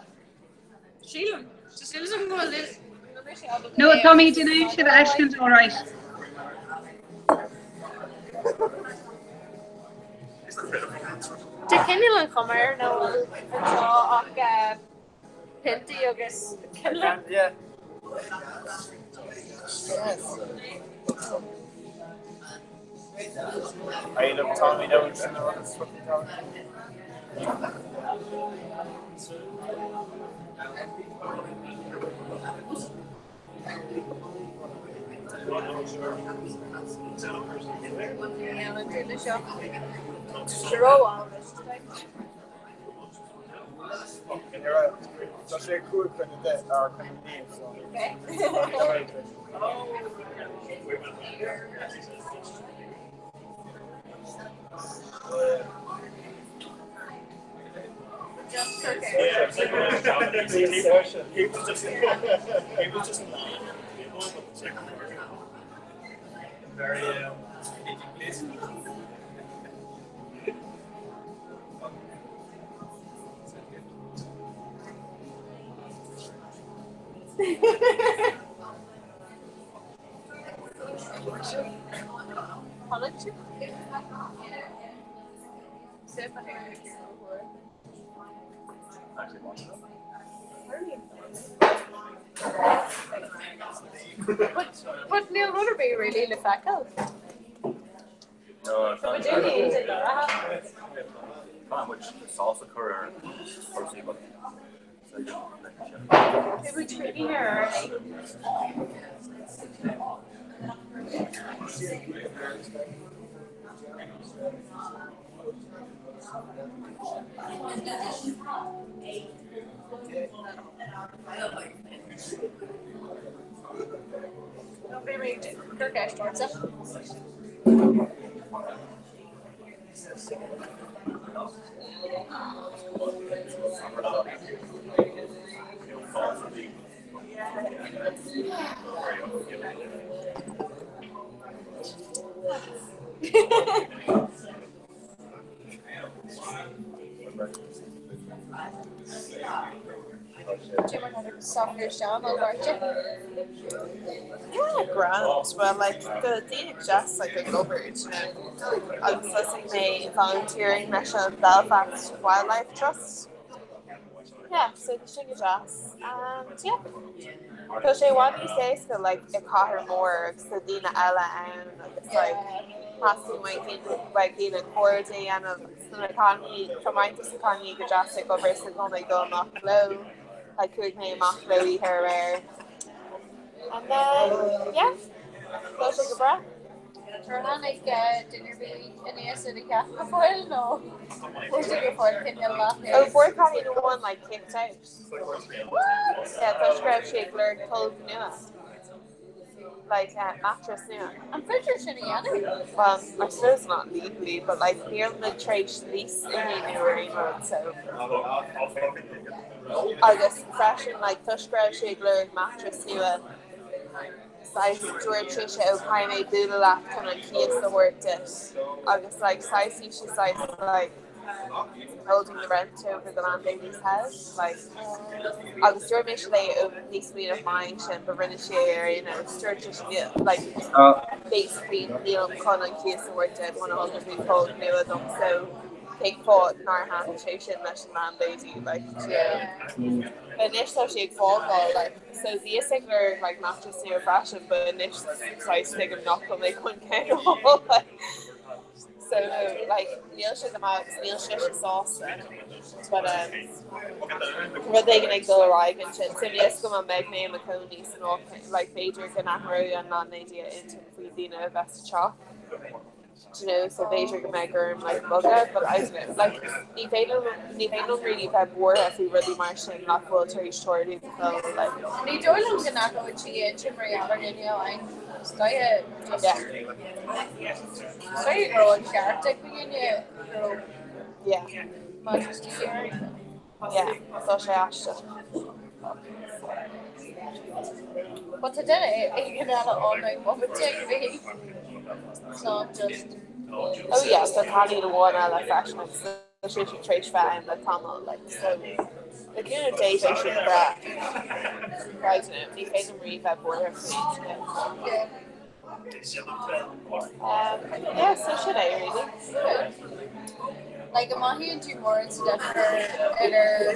Sheila. Just listen go this. No, Tommy, do you know Shiv Ashkins all right? Do Kenny come here now and saw Pinty agus Kenny? Yeah. I look Tommy down and it's fucking Tommy. Yeah, let's do the show. Throw all this thing. And you're right. So she cool kind of that or kind of name. So. Okay. Just okay. He was just very But Neil Rutterby really the fact out. No, it's not. But you need it, Which salsa curry or seafood. It would be here. Don't be rude. Kirkash towards it. Softer down on Archie. Yeah, grand. Well, like the dating just like a gobert. I was listening to volunteering National Belfast Wildlife Trust. Yeah, so the sugar jazz. And yeah. So she what you say so like a car more so Dina Ella and it's like passing like Dina Cordy and a economy combined to economy good jazz like over so gonna go knock low. Like could name off Louis her and then yeah, go take a breath. Like dinner be in the city cafe before no. Where's the before Oh, Fort County the one like kicked out. Yeah, Touch Grove Shakler told Nua. Like mattress Nua. I'm pretty sure she well, I suppose not legally, but like near the trace lease in the new arena, so I guess fresh in like Touch Grove Shakler mattress Nua. Size George Trisha O'Kaime Boodalap kind of keys the word it. August like size she size like holding the rent over the landlady's house. Like August George Michelet over this mean of mine and Berina Share, you know, George like basically Neil Conan keys the word it 100 we called new of them so take fought in our hand station national landlady like yeah. Initially she fall like so the singular like not just near fashion but initially size big enough and they couldn't count all So like Neil should come out, Neil should sauce but we're taking like the ride and shit. So Neil's come on Meg May McConey and all like Major can Ahro and non idea into Dina Vesta Chalk. You know, so Major can make her like bugger, but I don't know, like ni don't really have war if we really march in not full to each story so like Ni Dolan can go to Chimney Allen in your line. Sky Sky grow and character in you. Yeah. Yeah, so she asked. But today, you know, all my woman take me. It's not just. Oh yeah, so Connie the one I like fashion, so she should trade fat and the Tamil like so. Like you know, days I should grab. Right, you know, you pay them read that border for each. Yeah. Yeah, so should I really? Like a mahi and two more instead for either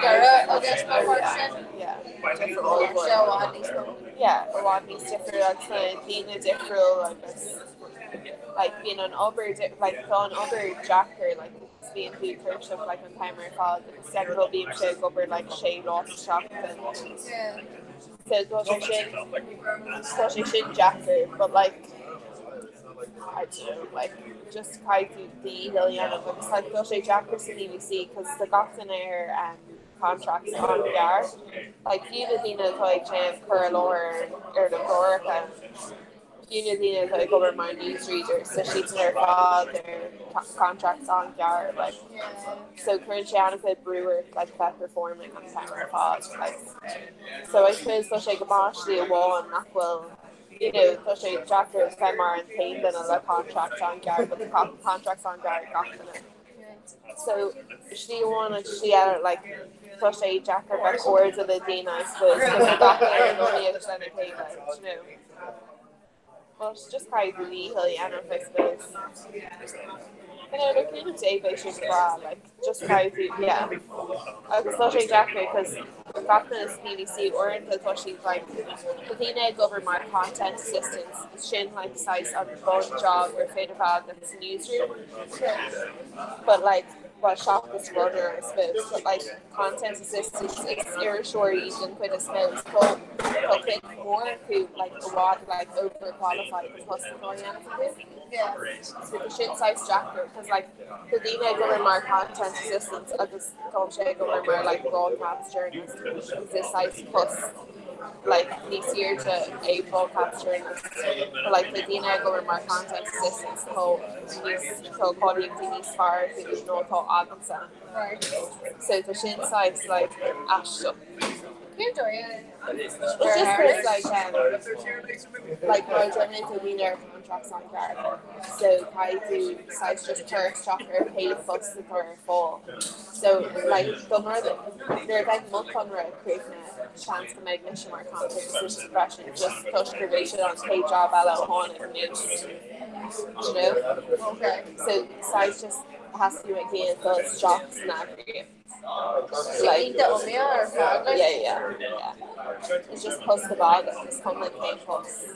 Dara, I guess my person. Yeah. Yeah, a lot needs different. Like being a different, like being an upper, like on upper jacker, like being the church of like a timer called the central beam shake over like shade off the shop and. Yeah. So she should jacker, but like I don't know, like just kind of the Liliana, but it's like Goshe Jackers in EVC because the Gotham Air contracts on the yard. Like Unadina like Curl or the Florica. Unadina like over my newsreader, so she's in her father contracts on the yard. Like so currently Annika Brewer like that performing on camera pod. Like so I suppose Goshe Gamash the wall and Knockwell. You know, especially Jackers, Femar, and Payne, then a contract on guard, but the contracts on guard got them in. So she wanted, she had like, especially Jacker back words of the Dina, I suppose, because they got there and only extended pay, like, you know. Well, it's just kind of legally, I don't know if I suppose. You know, they're kind of day-based as well, like, just kind of, yeah. Especially Jacker, because the fact that it's PVC oriented, what she's like, the thing I govern my content assistance, shin like size on phone job or fit about that's newsroom. But like, well, shop is runner, I suppose, but like content assistance, it's irritating you can quit a suppose, but pick more who like a lot like overqualified because the oriented. Yeah. So the shin size jacker, because like the thing I govern my content assistance, I just don't check govern my like broadcast journalist, this size plus like this year to a broadcast journalist. But like the DNA govern my content assistance called Claudia Denise Farr, who is not called Adamson. Right. So the shin size like Ashton. It's just because like my journey to be there contracts on guard. So I do size just per shocker paid plus the per fall. So like the more they're like month on road creating a chance to make mission more content decision expression just push probation on pay job on and news. You know? Okay. So size just has to do again those jobs and aggregate. Like yeah. It's just plus the bag. It's come like main plus.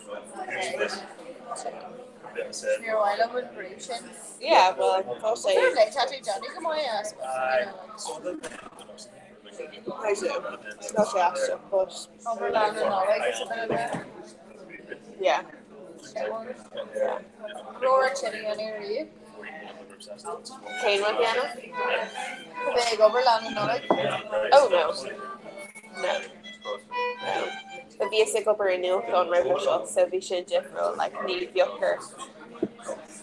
You're wild up with Bridget. Yeah, well, I'll say. Like tattoo Johnny, come on, ask. I do. Not the Astra, but. Overland and all, like it's a bit of a. Yeah. Yeah. Roar chitty on here, are you? Kane Rodiana? Big Overland and all, like. Oh, no. The basic upper renewal on river shot, so we should different like need yucker.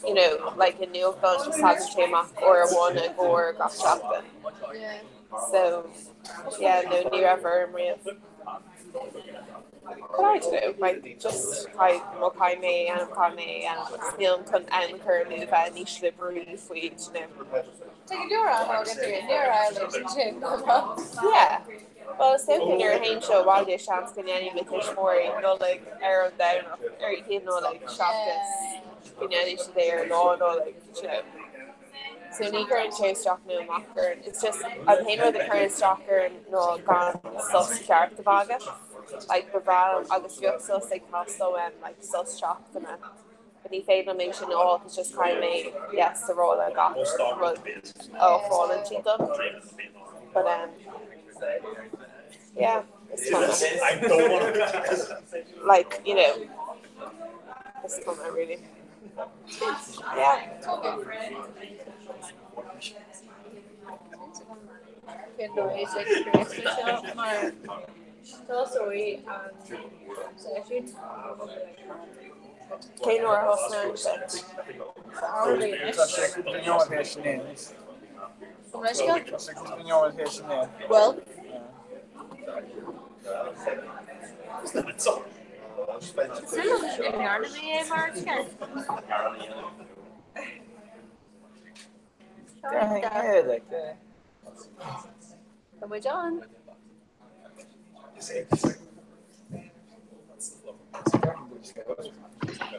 You know, like a new phone just has a chainmark or a one or got chocolate. Yeah. So yeah, no new ever real. But I don't know, like just like Mokaime and Kame and Neil and currently that niche the brief week, you know. Take your out, get your relationship. Yeah. Well, it's okay, you're a hand show while you're chance can any with this more, you know, like arrow down or you know, like shop this, you know, this there and all, like, you know. So, the current chase stock no mocker, it's just, I'm hating with the current stalker and no gone sus character vaga, like the val, August York sus, like Pasto and like sus shock them. ní féidir mé sin á is just kind mé yes sa ró a ga fáin si dom. But yeah, it's fun. Like, you know, it's fun really. Yeah. Céin nuair hosna well John.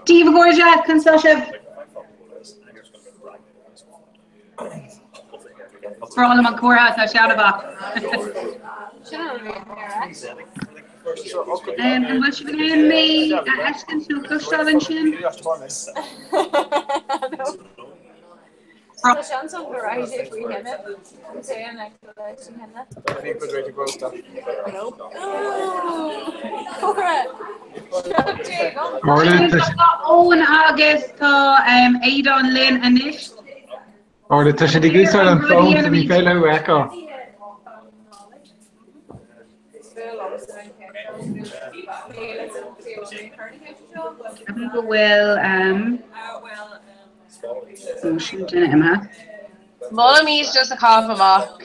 Díomh Gorja Consulship. Brála má cuara tá seanabach. Bhfuil si bhfuil mé eiscin tú costáil sin? Chance of variety if we hit it. Say an explanation in it. I think we're ready to go stuff. Nope. Owen agus tá Aidan Lynn Anish. Or tá sé digúsá an phone sa bhí féile echo. Mola me is just a cough amok.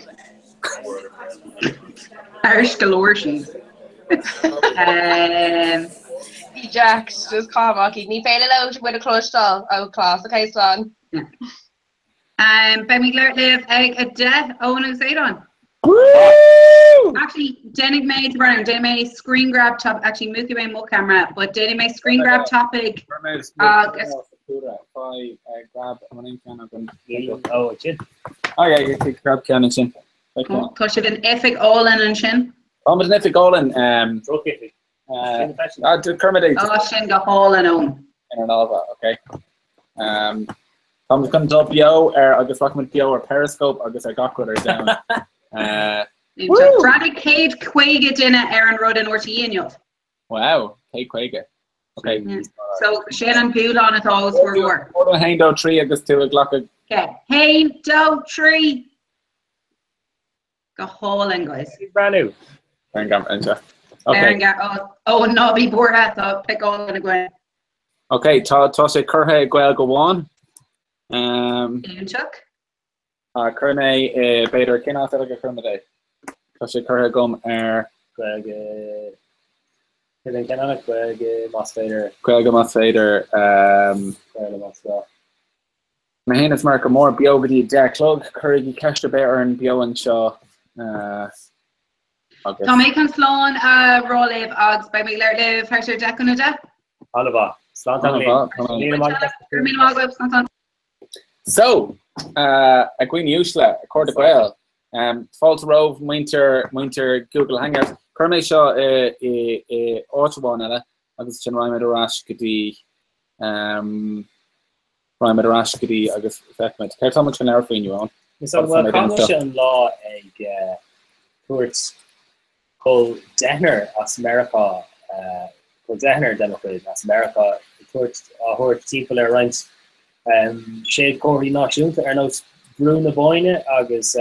Irish galore she's. Jack's just cough amok. Ní féile out with a clostal out class. Okay, son. Ben we live a death Owen Aidan. Actually, Denny made Brown. Denny made screen grab top. Actually, Mookie made more camera, but Denny made screen grab topic. Grab oh yeah, you take grab cannon chin. Push it an epic all in and shin. Oh, an epic all in. Kermit. Oh, shin got all in on. In an Alva, okay. Tom's comes up yo, I guess recommend yo or Periscope. I guess I got with her down. Brady Cade Quaget in Aaron Road and Ortiño. Wow, Cade Quaget. Okay. Yeah. So Shannon Pool on it all for more. What do Hain Do Tree? I guess 2 o'clock. Okay. Hain Do Tree. Go hauling, guys. Brand new. Okay. Oh, Nobby Borha, so pick all in again. Okay, toss a Curhe Gwel go on. Chuck. Curne Bader Kina Thega Kermade. Toss a Curhe Gum Gweg Mosfader. Gweg Mosfader. Mahanas Marker more Biogadi Deck Lug, Curry Kester Bear and Bio and Shaw. Tommy can slán roll live odds by me live Hector Deck on a deck. Oliver. So, a Queen Usla, a Court of Quail, False Rove, Winter, Google Hangout, Kermay Shaw, Ottawa, Nella, I guess Chin Rhyme Rash could be, Rhyme Rash could be, I guess, effectively. How much can I for you on? So, well, Commission Law, a courts called Denner, as America, called Denner Democrat, as America, courts, our people are right. Shade Corey Nachunta Ernos Bruno Boyne, Agus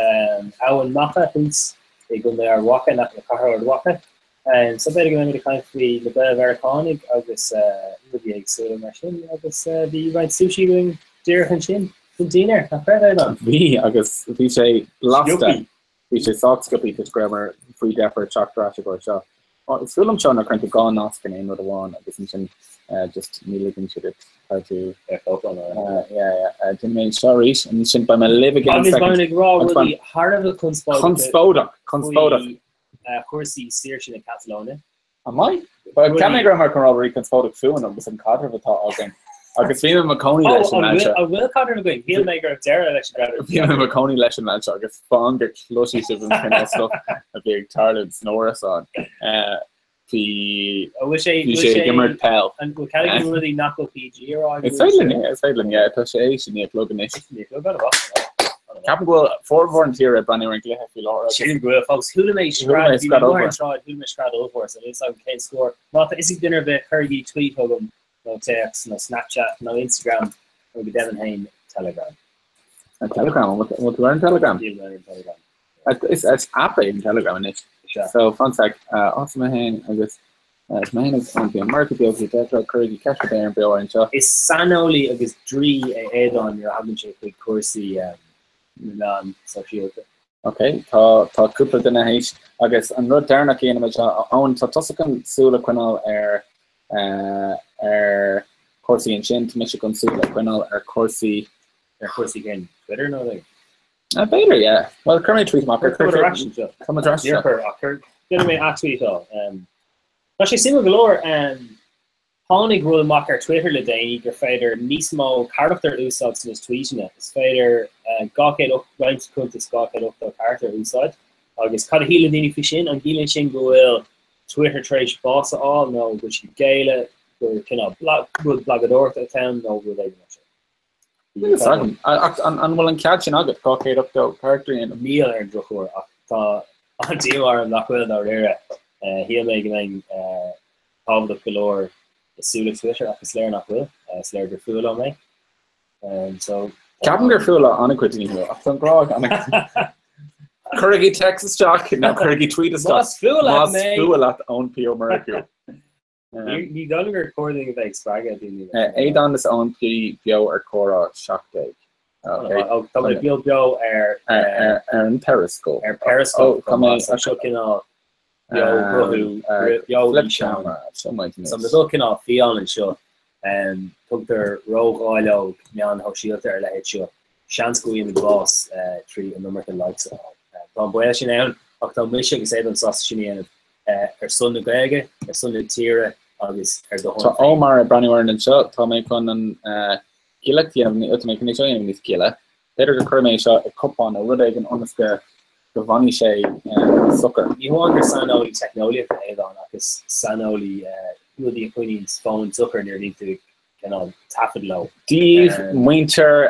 Owen Macha, who's a good there walking at the car walking. And so better going to kind of the Bell Vericonic, Agus the egg soda machine, Agus the right sushi doing deer and chin, dinner. I've heard that on. We, Agus, if you say last time, we say socks could be this grammar free depper, chalk trash or shot. Oh, it's Willem Sean, I'm kind of gone off the name of the one, I guess, just nearly into it. How to didn't mean sorry and since by my live again really hard of a conspodoc horsey search in Catalonia. Am I? But can I grammar can already conspodoc food and some Carter of a thought again. I could feel him McConey I will Carter going he'll make her Dara election McConey election match I guess fun get clushy of him kind of stuff a big tarted snore on. fi sé gimmer pel. And we can do really knock up PG or it's failing, yeah, to sé sin nie plug in. Cap go for tier Brandy Ring have fi law. Folks who may strad over so it's like can score. Not is he dinner bit Kirby tweet him, no text, no Snapchat, no Instagram, or be Devon Hain Telegram. A Telegram, what learn Telegram? It's app in Telegram and so fun fact, also my hand I guess my is on the market deal with that Kirby cash there and bill and so is Sanoli agus Dree on your Abinche quick coursey Milan socialta. Okay, tá cúpla duna héis agus an rud darna chéana ann tá tosacan súla cuinál ar cuasaí an sin Michigan súla cuinál ar cuasaí again Twitter no like better yeah well currently tweet mark come address me actually though actually sim galore Honnig rule marker Twitter le déi gur féidir nísmó character úsáid san tweetine is féidir gacéid up round kuntas gacéid up do character úsáid agus cad híle daoine fi sin an gílann sin gohfuil Twitter treéis boss all no go si géile gur cinna blagador a town no go an bhfuil an cead sin agat gacéid up do character in míl ar an drochúir ach tá an díomhar an nachhfuil á réire hí mé go tábhad galore Sula Twitter agus léir nach bhfuil léir gur fuúil mé so ceapan gur fuúil ancuitíní ach an grá Currigí Texas Jock na Currigí tweet fuúil at ón P.O. Mercury ní dá gur cording bheith spraga édan is ón P.O. ar chora seachtaigh bio ar an Periscope ar Periscope cinál looking off fion and sure and took their rogue mean how she there like sure chance go in the boss tree and number likes boy October mission say them sausage her son the Greg her son the Tira agus Omar Brandy and shot Tommy con an gilati to make an this killer better cremate shot a cup on a wood on the square Giovanni Shea sucker. You understand only technology for Avon, because Sanoli the Queen's phone sucker underneath the kind of taffet low. Dave Winter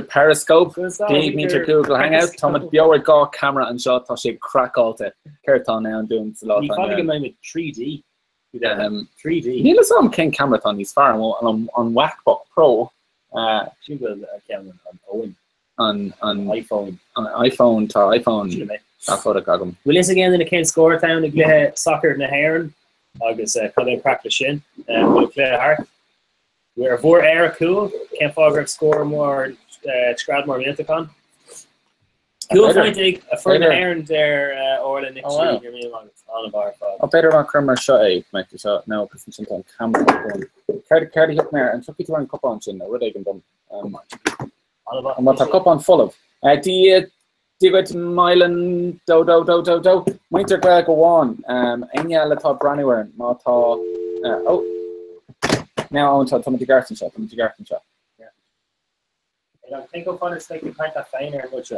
Periscope, Dave Winter Google Hangout, Thomas Bjork got camera and shot she crack all the Kerton now and doing a lot. You probably get mine with 3D. 3D. Neil is on King camera on these far on Wackbook Pro. She will camera on Owen. On iPhone to iPhone agam. Well is again in the Ken score town the soccer na Heron agus practice sin play hard. We're for air cool can't fog score more scrad more Minticon. Cool fighting a further Heron there or the next on a bar. I'll better on camera shot make the shot now because on camera carry hit there and took it one cup on chin what they can done. And what a cup on full of. Do you go to Milan do Winter Greg go on. Enya le top Brannyware Mata now on to Tommy Garton shot. Yeah. I think I'll find it's like you kind of fine or much.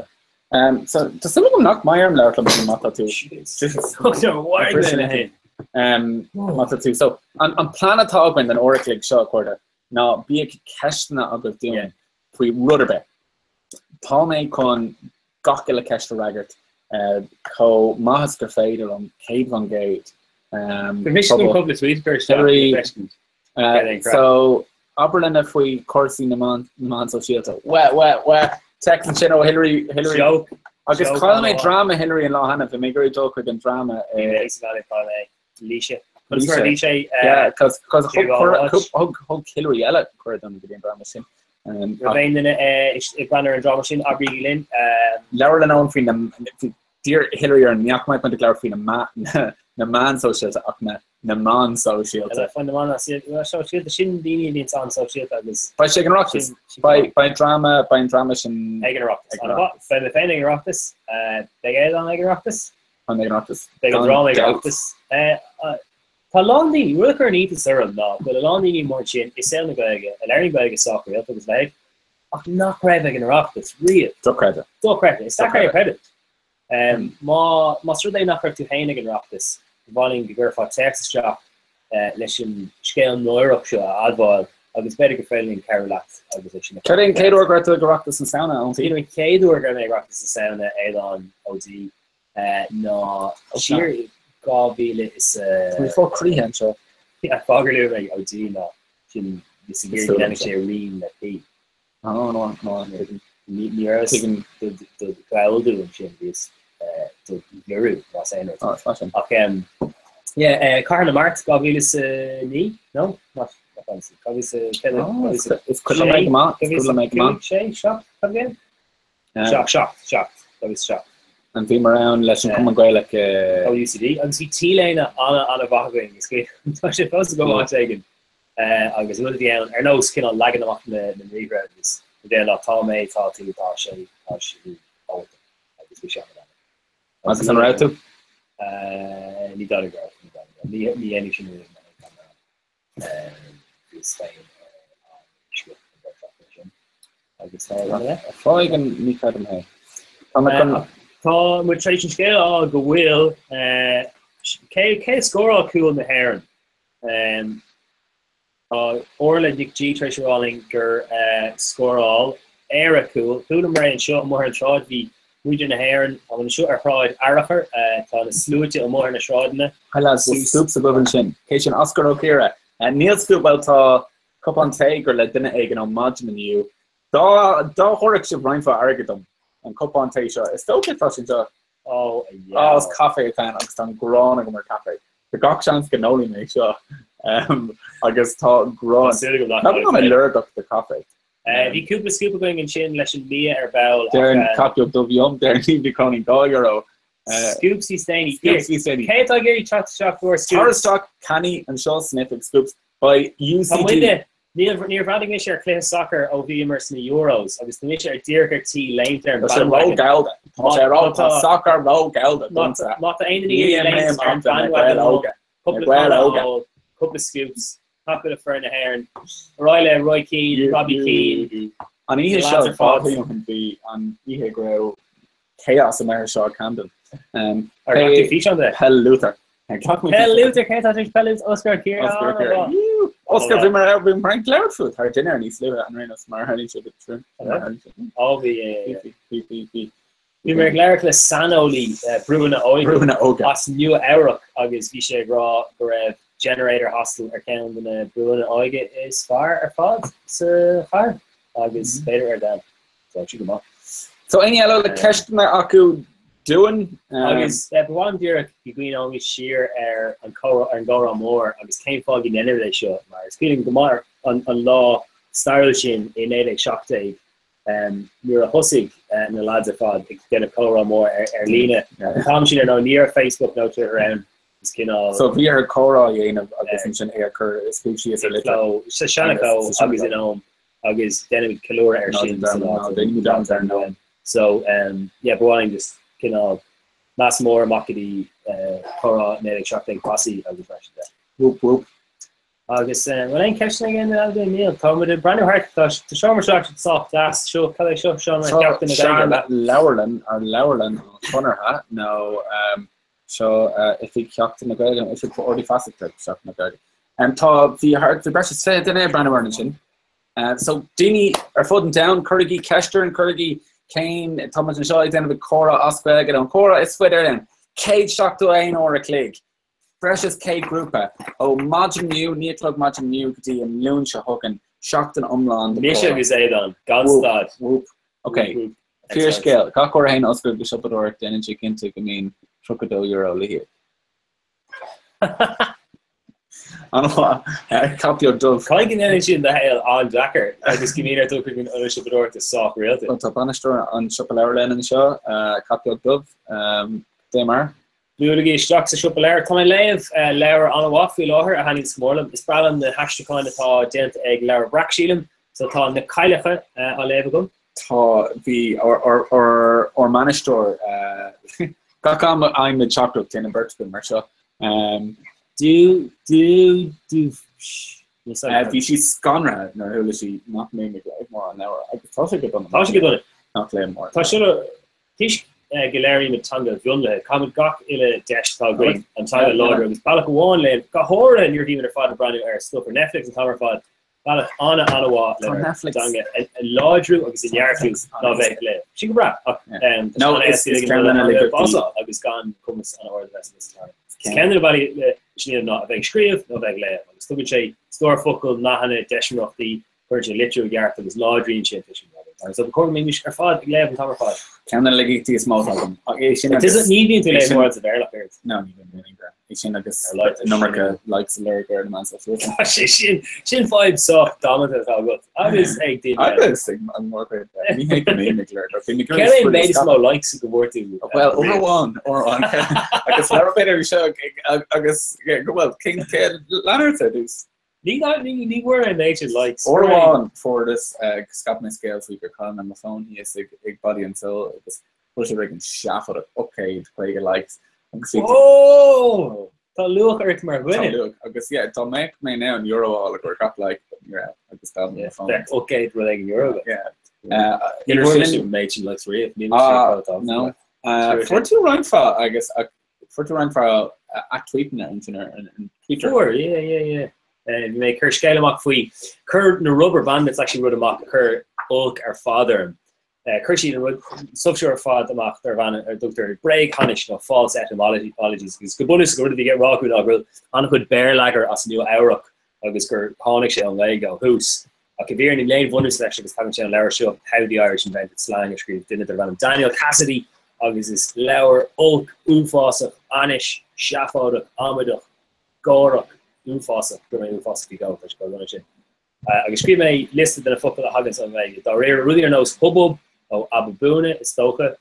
So does some of them knock my arm out of Mata too? So wide Mata too. So on Planet Hogman and Oracle shot quarter. Now be a Keshna of the doing. Pwy rudderbe. Tá mé con gachile ceiste ragart có maithas gur féidir an Céad Van Gate. Michigan Public so Aberlin if we coursing the man so shielta. Wet. Texan sin Hillary. Agus call me drama Hillary and Lohanna for me great joke with drama. Leisha. Yeah, because hug Hillary Ella for them the drama sin. Ik ben er een drama machine Abri Lynn. Laura dan on fin them dear Hillary and Niak might want to declare fin the man social na man social. I find the man social the shin dini in on social was by shaking rocks by drama shin Egan Rockets. By the fan Egan Rockets they get on Egan Rockets. On Egan Rockets. They go draw Egan Rockets. Londi worker need to serve now, but Londi need more chin. Is selling the bag, a learning bag is soccer. It was like, not credit in a rock. It's real. Don't credit. It's not credit. Ma sure they not to Heinig and rock this. bháling gur fá Texas shop leis an scéal nóireach seo adháil agus beidir go féilín Carolacht agus sin. Ceirn céadúir gur goachtas an saona an tíú céadúir gur mé goachtas an saona éán OD ná siir gábíle is fá críhan seo. Fágur le OD ná sin sé ri le pí. Ní gailú sin vis leú was Car na Mart gábíle ní no shop an bhí mar leis an cum gaile UCD an sí tíléine an bhaing is sé fá go aigen agus lu an ar nó cin an legan amach na ribre is dé le tá méid tá tútá sé agus se agus an ráú ní da ní any sin agus fáigen ní an he Tá mu tradition scale go bhfuil cé scóráil cool na hairan orla Dick G treisiráling gur scóráil éire cool thuúla mar an seo mór an tráid hí muidir na hairan an seo ar thráid arachar tá na slúte ó mór na sráidna stúp sa buban sin cé sin oscar ó chéire níl stúpáil tá cup an té gur le duine aigen ó madmaniu dá chóric si brainfa agadm an cup an té seo is tótá sin seo is cafe fan agus an grán go mar cafe the gach chance ganoli mé seo agus tá grán le de cafe hí cúpla scoúpa going an sin leis an bí ar bail Darren capio dovium der ní becoming €2 Scoopsy Staney Kate I get chat shop for Starstock Canny and Shaw Sniffing Scoops by UCD Near running is your clean soccer of the immersion Euros agus the mission Dirk T lane there Gelda soccer row Gelda not couple of scoops half of for the hair and Roy Keane Robbie Keane an ihe shot can be on ihe grow chaos America Camden Hell Luther Oscar Oscar vi mar vi mar cloudfood haar dinner ní slu an rin mar honey si true vi mer leir le sanolí brúna ó as nu Eric agus vi sé rá go raibh generator hostel ar count na brúna oige is far ar fad sa far agus better ar down so any hello the customer aku doing agus one direct green only sheer air and go more agus came foggy in any show mar it's feeling the more on law stylishin in a shock tape you're a husig and the lads are fog get a color more Erlina Tom she no near Facebook note around skin so we are Cora of air she is a little Shanako agus in home agus then calor air so yeah but just mass more makedy Cora medic shopping posse agus whoop whoop agus well ein catch again meal Tom with brand new heart to show shot soft that's show color show captain Lowerland or Lowerland funner hat no so if he kept in the guy if it already fast shot in the guy and top the heart the brush said in a brand new so Dini are floating down Currigi Kester and Currigi Kane Thomas and Shaw then with Cora Osberg and Cora is Twitter then Cade shocked to ein or a click precious Cade grouper oh Majin new near club Majin new Kati and Lunsha Hogan shocked and umland Nisha is Adon Godstad whoop okay clear scale Kakor hein Osberg the shop or then chicken to I mean €2 here copy of dove Kaigin energy in the hail on Jacker agus gimíar to quick ownership door to soft realty on top store on Chopalair in the show copy of dove Demar Luigi stocks a Chopalair come live Lair on a waffle or a hanning small is problem the hashtag kind of ta dent egg Lair Brackshielum so ta na Kailecha on level ta the or manistore Kakam I'm the chocolate tin and Birchman Marshall do she's Conrad no who is she not name it like more an hour I thought I could on it not play more Galeri Matanga Vunla, Common Gok Illa Dash Talgwing, and Tyler Lauder was Balak one lane, Gahora and your demon father brand new air stuff for Netflix and Cover Fod, Balak Anna Anawa, Netflix, and Laudru, because in Yarfus, Novek Lane. She could rap. No, it's Caroline also, I was gone, comes on our best this time. Kendall Valley, she not a big screeve, no big lay. Stubbiche, Store Focal, Nahana, Deshman of the Virgin Literature Yard, was Laudry and Shit Fishing. So the core maybe are fod, 11 Cover Fod. Can the leggy small album? It doesn't need to lay words of air like it. No, you don't really care. It's in like this number likes the lyric or the man stuff. Shin 5 soft dominant how good. I was 18. I was I'm more great. You hate the name of lyric. Kelly made small likes to go to. Well, or one. I guess never better every show. I guess well, King Leonard said this. Ni were in nature likes. Or one for this Scotland scales we could call him on the phone. He has a body and soul. Push it and shaft it. Okay, Craig likes. Oh, tá luach ar mar winning. Agus yeah, tá make me now in Euro all or got like yeah, I just got on the phone. Okay, we're like in Euro. Yeah. You were made you likes real. No. For two round for I guess for two round for at tweeting and Twitter. Sure, yeah. And make her scale mock fui. Cur na rubber band that's actually rudder mock her Ulk our father. Kirshi subshore fad amach der van Dr. Bragg Hanish no false etymologies because Gabunus go to get rock with Agril on could bear lager as new Aurok agus gur Hanish on Lego who's a Kabir in lane one selection was having channel Laura show how the Irish invented slang or screen dinner der van Daniel Cassidy agus is Lauer Ulk Ufasa Anish Shafodok Amadok Gorok Ufasa to go which go on agus scream a listed in a football Huggins on Vega the Rudy knows Hubbub o Ababuna Stoka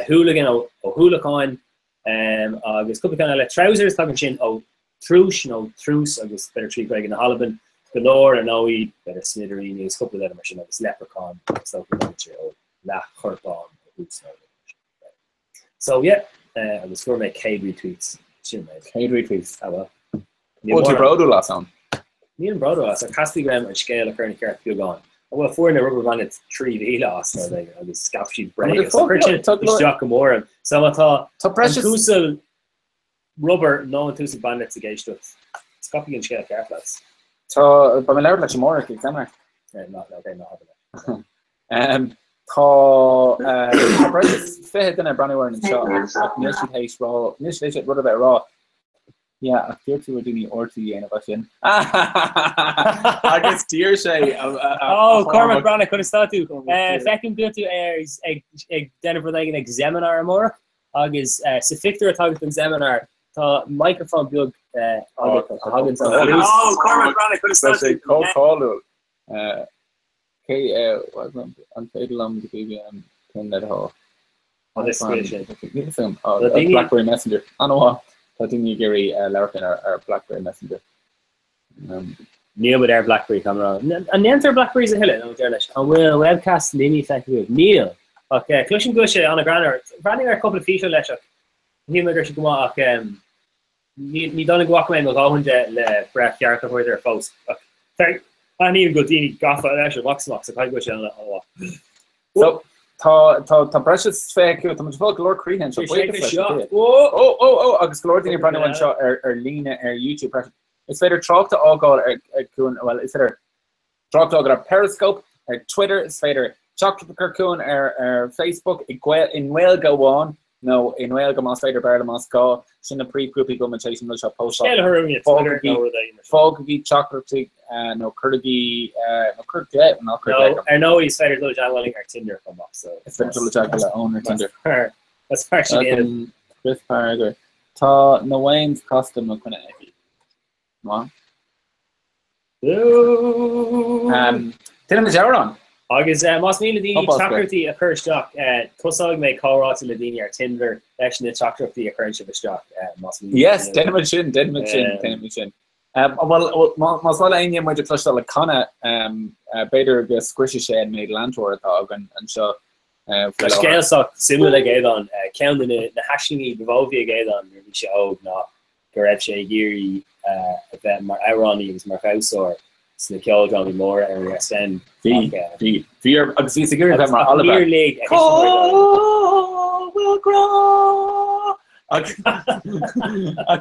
hooligan o hooligan agus couple kind of trousers talking chin o trush no truce agus better tree Greg in the Holiban galore and no better smittery is couple of them machine agus leprechaun Stoka o la Hurtbon so yeah I was going to make Cade retweets Cade retweets well what's your brother last on me and brother last a Castigram and scale of Kearney Kirk you gone well, four in a rubber band, it's 3 lost, or like, I was scalp sheet break. So, Giacomo, so I thought, Tusel rubber, no Tusel bandits against us. Scalp against Scale Careflats. So, but my level is more, okay, camera. Not Precious, Fed in a brand new one in shot. Nilsson Hayes raw, Nilsson Hayes run a bit raw. Yeah, I feel to a doing orty innovation. I guess dear say. Cormac Brown, I could have started to. Second go to is a Denver like an examiner more. August Victor a target examiner. Microphone bug. Cormac Brown, I could have started. Call. Unfatal the baby and pin that hole. On this screen. Blackberry Messenger. I know what. I think you Gary Larkin or Blackberry Messenger. Neil with our Blackberry camera. And the answer Blackberry's a hill, no Derlish. And we'll webcast Lini thank you. Neil. Okay, Clushin Gusha on a grander. Running a couple of feature lecture. He made her go walk you don't go away with all the breath Yarka where they're false. I didn't even go Dini Gaffa actually wax so I go on that. So Tá precious fake tá much folk Lord Crehan agus Lord in brand one shot Lena YouTube pressure. It's better talk to all God well it's better talk to our Periscope Twitter it's better chocolate Cocoon Facebook in well go on no in well go mas better bar Moscow sin the pre-groupy go chasing no shop post fog chocolate no Kurgi no Kurget no I know he's better little John Welling our Tinder come up so it's better little Jack owner Tinder that's actually Chris Parager Ta no Wayne's custom no kind of what Tell him on August Mas Ladini Chakrati a curse jock Tusog may call Ross Ladini or Tinder actually the Chakrati a curse of a jock yes Denimachin well Masala India might have touched on the Kana better the squishy shed made Lantor dog and so scale sock similar gate on counting the Hashimi Bavovia gate on maybe show not Garepche Giri event more irony is more house or the kill Johnny Moore and we send the fear of the security of our league welcome gra. Ag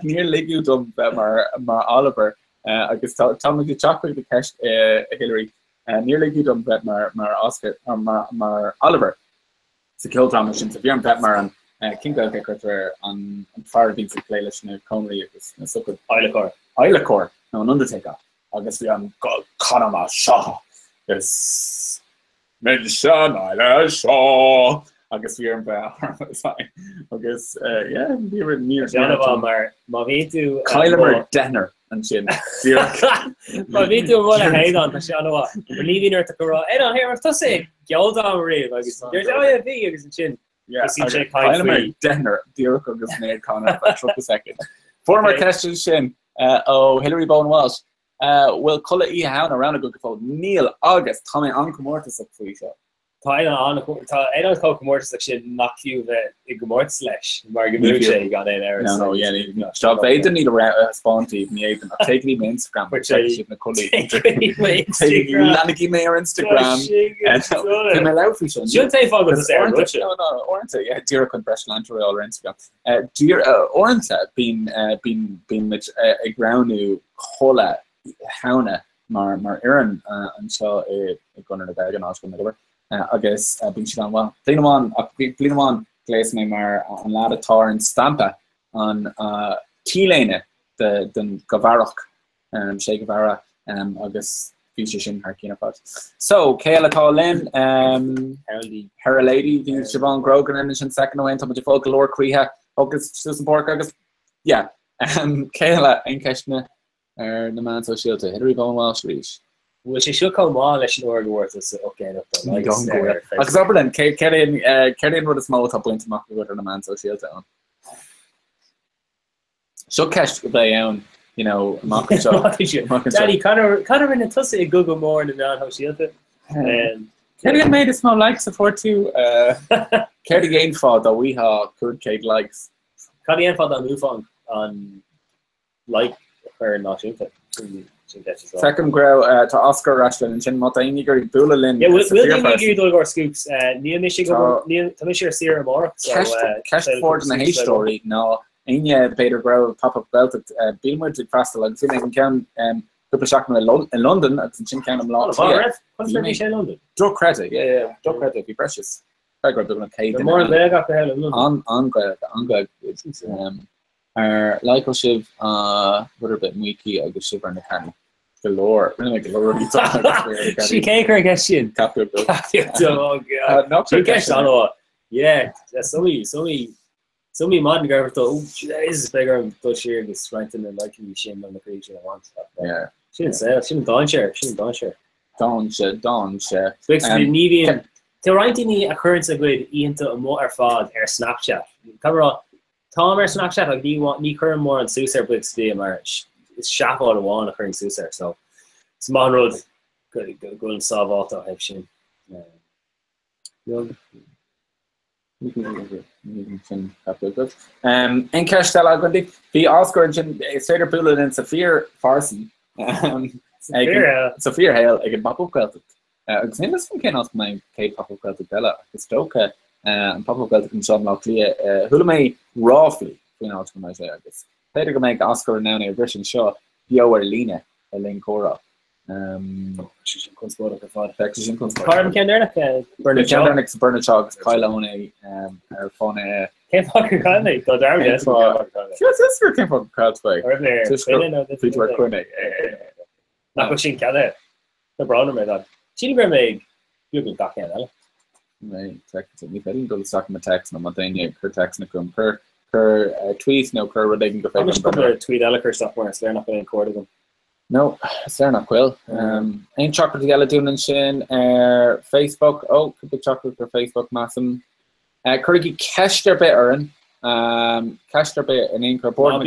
níor ligú dom mar Oliver agus tá me go teach de ceist Hillary níor ligú dom bet mar Oscar mar Oliver sa kildrama sin sa bhí an bet mar an Kinga chuir an far vín sa léile na comí agus na su Eilacor nó an Undertaker agus bhí an Conama seo gus mé sean eile seo agus bhí an agus bhí níor mar má bhí tú Kyler Denner an sin má bhí tú bhna héad an se anhá líhíar a gorá an hir tu sé gealdá réh agus bhí agus an sin Denner Dir agus mé tro second. Former question sin Hillary Bowen Walsh will call í ha around a go fá Neil agus tá mé ancomórtas a fao seo. Tá an comórtas sin nachú bheith I gomórt leis mar go sé gan é Tá féidir ní respondí ní take ní Instagram na colí lenaí mé ar Instagram mé lefi Dúr chun breislandú ar Instagram. Dúr orintanta bín ag groundú chola hána mar ian an seo I gunnar na bag an á go agus bin si an well. Blian gléis mé mar an ladatá an stampa an tíléine den goharach sé gohara agus fi sin haar kinapá. So Kayla Colin Her Lady vi Siobhan Grogan in sin second away to folk Lord Creha agus Susan Bork agus Kayla ein kene na man so shield Henry Bowen Walsh Reach. Well, she should come on unless she know worth is okay. Because Oberlin, Kerry would a small top link to mark with a man so she'll down. She'll catch the own, you know, market Daddy, Connor in a tussy Google more than that how she'll do. Kerry made a small like support to Kerry gain for that we have good cake likes. Kerry and for that move on like her not into. Second grow to Oscar Rushland and Chin Motaini Gary Bulalin. Yeah, we'll give you our scoops. Neil Michigan Sierra Moore. Cash Ford in the Hay story. No, Anya Peter Grow pop up belt at Beelwood to Crystal and Finnegan can Couple shock in London at Chin Canham Law. London. Joe credit, yeah, Joe credit be precious. I got doing a cave. More leg up the hell on good. Like Shiv what a bit weaky I guess shiver in the can. Galore. She can't her get shin. Oh god. She gets on yeah, that's so many modern guy thought, oh this is bigger and Dutch here is strengthened and like you shin on the creature I want. Yeah. She didn't say she didn't don share. Don share. Median Tá ráintí ní occurrence a gcuid íonta an mó ar fád ar Snapchat. Tá Tom ar Snapchat ag ní chur mór an súsar buig sté mar is seaáil amháin a chur an súsar, so it's man rud go an sábháta heb sin. En ceistel a gondi bhí Oscar sin féidir buúla in sa fear farsi. Sa fear hail ag an papúcailte. Agus hé is fan cén as mé cé papúcailte beile agus tócha an papúcailte an seom lá lia thula mé ráfli faoin áit go mai sé agus. Féidir go méid Oscar ná é bhrisin seo bio ar líne a linn córa. Sin kunstbord go fád. Sin kunstbord. Carm Kendernach Bernard Shaw agus Kylone ar fána Came fucking Kylone go down yes. Yes, for came fucking Crowdsway. Feature Quinny. Nach sin cade. The brother made that. She never made you can back in. Right, technically, if I didn't go to stock my text, no Montaigne, her text, no come, her tweets, no, her they can go. I'm just going to tweet Elliker stuff where they're not going to record them. No, they're not quill. Ain't chocolate together doing and shin. Facebook, oh, big chocolate for Facebook, massum. Currently, Kester Bittern, Kester Bit and Inker, Portugal,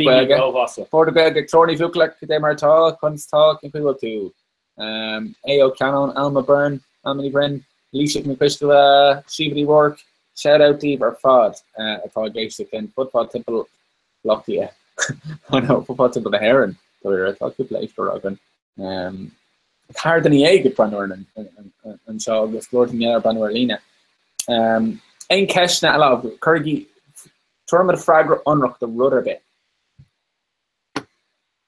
Tony Vuklek, they might talk, Kunst talk, and people too. AO Cannon, Alma Byrne, Amity Brin, Leisha McChrystal, Shively Work, shout out to our Fod, I thought Gaisic and Football Temple Lockyer. Oh no, Football Temple the Heron, so I thought people like for Rogan. Hard than the egg at Bannerlin and so the Florida Bannerlina. Ein Keshna a lot of Kurgi Tournament Fragger unrock the rudder bit.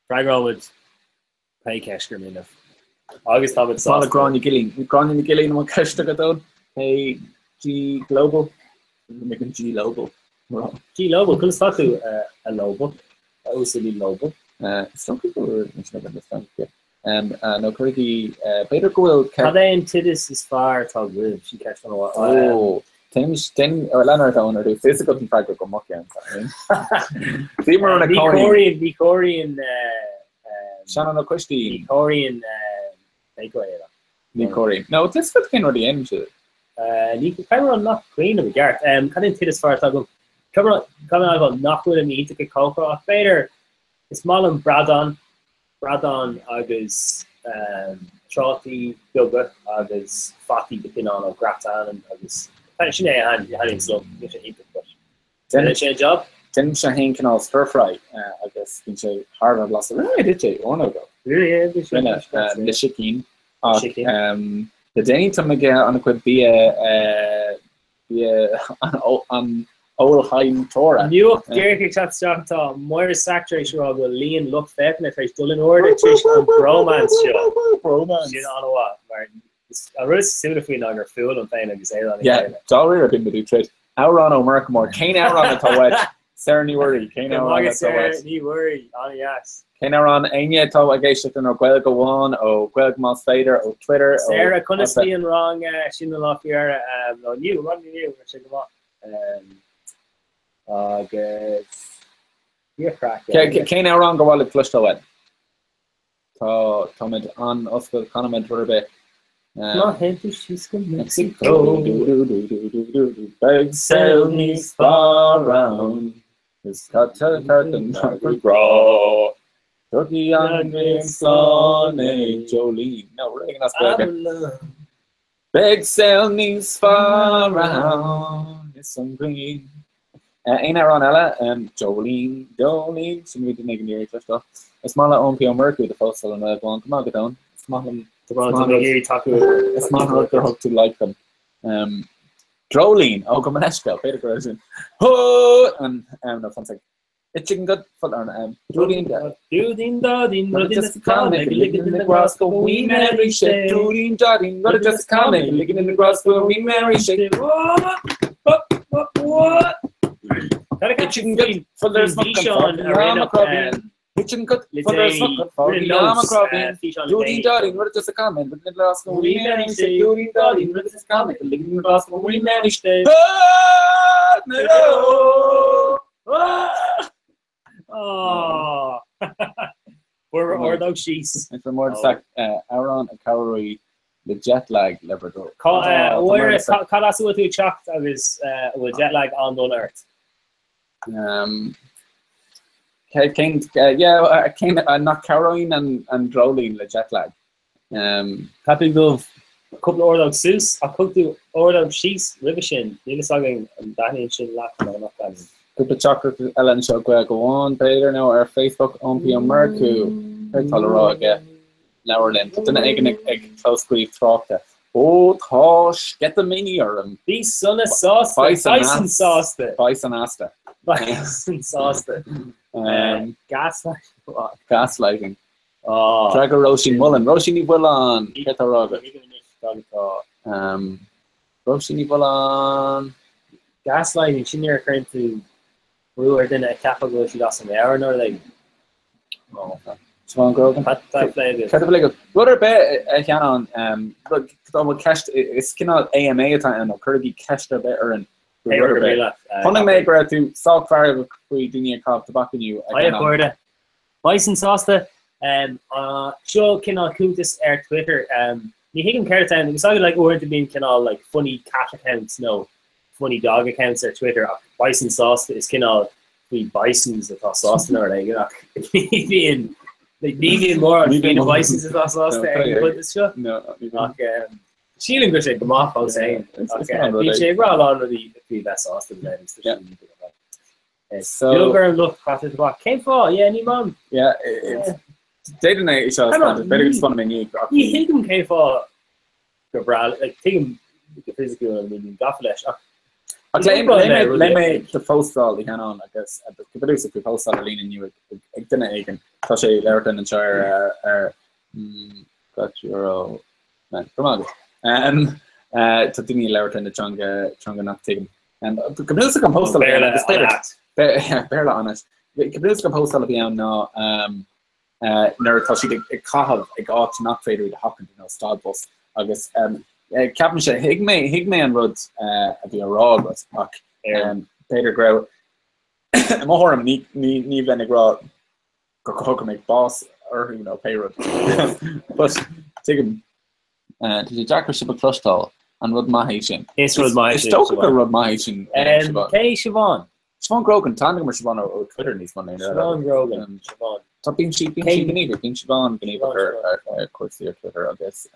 Fragger would pay cash for me enough. August Thomas. Small Granny Gilling. Granny Gilling will cash to get down. Hey, G Global. Making G Lobo. G Lobo. Could start to a Lobo. OCD Lobo. Some people were understand. Yeah. No, currently, Peter Gould. Cadén Tidis is far tall good. She catch on a lot. Oh, ten or Leonard owner do physical in fact go mock and Team on a Nicorian Shannon O'Quisty. Nicorian Nicorian. No, this is kind of the end to it. Cameron not Queen of the Garth. Cadén Tidis far tall good. Cameron I got knock with him. He took a coke off. Peter. It's Malin Bradon agus Trotty Gilbert agus Fatty the pin on Gratan and agus sinné hand slow job. Then Shaheen Canal stir fry agus in hard lost did you one ago. Really the chicken the Danny to me on a quick be on Old High Torah. New Derek chat Moira saturation of the lean look fat and if I still in order to romance show. Romance. You know what? I really see if we know your fool and thing and say that. Yeah, Dollar have been to do trade. Ouron O'Merkmore, Kane Ouron at the Sarah New Worry, Kane Ouron at the West. New Worry, on yes. Kane Ouron, Anya Tawa Gation or Guelga One or Guelg Moss Fader or Twitter. Sarah couldn't be in wrong, she no off here. No, you, what do you check them off? Good. You're cracking. Kane Ouron go while it flushed away. Comment on us the comment for a bit. Not heavy, she's from Mexico. Big sail me far round. It's cut to curtain, not grow. Turkey on the Sonny Jolene. No, we're taking us back. Big sail needs far round. It's some green. Ain't Aaron Ella and Jolene. Some we didn't make near each other. A smaller OMPO Mercury, the first one. Come on, get down. Small. It's not hard to hope to like them. Droline, Gomaneska, Peter Gerson. Oh, and no fun thing. It's chicken good for Droline, just come, licking in the grass, go we marry shit. Droline, Jardine, got just come, licking in the grass, go we marry shit. What? Gotta chicken good for there's not Kitchen cut for the Lama Cropping, Judy Darling, what is the comment? But the last one we managed it, Judy Darling, what is this comment? The last one we managed it. Oh, we're those sheets. And for more fact, Aaron and Cowrie, the jet lag Labrador. Where is Calasu to chucked of his with jet lag on Earth? Came not Caroline and Droline the jet lag. Happy Gov a couple of orders sus a couple of orders sheets Rivishin Nila Sagging and Danny Shin Lap no Couple of chocolate Ellen show go on Peter now our Facebook on P Mercu Tolerog Lowerland then egg close grief talk. Oh gosh, get the mini or these son of sauce bison sauce bison asta bison sauce gaslighting. Oh, Tracker Roisin Mullen, Roisin Mullen, Ketaroga. Roisin Mullen. Gaslighting. She near current to we were in a capital. She lost an hour or like. Oh, Swan Grogan. Catholic. What about Shannon? Look, we cashed. It's kind of AMA time and Kirby cashed a better and. Funny maker to South Far we didn't call tobacco you. I heard it. Bison sauce Joe cannot cook this air Twitter. You think him care time it's not like or to being like funny cat accounts, no funny dog accounts or Twitter. Bison sauce is we bisons that sauce or like being like more bisons that sauce there but this show. No, Sheeling good shape, come off, I was saying. Okay, we're all on with the best sauce to the ladies. So, Gilbert looked after the block. Came for, yeah, any mom. Yeah, day to night, it's better fun of me. You think him came for Gabriel, like, take him the physical and maybe Gafflesh. le me de postal gaan aan agus gebeus op je postal alleen in nieuwe ik den eigen dat je leert in een got euro kom en dat ding leert in de changa nach tegen en gebeus kan postal berla honest ik gebeus kan postal op jou na ner dat je ik ga ik ought not fader de happen no stadbos agus Captain se hig me an rud a vi ra Peter Grow ma ni vennig ra go me boss or pay rud but take Jack si clustal an rud ma sin sto rud ma sin Siobhan Siobhan Grogan tan mar Siobhan o Twitter nís man Siobhan Grogan Siobhan Tá bín Siobhan gníomh cuasí Twitter agus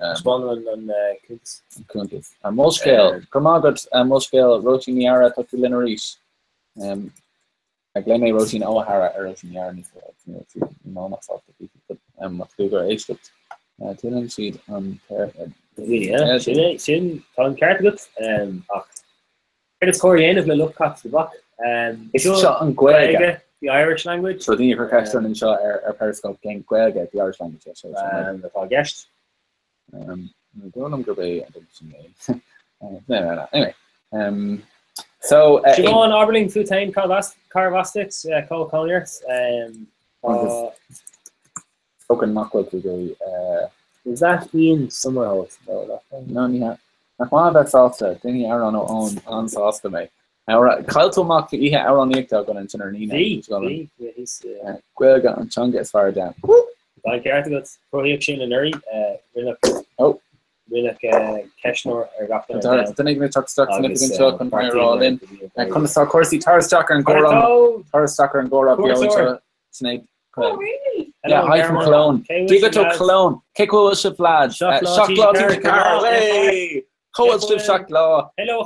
Cúntas an móscéil chumagad an móscéil rotíníara tá tú lena ríis ag le mé rotín óhara ar rotíníara níos mááta túgur éistecht tuan siad an sin tá an ceart agat ach is choréanamh le luchcat go bach is seo an gcuige the Irish language. So the professor in shot Periscope game Gaelga the Irish language. The guest. Don't go by anyway. So Siobhan Oberling full-time Carvastics Cole Colliers spoken Macwell to go is that in somewhere else? No, yeah. One that's also thinking Aaron on sauce to me. Kailto mak ihe aroníta gan an sinarní Gweilga an chunga is far down. Like go proíoh sin an uri rinne Keshnor ar gapta. Then me tuck stuck significant chuck and all in. Come sa corsi Tarstacker and Gora Tarstacker and Gora snake. Oh really? Yeah, hi from Cologne. Diga to Cologne. Kiko is a flag. Shock law to the car. Hey! Cold strip shock law. Hello,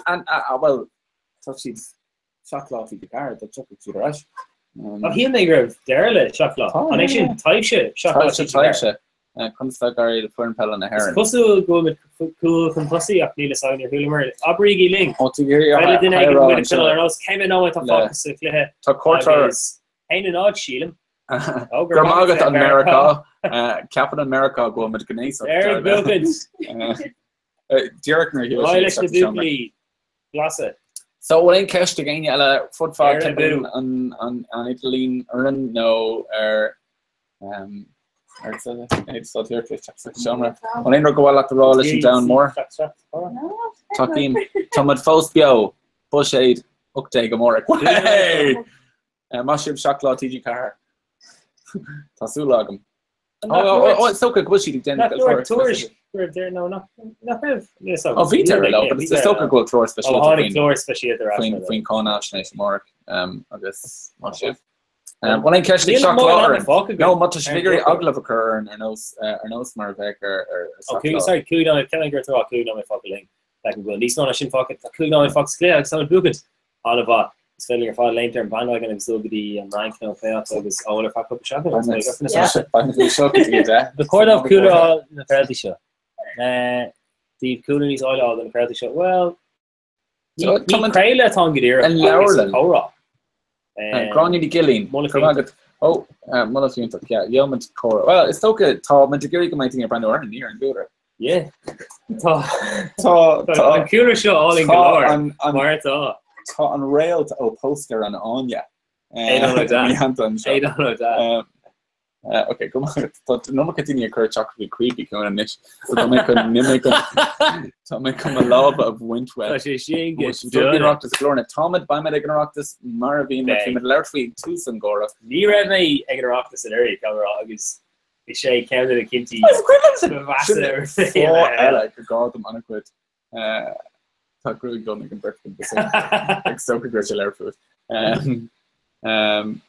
and well. She's shockla fi the car that chuck to the rush. He me grove derle shockla. And actually type shockla. Comes that guy the fern pell on the hair. Pusu go with cool from pussy up Neil sign your Hulmer. Abrigi link. Oh to hear I didn't came in now with a focus if you to quarter ain't an odd shield. Gramagat America. Captain America go with Ganesa. There Wilkins. Derek Near Glasse. So what in cash to gain yella footfall on Italy earn no it's so here to summer. When I go out the roll listen down more. Talking Tomad Faustbio Bush Aid Ukte Gamora. Hey Mashib Shakla TG car. Tasulagum. Oh, it's so good. Bushy tours. We're there no, not oh, Vita but it's still a good tour, especially. Between Connacht, Mark, I guess. When I catch the shock no, much figure ugly of occur and nose Marvek or okay, sorry, cool down. Can I go to a cool down my fucking like go. These not a shin pocket. Cool down my fox clear. Like some book it. All of it's filling your father lane term bandwagon and still be rank no playoffs. So this all if I put shot. The court of cooler in the penalty shot. Steve Coonan is all in the penalty shot. Well, Craila Tongadir and Laurel Cora. Granny the Gillian. Oh, Mullins yeah, Yeoman's Cora. Well, it's okay. Tall Montegiri might think a brand new near and builder. Yeah. Tall cooler shot all in galore. On rail to poster on Anya. I don't know that. Okay, come on. No more continue occur chocolate creepy coming on niche. So don't make a love of Wintwell. She gets rock this Glorna. Tomad by me rock this Maravine with Larry Tucson Gora. Ni read me rock this in area cover August. Shay counted a Kinty. I like the god them unequid. Talk really good and convert them the same. Like so congratulatory food.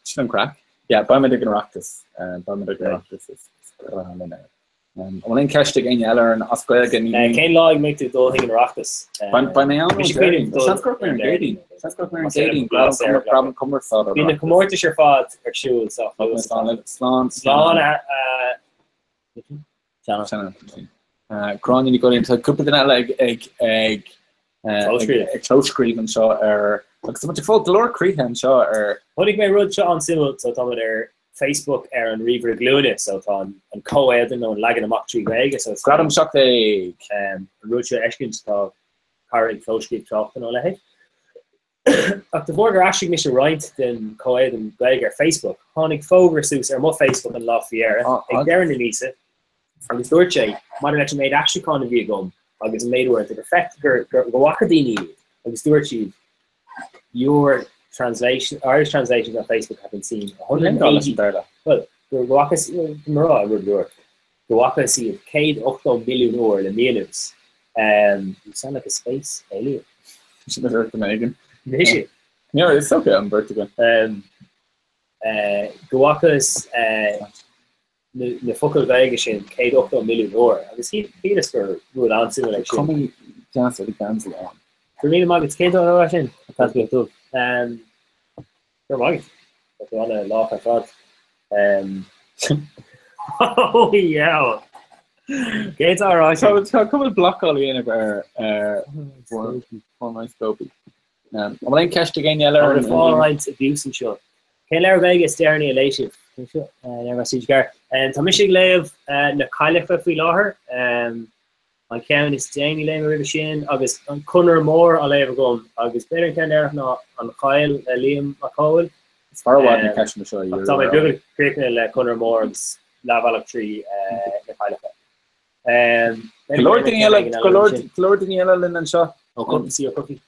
She don't crack. Yeah, Bamadigan Rocktus. Bamadigan Rocktus is around in there. When in cash again, Yeller and Oscar again. Can't log make the whole thing in Rocktus. By my own dating. That's got me dating. That's got me dating. Problem comfort thought of. Being the commercial your fad or shoes off. Slán. Channel. Granny you go into couple of like egg closecríb an seo agus mu fá glór críthe an seo Thnig mé rud seo an simú so tá Facebook an river glúne so tá an coéan nó legan amach trí gaige so gradam seach ruúte ecinn tá carig closecríb trocht an le Ach de borger asig mis right den coed an gaig Facebook hánig fógur sús mo Facebook an láfier ag dean in líse agus dúirté mar le méid aán a bhí gom agus méidúir de effect gur wacadíní agus dúirtí your translation Irish translations on Facebook have been seen $180 well gowakas mara rudur gowaka see Cade 8 million or the millions you sound like a space alien Megan yeah it's okay I'm vertigo gowakas the focal vegetation Cade 8 million or agus he is for good answer like coming chance of the cancel on for me it's Cade Russian can't be too right on a laugh I thought oh yeah Gates all right so come block all in for my scope I'm going to catch the game yellow and all right abuse and shot can Larry Vegas staring elation never see gar and Tomishig Lev na Califa fi laher an cean is déine le river sin agus an cunnar mór a le gom agus better can there na an chail Liam McCowl it's far away na catch the show you so my Google creating le cunnar mór agus lavalach tree na Califa Lord Daniela Lynn and Shaw oh come see your cookie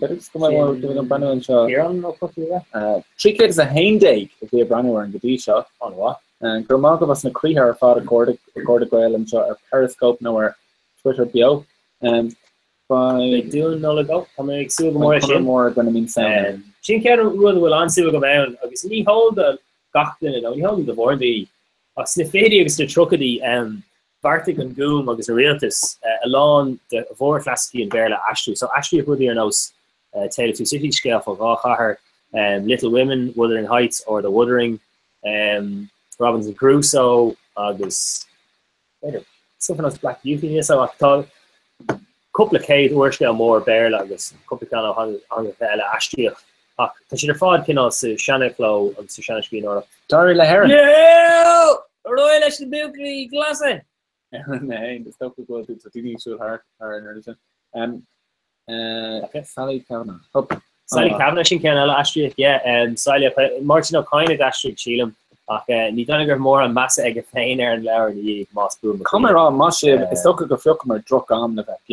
better come on doing a brand new show here on no cookie 3 kids a hain day if we a brand new in the shot on what and Gromag of us na Creher fought recorded Goyle and shot Periscope nowhere Twitter bio and by doing no go more gonna mean sound Shin will answer go down agus ni hold the gachten and only hold the board the snifedi agus the truckedy Bartic and Goom agus a realtus along the Vorklaski and Berla Ashley so Ashley who there knows Taylor to City scale for Gacher Little Women Wuthering Heights or the Wuthering Robinson Crusoe agus something else Black Beauty so I thought couple of Kate Urscale more Berla agus couple of Ashley consider fod can also Shanna Clo and Shanna Spin or Dari Lahara yeah Royal Buckley Glassing the stuff we go to TV so hard Sally Kavanagh Sally Kavanagh sin cean eile Astrid yeah Sally Martin O'Kine Astrid Sheelam ach ní donna mór an massa ag féin ar an leir í más boom come around mas is sto go fiocm mar drop am na bheith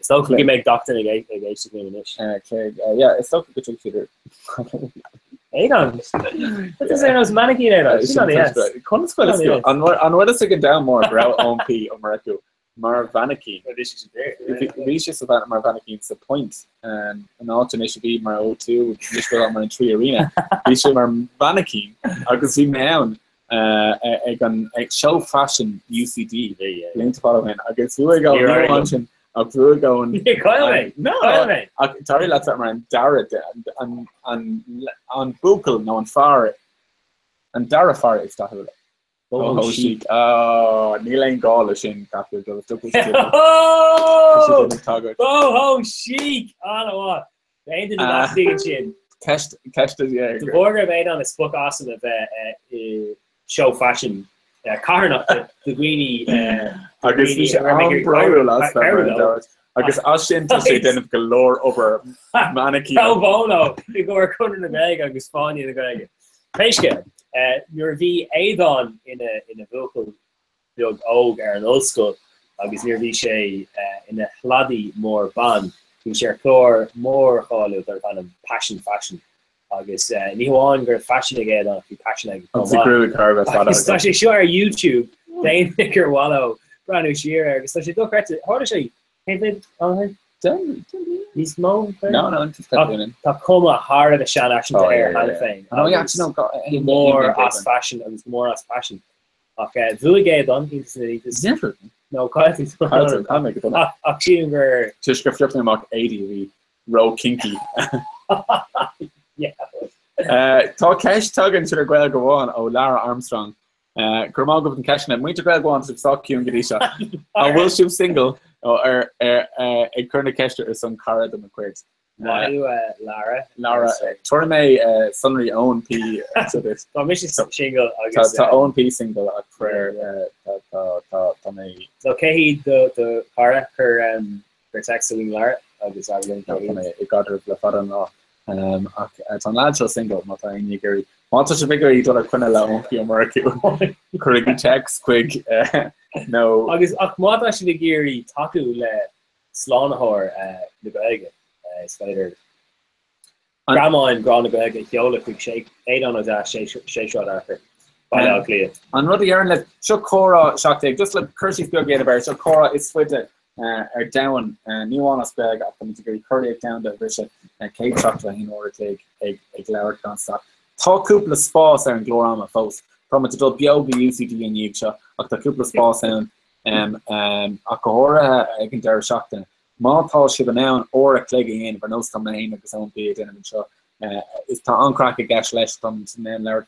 so gi make doctor yeah it's sto go tutor mannequin an what is down more bro on P or Marco Mar Vanakin reaches about Mar Vanakin the point and an alternate should be Mar O2 just go on my tree arena these Mar Vanakin I can see now show fashion UCD link to follow in I guess who I go mention up through going no sorry let's man Dara and on Bukel no on far and Dara far is that oh chic Neil Lane Gall sin captain oh chic what they chin catch the border made on a spook awesome of show fashion car the greeny I guess as sin den galore over mannequin bono you go cutting the bag I guess funny the guy Peshke your V Adon in a vocal big og an old school agus near V in a hladdy more band you share chlor more all their kind of passion fashion agus ni on gur fashion again if you passionate especially sure YouTube they thicker wallow brand new sheer agus such a look at it how to say hey he's no coma hard the Shan action thing more as fashion and more as fashion okay Vulige done he's never no just flip them about 80 row kinky yeah tá cash tugging to the gwell go on Lara Armstrong Gramag of the cash net much go on to stock you and Gadisha I will shoot single Curna Kester is some Cara the McQuaid. Lara. Torme Sunry own P so this. Shingle own P single for okay the Cara her text Lara agus it got her the father no it's an lad single not any Gary want to figure you don't quite allow Curry text quick no agus mod actually Gary taku le Slánahor the bag spider Grandma and Grana Beg Yola quick shake 8 on a dash shake shot after by clear on Ruddy Aaron let shook Cora shocked just like Kirsty's good get about so Cora is with it are down new on us bag up to get Curry down to Bishop and Kate shot in order to take a glower concept talk couple of spas and Glorama folks from it to do Biobi UCD and Yiksha of the couple of spas sound Akahora I can dare shocked in Maltall should have known or a clicking in for no some name of his own beat in and show it's to uncrack a gash less from name Larry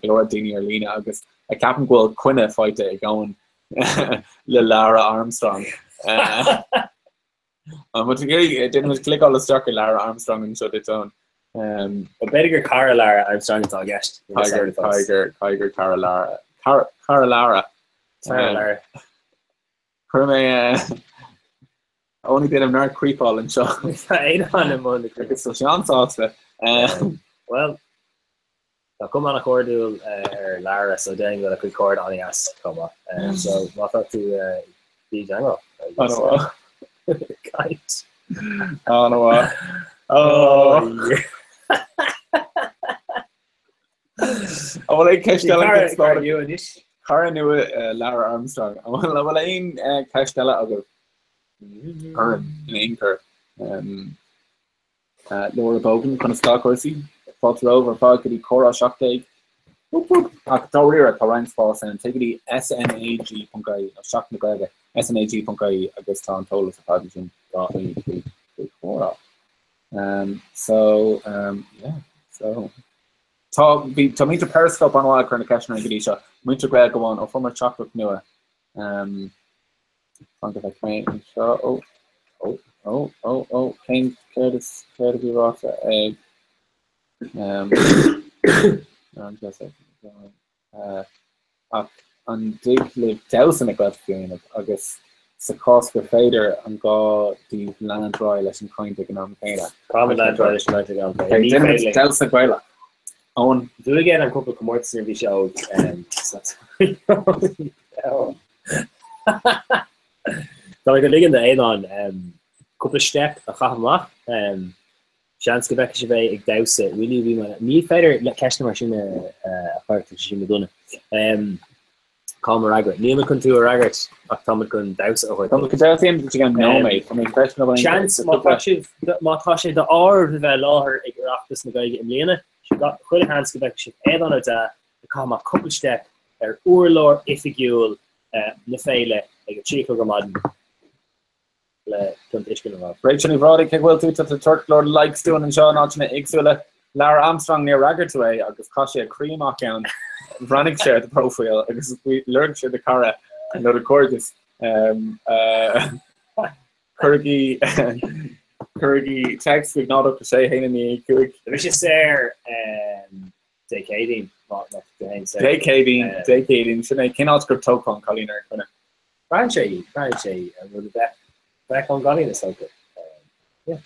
Gloria Dini or Lena August a Captain Will Quinna fight it going Lara Armstrong but it didn't click all the stock of Lara Armstrong and shut its own a better Cara Lara Armstrong is all guest Tiger Cara Lara Cara Lara only did him not creep all and show. I on him on the so Sean thoughts that. Well, I'll come on a cordial or Lara, so then got a quick cord on the ass. Come on. So what up to the general? I know what. Kite. I know what. Oh. I want to catch that. You and this. Cara knew Lara Armstrong. I want to catch that. Or in Anchor, Laura Bogan, kind of stock horsey, fought over, fought the Cora shock take. October at Ryan's Falls and take the SNAG Punkai, shock McGregor, SNAG Punkai, I guess Tom told us about it in Cora. So, talk to meet the Periscope on Wild Current Cash and Gadisha, Winter Greg go on, or former chocolate newer. Kane Curtis be rough egg. And dig live dousing a good feeling of August Sakosper Fader and go the land royal and kind of economic data. Common land royal and dousing Guila. Owen do again a couple of commodities in the show so I could live in the Aidon couple of step a half chance go back to be douse it really we want me fighter let cash the machine a part to she done calm ragger Nima can do a ragger Tom can douse it Tom can douse him to get no mate I mean questionable chance Matasha the hour of the law her this guy in Lena she got quite a hands go back she head on it come a couple step or Urlor Ifigul Nefele like a chico gamadin Rachel Vrodi Kegwell to the Turk Lord likes doing and Sean Ochna Ixula Lara Armstrong near Raggart away I guess Kashi a cream account running share the profile I guess we learned share the Cara and the gorgeous Kurgi text we've not up to say hey me quick there's just there decading decading should I cannot script talk on Colleen or Franche will be back on Colleen is so good yeah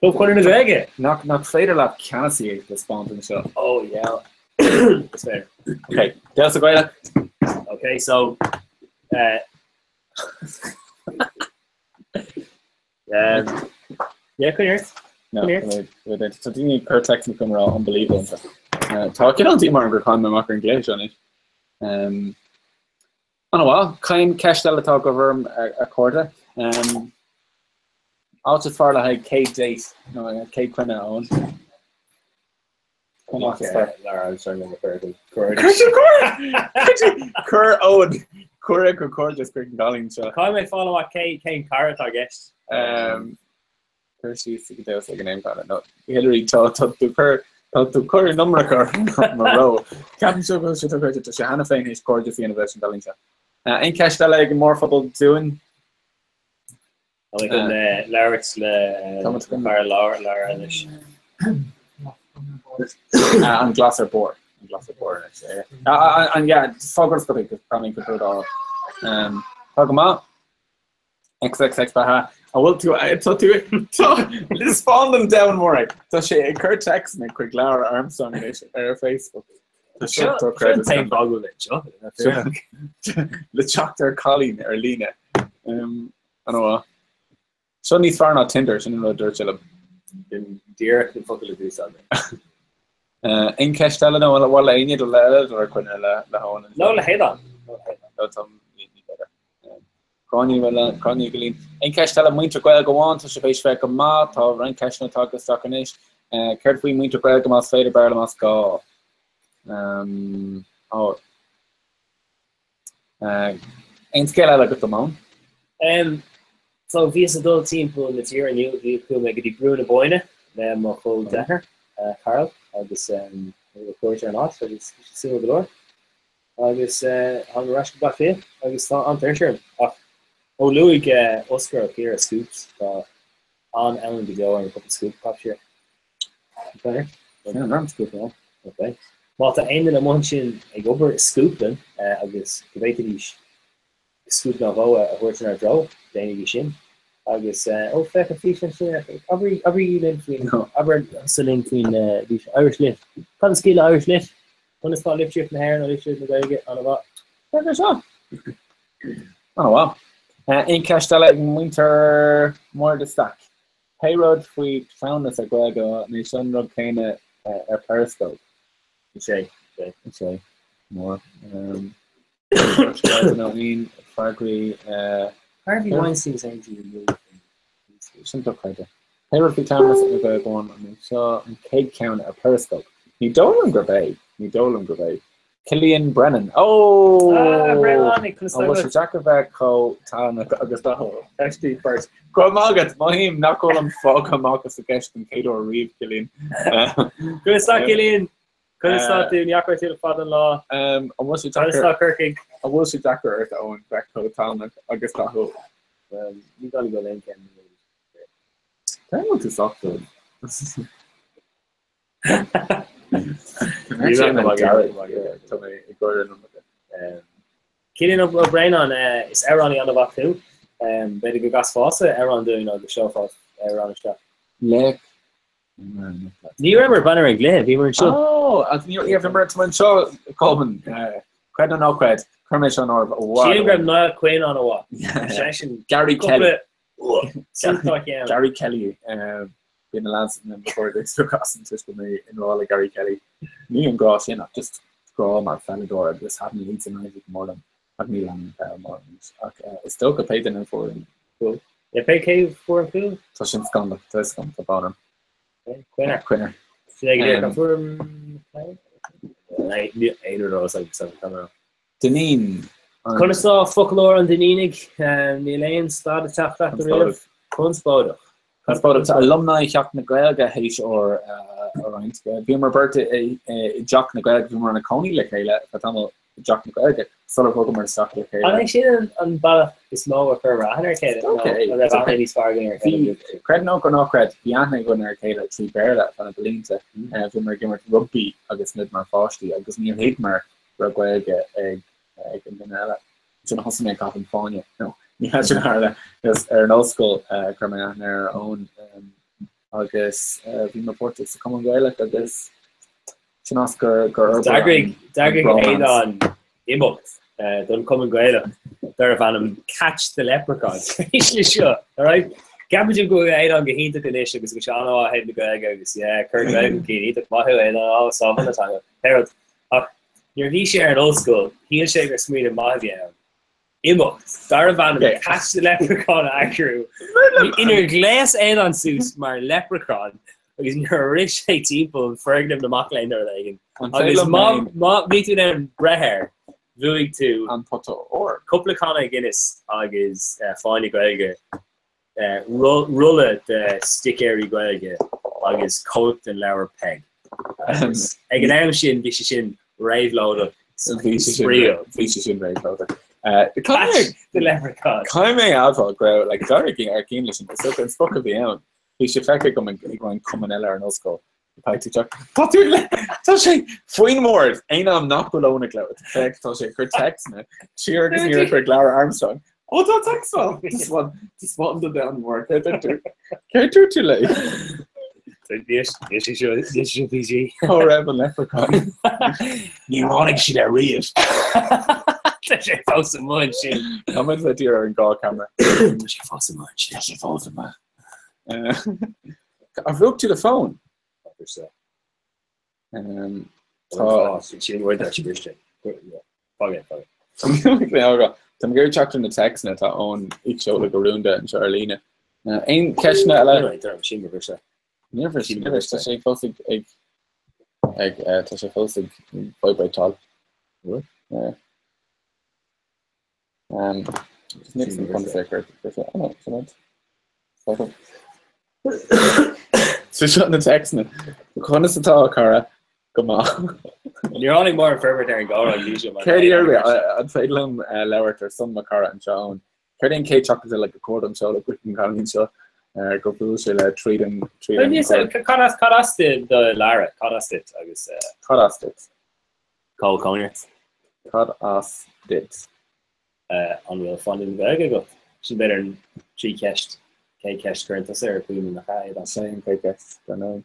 so put in the bag not fader lap can see the spawn in the show oh yeah that's fair okay that's a great okay so yeah come here so do you need Kurt text me come around unbelievable talking on team Margaret Conn mocker English on it I don't know what kind cash that talk over a quarter I'll just far like Kate date no Kate Quinn own Lara I'm starting to Cur Owen Cur just quick darling so how may follow what Kate came Carrot I guess Percy to get like a name card no Hillary taught to Cur to Curry number row Captain Sugar should have heard to Shahana Fain his gorgeous innovation darling in cash that like more football doing like Larry's Lara and Glasser board. And yeah, Foggers could be coming to all. Talk XXX Baha. I will do it. Let's spawn them down more. So she Kurt text me quick Lara Armstrong in Facebook. Le Choctor Colleen or Lena. I know. So needs far not Tinder, so no dirt chill. Dear the fuck will do something. In cash tell no wala any to let or Quinella la hon. No la head on. That's Crony Glean. In cash tell muito go on to face fek ma to run cash no talk stockinish. Carefully muito go mas fader barrel must go. Ein scale like the mount. So via adult team pool material you could make the Bruno Boyne, then Michael Denner, Carl, I guess reporter or not, so it's still the door. I guess on the rush back here, I guess on Thursday. Oh Louis Oscar here scoops on Ellen to go and a couple scoop pop here. Okay. I'm scooping. Okay. Well, at the end of the month, I go over scooping. I guess debated scooping of a horse in our draw. Then you shin. I guess feck a fish and every lint between the Irish lift. Can't skill Irish lift. When it's called lift shift in the hair and lift shift in the guy get on a what? That's all. Oh wow. In Castella in winter more the stack. Payroad we found us a Grego and his son rod came a periscope. You say more. I mean Fargry Harvey Weinstein's energy something like that. Payroad we found us a Grego and saw cake count a periscope. Ni Dolan Gravay. Killian Brennan. Brennan, was Jacob Co Tan Augusto. Actually first. Quamagat, Mahim, not call him Fog Marcus against and Cato Reeve Killian. Good start Killian. Good start doing Yakko to the father in law. I was Jacker Kirking. I was Jacker at Owen back Co Tan Augusto. You gotta go link and I want to talk to him. Killian O'Brien on is Aaron on the back too. Better go gas faucet. Aaron doing the show for Aaron and stuff. Lek. Do you remember Banner and Glenn? We were in show. Oh, I think you remember it's when show Coleman. Cred or no cred. Permission or what? She didn't grab Niall Quinn on a what? Gary Kelly. Gary Kelly. Been a lance and then before they took us and just with me in all like Gary Kelly. Me and Gross, just scroll my Fanador, just had me leads and I more than had me on more than it's still could pay them for him. Cool. They pay K for him cool? So she's gone to about him. Quinner. Should I get it for him? I don't know, it's like something coming out. Deneen. Couldn't saw folklore on Deneenig, the Elaine started to after the real Kunstbodo. That's about alumni Jack McGregor H or around. Being Roberta Jack McGregor, we were on a Coney like Kayla, but Jack McGregor, sort of welcome our stock like Kayla. And I see on Bala is more for Rahner Kayla. Okay. He's farging cred no cred. Bianca going to Kayla to bear that from a Belinta. When we're going to rugby, I guess mid mar Fosti, I guess near Higmer, Roguega, egg, and vanilla. It's an awesome make off in Fania. No. Imagine her as an old school coming on their own. I guess being reported to come and go like this. Oscar Dagrig aid on Imox. Don't come and go. They're van catch the leprechauns. Sure. All right. Gabbage go aid on Gahinta condition because we shall know I had to go. Yeah, Kirk and Katie took my head on some of the time. Harold, you're he sharing old school. He'll shake your smear in my view. Imo, Daravan, catch the leprechaun accurate. In your glass aid on suit, my leprechaun, because you're a rich people, Fergus the Macklin or like. Because mob meeting them Breher, Vuig to and Poto or couple of Connor Guinness, Agus, Finally Gregor, Rulla the stick airy Gregor, Agus Coat and Lower Peg. Again, Shin, Vishishin, Rave Loader, Vishishin Rave Loader. The leprechaun. Caime alfa grow like Dorothy ar English and so can spoke of the own. He should fact going coming Ella and Osco. Foin more ain't I'm not below a cloud. Fact her text me. Cheer is here for Clara Armstrong. Oh, don't text well. Just want them down more. Can't do too late. This is your PG. Oh, Rebel Leprechaun. You wanting shit at Reeves. That's your false munch. How much that you're in call camera? That's your false munch. That's your false munch. I've looked to the phone. She'll word that she wished it. Forget. I'm going to check in the text net on each show like Arunda and Charlene. Ain't catching that like. Never to say posting egg to say posting 5 tall. What? Yeah. Just need some fun record. So shut the text now. Honest to talk, Cara. Come on. You're only more fervent there and go like usual. Katie earlier, I'd say them Lowert or some Cara and Sean. Katie and Kate chocolate like a cordon show, like Quick and Colleen show. Go through treat them. When you say Codastit the Lara, Codastit, I guess. Codastit. Cole Conyers. Codastit. Unreal fun in the very good. She's better than 3 cashed. K cash current to Sarah Queen in the high. That's saying K cash. Don't know.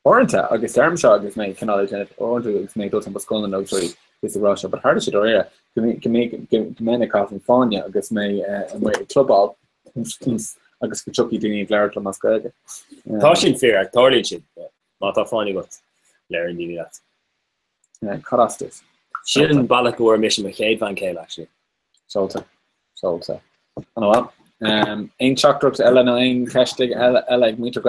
Orenta, I guess Darmshire is made knowledge and Orenta is made those in Bascon and Outry is the Russia, but hard to do area can make Menikov and Fania, I guess may club all. I guess Chucky didn't Larry Mascada. Toshin fear, totally chip. Not a funny got Larry needed that. Yeah, cut off this. She didn't ballot or mission McCabe Van Kale actually. Salta. I know what. Ain't shock drugs Ella ain't hashtag Ella meter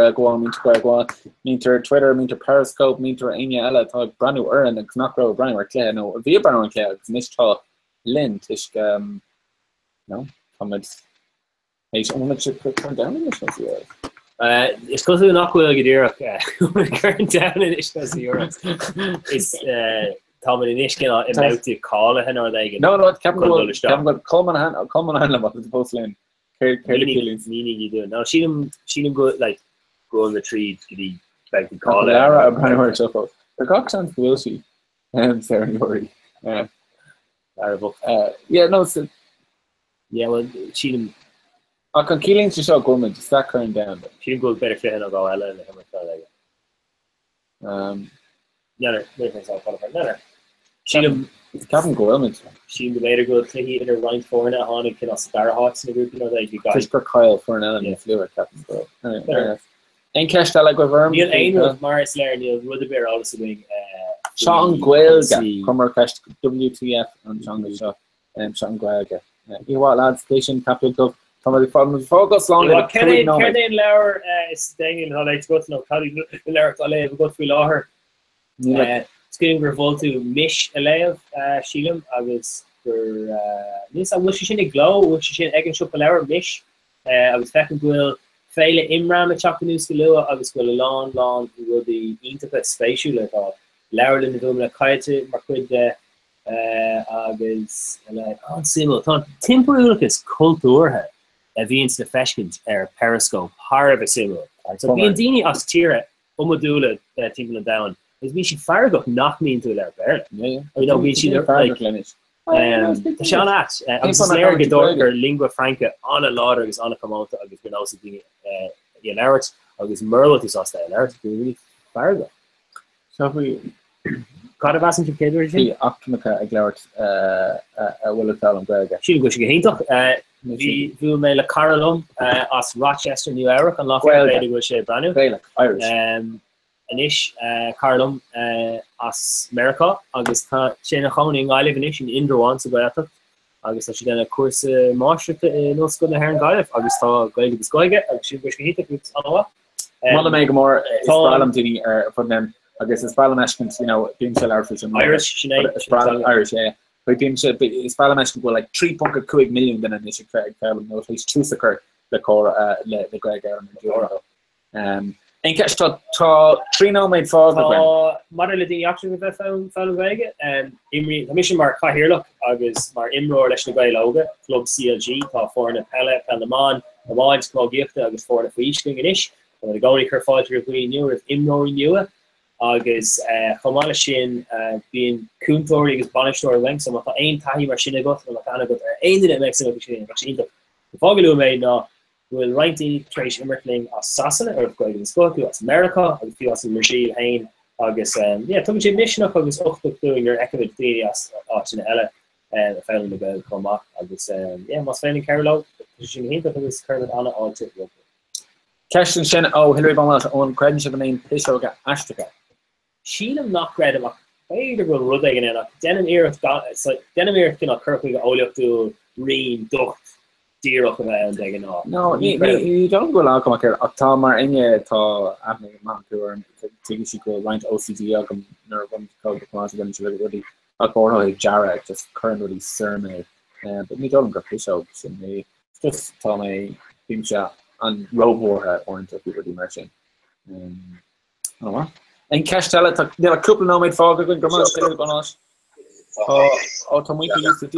meter Twitter meter Periscope meter Anya Ella talk brand new and the Knockrow Brian or Claire no via Brian or Claire Miss Talk Lynn Tish no comments. Hey, someone should turn down in this year. It's because we're not going to get turn down in this Europe. It's Tom and Nishkin about to call it or they get no Captain Coleman hand what the post lane. You do now. She them go like go on the tree. He like to call it. Lara and Brian so the cock sounds will she Sarah Nori. Yeah, no, it's well she them. I can killing to show government to start current down. She didn't go better fit and I'll go Ella and she them Captain Goelman. She the later go he in her line for and on and can Star Hawks in the group, you know, like you got Christopher Kyle for an element flew Captain Goel. And cash that like with Neil Aino of Morris Lair Neil Rutherbeer also doing Sean Guelga Comer Cash WTF and Sean Shaw and Sean Guelga. You what lads station Captain Cup. Focus long. Kenny and Lauer is staying in Holly to go to know Cody Lauer to go through Lauer. Skin revolt to Mish Alev Sheelam. I was for this. I wish she should glow. Wish she should egg and shop Lauer Mish. I was second will fail Imram at Chapter News Kalua. I was going long will be interpret spatial like Lauer in the room like Kayate Marquid. I was like on Simo. Timber Lucas Culture. Vince the Feshkins Periscope horror similar. So being Dini Ostira Umadula team down is me she Fargo knocked me into their bear. You know we she like Sean Ash Slayer Gedorker Lingua Franca on a lot is on a promoter I was also being Larrett I was Merlot is also Larrett really Fargo. So we got a vaccine to Kedri Optimica Larrett will tell Greg. She go she hint Vi me le Carolum as Rochester New Eric and Lafayette go she brand new Irish anish Carolum as America agus Shane Honing I live in Indra so go agus she done a course master no school here in Galway agus tá go the sky get she go she hit it on Mother make more problem dini for them I guess it's problem you know being sell Irish Irish yeah. But it's Parliament go like 3.2 million than an issue carbon no at least two occur the core the Greg Aaron and Ein ceist tá tríó méid fág mar le dí action bheith fan bheige imrí tá mis mar chahirirlach agus mar imróir leis na gailóga club CLG tá fórna pelle Pelleman amáin cógiochtta agus fórna faoisling inis a gáí chu fáidir go nuú if imróí nua agus chomáile sin bíon cúntóirí agus banisteir leng so tá ein taí mar sinna go anna go aine me sin fágalú méid ná will writing trace immerling as Sasana or going Scotland as America and feel as Marshall Hain agus yeah tu mission agus 8 doing your economic as in Ella and found about come up agus yeah mas finding Carlo hin that was current on all tip Kirsten sin Hillary Bonnet on credit of the name Pishoga Ashtika Sheila not credit either will rud again denim ear it's like denim ear can Kirkly all up to rain duct No, you don't go lá come a tá mar inge tá afnig manúir si go reinint OCD agam nervm go rudi a go Jara just currently sermon but me don't go fish sin me just tá me bimse an robor orint everybody merchant en castella de a couple no made fog go go Oh, Tom we UCD.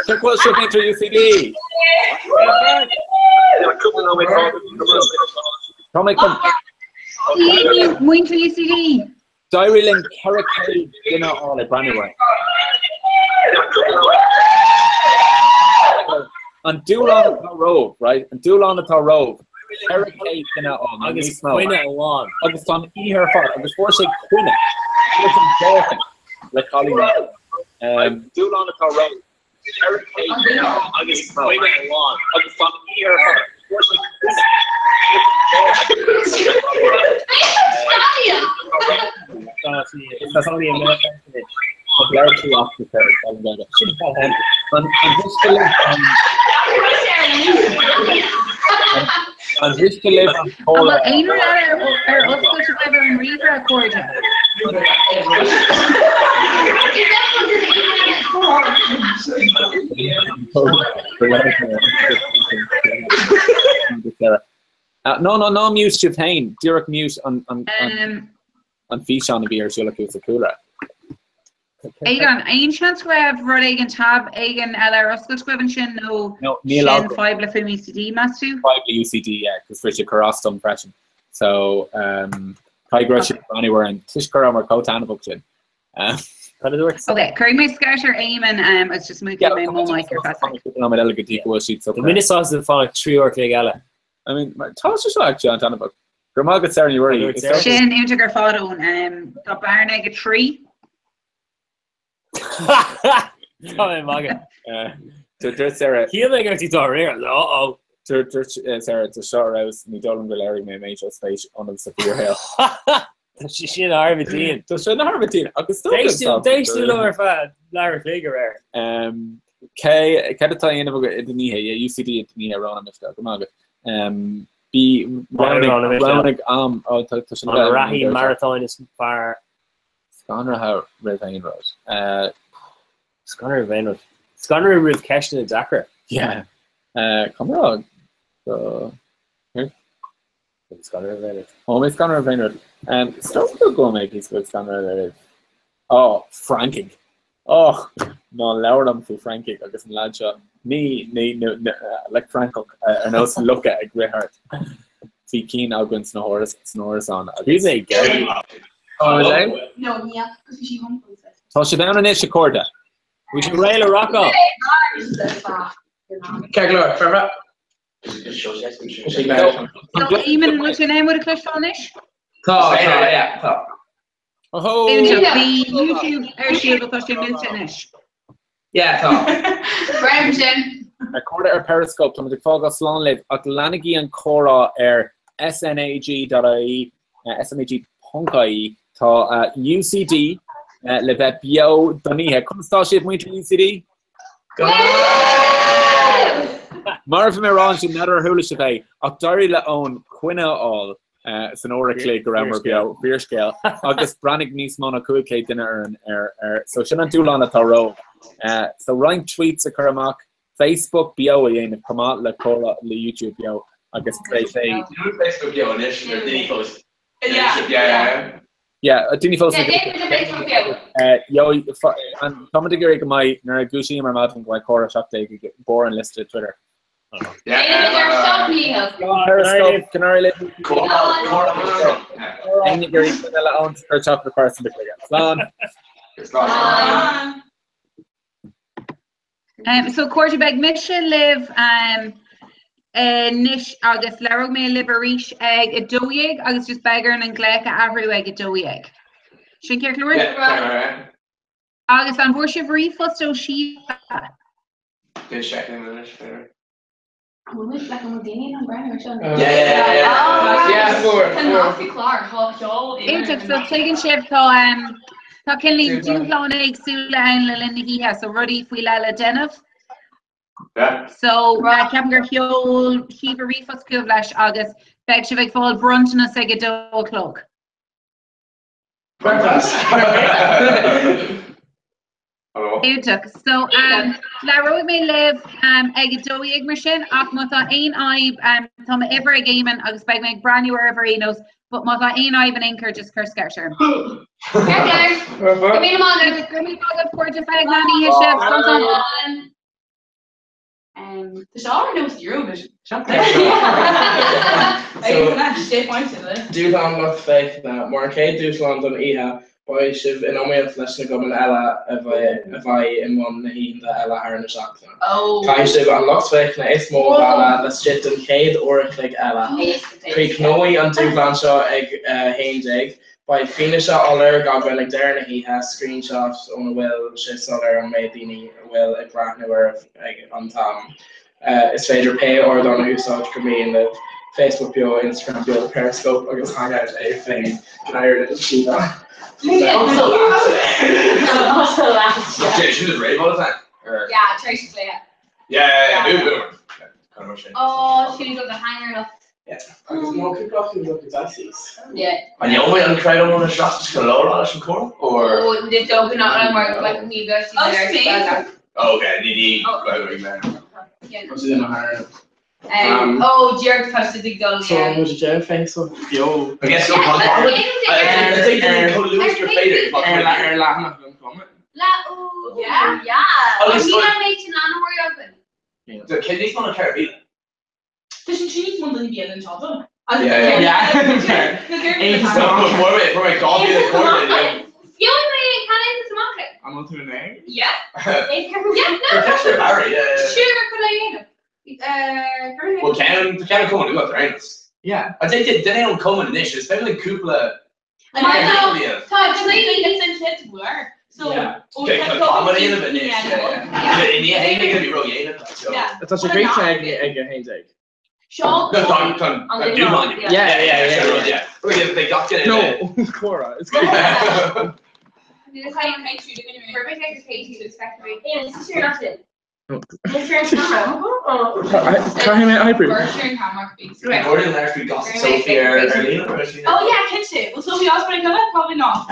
Check what's your thing to UCD. Tom come. Going to UCD. Diary link Hurricane dinner all at Brandyway. And Doolan the Road, right? And Doolan the Road. Hurricane dinner all. August Quinna along. August on here for August forcing Quinna. Like calling Doolan the Road. Hurricane August Quinna along. August on here for forcing That's only a minute. Largely off the fair. And who's to live on Cola? Einar Oscar survivor and Reaver Corja. No Muse to pain. Direct Muse on fish on the beer so like it's a cooler. Egan, ein chance grab rod Egan tab Egan LR Oscar squibben sin no Neil 5 le film UCD master 5 UCD yeah because Richard Carrasco impression so Kai Gresham anywhere and Tish Karam coat and book in okay curry my scatter aim and it's just moving my mom like your fast I'm a delegate equal sheet so the Minnesota the final 3 or gala I mean toss us actually on Tanabuk Grandma gets there and you worry Shin integer photo got Barneg a tree Sarah He'll make it to rare Sarah to short house me Dolan Gallery may major space on the Sophia Hill she should Harvardine so should Harvardine I could still they still are fan Larry figure K Kedata in the knee UCD at the knee around Mr. Gamaga be rounding Rahi marathon is far Scanner how Ravine Road Scanner Ravine Scanner with Keston and Zachar yeah come on so here Scanner Ravine oh it's Scanner Ravine and start to go make his good Scanner Ravine oh franking oh no lower them for franking I guess lad shot me like Franco and also look at a great heart see keen out going snores on he's a gay oh is that no yeah because she home so she down in it Corda we should rail a rock up Kegler Trevor even what's your name with a cliff on ish yeah oh the YouTube air shield because you mentioned ish yeah Brampton Corda ar Periscope to the fog slán live Atlanigi and Cora snag.ie snag.ie tá UCD le bheith bio doníthe chutá siad muinte UCD mar bhí marrán sin neidir thula sa bheith ach dairí le ón cuine áil san óra clé go raibh mar bio bíorscéil agus brannig níos mána cuaigh duine ar so sin an dúlán atá ró so roiint tweets a chur amach Facebook bio a dhéanamh comá le córa le YouTube bio agus fé. Facebook go inis ar daoine post. Yeah, duine fós Tom gur go mai nar a gúsí mar mat an gláid chora seachta bor an list Twitter. So quarterback mission live nish agus lerog me liberish ag a doig agus just beggar an glecha ahru ag a doig. Sin ceir clúir? Agus an bhór sibh rífos ó si. Tuigen sibh tá cinlí dúláin agsúla an le lena híthe so rudí faoi leile denmh. So ceapan gur cheol chiomh a rífos cuamh leis agus beag si bheith fáil bruntanas ag a 2:00. So le roiid mé liv ag a dóigh mar sin ach má tá aon aib tá ibre a géimen agus beag méid brandúir a bhrínos, but má tá aon aib an incur just chur sceir. Gumí bagad cuairte feag naní sibh The shower knows you, but Dúlan le feic na mar cé dúsland an ihe ba sibh in amíocht leis na goman eile a bheith imán na hí eile ar na seachna. Cai sibh an locht feic na is mó eile le sit an céad orach le eile. Crí nóí an dúlan seo ag héindig, by finish aller got like there and he has screenshots on will shit other and made the will a brand new on Tom it's Fader pay or don't who saw to me in the Facebook bio, Instagram bio, Periscope, I guess hang out everything. Can I hear it? She that. Also last year. She was brave all the time. Yeah, Tracy Clay. Yeah. Oh, she was the hanger enough. Yeah, I just more kick off and look at Daisies. Yeah. And you only incredible on the shots to load on some corn or oh, they don't not work like me guys. Oh, okay, need yeah. What's in my hair? Oh, Jared touched the goal. So was your face so yo. I guess so. I think they could lose your fader. La oh yeah. Oh, you don't make to not worry open. The kidney's on a Caribbean. Dus een cheese moet niet meer in het hadden. Ja. Voor mij kan je het horen. Jullie mee kan in het maken. I'm on to the name. Ja. Professor Harry. Sure, kan je. Well, can come and do it, right? Yeah. I think they don't come in this. It's maybe like Kupla. So comedy in the It's such a great tag again. Sean. No, can do one. Yeah. They got it. No, Cora. It's good. This how you make sure you're going to perfect expectation to expect me. Hey, this is your nothing. This is your camera. Hybrid. Gordon actually got Sophia earlier. Oh yeah, kitchen. Well, Sophie Osborne got it? Probably not.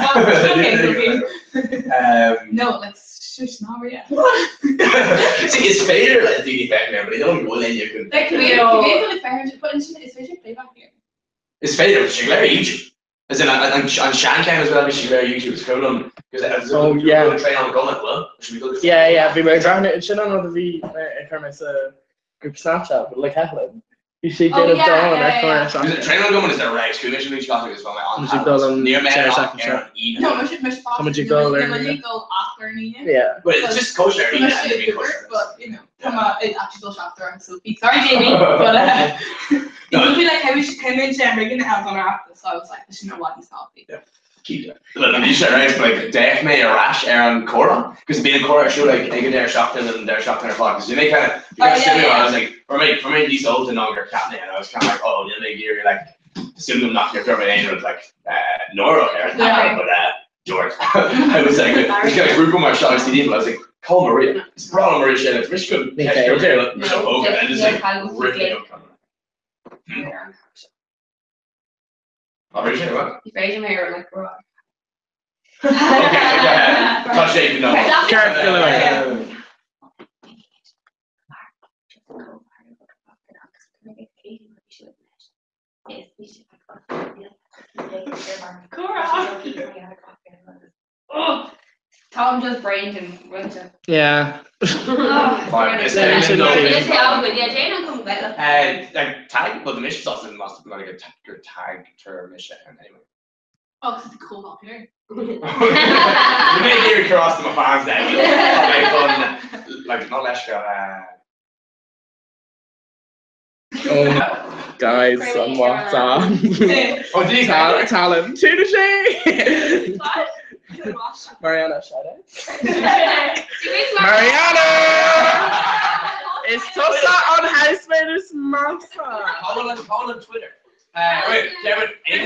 No, let's shush now. Yeah. See, it's fair like the back there, but they don't go in. You can. That can be really fair. Just put into it's fair play back here. It's fair. She got YouTube. As in, on Shan came as well. She got YouTube. It's cool. Because yeah. Train on the gun as well. Yeah. We were trying to. It should not be in terms of group Snapchat, but like Helen. You see, Train on the gun is the right. School mission reach got as well. My near man. No, we should How go after yeah. But it's just kosher. But you know, it actually after I'm so sorry, Jamie. But it would be like how we should come in and we're gonna have on after. So I was like, there's no one he's happy. Yeah. Keep it. Let me share right like Dave May or Rash Aaron Cora because being Cora show like I get there shopping and they're shopping their clock because you make kind of I was like for me these old and longer captain and I was kind of like oh you know you're like assume them knock your third name was like Nora but George I was like this guy group of my shots CD but I was like call Maria it's probably Maria Shelley it's good so Hogan and just like ripping up camera. I'll reach it, what? You raise your hair like we're okay, not shaking no. Oh, Tom just brained him, wasn't it? Yeah. Fine. Yeah, Jane will come better. Like tag, but the mission sauce didn't last like a tag to mission anyway. Oh, because it's cool popular. You may hear across to my fans then. Like not less Oh, guys, on WhatsApp. Oh, did you tell him to Mariana, shout out. Mariana! It's Tosa on Housemaiders Martha. Follow on Twitter. Wait, Kevin, 8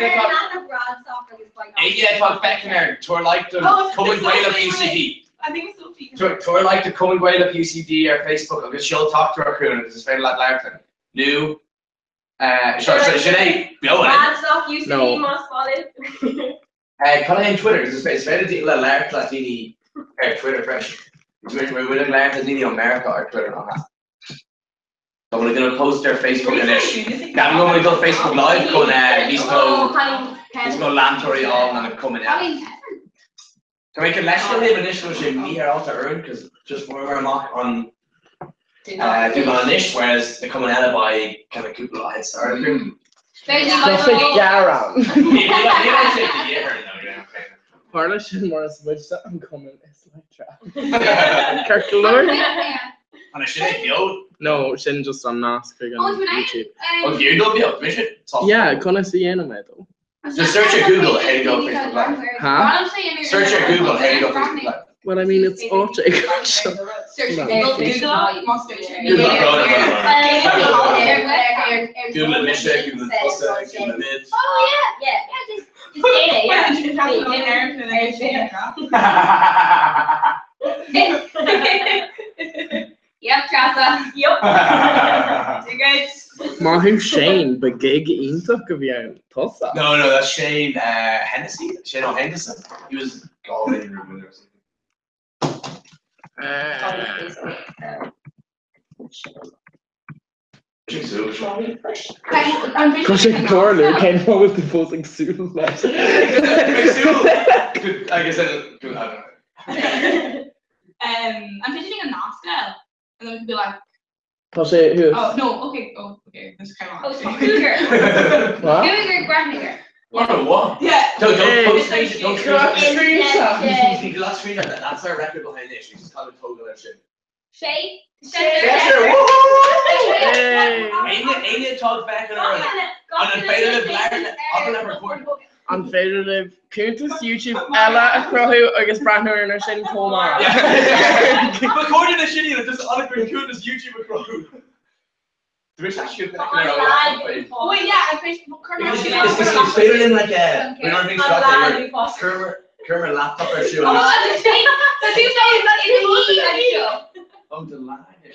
o'clock back in there. Tour like the Cohen Whale of UCD. I think it's still peaking. Tour like the Cohen Whale of UCD or Facebook. I'll just she'll talk to our crew and it's very like Larkin. New. Sinead, blow it. Radstock UCD must follow. Call it on Twitter. It's very deep. Lark Latini Twitter fresh. We're with Lark Latini on America or Twitter on that. So we're going to post their Facebook and it. I'm going to go Facebook Live. Going East Go Lantory all and coming out. So we can let you live initially me here out to earn because just where I'm on do my niche, whereas they're coming out by kind of couple of head start. Parlish and Morris Witch that I'm coming. It's like trap. Kirklord. And I should go. No, Shin just on NASCAR on YouTube. Oh, you don't be up, mission. Yeah, can I see anime though? Just search at Google and go Facebook Live. Huh? Search at Google and go Facebook Live. Well, I mean, it's OJ. Google mission, Google Tussa, Google Mid. Oh yeah. Yep, Trassa. Yep. You guys. Mahu Shane, but gig Intuk of you. Tussa. No, that's Shane Hennessy. Shane Henderson. He was already removed or something. Crushing Corner came up with composing Sue left. I guess I don't know. I'm fidgeting a Nazca, and then we could be like. Who? Oh no! Okay. This kind of. Oh, Cougar. What? Cougar, Grandnigger. What? Yeah. Don't screenshot. That's our record behind this. We just call it Togo and shit. Shay. Ain't it talk back in our unfaded recording. Unfaded Countess YouTube Ella Crohu I guess Brandon and Shin Coleman. Recording the shitty and just unfaded Countess YouTube Crohu. There's actually oh wait, yeah, I Facebook. It's faded in like a we're not being shot Kermit laptop or shoe. Oh, the two days that you show. I'm delighted.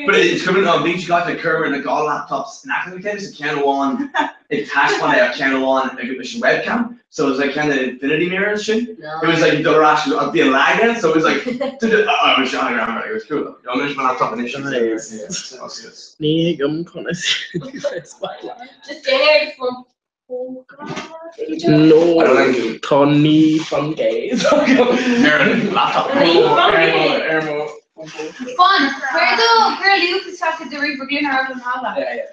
But it's coming on beach got the Kermit and all laptops snacking with it. It's a channel one, it's hash one, a channel one, like a webcam. So it was like kind of infinity mirror and shit. No. It was like the rush of being lagging, so it was like I was showing around, it was cool. I mentioned my laptop initially. Just there from no, Tony from gays. Laptop. Fun. Where the girl you to talk to the Reaper Glenn or Ronaldo? Yeah.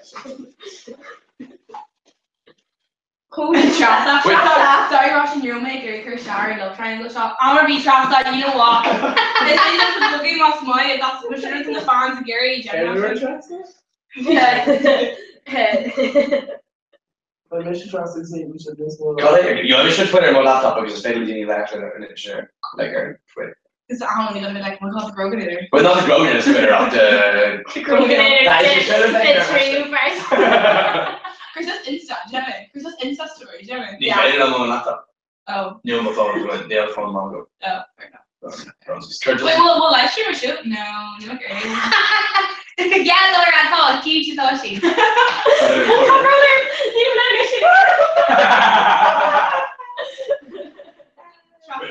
Cool. Sorry, Russian Euramaker, Chris Shower, Love Triangle Shop. I'm gonna be Trassa, you know what? This is just looking off my that's for sure to the fans of Gary Jenner. Yeah. You should Twitter my laptop because it's stable in the share like Twitter. Because I'm only gonna be like, we're not the Groganator. We're not the Groganator, Twitter of the Chris has Insta, do you know it? Chris has Insta story, do you know it? Yeah, I did it on my laptop. Oh. No, my phone, the other phone longer. Oh, fair enough. Wait, will live stream or shoot? No, okay. Yeah, Laura, I thought cute, you thought she. Oh, brother,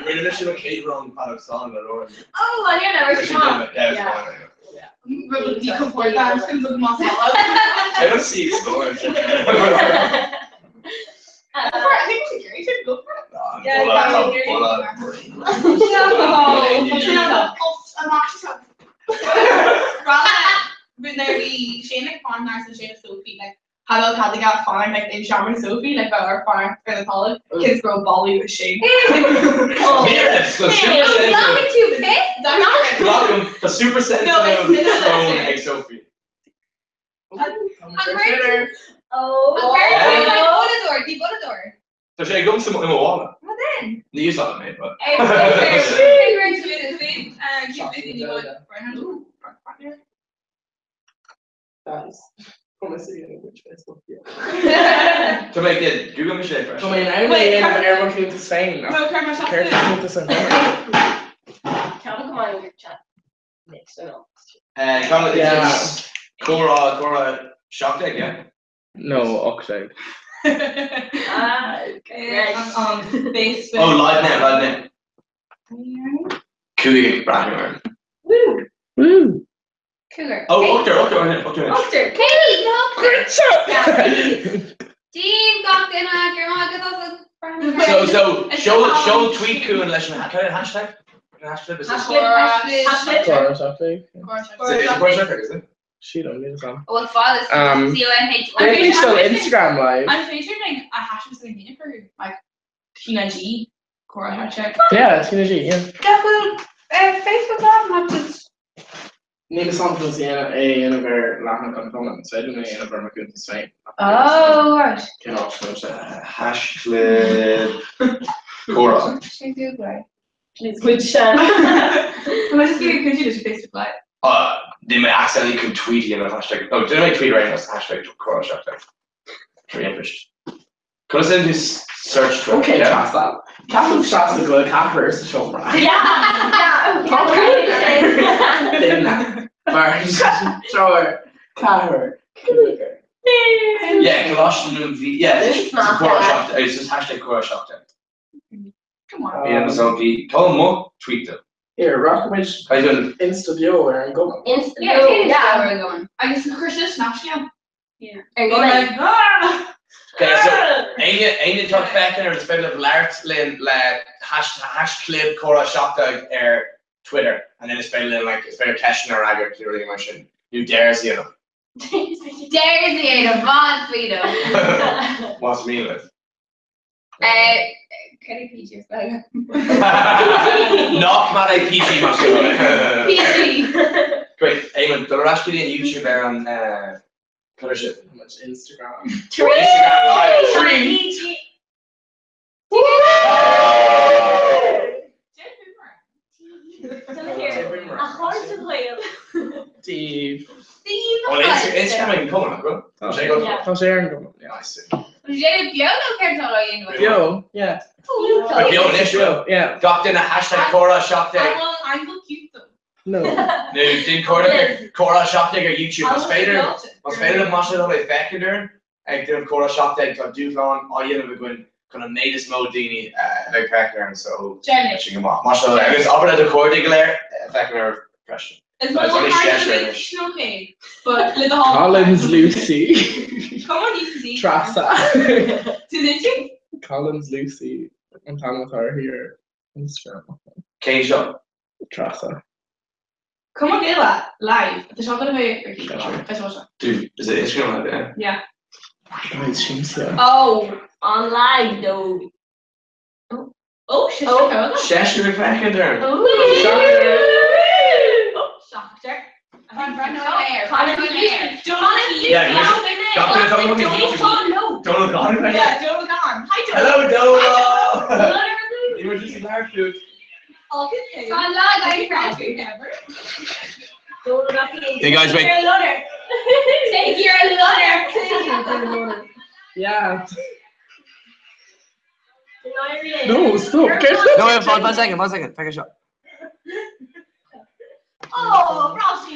we're in a mission with Kate wrong Pakistan, or oh, I hear that. We're yeah. You can afford that. I'm just gonna look myself up. I don't see exploring. I think it's great. You go for it. Yeah, when there be Shane like farm nurse and Shane Sophie like how had to get farm like they Sharon Sophie like about our farm for the college kids grow bolly with Shane. The super sensitive Sophie. So should I go some in a wall? What then? You saw it, mate, but. Guys, come see you which Facebook. To make it, Google me shape. I mean, I'm everyone came to Spain. No, camera shot. Come on, your chat. Next, I know. Cora shocked egg, yeah? No, Oxide. Okay. Facebook. Oh, live now. Cooling Bragger. Woo! Woo! Cougar. Oh, Octor. Katie, no. Team got in a So show tweet coup unless you can hashtag. Hashtag. She don't need some. Well, father's CONH. Maybe still Instagram live. I'm featuring like a hashtag something for like Tina G. Cora hashtag. Yeah, Tina G. Yeah. Facebook live matches. Neil something was in a very long component, so I don't know in a very good site. Oh, right. Can also hash clip Cora. Which I'm just going to continue to Facebook live. They may accidentally could tweet in a hashtag. No, they might tweet right now. Hashtag Cora hashtag. Reimbursed. Could I send this search to? Okay, trust that. Castle shots is good. Cather is the show, right? First, sure. Cather. Yeah, Colossian V. Yeah, it's Cora shot. It's just hashtag Cora shot. Come on. Yeah, so be tell them what tweet them. Here, Rockridge. I done Insta Duo where I'm going. Insta Yeah, Duo. yeah, where I'm going. I guess Christmas snatched him. Yeah. Okay, so Aine talk back in or the spell of Lart Lynn hash clip Cora shot Twitter and then it's spelled in like it's better Keshin or Agger clearly emotion. You dares you know. There's the Von Freedom. What's me with? Kenny PG spelling. Not Maddie PG much. PG. Great. Eamon, the Rash video on YouTube there on what is it? How much Instagram? Instagram live. PG. Steve. Oh, Instagram I can come on, bro. How's Aaron going? Yeah, I see. Yo, yeah. Like Bio Nishro, yeah. Got in a hashtag Cora shop there. I look cute though. No. No, did Cora shop there YouTube. Was Fader Marshall over Beckeder. I did Cora shop there got Duflon. All you know going kind of made this Modini like Beckeder and so. Jenny. Marshall. I was up at the recording there. Beckeder question. It's not okay, but little Collins Lucy. Come on, Lucy. Trassa. Collins Lucy. I'm talking with her here. Instagram. Keisha. Trassa. Come on, get that live. The shop gonna be. Dude, is it Instagram like that? Yeah. Oh, online though. Oh, shit. Shasher Beckeder. Shocker. I'm brand new hair. Don't look on. Yeah, don't look on. Hello, Dolo. You were just in our shoot. Okay. Hey guys, wait. Take your lunner. Yeah. No, stop. No, one second. Take a shot. Oh, Rossi.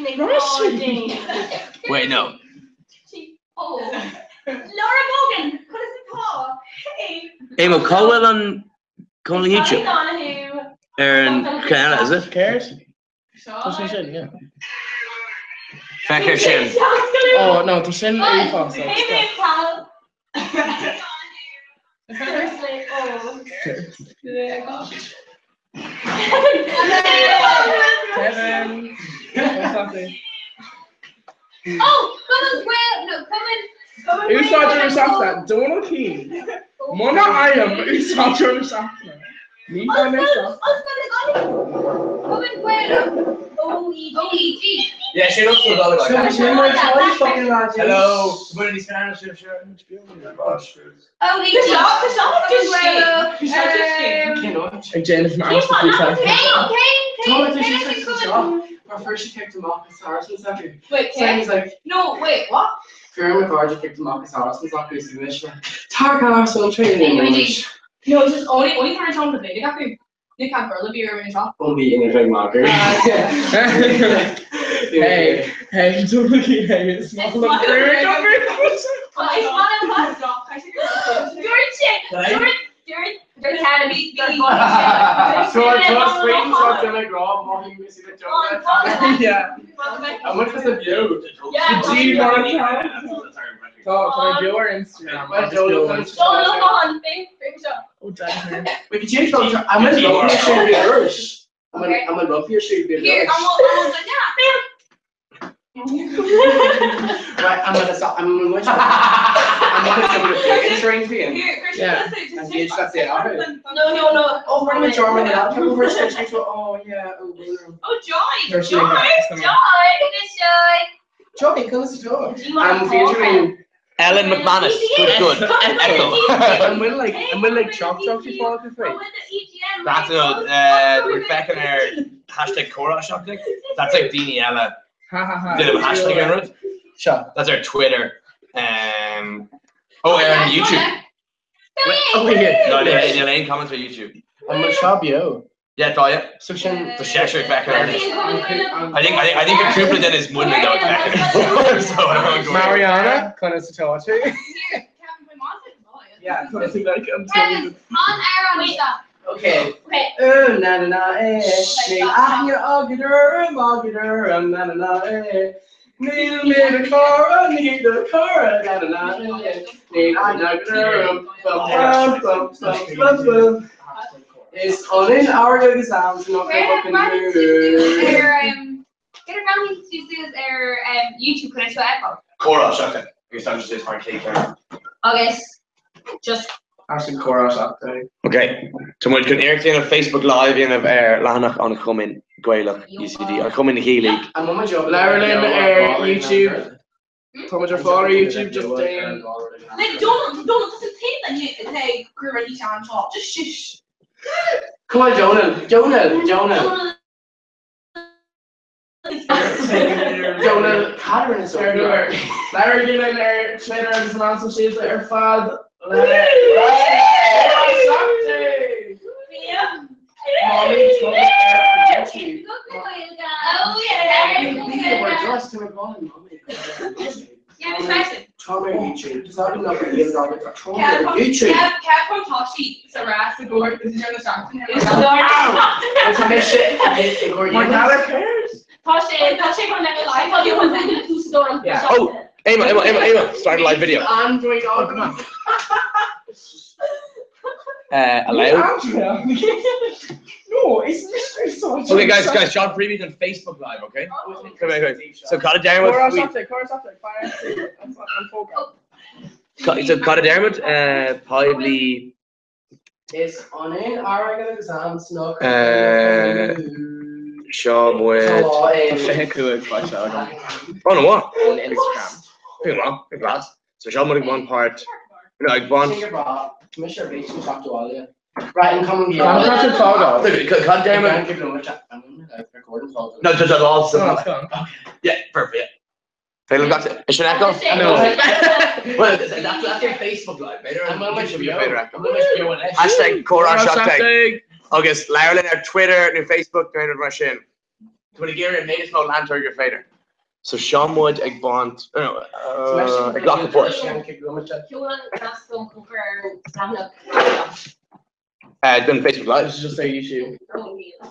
Wait, no. Oh, Laura Morgan. What is it called? Hey. Emma Colwell on YouTube. Aaron Canada, is it? Cares? Yeah. Fecker sin. Oh no, to sin é fast. Kevin. What's happening? Oh, come in. Who's starting to after? Donald King. Mona I am. Who's starting to after? Me by myself. Come in, where? OEG. Yeah, she looks good. Hello. What are these fans? Oh, Jennifer Our first she picked Marcus Harrison second. Wait, Sam's like, no, wait, what? Karen McCarthy picked Marcus Harrison second submission. Tark Harrison training. No, it's just only for John the Big. They can't burn the beer in the shop. Only in a drink marker. Hey, don't look at hey, it's not look very You're telling me. Yeah. How much was the view? Yeah. Can I do our Instagram? Don't look on Facebook. We can change those. I'm gonna love your shape yours. I'm gonna love your shape yours. Here, I'm Right, I'm gonna stop. I'm gonna the string for you. Yeah. Engage, that's it. No. Oh, we're gonna join the laptop. Oh yeah. Oh, Joy. Joy, come to Joy. I'm featuring Ellen McManus. Good. Echo. I'm with like chalk before the free. That's Rebecca and her hashtag Cora Shocknick. That's like Deanie Ella. Did have a hashtag on it. Sure. That's our Twitter. Erin YouTube. Over here. No, the Elaine comments on YouTube. I'm gonna shop you. Yeah, try it. Section. The Cheshire Rebecca. I think the Cooper then is Woodman though. So Mariana, kind of Satoshi. Yeah, kind of like I'm telling you. On air on stop. Okay. Na I it's all in our exams, not Get around to Sue's YouTube connection echo. Cora Shocknick. I guess I'm just for cake there. Okay. Just Actually, Cora Shocknick. Okay, so we can hear on Facebook Live in of Lanach on coming Gaelic ECD or coming Healy. I'm on my job. Larry YouTube. Thomas your father YouTube just saying. Like don't listen to that you say Curry Sean talk. Just shush. Come on, Jonah. Jonah, Catherine is everywhere. Larry Gillen, Twitter, and Samantha, she's her father. YouTube. Does that enough for YouTube? Cat from Toshi. It's a rat. The gourd. This is your Wisconsin. It's a mission. My father cares. Toshi from Never Live. I'll do one thing to the door. Yeah. Oh, Emma, start a live video. Android Augment. Allowed? No, it's mystery sauce. Okay, guys, Sean Previews on Facebook Live, okay? Come here. So, Connor Dermot. So, Connor Dermot, probably. It's on in our exams, no. Sean with. Oh no, what? On Instagram. Big lad. So, Sean with one part. Like one. Commissioner Beach can talk to all of you. Right, and come and be God damn it. No, just at all. Yeah, perfect. Phil got it. Is it echo? No. Well, that's your Facebook Live. Hashtag Cora Shocknick. August, Larry, our Twitter, our Facebook, our machine. When you get made it called Land Turger Fader. So Sean Wood, Egg Bond, Egg Lockaport. Done Facebook Live. Just say YouTube.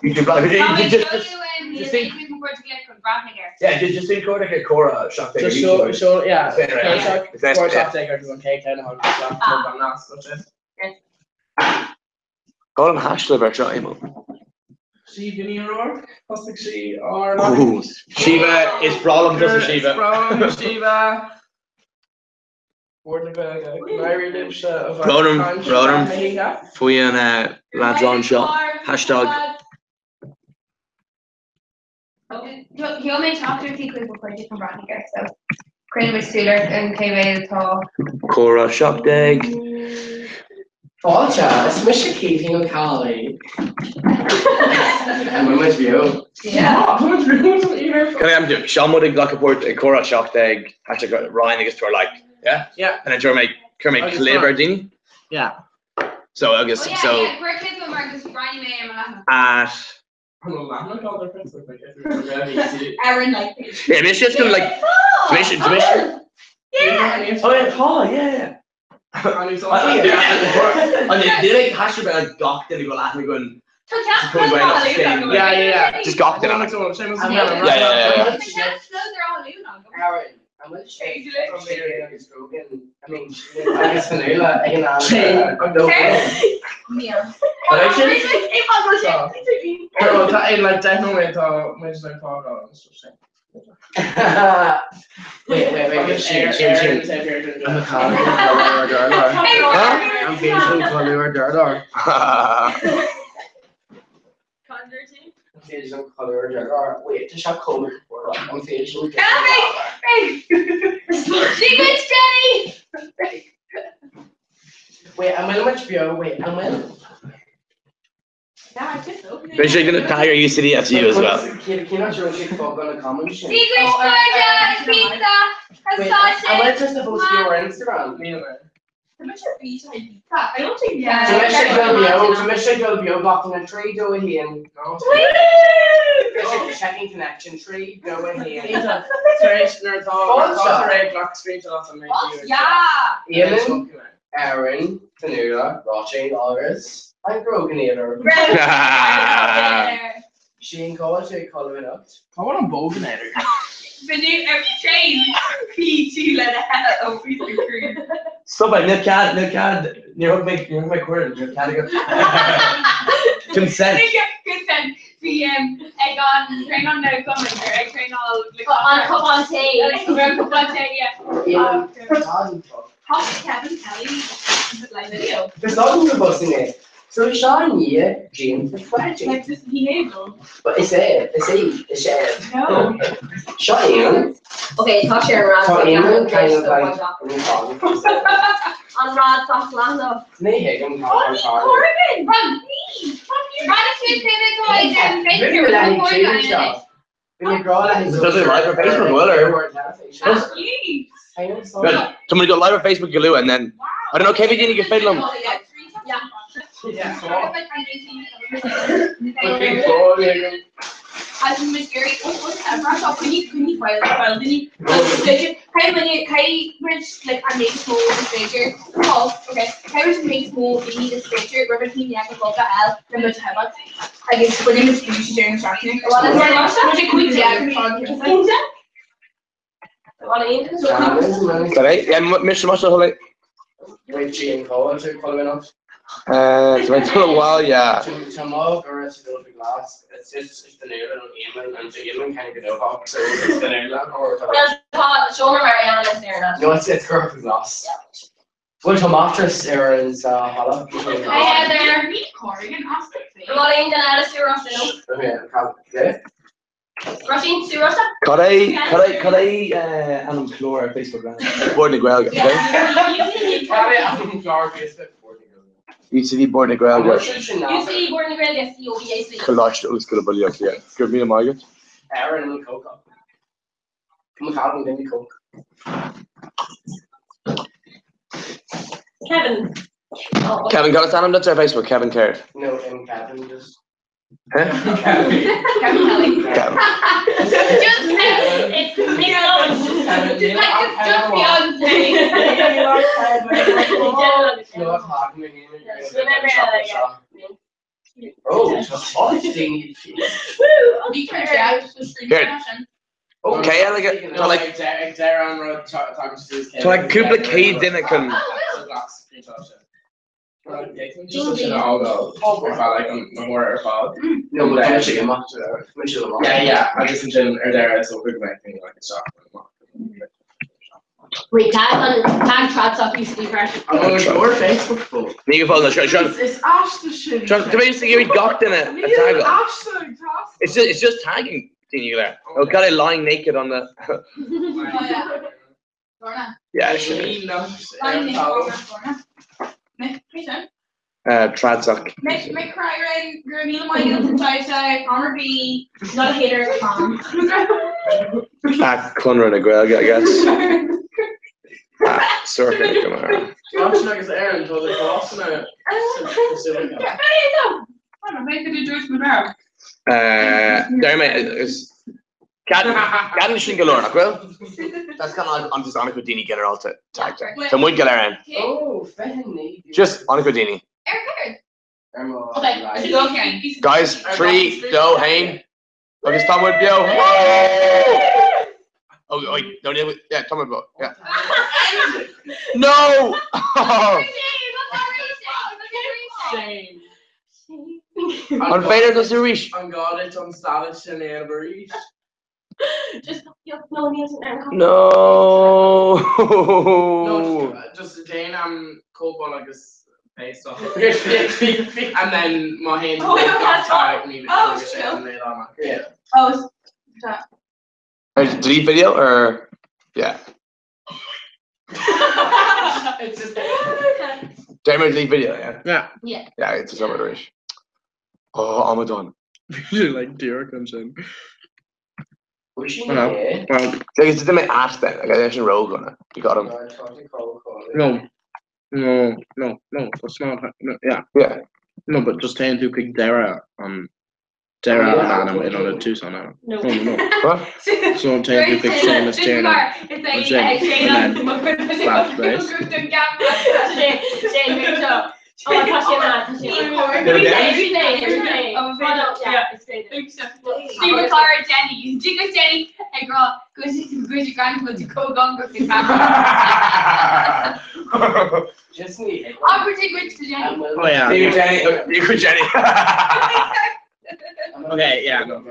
YouTube Live. Just think. looking forward to get good grabbing here. Yeah, just do Cora like a Cora shock taker. Just show, yeah. Cora shock taker. taker to one cake down how to Call him Hashliver, try him. Shiva New York, Cosmic She or not? Shiva is problem just for Shiva. Problem Shiva. Ronan, Fui and lads on shot. Hashtag. Okay. He'll make chocolate tea quick before you come around here, so. Cream with Steeler and KV tall. Cora shock egg. Fáilte, is mis keeping on Cali. And much view. Yeah. Can I am doing? Sean would like a Cora shock egg. Hashtag Ryan against her like. Yeah? Yeah. And then Jeremy Cleberdini? Yeah. So I guess so. Yeah, we're kids with Marcus Brian May and At Aaron like yeah, it's just gonna like Dimission. Yeah. Oh yeah, Paul, yeah. And they like hash about a doc then they go laughing going yeah. Just gawked it on it. Yeah. Aaron, I'm going to change it from there. I mean, I guess Vanilla, I can like definitely thought much like Paul Wait. I'm a I'm basically color Dardar. Wait, to shop cold. I'm facial. Secrets, Jenny! Wait, I'm in much beer. Wait, I'm in. Yeah, I just opened it. Basically gonna tire UCD at you as well. Can I show you gonna comment? Secrets, Georgia, pizza, I went just to post your Instagram. I don't think Commission will be blocking a tree go ahead. Checking connection tree go ahead. Yeah. Aaron, Fanula, Rothschild, Alvarez, and Groganator. Shane College, Colin up. I want a Boganator. But you every train, P2 let ahead of piece of cream. Stop it, no cad, you're my word, you're cad. Consent. Consent. PM, egg on, train on no comment, egg train all on cup on tea. Cup on tea, yeah. How's Kevin Kelly like video? There's nothing to bust in it. So Sean here, James the Fletcher. Like this behavior. But it's it. No. Sean. Okay, talk Sharon Rod. Talk Ian kind of like on Rod talk Lando. Hey, I'm talking. Corbin, run, please. Run to the When you grow up, does it live on Facebook, will Good. Somebody go live on Facebook, you and then I don't know, Kevin, you can film. As in Miss Gary, what's that? First off, can you file the like I make small picture. Oh, okay. How would you make small this picture? Ribbon team, yeah, L, number 10. I guess for them, it's sharing instruction. What is it? Sorry, yeah, Mr. Marshall, Wait, Jane Collins, following up. It's been a while, yeah. Tomorrow, or it's the glass. It's the nail and the Eamon can't get over. So it's the nail or show her Mariana is there. No, it's perfect glass. Well, Tomatis is Hala. Hi there. Rolling down out of Russia. Okay. Rushing to Russia. Could I Alan Clore Facebook around? Board the Grail, okay? Alan Clore Facebook. UCD Board the Grail. UCD Board the Grail, yes, COBAC. Collage, it was good about you, yeah. Give me a Margaret. Aaron and Coke. Come on, give me Coke. Kevin. Kevin, got a stand on that's our Facebook, Kevin cared. No, Kevin just. Huh? Kevin Kelly. Kevin. Just Oh, fucking. Okay, I like it. So like cúpla céad duine can. Yeah, I just didn't there so quick like thing like a shop. Wait, tag Trotsop used to be fresh. Oh, it's your Facebook post. Níl fáil Sean. It's Ashton shit. Sean, do you used to give me gocht in it? It's just tagging. There. Oh, got it lying naked on the. Yeah, sure. Tradsock. Make cry rain, Granila Michael, Chai, Connor B, not a hater, Tom. Conrad a Gael, I guess. Surfing, come on. Watch like his Aaron until the cross now. I'm making a judgment now. There, mate, is Gadan Shingalor, well? That's kind of like I'm just Annika Dini get her all to tag. So we get her in. Oh, funny. Just Annika Dini. Okay, go again. Guys, 3, go, Hain. Okay, Tom with you. Oh, wait, don't you? Yeah, Tom with you. Yeah. No! Shame. On Vader does the reach. On God, it's on status and never reach. Just no music now. No. No, just Jane. I'm cold ball like this face off. And then my hands got tired. Me yeah. Oh, stop. Delete video or yeah. It's just Damon delete video, yeah. Yeah. Yeah. Yeah, it's a summer rush. Oh, Amadon. Usually like deer comes in. Well, it's the main ass then. Like I should rogue on it. You got him. No. That's not. No, yeah. Yeah. No, but just saying to pick Dara. Dara and Adam in on a Tucson. No. What? So I'm saying to pick Shane as Jane. And then slap place. Shane, oh, I touched every day. Oh, yeah, it's great. Steve Clara, Jenny. Jigga Jenny. Hey, girl, go to your grandmother to go gongo to Just me. I'll predict which to Jenny. Oh, yeah. You could Jenny. Okay, yeah, no.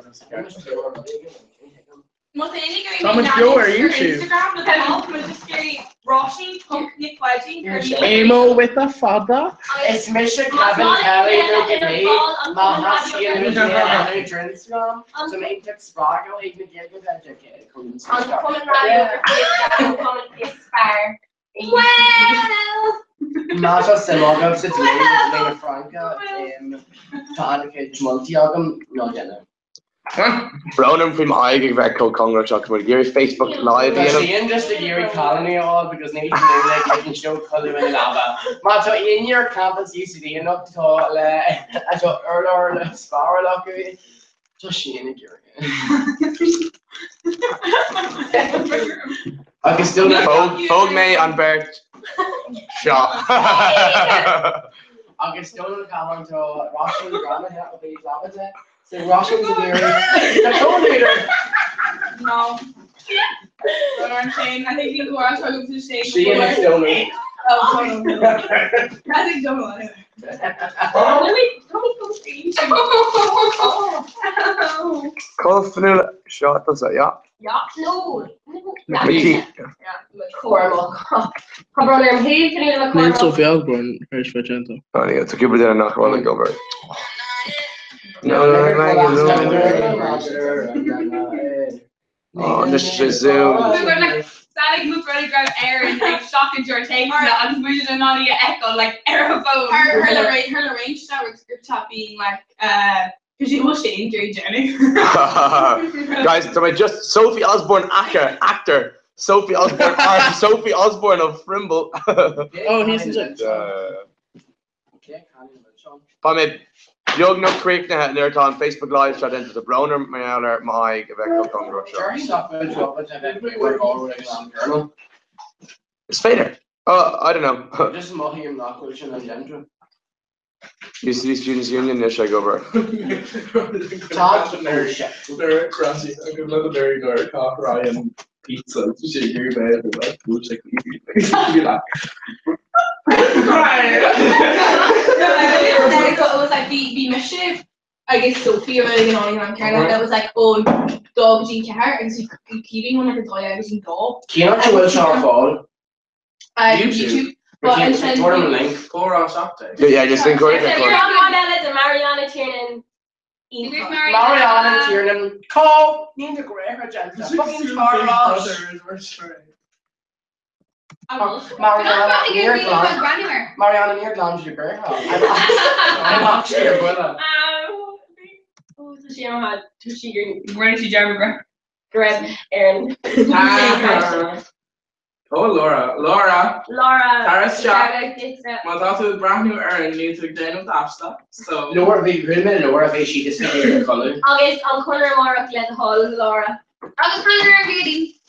How much viewer are you to? Instagram with help with the scary Roshi, Punk, Nick Wedgie, Emo with the father. It's Misha Kevin Kelly looking at me. Mahasi and Instagram. So make the sparkle, even get with that jacket. Well. Masha Semogam sits with Franca Tá ke multi-agam no jenna. Brown from I give back called Congress Chocolate Gary Facebook Live. Ian just a Gary colony all because they like can show color in lava. Mato in your campus UCD and up to at your earlier spar lock. Just she in Gary. I can still Vogue May on Bert Shop. I can still come on to Russian drama here with the Lavazet. So Russians are very No. I think you are talking to Shane. She is still me. Oh, I think don't want it. Call Fanula shot does that, yeah? Yeah, no. McKee. Cormac. Come on, I'm hating Fanula Neil McCormack. Sophie Osborne, Irish Vicente. Oh, yeah, it's a good idea not rolling over. Oh, just zoom. Sally McGregor got Aaron like shocking George Hayes and vision and Nadia echo like aerophone. Her Lorraine shower script top being like because she was Shane Jerry Jenny. Guys, so I just Sophie Osborne actor. Sophie Osborne Sophie Osborne of Frimble. Oh, he's in Pamid Jog no creek na near on Facebook Live chat into the Browner Mayaler my Quebec Congress. It's Fader. I don't know. Just him not question and gentleman. UCD Students Union is I go over. Todd they're crossing. I'm gonna very good cock Ryan pizza. Shit, you're bad. Like, looks like you like. It was like the mischief. I guess Sophie really annoying on Carolyn. That was like, oh, dog Jean Carr, and so keeping one like a dog, I was in dog. Can't you will show fall? YouTube. But and then the link. Go around Saturday. Yeah, just link it. Mariana Tiernan. Mariana Tiernan. Call. Need the great agenda. Fucking Charles. Mariana near Glange your bear house. I'm actually your brother. Oh, so she had two sugar. Where did she drive Grab Aaron. Oh, Laura. Tara's shop. My daughter was brand new Aaron new to Daniel Tapsta. So. Laura, she just got your colour. August on corner Laura Glen Hall, Laura. August corner beauty.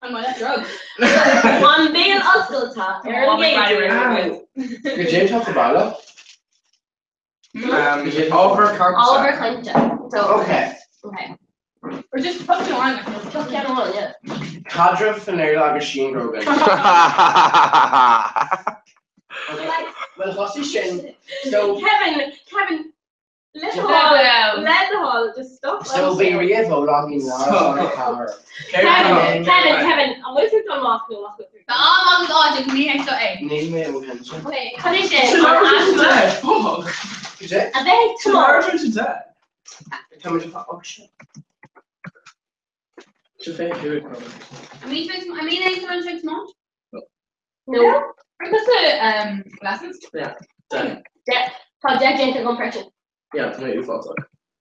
I'm on that drug. One Bale Oscar top. Did James have the bottle? Oliver Clinton. So okay. Or just put it on. Just get on, yeah. Cadra Fanera Machine Rogan. Well, what's his shin? So Kevin, let the hall, just stop. So be real logging now on the camera. Kevin, I'm going to unlock the lock. The arm on the need extra A. Need me okay, condition. Is I bet tomorrow. Come to oh shit. I mean, someone smart. No. What's the lessons? Yeah. Done. Yeah. Project into compression. Yeah, to make you fall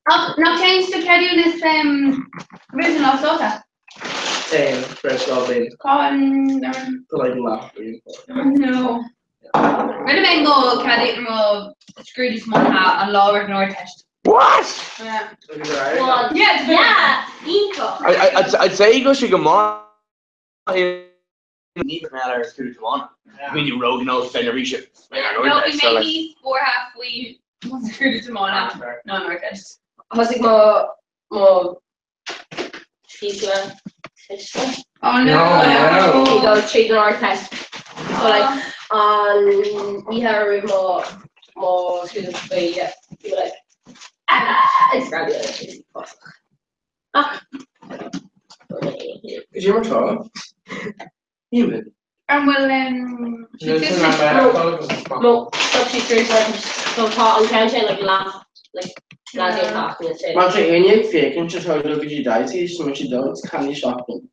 like. Now change to Cadunus original soda. Same, fresh all bean. To like laugh. No. When I go Cadun screw this one out and lower North test. What? Yeah. Yeah. I'd say you go should come on. Need matter to come on. When you rogue nose then you ship. No, we maybe 4 half we screw this one out. No North test. How's it more FIFA? Oh no. We go straight to our test. So like we have more students but yeah. Like it's fabulous. Is you ever talk? Even. And well, no, stop she's very sorry. So talk on camera like laugh, like laughing talking and shit. Man, so when you fake and just how look at you die, see so much you don't, can you shock them?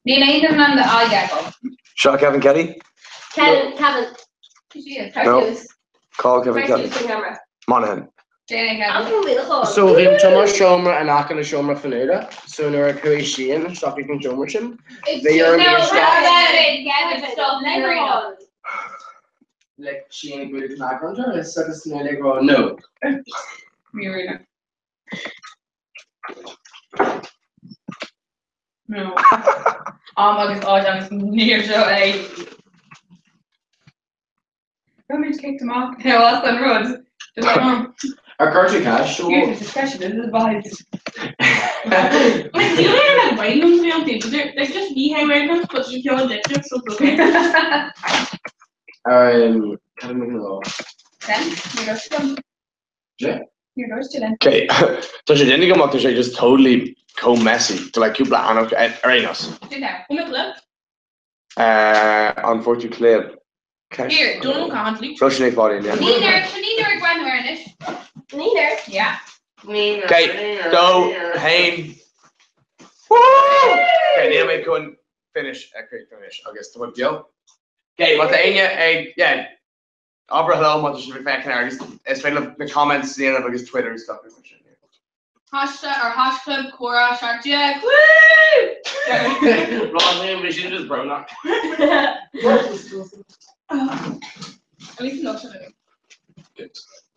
The name of the eye gecko. Shot Kevin Kelly? Kevin. No. Call Kevin Kelly. Monaghan. So him Thomas Shomer and I can show my Fanera. So no Croatian, Shocky can show him. They are like she ain't good at Nagrunter, it's such a snake go no. No. August is near so Don't just kick them off. No, that's on roads. Just like our country cash, so here's the discussion, this is the vibes. Like, you don't have writing them to be on people, they're just behind writing them, but you feel addictive, so it's okay. Kind of making a law. Then, you're just chilling. Yeah. You're just chilling. Okay, so she didn't come up to say just totally go messy to like you black and arenas. Do that. Come on, unfortunately, Claire. Okay. Here, don't can't. Russian body, yeah. Neither grandparent. Neither. Yeah. Neither. Okay, go, Hain. Woo! Okay, now we can finish. Okay, finish. I guess to what you. Okay, what the yeah. Opera hello, what should be back in there? It's been the comments, you know, because Twitter and stuff. Hashtag or hash club Cora Shark Jack. Woo! Wrong name, we should just brown up. At least no something.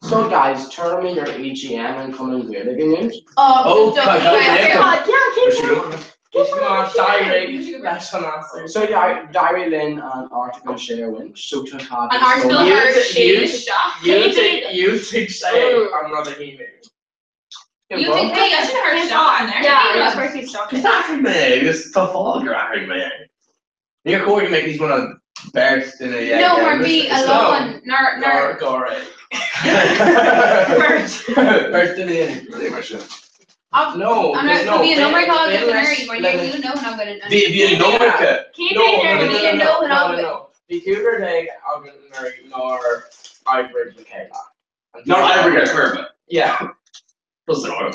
So guys, turn me your EGM and come in here again. Oh, God, yeah, So Diary Lynn and article share winch. So to have an article you think say I'm not a email. You think hey, I should have heard shot in there. Yeah, that's where he's stuck. Exactly, man. It's tough all graphic, man. You're cool. You make these one of birds in a no, we're be alone. No. First in the no, I'm not going to be a number called Canary, where you know when I'm going to be a number No. The cougar take I'm going to marry nor hybrid Michaela. Not hybrid Kermit. Yeah. Plus an oil.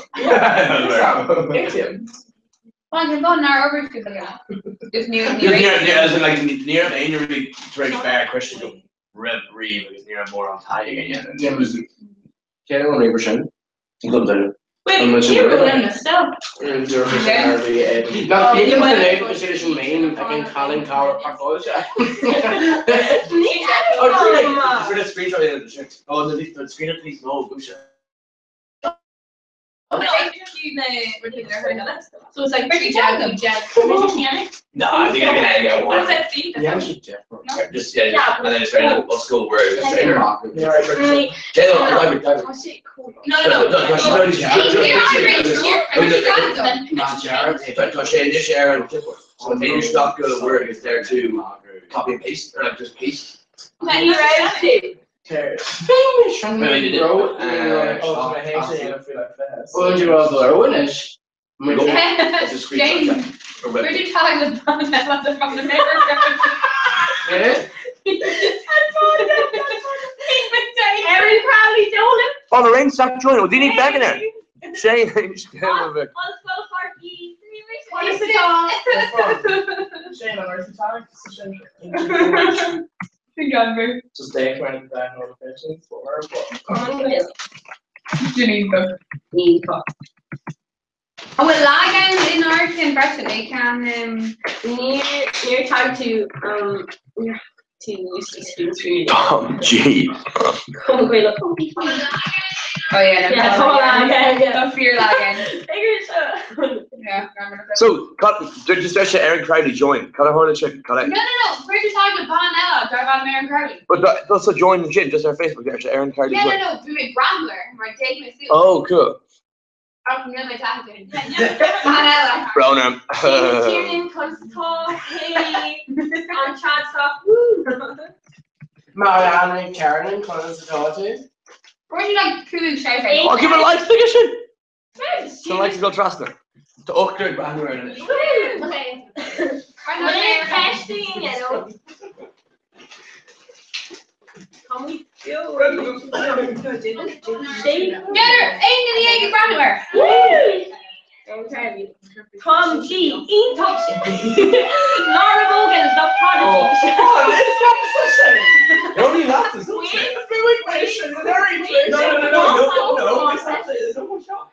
It's him. Well, you're going now over people again. Just near as in like near the you're really very fair question to read because near more on tie again. Yeah, it was Kenny on Abershon. Wait, you're going to still. Now, speaking of the name of the station main, I can call him Tower Park College. For the screenshot, oh, the screen at least no bullshit. So it's like pretty jag. No, I think I can hang out one. What does that see? Yeah, she's different. Just and then it's very let's go where it's the word is there to copy and paste or like just paste. Where did you tell us from the Aaron probably told him. Oh, the rain stopped joining. What do you need back in there? Shane, you should get him back. Just take my notifications for her. Oh, well, lag in our conversion, they can near time to UC students really. Oh, gee. Oh yeah, don't fear lagging. Yeah, so, just actually Aaron Crowley joined. Can I hold a check? No. We're just talking about Bonella, drive on Aaron Crowley. But also join the gym, just our Facebook. Actually, Aaron Crowley. Yeah, no. We made Brambler. We're taking it soon. Oh, cool. I'm really talking. Bonella. Brownham. Kieran comes to talk. Hey, on chat stuff. Marianne and Karen comes to talk to you. Where'd you like cool shout out? Oh, give it a like, stick it. So like to go trust them. To Oakland, Bangor, and it. Okay. I'm testing, you know. Can we go? Get her! Ain't the egg everywhere. Okay. Tom G. In touch. Laura Bogan, the prodigy. You only laughed as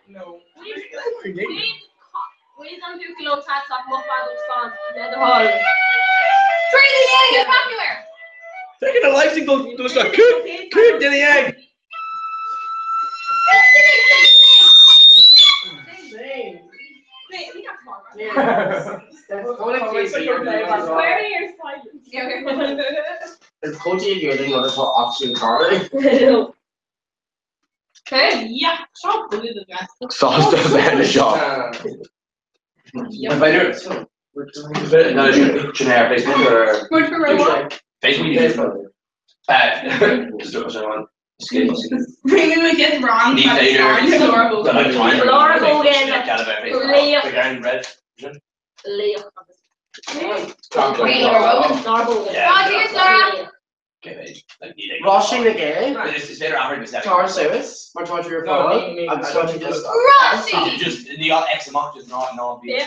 No. Wait on 2 kilo tats off what father's son. The hall. Crazy egg is everywhere. Taking a life to go to a cook in the egg. Wait, we got tomorrow. Where are your silence? It's Cody using what is called option card. Okay, yeah. Shop the little guy. Sauce does that in the shop. If I do it, no, generic Facebook or Facebook. Just do it on scale. Maybe we get wrong. Laura Bogan. Rushing the game. Tar service. Much what you're following. I'm just just the X amount does not be.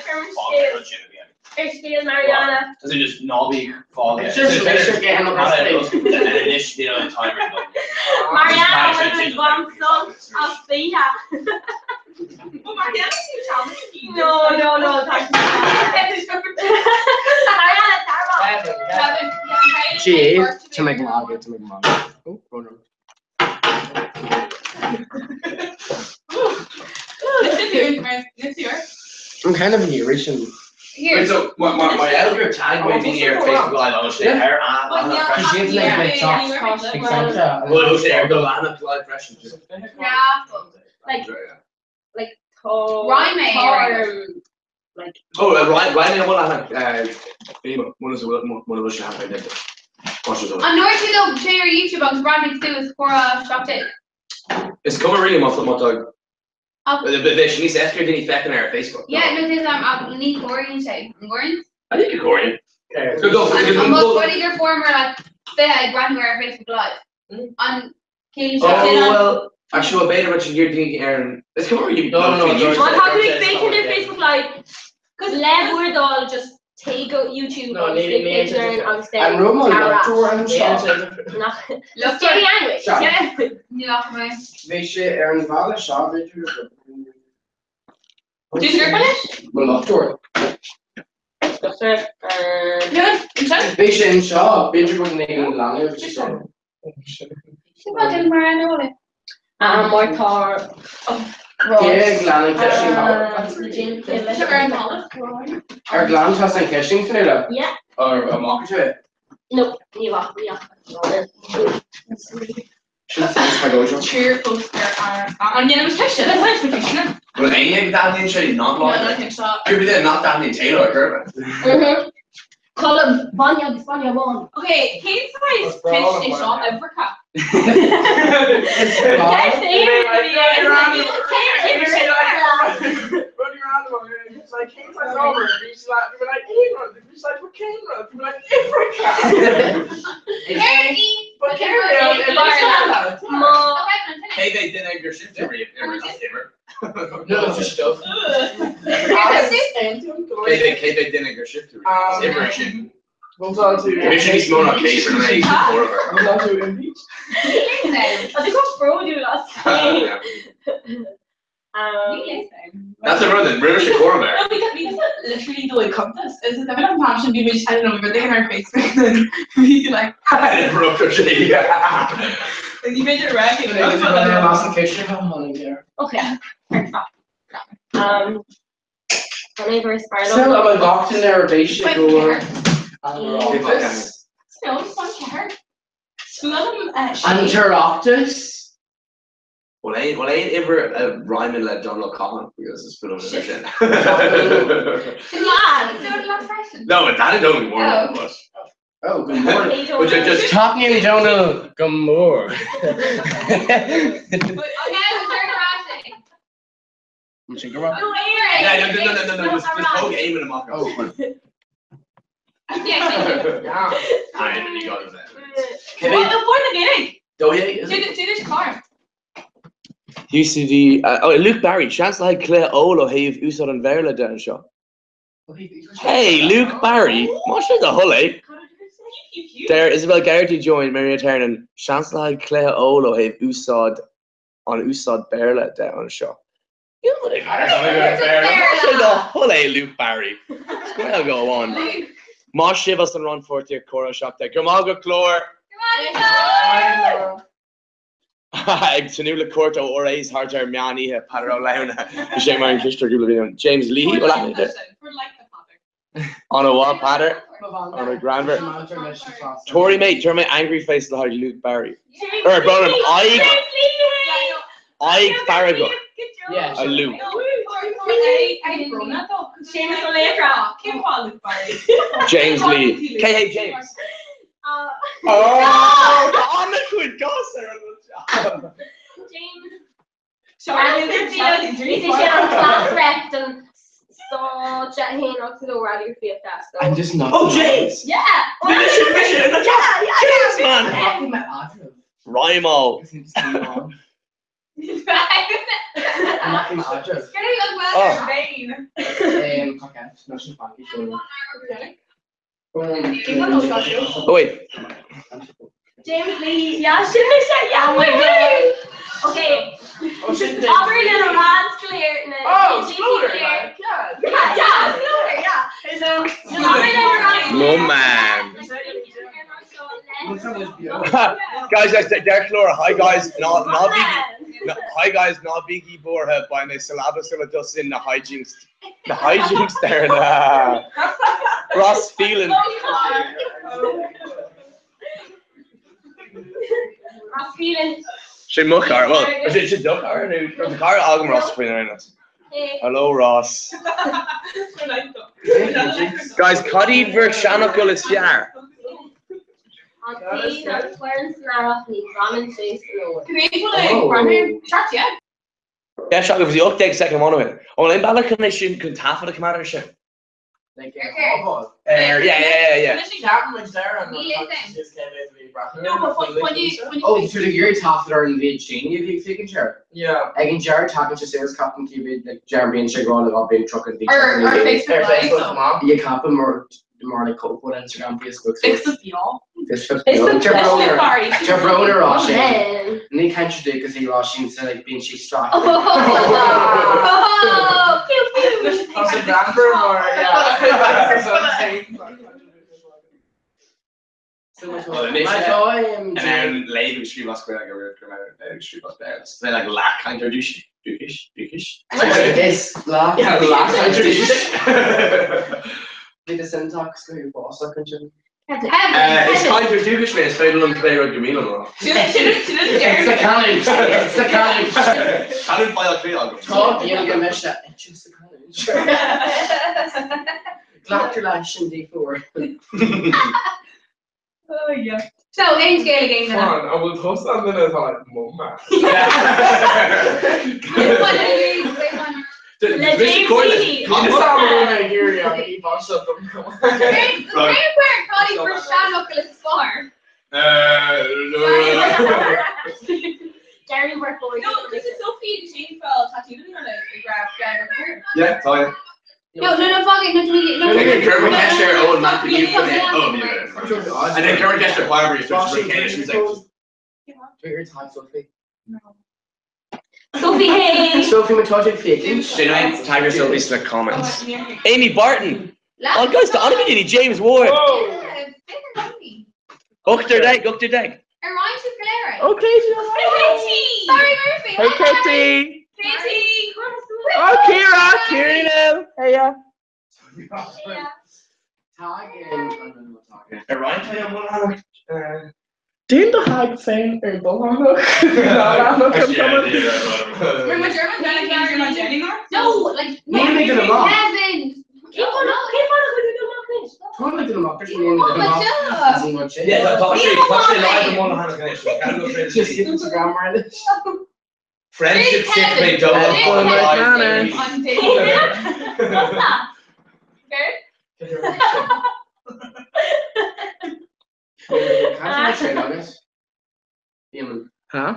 Excuse Mariana. Does it just not be fall? It's just make sure get him an initiative on timer. Mariana is one song of the well, Mariana's too challenging. No, thank you. Mariana, G to make log. Oh, no. I'm kind of new recently. Here. Wait, so my elder tagged me in here Facebook Live. I was saying her Because she has like big socks. Well, it was there. Go on a live impression. Like tall. Ryan. Like. Oh, Ryan, one of us have identity. I'm not sure though. Share your YouTube on Ryan makes do is for shop take. It's coming really much like. But she needs to ask her to need back on her Facebook. Yeah, no, this I'm need Gorian say. I'm Gorian. I think you're Gorian. I'm what either former like the brand where Facebook Live. On Katie. Oh well, actually, what better much you're doing, Aaron? Let's come over. You What happened if they can do Facebook Live? Because Lev would all just take out YouTube and stick picture on stage. And Roman Doctor and shot. Look, Jenny anyway. Yeah. Yeah, They share Aaron Valley shot. They do it. Do you finish? Well, Doctor. Doctor. Good. They share in shot. Benji was named Lana. She's not doing Marianne. More car. Yeah, Glenn and Our Glenn has a kissing trailer. Yeah. Or a mock to it. No, yeah. Cheer poster. And then it was fiction. That's nice fiction. Well, ain't that actually not like? No, I don't think so. Could be there, not that in Taylor, German. Call him Vanya Bond. Okay, Kate's size pitched a shot Africa. It's like Kate's like over. He's like, he's like, what camera? People like Africa. But Hey, they didn't your shift every No, it's just stuff. Hey, they didn't your shift every Goes on to. Maybe she needs more on case for the Goes on to impeach. I think what's bro do last time. That's a run. River Shakora there. No, because literally the way contest is that every time we just had it over there in our Facebook, then we like. You made it right. Okay. Whenever it's part still, I'm a doctor there. They should go. No, just one care. Interoctus. Well, I ain't ever rhyming like John O'Connor because it's film edition. No, but that is only one of us. Oh, good morning. Just talking to Jonah. Good morning. No, just poke aim in the mock. Oh, yeah. I didn't got it. What the point of the egg? Oh yeah. Do this car. UCD. Oh, Luke Barry. Chance like Claire Olo have Usad and Verla down shot. Hey, Luke Barry. What's the whole eh? There, Isabel Garrity joined Maria Ternan. Chance like Claire Olo have Usad on Usad Verla down shot. You know what the whole eh, Luke Barry. Square go on. Mosh Shivas and run 40 Cora shop there. Come on, go Clore. Tanula Corto or Ace Harter Miani, Padro Launa, Shame Iron Kister, James Lee, on a what patter? On a grander. Tory mate, turn my angry face to Luke Barry. Or brother, I Farragut. Yeah, a Luke. James Lee. K.A. James. Oh, on the quick gossip. James. Class rep and so chat him up to the radio theatre. I'm just not. Oh, James. Yeah. Mission in the chat. James, man. Rimo. Oh wait. James Lee, yeah, shouldn't I say yeah? Oh my god. Okay. Auburn and Iran's clear. Oh, Spooner. Yeah, Spooner, yeah. No man. Guys, they're Clora. Hi guys, not biggie. Hi guys, not biggie Borha by my syllabus of us in the hijinks. The hijinks there. Ross Phelan. Ross Phelan. She muckar. Well, is it duckar? The car album Ross Phelan. Hello, Ross. Guys, Coddy versus Shanakul is here. Ja, schau, wir auch denken, sagen wir noch mal. Und ein Baller kann ich schon Tafel gemacht schon. Like yeah. No, but when you oh, through the gear top there in the chain you think sure. Yeah. I can jar talking to sales captain keep it like jar being sugar all about big truck and the Facebook mom. You cap them or like couple on Instagram, Facebook. Facebook y'all. Facebook your brother Ross. And they can't do because he Ross instead like being she struck. Oh, cute. As a grandpa or and then later street was square like street was there. They like lack kind of douche. It's lack. Yeah, lack kind of douche. Did the syntax go your boss I can it's kind of douche man. It's fatal on play or Jamila. It's the challenge. It's the challenge. Challenge by a clear. Talk you get mesh that. It's just the challenge. Gratulation D4. Oh yeah. So age scale again then. I will toss on the like mama. The James Healy. I'm not Nigeria. He bought up them. Where Coddy for Shanakul is far. Gary worked for. No, because it's Sophie and Shane fell tattooed on a grab. Yeah, fine. No, fucking no. Kermit Kester, Owen Matt, and then Kermit Kester, whatever you Sophie. No. Sophie, hey. Sophie McTodd faking. They don't tag her Sophie's in the comments. Amy Barton. Oh, guys, the enemy James Ward. Uchter Dag. Ryan Schiffer. Oh, Katie. Sorry, Murphy. Hey, Katie. Oh, Kira now. Hey, yeah. Didn't the hag fan or Bohana? Remember German? Anymore? No, like Kevin. Keep on. Totally didn't mock. Yeah, just Instagram right. Friendship shit made double. I'm dating. What's that? Huh?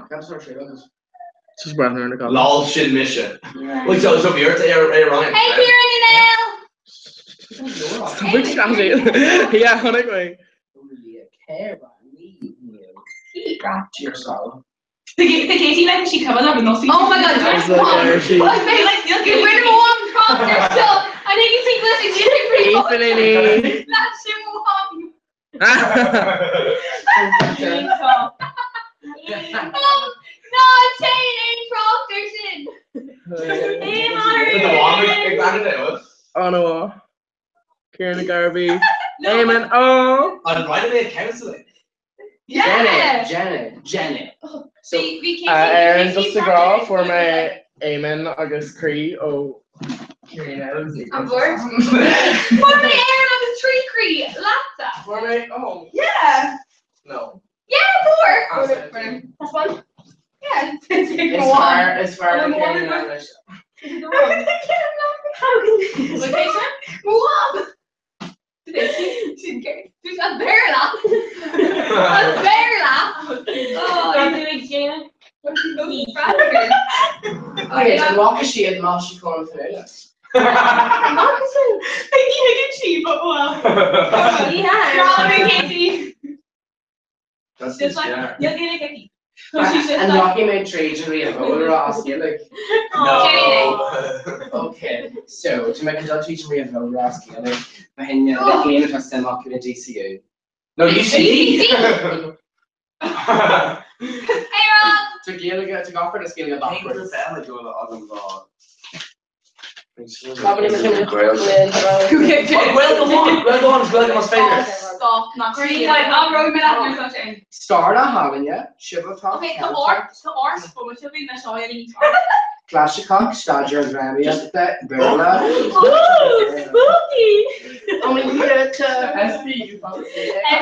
Just brother in the car. Lol shit mission. Wait, so you're Ryan. Hey, Kieran and Which sounds yeah, honey. The Katie like she covered up with no seat. Oh my god, there's one. Like you'll get rid of one proctor still. I think you think this is really that's him one. No, I'm saying ain't proctors in. Oh no. Kieran Garvey. Eamon. Oh. I'm writing a counselling. Janet. So, Aaron just to go for my Eamon August Cree. Oh, I'm bored. For my Aaron August Cree. Laptop. For my yeah. No. Yeah, for that's one. Yeah. As far as Location? Move. She's a bear laugh. A bear laugh. Oh, I'm doing Jane. Okay, so walk a shade and I'll shoot on the I can cheat, but well. Yeah. Katie. That's just like you'll get a cookie. And Rocky made trades and we have over asking like no. Okay, so to make a judge teach me have over asking like behind the game if I send Rocky to DCU. No, UCD. Hey Rob. To go for the skill of backwards. Starna having ya, Shiva Talk. Okay, the horse, but we should be in the show any. Classic Cock, Stadger, Grammy, Berla. Spooky! Only we get SP, you probably.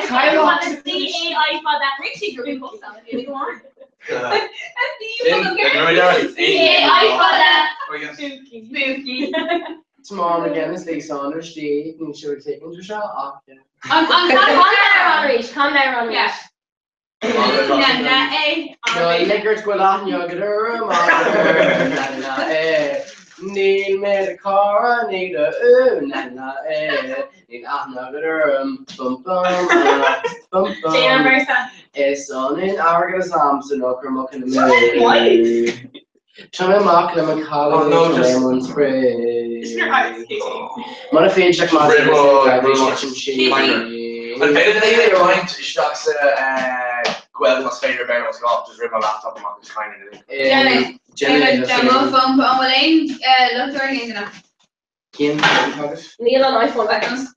I want to see AI for that Richie group. Go on. Spooky. Tomorrow again is Lee Saunders, G, and she would take into shot. Calm down, Reach. Calm down, Reach. No, liquors go on, you get a need me the car, need a need bum bum. It's on in Argus Amson, or muck in the middle. Trying to mark them and call it lemon spray. What if you check my But maybe your mind stocks well, my favorite bear was off. Just rip my laptop and it's kind of. Jenny, demo phone put on Lane. Look for anything enough. Neil on iPhone backgrounds.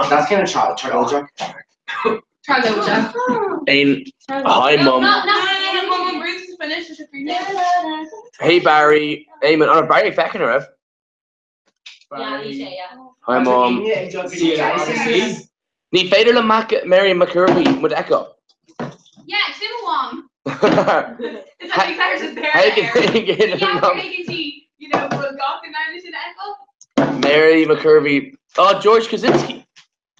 That's kind of Charlie Jack. Charlie Jack. Hi, Mum. Mum Bruce is finished. Hey, Barry. Eamon. Oh, Barry Feckenrev. Yeah. Hi, Mum. Ní féidir le Mary McCurvey with Echo. Yeah, Simawam. Is that exactly there? You know, we'll go to Echo. Mary McCurvey. Oh, George Kaczynski.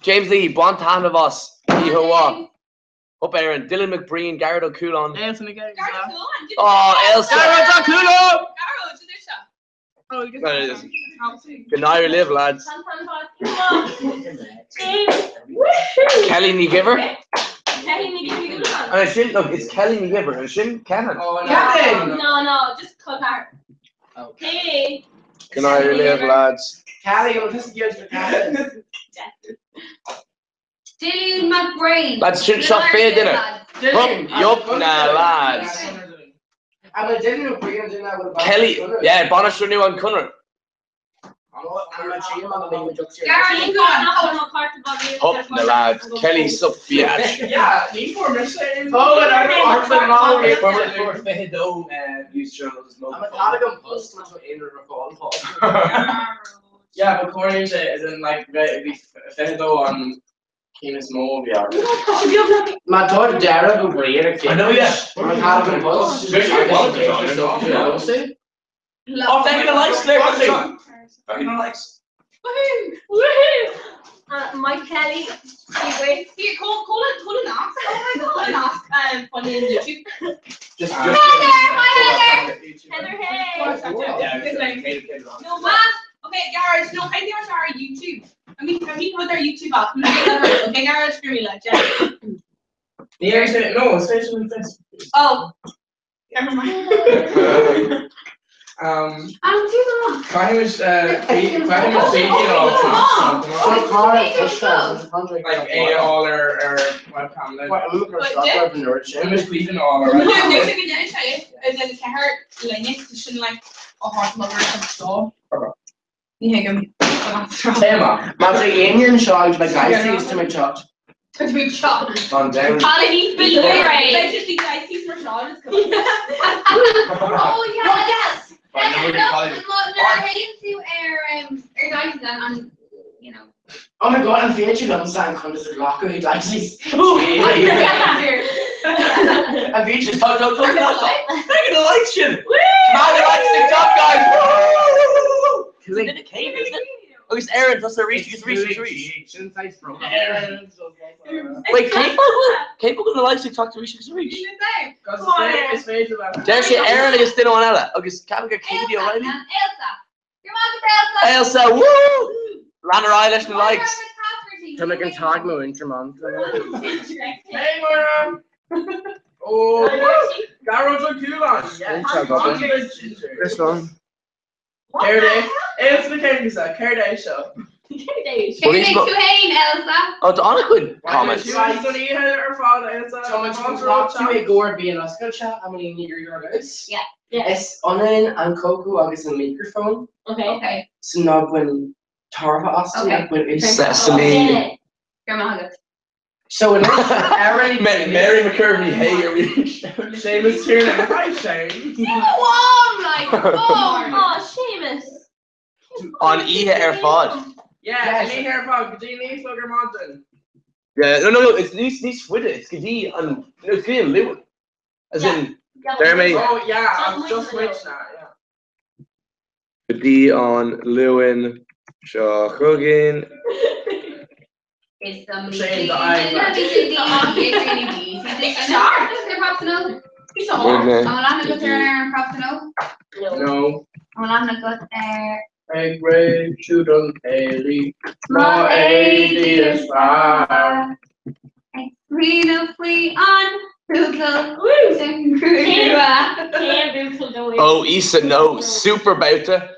James Lee, Bon Tanavos. Ihowa. Up Aaron. Dylan McBreen. Garrett O'Coulon. Oh, Elsa. Garrett O'Coulon! Oh, good night, live, lads. Kelly Nigiver. And it look, it's Kelly Nigiver. And shouldn't Cannon. No, just cut her. Okay. Good night, live, lads. Kelly, you'll just use the Cannon. Dylan McBrain. Lads, shouldn't shot fair dinner. Yup, nah, lads. Kelly, yeah, Bonus for new on Cunner. Up the lads, Kelly sub biatch. Yeah, need more missing. Oh, and I yeah, but according to is in like Fehido on Keenest Mole, yeah. My daughter Dara will read it. I know, yeah. I'm having a bus. Oh, thank you, the likes, Claire. Thank you, the likes. Woohoo! Mike Kelly, here, call it an ask. Oh my god, an ask. Funny on YouTube. Just Heather, hey. No, man. Okay, Garage, no, I think it's our YouTube. I mean, people with their YouTube up. Okay, Garage, screw me, like, yeah. No, it's Facebook. Oh, never mind. Quite much speaking like all our webcam. I'm just leaving all our. Emma, maar de Indian shot, my guys used to make shot. To be shot. On down. Let's just see guys see for shot. Oh yeah, yes. Oh my god, I'm feeling you understand content of locker who likes these. And we just talk. Look at the likes, shit. Now they like TikTok, guys. Oh, it's Aaron. That's the reach. Wait, people gonna like TikTok to reach. There's Aaron is still on Ella. Okay, can't get Katie O'Reilly. Elsa, woo! Lana Eilish and likes. Come and tag me in Tremont. Hey, man. Oh, Garrett O'Coulon. This one. Care Day. It's the Kenny Care Day show. Elsa. Oh, the Anna comments. Gore being a skill chat. How many near your guys? Yeah. Yes, Onan and Coco, obviously microphone. Okay. So now when Tarha Austin, when it's Sesame. So when Mary McCurvey, hey, are we? Seamus Tiernan, hi Shane. Seamus. On Iha Airfod. Yeah, me here about Gdini Slugger Mountain. Yeah, no, it's these with it. It's Gdee and no, it's Gdee and Lewin. As in, Jeremy. Oh yeah, I'm just switched now. Yeah. Gdee on Lewin, Shaw Huggin. It's the Shane, the eye. No. A great children, Haley. My AD fire. Beautifully on Google. Oh, Issa, no, super about to.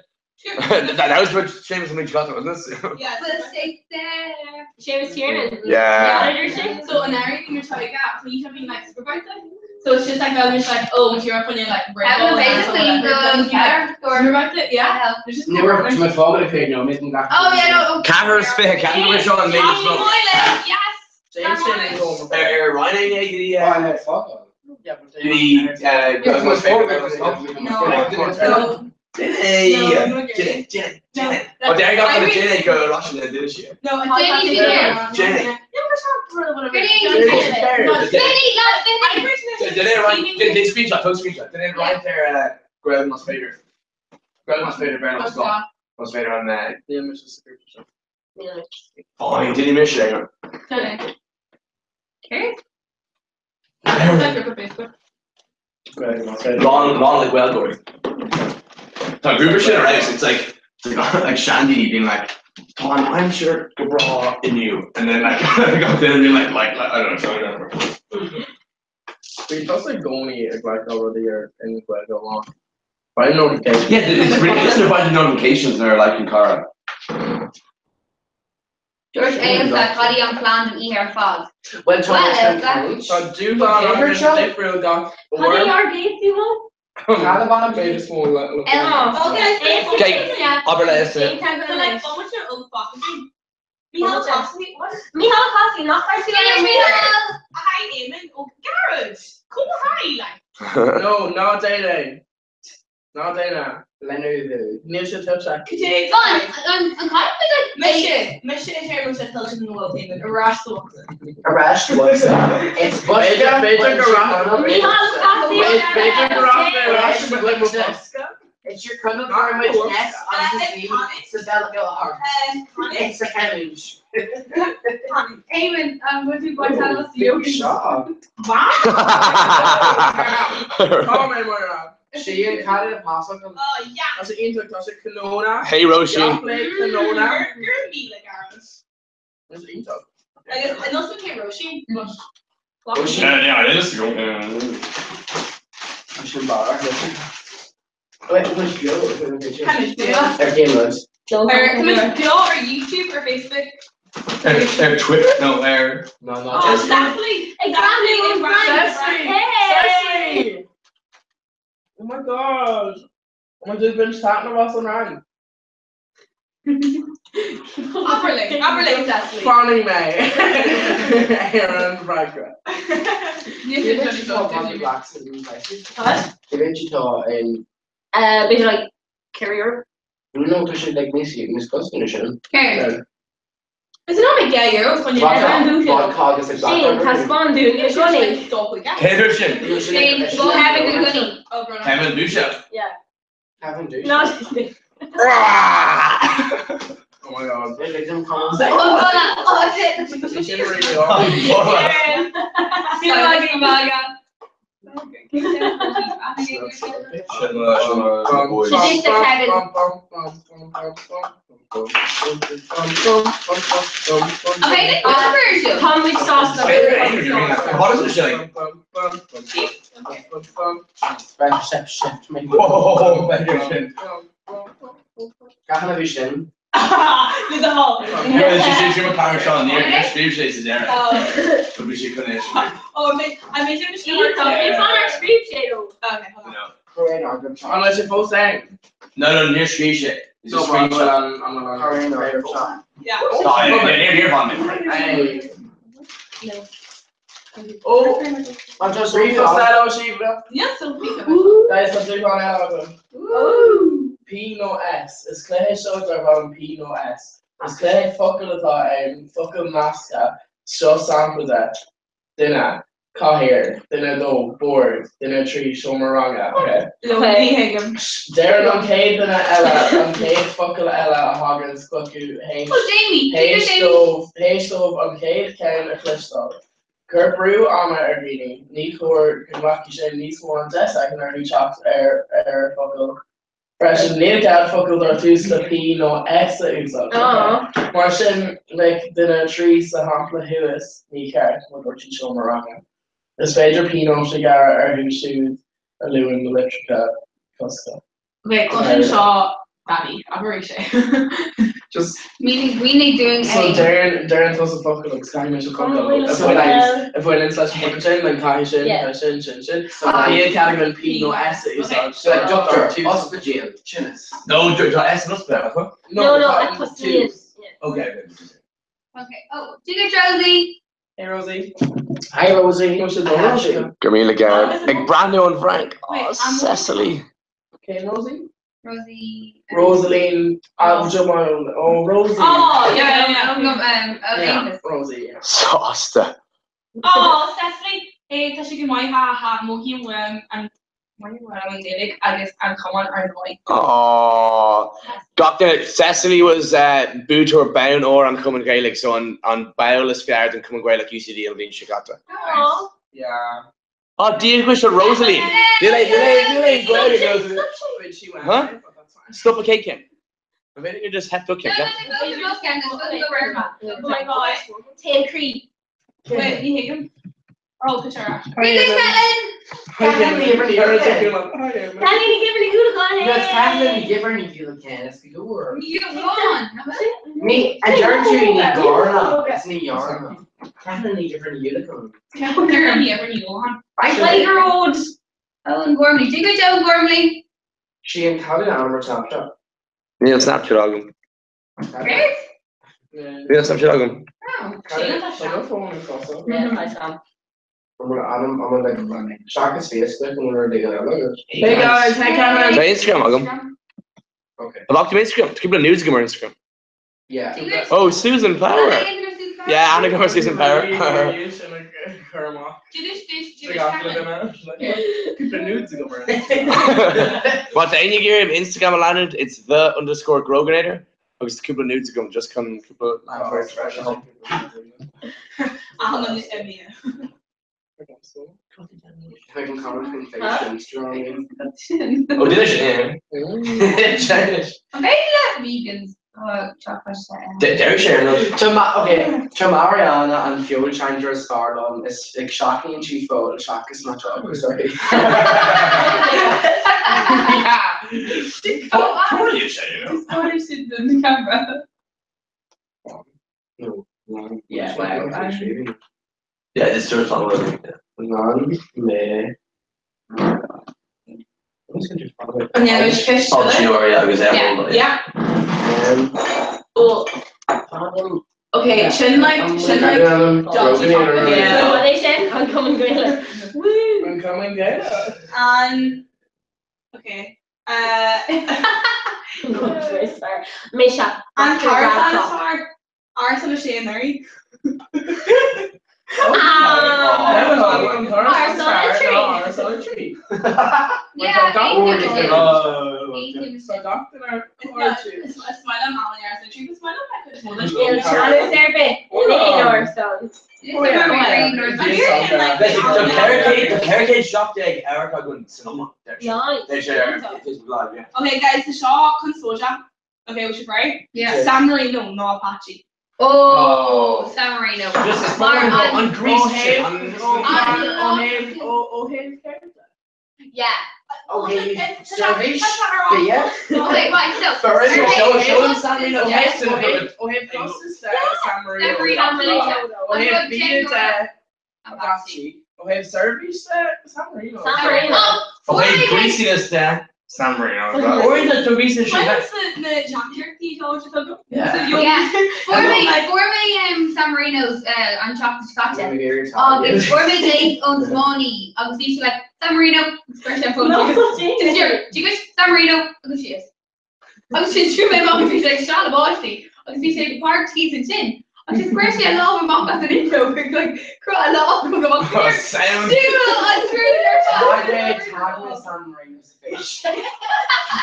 That was what Seamus and Mitch got it, wasn't it? Yeah, the stick there. Seamus Tiernan. Yeah. So an area in your toy gap, so you have been like super about that. So it's just like oh, if you're up on your like Having a you're about it, yeah. Never my father paid no making that. Oh yeah, no. Cameras fit, camera shot and make it smoke. Yes. James Shane over. Ryan, yeah. Fuck. Yeah, but Did my favorite. No. Jenny. Oh, there I got the Jenny girl Russian there, didn't she? No, Jenny. Jenny. Did they screenshot? Took screenshot. Did they write there? Greg must fader. Very much gone. Must fader on that. Yeah, Mrs. Oh, he didn't miss it. Okay. Long like well Dory. The group of shit arrives, it's like Shandy being like, Tom, I'm sure Cabra in you. And then like I got there and being like I don't know. But it does like Goni like over the year and like go on. But I know notifications. Yeah, it's really just a bunch of notifications that are like in Cara. George Elsa, Cuddy on Plan and Iher Fog. Well, so do that real got Cuddy or Gates, you know? Caliban made a small Okay, Upper Last. Like, what was your own fucking thing? Mihal Cosby, not Cartoon. Hi, Eamon. Oh, Garage. Cool, hi. Like. No, Day. Not Dana. Leonard. Neil should touch that. I'm kind of like Mission in terms of touching the world thing. A rash the walks. It's it's your cousin very much next on the scene. It's a delicate art. It's a challenge. Eamon, I'm going to go tell us you. Shut Wow. She and Khaled Apostle. Oh yeah. That's an intro. That's a Canona. Hey Roshi. Canona. You're me like Aaron's. That's an intro. I know some came Roshi, but. Roshi. Yeah, it is. I should bother. Wait, who's Joe? Everything was. Joe or YouTube or Facebook? Twitter. No. Oh, exactly. Hey. Oh my god. Oh my god, been chatting about online. Upperlink, that's Funny May. Aaron Bracker. What? Bit like carrier. No, to should like Miss Constitution. Carrier. Is it not like yeah, you're when you're Shane has fun doing your gunning. Shane, go having the gunning. Having Lucia. Yeah. Having Lucia. No. Oh my god. Oh shit. Okay, how much sauce? What is it showing? Perception. Vision. There's a hole. She's your parents on the stream shades is there. But we should finish. Oh, I made sure to show It's on our stream shade. Okay, hold on. Unless you're both saying. No, near stream shade. No problem. I'm gonna. Yeah. Near on me. Hey. Oh, I'm just reading that Shiva. Yeah, so Guys, let's read on that. P no S. Is Clay shows are on P no S. Is Clay fucking the time, fucking masca, show sample that. Dinner, Kahir, dinner do, board, dinner tree, show maranga. Okay. Darren on Kate, dinner Ella, on Kate, fucking Ella, Hoggins, Cuckoo, Hey. Hey stove, on Kate, Ken, a cliff stove. Kurt Brew, Amma, Erdini, Nikor, Kunwaki Shin, Niswan, Tessa, can already chopped air, fuckle. Fresh and Neil Cat, fuckle, or two, the P, no X, the Uzo. Marshin, like, dinner trees, the Honkla Hewis, Nikar, what you show Morocco. This Phaedra Pino, Shigara, or who shoes, a Lewin, the Litrica, Cusco. Okay, Cushion Shaw, Daddy, I'm very sure. Just meaning really doing so Darren does a fucking like Sky Mission if we're in slash fucking chain then Kai Shin so I can't even P no S is so Doctor Ospagian Chinnis No, S not spell, huh? No, that's two. Okay. Oh, do you get Rosie? Hey Rosie. Hi Rosie. What's your Rosie? Camila Garrett. Like brand new and Frank. Oh, Cecily. Okay, Rosie. Rosaline. Rosie. Oh, yeah. Rosie. Sosta. Oh, Cecily. Does she give my ha mohi and I'm David, I guess I'm common or boy. Oh, Dr. Cecily was Bootor bound or on Common Gaelic, so on Biolis Fiard and Common Gaelic UCD and Lynn Chicata. Oh. Yeah. Oh, dear wish of Rosalie. Huh? Stop a cake him. I think you just have to kick him. Oh my god. Tail Creed. Wait, you hit him? Oh, Kachara. Kathleen, give her any good can. It's good. You on. Me, I don't you need Garna. It's me yarn. Kathleen, give her any unicorn. I play road. Ellen Gormley. Do you go to Ellen Gormley? She and Calvin on her Snapchat. Yeah, Snapchat album. Great. Yeah, Snapchat album. I'm like Shaka's Facebook and we're together. Hey guys, hey Cameron. Hey Instagram album. Okay. About to Instagram. Keep the news on Instagram. Yeah. Oh, Susan Power. Yeah, Anna Gomer Susan Power. Keep the nudes going. What the any gear Instagram landed? It's the_Groganator. I was keep the nudes going. Just come keep a I'm on this area. I can comment on Facebook. Oh, did I? I'm very glad vegans. They're sharing them. To Mariana and Fuel Changer Stardom is like shocking and chief photo shock is not job. Sorry. What are you saying? What is it on the camera? No. Yeah, this sort of song. Yeah, there's fish. Yeah. Okay, shouldn't like Johnson. Yeah. What they said? I'm coming Gaelic. Woo. I'm coming Gaelic. Okay. Misha. And Tarzan Arsenal is Shane Murray. Tree. Yeah, So Dr. Smile on Molly Arsenal Tree, but smile on that. Yeah, Charlotte's there, babe. The carrot shop egg, Erica going Sonoma. Yeah. Okay, guys, the shop Consoja. Okay, we should pray. Yeah. San Marino, no Apache. Oh, San Marino. Just on Greece. Yeah. Okay, Service. Yeah. Okay, right, so. Show them San Marino. Okay, plus is San Marino. Okay, beat it Apache. Okay, Service San Marino. Okay, greasiness San Marino. Or is it the reason she had? Yeah. For me, San Marino's on chocolate scotch. For me, Dave owns money. Obviously, she's like San Marino. First time phone. Do you guys San Marino? She is. I was just through my mom and she's like, "Shut up, Ashley." I was saying the park teeth and chin. I just especially I love my mom as an intro. Like, cry a lot. I'm going to sound. I'm screwed there. Tag with San Marino's fish.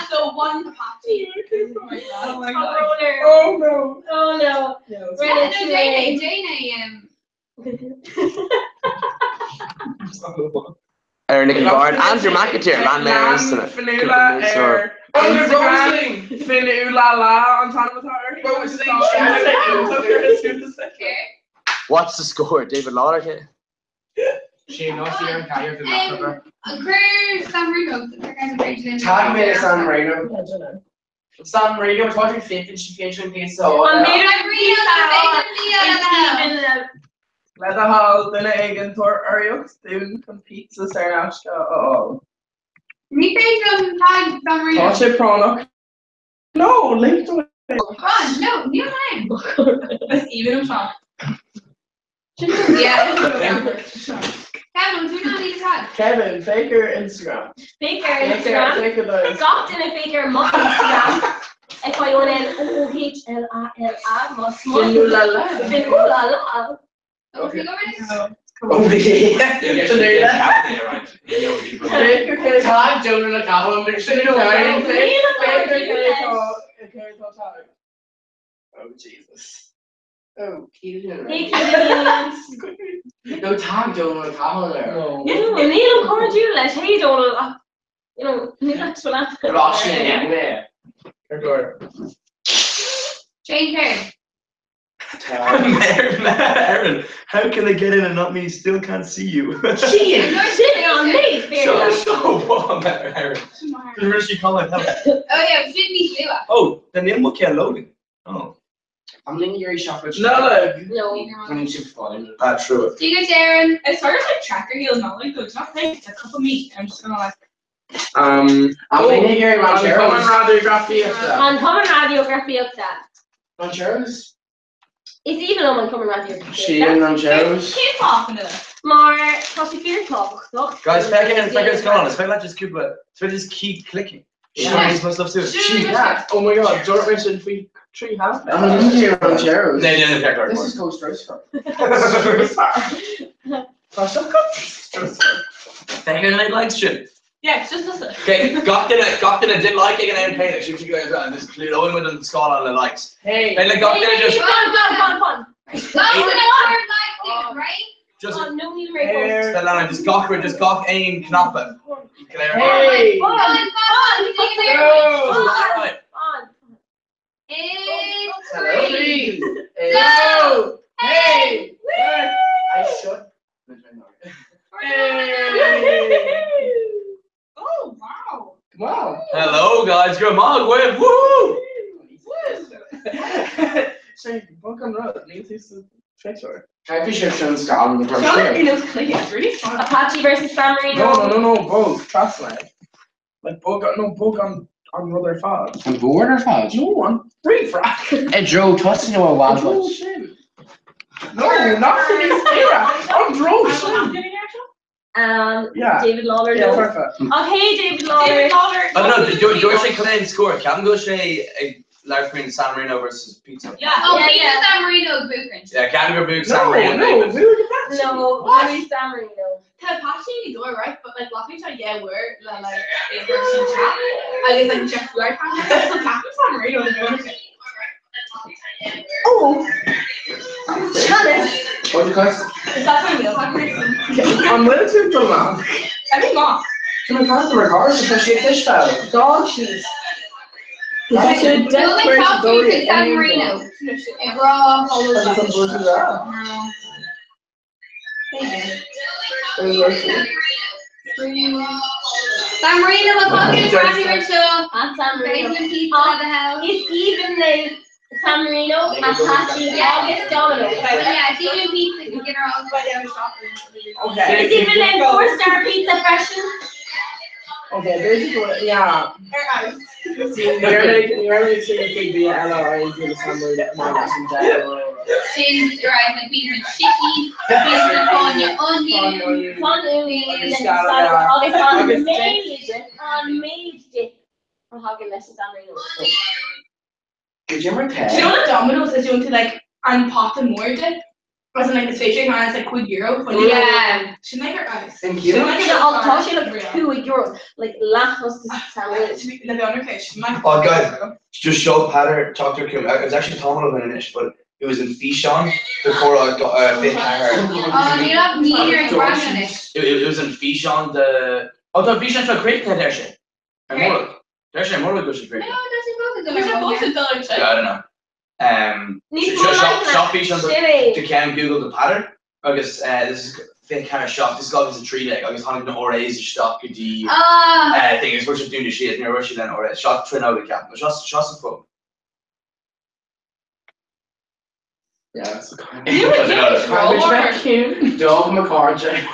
So one patty. Oh my god. Oh no. Aaron Nick and Bard, Andrew McAteer, Van Mayer Instant. What's the score? David Lawler hit? She knows the young carrier for that cover. San Marino. Tag me San Marino. San Marino was watching fifth and she finished in pizza. Let the hall then again for Ariel student from pizza Sarnashka. Oh. Me page on tag San Marino. Watch it Prana. No, link to it. No, new line. Even I'm shocked. Yeah. Kevin, do you not need a tag? Kevin, Faker Instagram. Faker Instagram. Got in a Faker Moss Instagram. FYONNOOHLALA. Finulala. Okay, go right now. Over here. Tag Jonah McCallum. Oh Jesus. Oh, Keelan. No tag Jonah McCallum there. No. Neil encourage you, like, hey Jonah. You know, that's what I'm. Jane Kerr. Aaron, how can they get in and not me? Still can't see you. She is sitting on me. So what, Aaron? Where's she calling help? Oh yeah, we didn't need to do it. Oh, then the look at Logan. Oh. I'm leaning your shop. No. True. Do you guys, Aaron? As far as like tracker heels, not like good. It's not like it's a cup of meat. I'm just gonna like. I'm leaning your radiography of that. Uncommon radiography of that. Rancheros? It's even on uncommon radiography. She and Rancheros. Keep talking to them. More Toshi Fear Talk. Guys, back in, let's go on. Let's just keep clicking. Yeah. Most stuff too. Oh my god, Jordan mentioned 3 half. I'm leaning your Rancheros. No, this is Coast Stress Car. Thank you, like shit. Yeah, it's just listen. Okay, Gopton didn't like it and pay it. She was going to just clear Owen with the skull on the lights. Hey, then Gopton just. Fun. Right? Just. No need to Stand down and just gawk aim, knop it. Hey! Fun. Hello, 3. Hey! I should. Oh wow! Wow! Hello, guys. Good morning. Woo! Sorry, book on road. Need to treasure. Happy Shipson's gone. Really fun. Apache versus San Marino. No, both. Trust me. Like book on other files. On board or files? No one. 3 frack. Hey Joe, trust you know a wild one. No, not for this era. I'm drunk. Yeah. David Lawler. Yeah, no. perfect. Okay, David Lawler. I don't know. George Clan score. Can go say a live between San Marino versus Pizza. Yeah. Oh, yeah. San Marino boot range. Yeah, can go boot San Marino. No, only San Marino. Apache in the door, right? But like last week, yeah, we're like in person chat. I guess like check the live panel. That's the San Marino. Oh. Chalice. What's the cost? Is that my meal? I'm willing to do that. I think not. Can I customer cars especially a fish fowl? Dog cheese. That's a death person. San Marino. Raw. San Marino, McConkey, Bradley Rachel, and San Marino. Basil and Pete out of the house. It's even now. San Marino and Patsy, August, Domino. Yeah, Gina and Pizza can get her all the way down shopping. Okay. It's even now 4-star pizza fashion. Okay, basically, yeah. You're making big deal out of the summer that might have some Since right, like being chicky, being onion, Did you ever tell? You know what Domino's is doing to like unpop the more dip? As in like the station kind of like €1. But yeah. She make her eyes. Thank you. I'll tell you like €2. Like lachos to sandwich. Oh guys, just show Patter talk to him. It was actually Tom in it, but it was in Fishon before I got Finn Carr. Oh, you have neither in Brandon in it. It was in Fishon the Fishon for creating that there shit. And more. There's more goes to create. No, there's a I don't know. Shop Fishon to can Google the pattern. Agus this is Finn Carr shop. This guy was a 3 day. Agus han no Ore's stock the thing is we're just doing the shit near Russia then Ore shot twin out of cap. Just a fuck. Yeah, that's a kind of. You were cute. Dog McCarthy.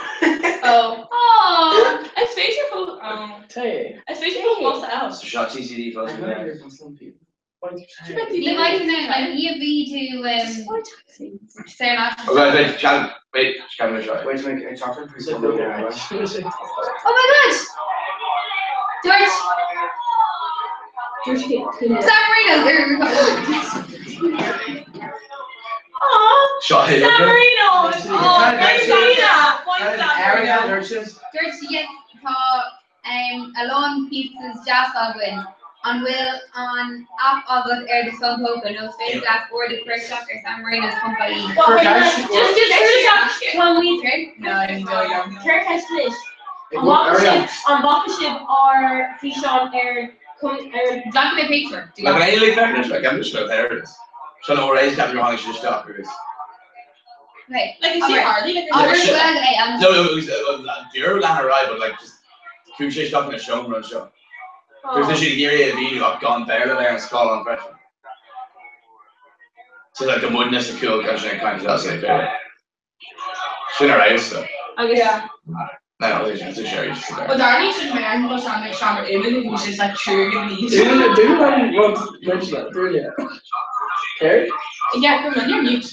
Oh, I suppose you're full. I suppose you're full of else. So shot TCD folks. You might know like EV to say not. Wait, can we try? Wait to make a chocolate piece of Oh my gosh! George San Marino. Oh, San Marino! George get alone pizzas just Ogwin on will on app August the Sun Poker no space glass or the first shocker San Marino's company. Just 1 week. No, I didn't go young. Turkish fish. On Bakaship or Fishon Black the picture. Like an alien package, like I'm just sure there it is. So no Ore's got your honey just stop because. Right. Like is she hardly like no, it was you're on arrival, but like just two shit stuff in a show run show. There's this shit area video I've gone there and skull on pressure. So like the mudness of cool kind of that's like there. She's alright, so. Yeah. No, it's just a sherry. But Darnie should make I go try to make stronger even if she's like triggering these. Do you want to mention that? Do you? Okay. Yeah, come on, you're mute.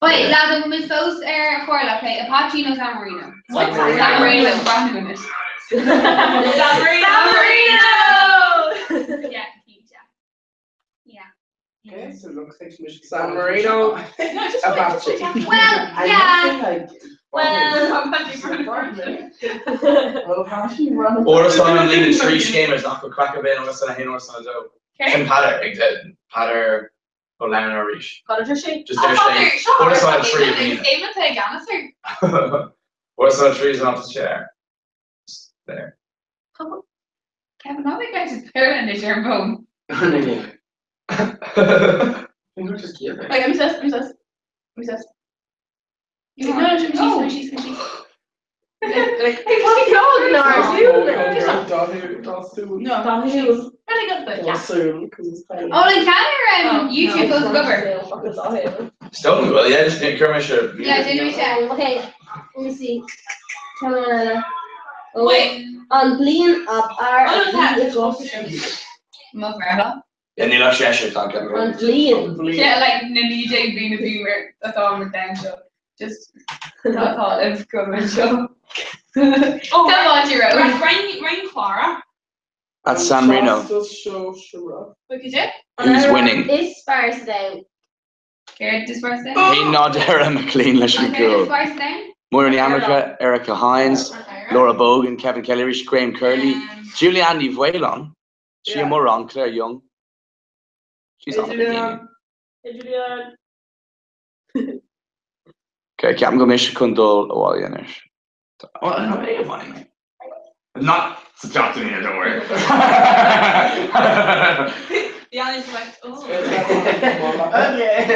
Wait, lads, I'm supposed to for okay, Apache no San Marino. What? San Marino is Brandon in it. San Marino! Yeah, yeah. Okay, so it looks like San Marino. Apache. Well, yeah. Or someone leaving 3 gamers not going crack a bit or something or something. And Patter or Lana or Reach. Just their shade. Or someone 3 of me. Or someone 3 is off the chair. There. Kevin, how big guys is parent in your phone? Just give it. Like, I'm obsessed. No, she's like, hey, what's going on? No, really good, but yeah. Oh, like Tanner YouTube goes cover. Stone well, yeah, just didn't Kermit should. Yeah, didn't we say? Okay, let me see. Wait, on Blean up our Yeah, Neil Shasher talking about. on Blean. Yeah, like DJ being a viewer. That's all we're down to. Just that's all it's coming show. Come on, Jiro. Rain Clara. At San Marino. Look at it. Who's winning? This sparse down. Okay, this first down. He not Dara McLean, let's be Okay, cool. this first down. Maureen America, Erica Hines, Laura Bogan, Kevin Kelly, Graham Curley, Julie Andy Vuelon, Shia Moran, Claire Young. She's on the team. Okay, Captain Gomish Kundal Awalianish. Oh, I don't have any money, mate. Not subtract to me, don't worry. Yeah, it's like, oh. Okay.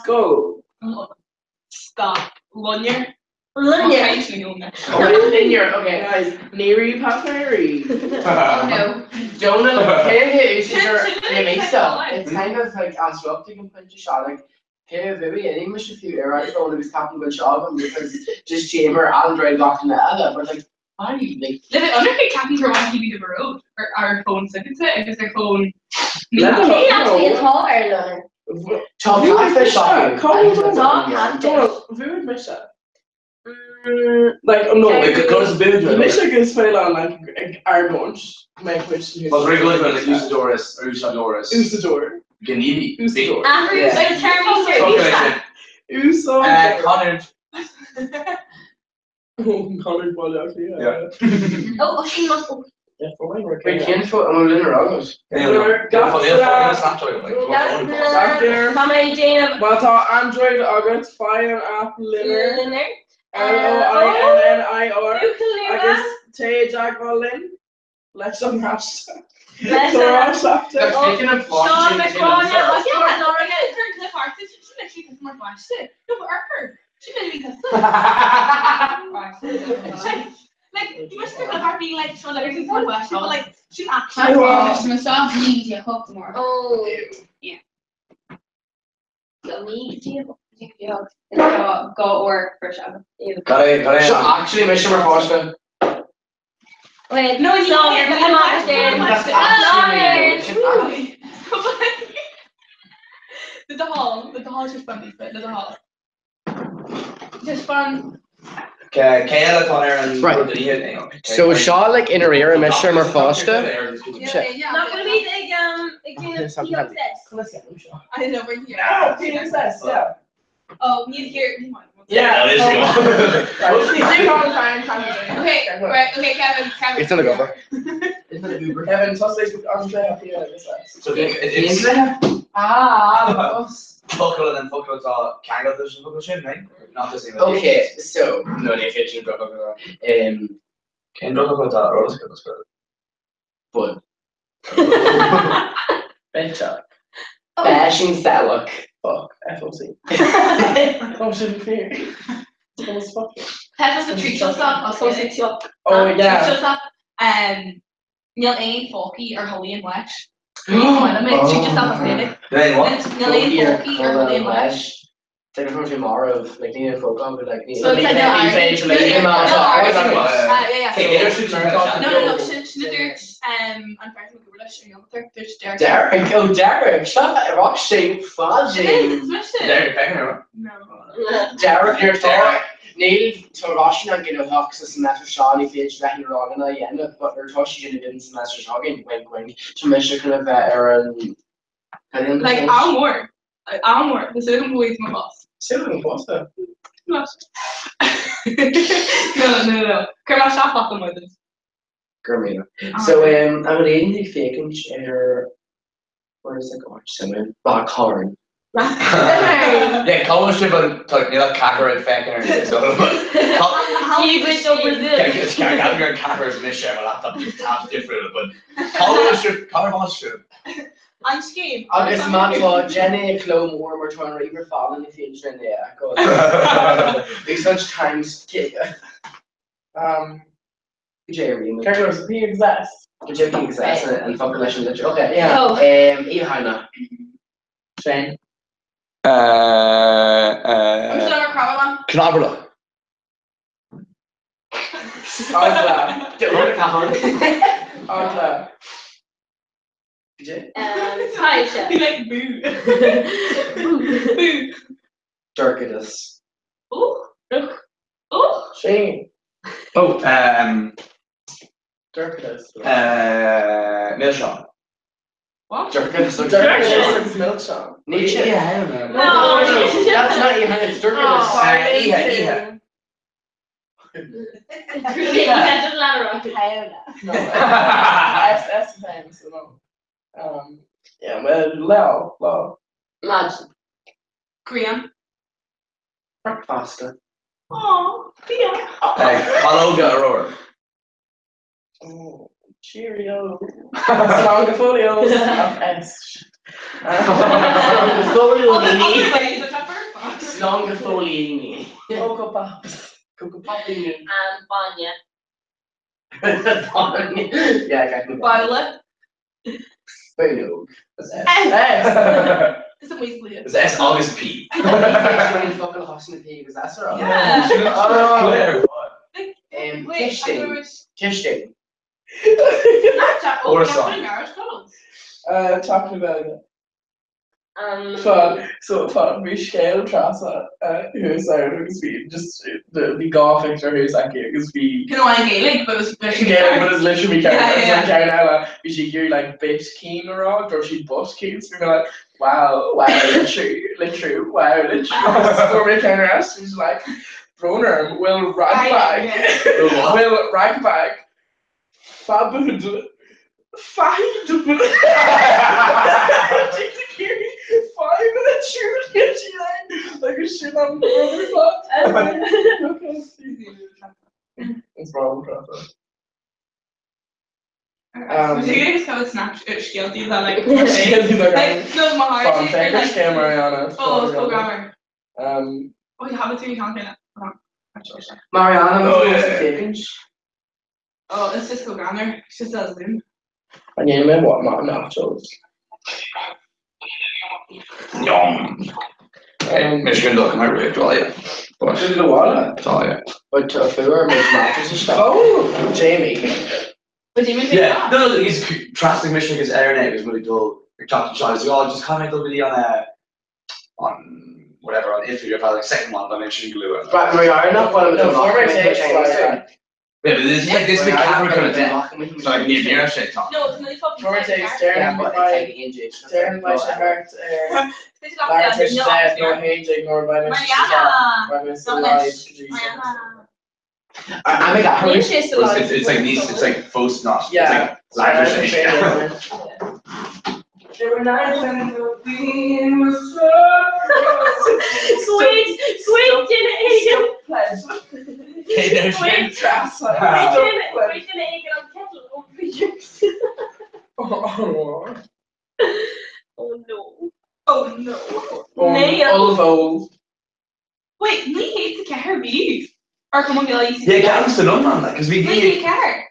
Go. Stop. 1 year. Linear. Okay, guys. Neri Papari. Oh no. Jonah, it's kind of like disrupting and punch a shot. Like, hey, baby, I think we should feel right on it was Captain Good Shot because just Chamber Android locked in the other, but like, why do you like? Let it underpay Captain for wanting to be the road or our phone sentence it if it's their phone. Actually, it's all Ireland. Top catfish shot. Like, no, the Michigan's fail on like our bunch. My question. Was regular like Usadorus or Usadorus. Usador. Ganidi. Andrew, like Terminator. Connor. Connor Ball actually. Yeah. Oh, she must. Yeah, for my work. We can't put on Linda Rogers. Mama Jane. Well, Android August, Fire Apple Linner. LOINNIR. I guess Tay Jack Lynn. Let's on hashtag. Speaking of Sean McCron, yeah, what's your Laura get her to the park? She literally doesn't want to watch it. No, but her. She literally doesn't. Like, you must think of her being like, Sean, like, she's not watching, but like, she's actually Christmas songs need you hooked more. Oh. Yeah. So need you. Go work for sure. Actually, Mission Marfoska. Wait, no, you don't. You're the hall is just fun. The hall. Just fun. Right. So Shaw like in her ear and Mission Marfoska. Not gonna be the I didn't know where here. Oh, PSS, yeah. Oh, need here. Yeah. Okay, right. Okay, Kevin. It's in the cover. Kevin, toss like Andre up here. So it's Focal and then Focal Kango, there's a Focal Shin, right? Not the same. Okay, so no, they fit you. Can you talk about that or let's get this better? But better. Bashing that look. Fuck, FOC. Oh, shouldn't fear. Almost fucking. That was the treat stuff. Also, oh yeah. Treat stuff. Neil Ain, Folky, or Holy and Wesh. Treat yourself as Neil Ain, Folky, or Holy and Wesh. Take it from tomorrow, like needing folk on, but like so it's like yeah. No. Schneider, unfortunately, there's Derek. Derek, shut up, Rothschild, fudging. Derek, no. Derek, you're Derek. Neil to Russian and get a hawk semester shot if it's that you're wrong and I end up, but they're touching you didn't semester shocking, wink, to measure kind of Aaron. Like, Almore. The second boy is my boss. Second boss, though? No. No. Come on, shop off them with it. Grimina. So, I'm reading faking share. Where is it going? Someone? Backhorn. Yeah, college people like you know Cacker and faking or so. You go to Brazil. Yeah, it's Cacker and Cackers in this show. Well, that's different, but college trip. I'm scheme. I guess Matt Jenny Clo more we're trying to read falling in the future in there. These such times. Jerry. Carlos, he exists. Jerry exists and fucking listen to okay, yeah. Oh. Ihana. Shane. I'm still on Canaveral. Arthur. Taisha. You like boo. Boo. Dirkidus. Oh. Shane. Oh, Dirkidus. Milshon. What? Dirkidus. Milshon. Nietzsche. Yeah, I don't know. No, that's not even it's Dirkidus. Iha. That's a lot of no, that's the thing, so no. Yeah, well, Leo. Lodge. Graham. Breakfast. Oh, yeah. Cologa Aurora. Oh, Cheerio. Longifolios. Longifoliini. Cocoa Pops. Vanya. Yeah, Violet. Violet. It's a weasel. It's S August P. Fucking hustling the pig, is that sort of? Yeah. Kishting. Or song. Talking about it. Fan Michelle Trasa, who's agus bhí just the golfing for who's like agus bhí Gaelic, but it's literally Karen Ella. She hear like bit keen around or she bust keens. We're like, wow, literally, wow. For me, Karen Ella, she's like, Broner will rag bag, fabud. Find 5 minutes shooting like a shit on the rubber clock. It's wrong, just have a Snapchat skills that like no my heart. Take Mariana. Oh, it's programmer. Oh, you have it too. You can't get it. Mariana. Oh, it's just programmer. She just does Zoom. And you remember what my nachos? Yum. Michigan look, I really draw you. But did the water? Yeah. But if we were making nachos and stuff. Oh, Jamie. But Jamie, yeah, no, he's trusting Michigan because Aaron was really dull. Chocolate shot. He's like, oh, just comment a video on whatever on Instagram. Probably like second one, but I mentioned glue. But Mariana, what I'm doing. Yeah, but this is the camera kind of thing. So I can give you a shit talk. No, it's really fucking Darren by Heart. Larry Fish said, no hate, ignored by It's like these, it's like faux not. Yeah. It's like Larry Fish. They were nice and being Sweet in Okay, there's Oh no. Olive. Wait, we hate the car beef. Or come on, yeah, Gav's the number on that because we hate car.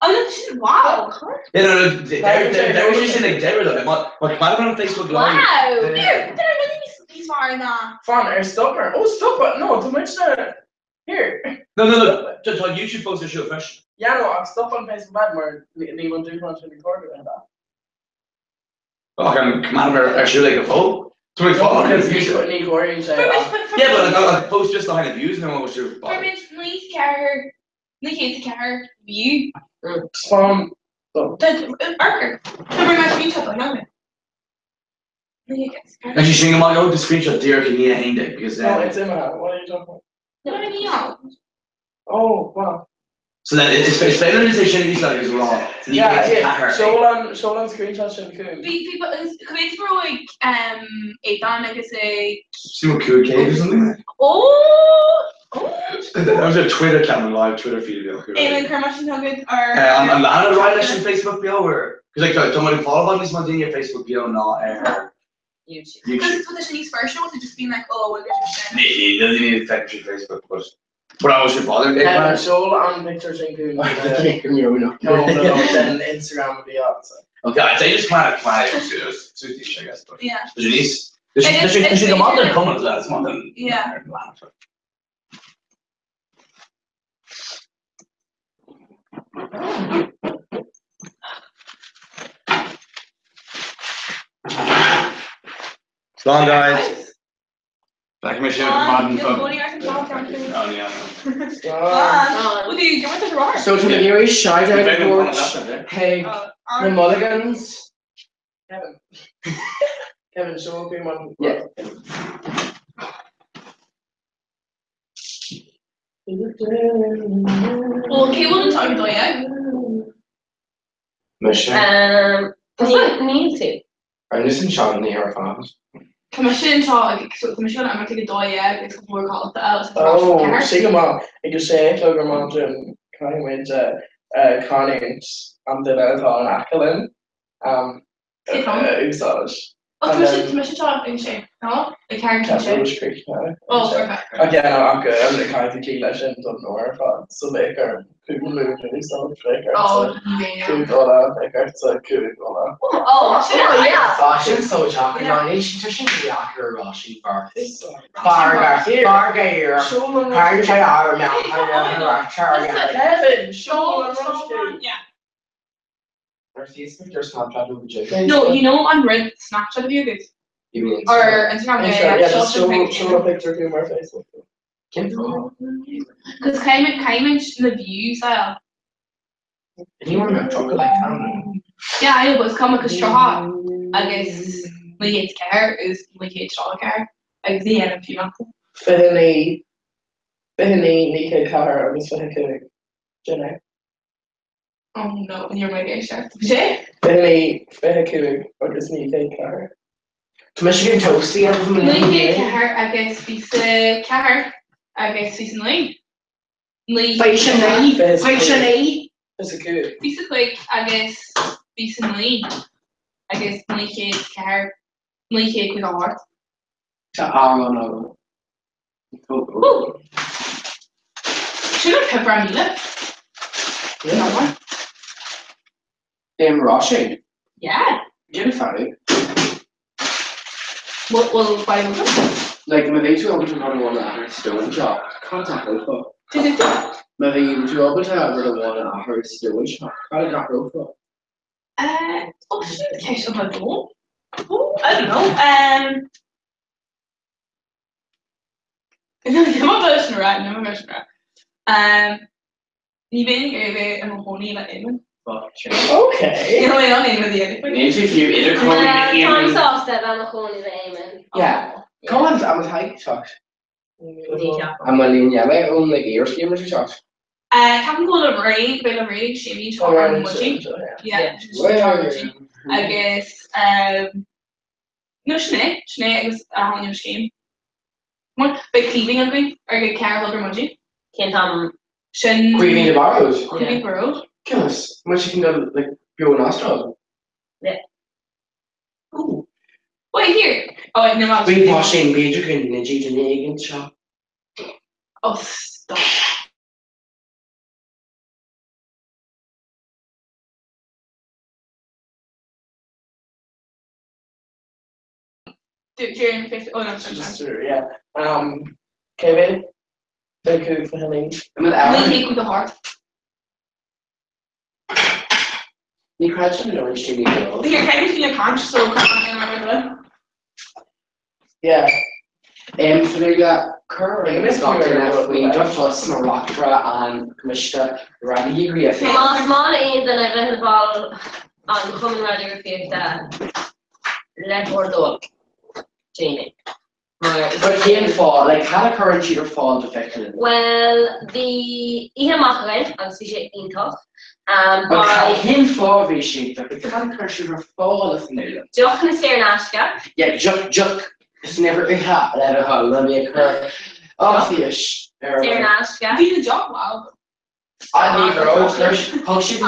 Oh no, wow. Yeah, no, they were just saying like they were like what might have been on Facebook Live. Wow, they're really far now. Fun, stopper. Oh, stopper. No, too much here. No. Just on YouTube post a show first. Yeah, no, I'll stop on Facebook Live where anyone do want to record it and that. Oh, can come out of our show like a vote. So we follow him. Yeah, but I post just behind the views and then what was your Please care. We hate the car view. Spawn. Archer. Can bring my screenshot like that. And she's saying, "I'm going to screenshot Derek and Nia Hinde because no, it's Emma. What are you talking about? No. Oh wow. So that it's better than say Shindy's like is wrong. Yeah. Show on screenshot should be cool. People, could for like a dan like say. See what cool cave or something. Oh. That was a Twitter account, live Twitter feed. Aileen Kermash and Huggett are. I'm Lana Riley on Facebook bio or because like somebody follow on this one thing your Facebook bio not YouTube. Because it's what the Shanice first show to just being like, oh, we'll get your He doesn't need to affect your Facebook, but I was bother. Show on pictures and cool. No, then Instagram would be up. Okay, I'd say just kind of suit I guess. But yeah. Janice, does she come on and comment as well? It's more than yeah. So long, guys. Back in my ship, modern fun. Oh yeah. So to the nearest shout out towards hey the Mulligans. Kevin, show up one. Yeah. Well, okay, we'll talk about it. Need to. I'm listening to on the airphones. Commission talk, so commission I'm gonna take a doya, it's more called the oh, Sigma, I just say Clover Mountain, kind with Connings, and then I thought an Accolin. Exhaust. Commission job in shape, no? The character shape. Oh, perfect. Again, I'm good. I'm the kind of key legend. Don't know where I'm so maker. People move really so maker. Oh, yeah. Cool, all that maker. So cool, all that. Oh, yeah. Oh, she's so shocking. No, she's be accurate. Rushing bar. Bar here. Hard to say our mouth. Kevin, show yeah. There's Snapchat over Jake. No, you know on Red Snapchat of you guys? You mean or Instagram? Yeah, just show a picture to my Facebook. Because Cayman the views are. You want to chocolate like that? Yeah, I know, but it's coming because straw. I guess my hate's car is my hate's straw car. I see it a few months. Finally, Nika car. I was finally Jenna. Oh no, you're my gay chef. Jay? Finally, or just Nika car. Michigan toasty. Nika car. I guess piece car. I guess piece of line. Piece of good. Piece of quick. I guess piece of line. I guess Nika car. Nika quick heart. No. Ooh. Should I pepper on it? Yeah. Rushing. Yeah. Get it funny. What will buy them? Like maybe too able to run one at her stone job. Contact her for. Maybe you too able to run one at her stone job. Contact her for. Oh shit, okay, so I don't. Oh, I don't know. I'm a version right. You being over and horny like Eamon. Okay. You know what I mean with the editing. If you either call me Tom's off that I'm a horny with Eamon. Yeah. Come on, I'm a high shot. I'm a linear way on like ear schemers or shots. Captain Cole Lorraine, Shimmy, Tar and Mochi. Yeah. I guess no Schnee is a new scheme. What big cleaving of me or get Carol or Mochi? Can't Shin Grieving the Barrows. Grieving Barrows. Goodness, much you can go like pure nostril. Yeah. Ooh. Wait here. Oh wait, no. We washing major in the G shop. Oh stop. During 50. Oh no, sure, yeah. Kevin. Thank you for having. We take with the heart. You crouched on the orange TV. Here, can you see your punch? So can't remember that. Yeah. So there you got current Scotland. We just lost Rockra and Commissioner Randy Agree. Small aid that I've let the ball on coming radio with that. Let her dog. Jamie. But again, fall like had a current shooter fall defected. Well, the Ian Machran and CJ Intoch. By him fall the sheet, but the current shooter fall of the Jock and Nashka. Yeah, Juck. It's never a hat. Let it hold. Let me occur. Oh, fish. Nashka. Be the job wow. I need her. How she?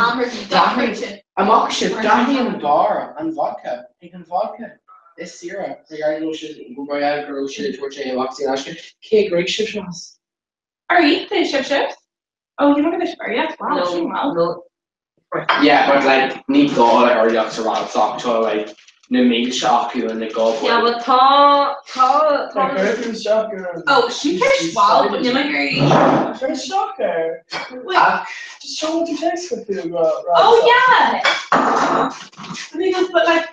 I'm auction. Danny and bar and vodka. Taking vodka. This syrup, regarding Royal Grocery, Torture, Waxy, Ashton, K. Great Ships. Are you the ships? Oh, you're not going to share yet? Wow, no. Yeah, but like, need to go all our ducks around, so like, no meat shock you and they go. Yeah, but Tom. Oh, she takes wild, but you're like, you're a shocker. Just show what you text with you. Oh, yeah. Because, but like,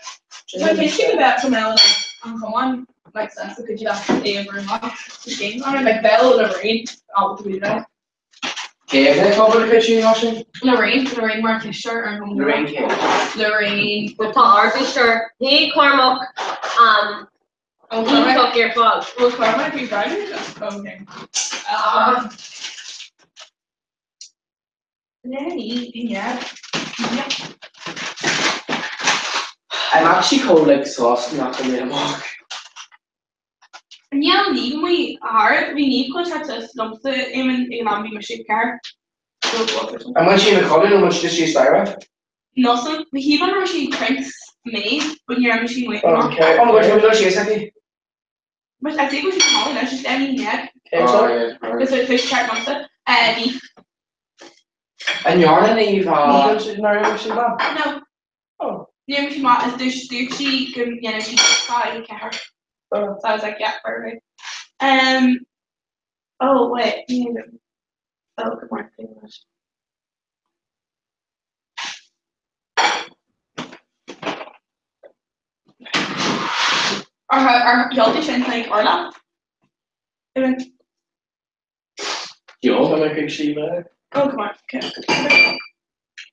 when you think about some else, come on, like sense, could you actually ever not the game on it? Like Belle and Lorraine, out with that. Okay, is that covered the picture, Ashley? Lorraine Markisher and Lorraine. With Paul Arbisher, he Cormac, he took your fault. Well, Cormac, we driving? Okay. Yeah. I'm actually cold like sauce, not going to walk. And yeah, leaving we hard. We need contact us. Lumps the economic machine car. How much you in the color? How much does she start with? Nothing. We keep on machine drinks. me, but you're machine waiting. Okay. Oh, what do you say? But I think we should call it. Just down in yet. Because it fish check monster. Beef. And you're in Eve. No. Oh. Yeah, machine mat is there's she can she try car. So I was like, yeah, perfect. Oh wait. Oh, good morning. Are y'all dishes like Orla? Jo, dan heb ik zien. Oh, come on. Okay.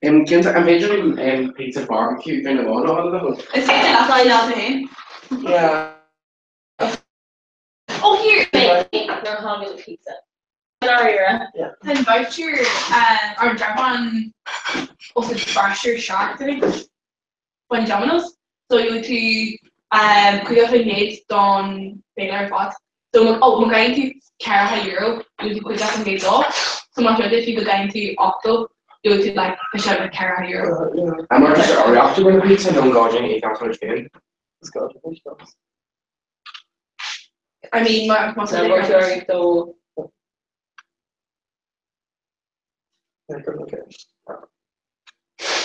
Kind of imagine pizza barbecue kind of on all of them. It's that's all I love him. Yeah. Oh, here. They're having pizza. Yeah. And voucher, our Japan also fresher shark today. When Domino's, so you to could have made don Baylor pot. So we're going to €100. You could have made off. So much if you go down to Octo, you would like fish out €100. I'm not sure. Are we after going to pizza? Don't go in. Eat after the game. Let's go. I mean, my so.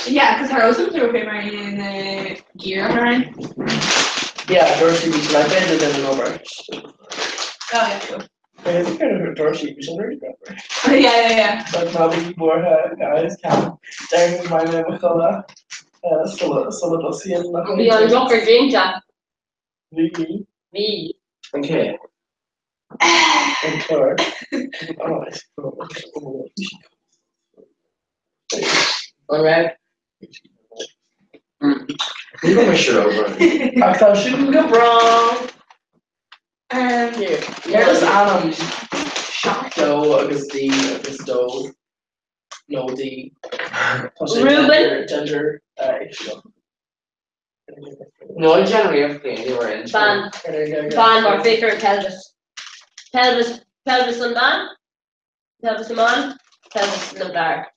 Yeah, because her husband's okay right in the gear, right? Yeah, Dorsey was like better than an over. Oh yeah, cool. I think kind of Dorsey was already better. Yeah. But probably more guys can. There is my name with all that. Solo does see it. We are not for drink, Jack. Me. Okay. And third. Oh, it's cool. Alright. You got my shirt over. I thought shouldn't go wrong. Here. There's Adam. Shock though, against the no the Ruben. Ginger. No, generally everything they were in. Van or Victor Pelvis. Pelvis and Van. Pelvis and Man. Pelvis and the dark.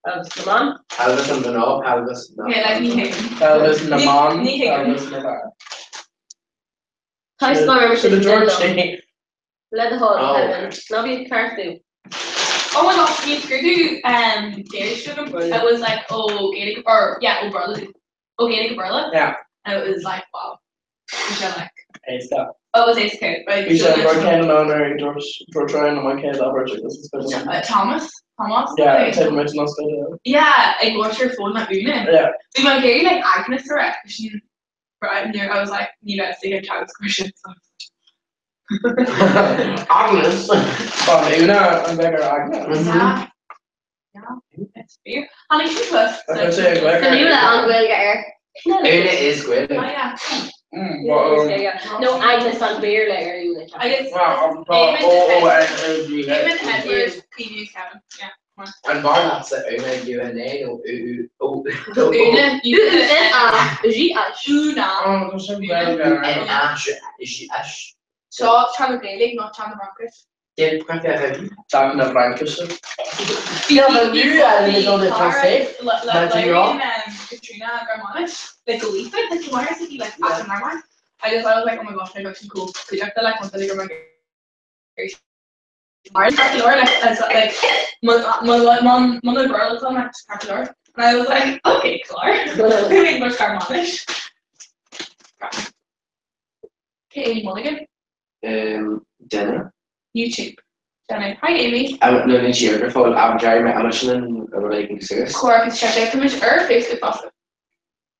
Pelvis and Man. Pelvis and the no. Pelvis. Yeah, like me. Pelvis and the man. Pelvis and the dark. High school membership. The George Let the whole heaven. Now be careful. Oh my gosh, we could do dairy sugar. It was like Gaelic or Gaelic Berlin. Yeah. And it was like wow. Which I like. Hey, stop. Oh, it was ace code, right? We said we're kind of on there, George trying on my kid over this is Thomas. Yeah, 10 minutes not still. Yeah, I watched your phone that evening. Yeah. We went very like Agnes direct. I was like, you know, say a child's question. Agnes. But Una and Beggar Agnes. Yeah. That's fair. Honey, she's with. Can you let on Will get her? Una is good. Oh yeah. No, Agnes on beer later. I guess. Eamon Edward, P. Kevin. Yeah. And Barnab's at Una, you and they know. Una, Oh, there's some very good. And Ash, is she Ash? So, Chandler Gaelic, not Chandler Broncos. Yeah, talking of Broncos. Yeah, but you know the translate. Katrina Garmonic, like a leaf it, like why is he like passing my mind? I was like, oh my gosh, I got some cool. Could you have to like want to like my Mother girl is on my Clark. And I was like, okay, Clark. English Garmonic. Okay, Amy Mulligan. Dinner. YouTube. Jenny. Hi, Amy. I'm not in cheer for Jerry Amazon and relating to this. Clark is checked out from his Facebook post.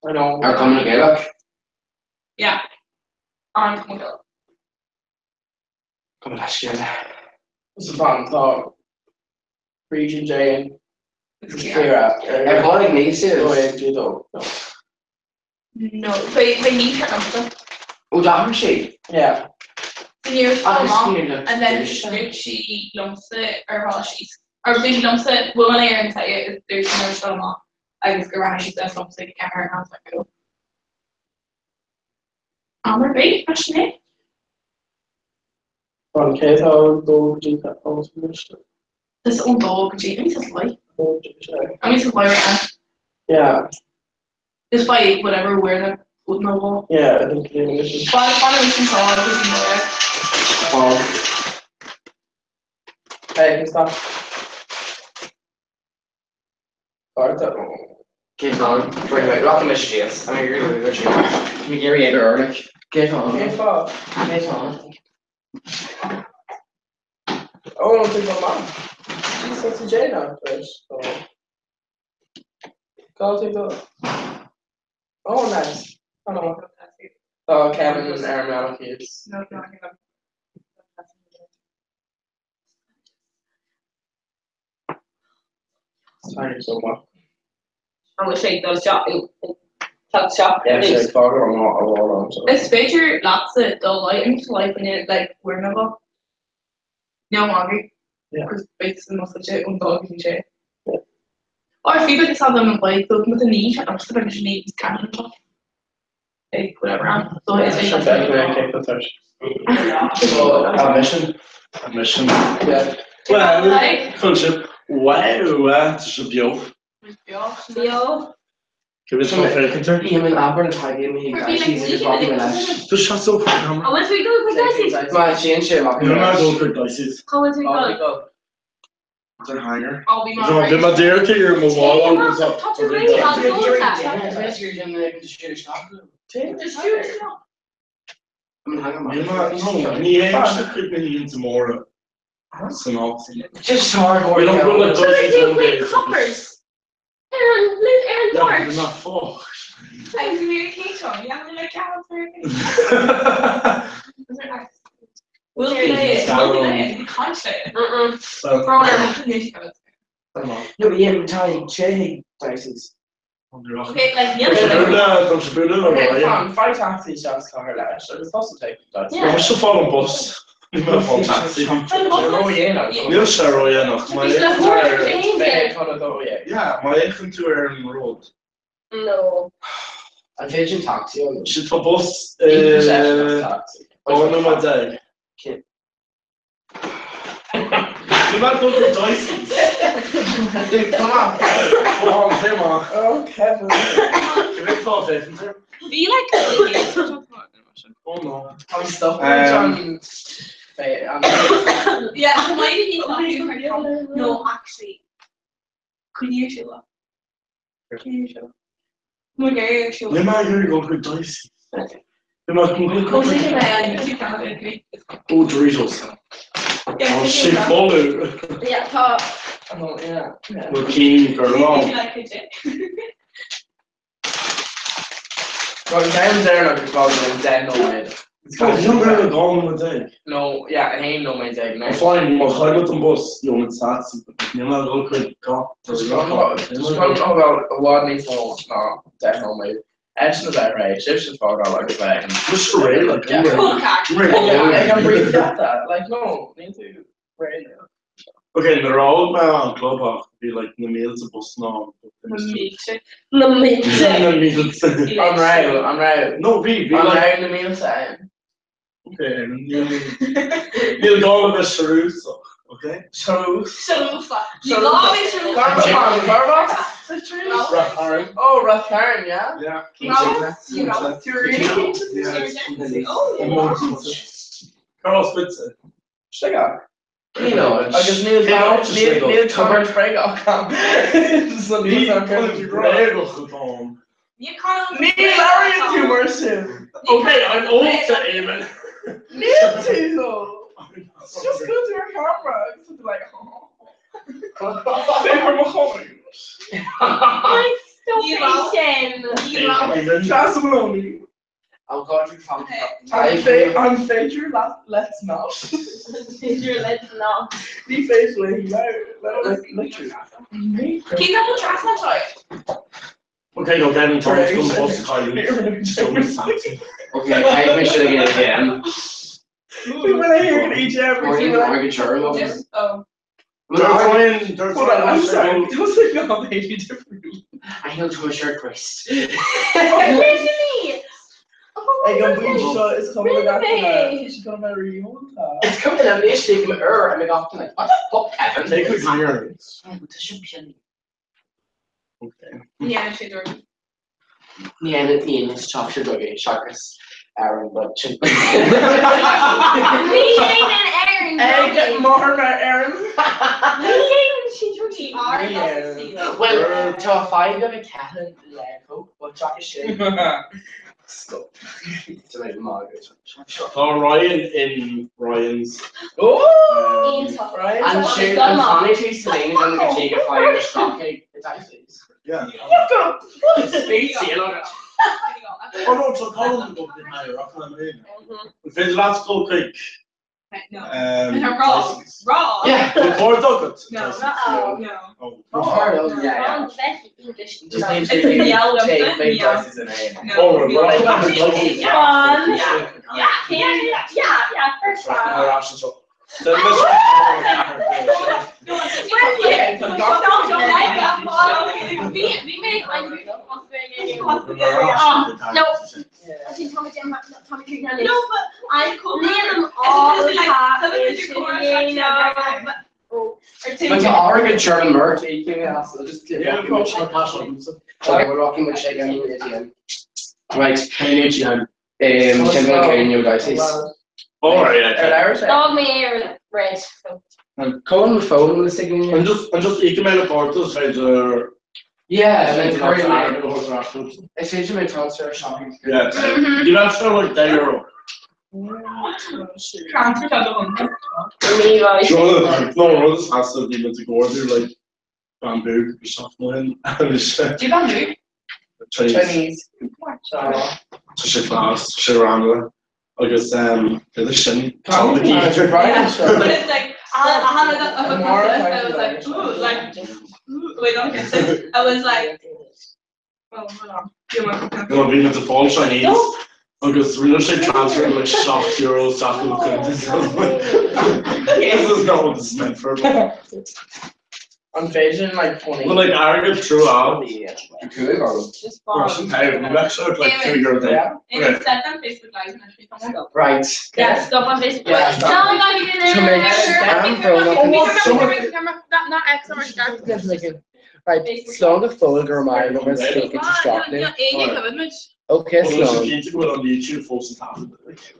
I know. Are coming together. Yeah. On coming together. Come on, shit. What's the fun talk? Region J and clear out. I'm calling me too. Go ahead, do though. No, they need her number. Oh, that she? Yeah. And then she lumps it, or she lumps it, well, when I hear him say it, there's no shut off. I just go around and she says lumps it, get her, and I was like, cool. We're great, actually. Okay, so go do that also. This old dog, Jamie says why? I mean, it's why right now. Yeah. Just by whatever we're the with no ball. Yeah, I think this is. Hey, can stop. Get on. Right, rock the messages. I'm here to go. Can you give me a early? Get on. Get on. Get on. Oh, I don't think my mom. She's such a J now, first. So. Go take that. Oh, nice. Oh, no. Oh, Kevin and Aaron kids. No. Thank you so much. I'm gonna shake those shop. Tuck shop. Yeah, shake father or not a lot on. It's feature lots of dull items like when it like we're never. No hungry. Yeah. Because basically most of it dog can share. Or if you could have them like those with the knee, I'm just gonna need this kind of stuff. Like whatever. So it's Admission. Yeah. Well, culture. Wow, it's a bio. Bio. Give it some fake. Even Albert and Tiger me. Just walking my lash. Just shut up. I want to go with Dicey. Man, she ain't shit. You're not going for Dicey's. How want to go? They're hanger. I'll be my right. My dear to your mobile opens up. Tomorrow. Just hard. We don't go like Dicey's. Coppers. Aaron March. You're not fucked. I communication. You have to like We'll play it. You can't say it. No, but yeah, Italian Che Dicey's. Okay, like Okay, fine. Fight taxi shots car lash. So it's also take that. I'm so far on bus. I'm not on taxi. Neil Sharrow, yeah, no. Yeah, my income to Aaron Road. No. I'm taking taxi. Should the bus. Oh, no, my dad. Kid. You're not going to Dicey's. Come on. Come on. Oh, Kevin. Give it 12 seconds. Do you like Oh, no. I'm stuck yeah, why did you not No, actually. Could you show up? You're not going to go Dicey's. You're not going to go Oh, Doritos. Oh, shit, follow. Yeah, top. Oh, yeah. We're keen for long. Well, down there, like, because dead no mid. Oh, you don't really go on with egg. No, yeah, it ain't no man's egg. I'm fine, but I got them bus, you know, it's that. You're not going to go. Just about a lot of phone, no, dead no mid. Edson is that right? Shifts is far out like a bag. Just for real, like, yeah. I can breathe that. Like, no, need to rail. Okay, they're all on Clubhouse. Be like the meals of bus now. The meals. I'm right. No, be I'm like. right in the meal time. Okay, you'll go with the Sharusa. Okay? Sharusa. You love it, Sharusa. Oh, Ratharan, yeah? Yeah. Carl Spitzer. Check you know, I just knew covered Frego. You can't. Neil Larry too immersive. Okay, I'm old to Eamon. Neil too though. Just go to your camera. It's like, oh. That's Maloney. I'll go to from. I'm Fager. Let's not. Fager, let's not. Be faithfully. Literally. Keep up the tracks on toy. Okay, go get him. Okay, I make sure they get it again. When I hear it each every Yes. Oh. Hold on, I'm sorry. Don't say no, baby. Differently. I know to a shirt twist. Where's the meat? Hey, it's coming back. She's gonna marry you. It's coming out. They take me and they got like, what the fuck happened? Take a hanger. But this should be. Okay. Yeah, she's already. Yeah, the team is chocolate doggy, sharks, Aaron, but Me and Aaron. Get more about Aaron. Well, to find of a cat and Coke, but chocolate shit. Stop. It's like market. Oh, Ryan in Ryan's. Oh! And shit, and Tommy trees today is going to take a fire stock cake. It's actually. Yeah. Space seal. Oh no, so Colin go in higher up on the If it's last go quick. No. Raw. Yeah. Before Douglas. No. Oh, yeah. English. Just name take big voices in A. Oh, Yeah, first one. We make like no. I think Tommy Creek. No, but I name them all But to Oregon German merch, you can just we're rocking with Shake and right, alright. Dog me red. And Colin the phone was singing. And just email about this yeah, and then I changed my transfer shopping. Yeah. You have to like there. Transfer to the one. No, this has to be to go there like bamboo or something. Do you bamboo? Chinese. Shit fast, shit around. I guess the shin. But it's like I had a process. I was like, ooh, like wait, don't get it. I was like, oh, hold on. No, being at the ball Chinese. I guess real estate transfer like shock euros, shock this is not what this is meant for. I'm phasing like 20. But like arrogant throughout. Just follow. Actually like 2 years. Yeah. And set on Facebook Live and actually come on. Right. Yeah, stop on Facebook. Yeah, No, I'm not even in Not X or start. Right, slow the phone, Germán, we're going to take it to Stockton. Okay, slow. You need to go on YouTube, folks, and have it.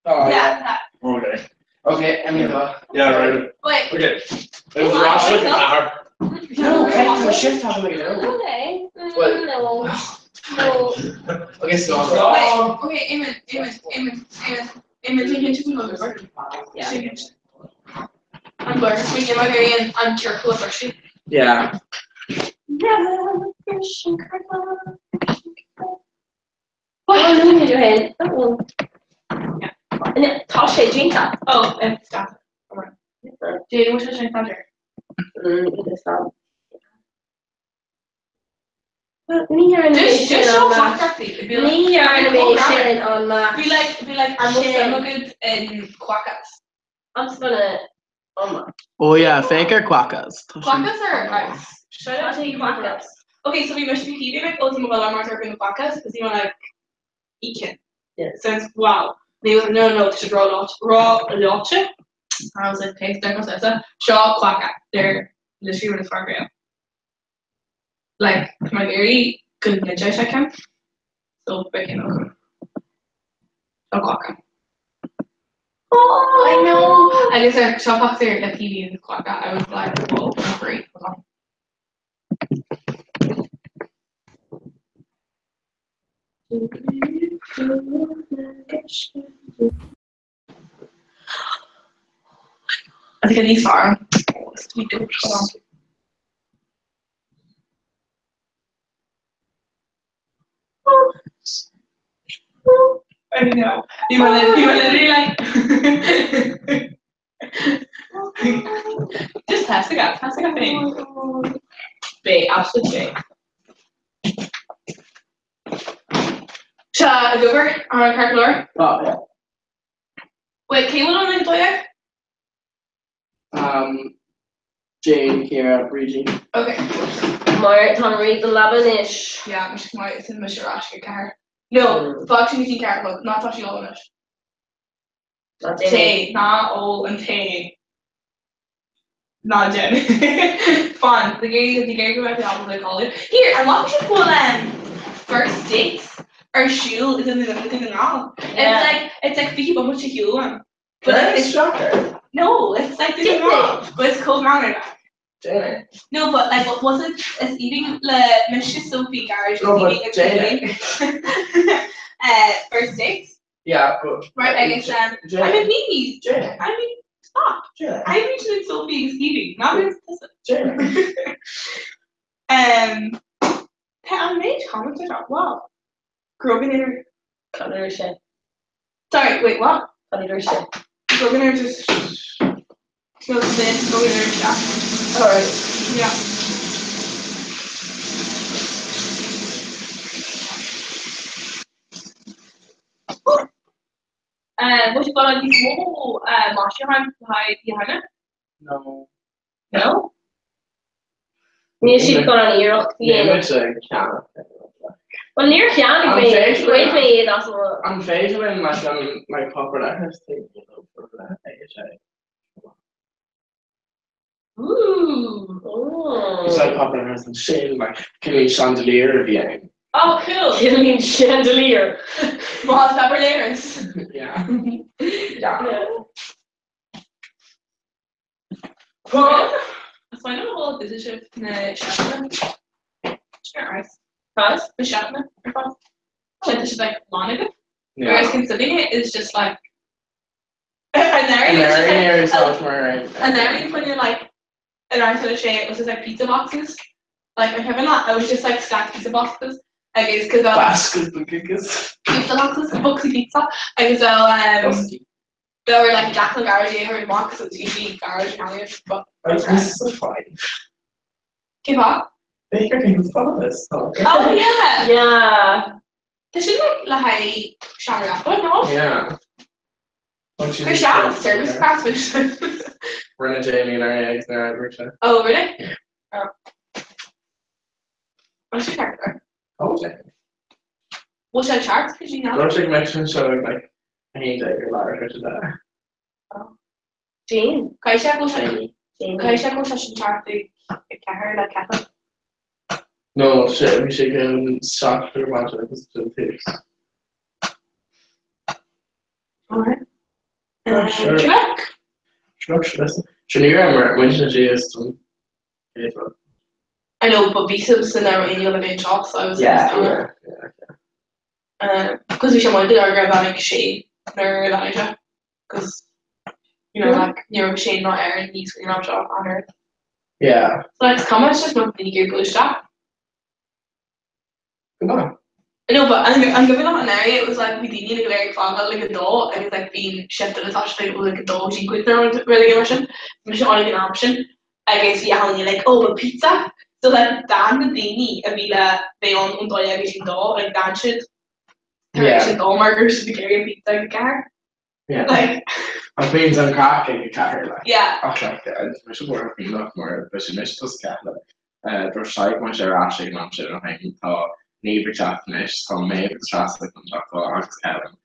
Yeah. Okay. Okay, Emily. Yeah, right. Wait. Okay. It was Ross an hour. No, okay, we're shift talking about it. Okay. What? No. Okay, slow. Okay, Amen, take into another. Yeah. I'm going to swing in my very end. I'm careful of her. Yeah. What are you doing? Oh. Yeah. And then toss it, drink that. Oh, and stop. Do you want to drink thunder? Me animation on Mac. Me animation on Mac. Be like, I'm good in quackers. I'm just gonna on Mac. Oh yeah, fake or quackers? Quackers are nice. Should I say quackers? Okay, so we must be keeping like ultimate alarm in the quackers because you want like eat it. Yeah. So it's wow. They was no, to raw lot. I was like, okay, don't go so. Shaw quacker. They're literally really far away. Like my very good ninja second. So breaking over. A quacker. Oh, I know. I guess I shop up there at TV and quacker. I was like, whoa, great. I think I need far. I know. You were literally like just pass the gap thing. Bay, absolutely. Over on a calculator. Oh, yeah. Wait, can you look on the toilet? Jane, Kira, Bridgie. Okay. Marathon read the Labanish. Yeah, I'm just going to Mr. Ashka car. No, fuck you car, look, not touching all of it. Tay, not all and Tay. Not Jen. Fun. The gay go back to the album they call it. Here, I want you to pull first dates or school is in the now. It's like Vicky but much a huge one. But it's shocker. No, it's like the mom. But it's called Manor. No, but like what was it? It's eating Mrs. Sophie Garage is eating first dates. Yeah, but right, I guess I mean maybe I mean stop. I mentioned Sophie is eating, not Pam Mage commented on wow. Grogan in her color shit. Sorry, wait, what? Color shit. Grogan in her just goes in, go in her shop. Alright. Yeah. What you got on these mobile Marshall behind it? No. No? Níl siad go an iirecht Well near ceann mé great mé iad as an féidir in leis an like popper letters thing for that Ooh. Oh. It's like popper letters and shit like killing chandelier behind. Oh cool. Killing chandelier. Well pepper layers. Yeah. Yeah. Well, I find out all this is Shatman. Sure, right. Cause the Shatman. Like this is like Monica. Whereas considering it is just like and then when you're like and I sort of say it was just like pizza boxes. Like I haven't that I was just like stacked pizza boxes. I guess because baskets of pizza boxes, boxy pizza. I guess they were like Jack in the garage or Marcus at TV garage and but that's so fine. Keep up. Baker can follow this. Oh yeah. Yeah. This is like shower up, no? Yeah. Chris Shaw, service class which Renna Jamie and our eggs there at Richard. Oh really? Yeah. Oh. What's your character? Okay. What's your charts? Because you know. Don't you mention so like I need to get Lara Richard there. Oh. Jane. Kaisha goes chart the her like Catherine. No shit, we should go start for about like this to the Alright. Sure. Sure, mentioned she is some I know, but Vsubs and there were any other main shops, so I was because we should want to argue about like Shane or Elijah. Because you know, like Shane not Aaron, he's going to shop on her. Yeah. So like comments just not really good shop. Come on. I know, but I'm giving that an area. It was like we didn't need a very flag like a doll, and it's like being shifted as such like it was like a doll. She quit there really good version. Which is only an option. I guess you have like a pizza. So like Dan the Dini, a villa beyond un doll every doll like Dan should. Yeah. Doll markers to carry a pizza in the car. Yeah. Like. I mean, I'm cracking a car like. Yeah. Okay. I should work enough more, but she missed us cat like. There's like when she's rushing, I'm sure I think neighbor chat finish, come maybe the traffic and talk to our Kevin.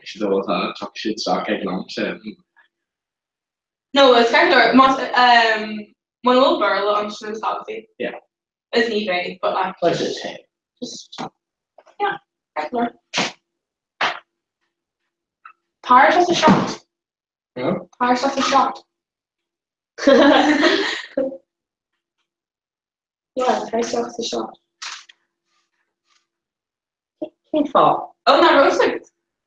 She's all talk shit, talk on shit. No, it's kind of my little girl on the salty. Yeah. It's neat, right? But like. Like this, hey. Just yeah, regular. Tires has a shot. Yeah. Tires has a shot. Yeah, tires has a shot. Can't fall. Oh, no, roasting.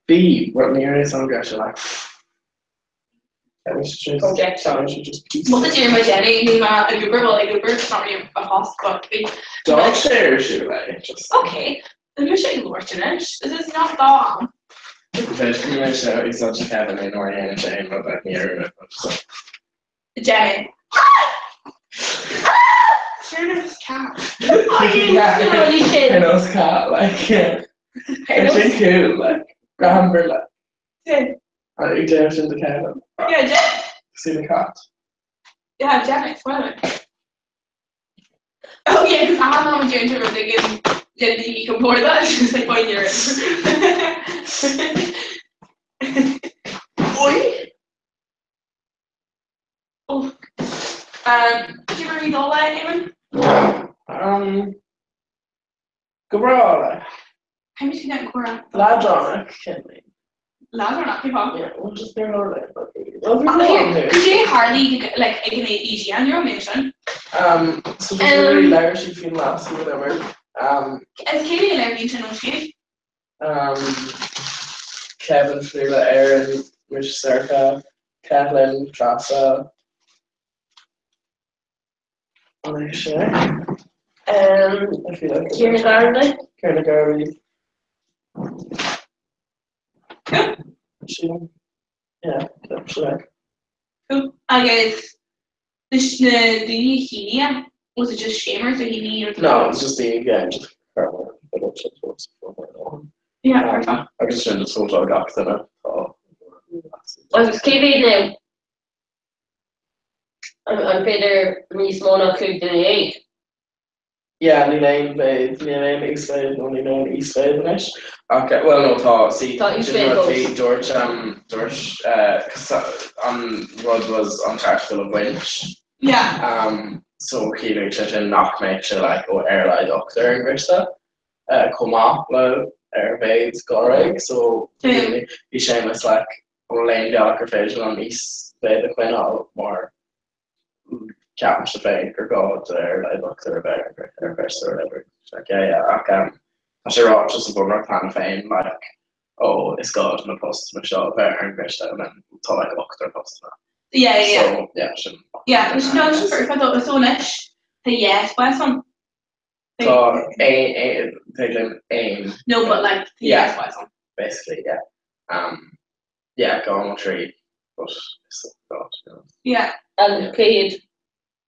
B, what near is on actually like. That was just. What did you do, my Jenny? You a goober, well, a goober. It's not really a host, but dog share should like just. Okay, then you're shitting worse than it. This is not dog. Basically, so it's not just having an Orion and saying about near it. Jenny. Jenny's cat. I know it's cat, like, yeah. It's really cool, like, Gramber, like. Yeah. I think James in the cat. Yeah, Jen. See the cat. Yeah, Jen, it's fine. Oh, yeah, because I'm not doing to thinking, Jen, you can pour that. She's like, why you're Oi. Oh. Did you ever read all that, Eamon? Gabriel. How much you get Cora? Ladronic, Kenley. Ladronic, you have? Yeah, we'll just hear all that. Could you hardly like an EG on your mission? So there's really large if you last or whatever. Is Katie allowed to know she? Kevin, Frida, Aaron, Rich Circa, Kathleen, Trasa, Alicia. I feel like Kieran Garvey. Kieran Garvey. Yeah, Cool. I guess the Healy, was it just Shamer so he needed? No, it's just the again, just yeah, perfect. I guess in the social got to it. Was KB now? I'm Peter Smona Cook in the 8. Yeah, ní name East Fade, only known East Fade next. Okay, well no George cause on Rod was on Charlesville of Winch. Yeah. So he reached in knock me to like airline doctor in Grista. Come up airbase Goreg, so he shameless like lane geography on East Fade the Queen out more Captain Shafake or God or like doctor or better or whatever. Like yeah, I sure all just a bummer plan fame like it's God and a post Michelle better and Grista and then talk like a doctor post that. Yeah. So yeah, it's no it's perfect. I thought it was so nice. Yes, by some. So aim. No, but like yes, by some. Basically, yeah. Yeah, go on a tree, but it's God. Yeah. And Kate.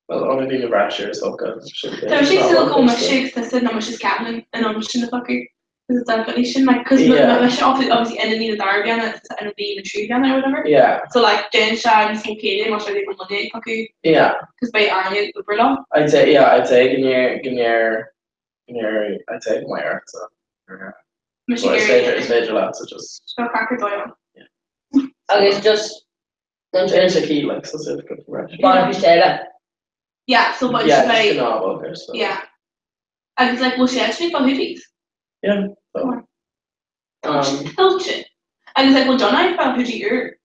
Well, only being a rapture is all good. So she's still going with shakes that said no much is Kaplan and I'm just in the fucker. Because it's definition, like, because obviously ended in the dark again, it's ended being a tree again or whatever. Yeah. So, like, Jen, Shad, and Katie, much like on Monday, fucker. Yeah. Because by Arnie, the Burlow. I'd say I'd say my art, so. It's major lots, so just. So, cracker doyle. Yeah. I guess just. Change the key, like, so it's a good correction. Yeah, so much like. Yeah. I was like, well, she actually got hoodies. Yeah. So. Filchin. I was like, well, Donna found who you're.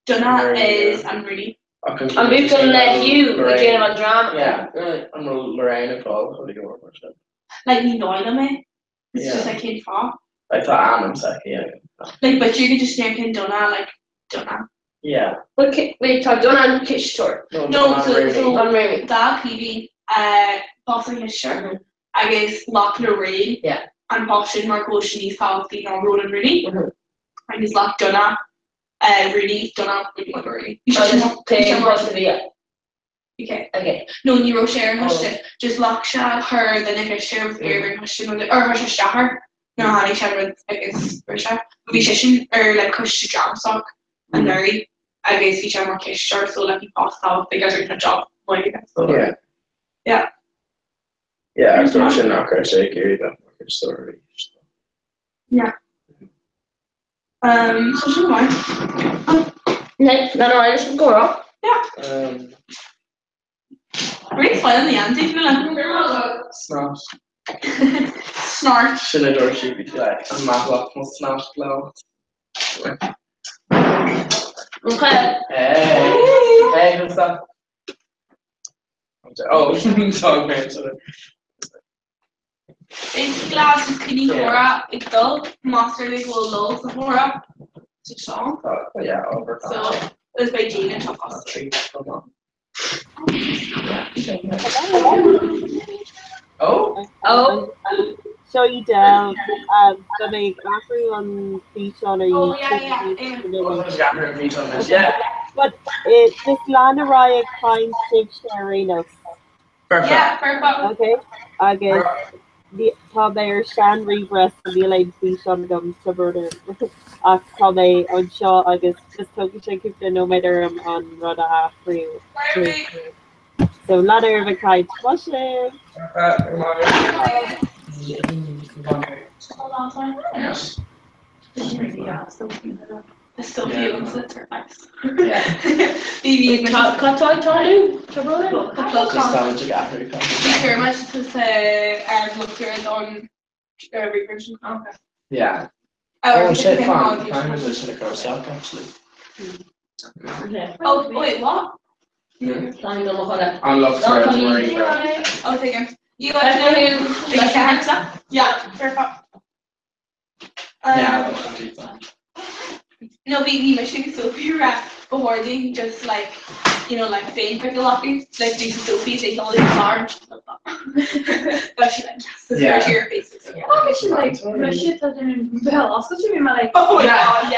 Donna is Rudy. I'm just gonna let you begin on drama. Yeah, I'm Lorraine and Paul. How do you work? Like you know them, eh? It's just Yeah. like came from. I thought Anna's like yeah. Like, but you could just name him Donna, like Donna. Yeah. Wait, talk Donna and Kish Store. No, so that PV, Boston his shirt. I guess Loch Lorraine. Yeah. And Boston Mark Ocean East Hall, the road and Rudy. And he's Loch Donna. Rudy, Donna, Rudy. You should Okay. No, Nero share just Loch Shad, her, the nigga share with Aaron, or her Shahar. No, Honey Shad with, I guess, Russia. Musician, or like Kush Jam Sock, and Larry. I guess he share more Kish shirt, so like he passed out, they guys are in a job. Yeah. Yeah. Yeah, I'm actually not going to say Gary that fucking story. Yeah. So should I? Next, then I just go up. Yeah. Really fun in the end, even like Snort. Snort. Shouldn't or she be like a matlock must snort loud. Okay. Hey, what's that? Oh, dog man. It's glass is kitty Cora, it's dull, master they will low the Cora. To Sean. Yeah, over. So it was by Jane and Thomas. Oh. Show you down. Gonna offering on beach on a yeah. But it just Lana Riot finds Shiv Sharinos. Perfect. Yeah, perfect. Okay. I guess the top there Shan Regress and the Elaine beach on them suburban. Tá mé an seo agus just tugann sé cúpla nó méidir an rud a athriú. So leather of a kite washing. The Sophie ones that are nice. Yeah. Maybe very much to say lookers on reversion. Okay. Yeah. Oh shit, time is just like ourselves actually. Oh wait, what? I'm looking for it. I'll take him. You got to yeah, perfect. No, we machine Sophie rap boarding just like like fame for the lobby, like these Sophie they all these large. But she like yes, your faces. Oh, she's like shit that in Bell. Also, she be like oh yeah.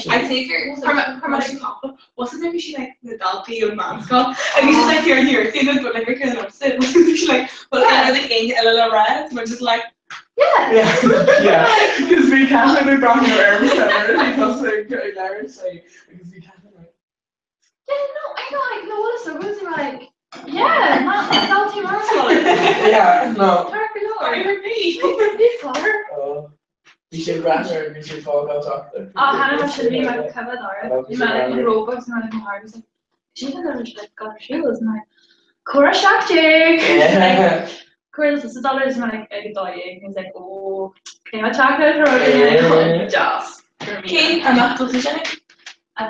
I take her from what's the name? She like the Dalby and man's called. And she's like here, see this, but like we're kind of upset. She's like, but I think in a little red, we're just like, yeah, because we can't really go on your arms center because they're hilarious. Because we can't like. Yeah, no, I know. What is it like? Yeah, not Dalby man's color. Yeah, no. Darker color. I heard me. This color. You should grab her and you should fall out after. Hannah should be like covered or you might like robots and like hard. She got her shoes and like Cora shocked you. Cora this $1 is like a dying. He's like, oh, can I chocolate or just for me? Okay, I'm not position. I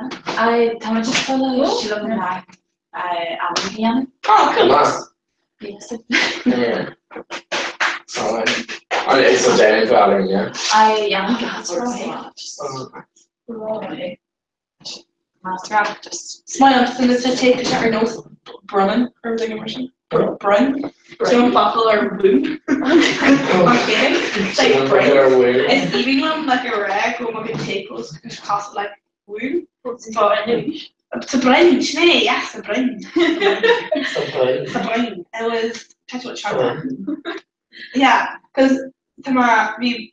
just told her she looked like Alien. Oh, cool. Yes. Yeah. It's a giant value, yeah. That's right. Master up, just smile up and just take a shower nose. Brunning or like a machine. Brun. So buckle or boom. Okay. It's like brain. It's even one like a rag or like a take was cost like wound. It's a brain, yes, a brain. It's a brain. It was catch what charm. Yeah, because we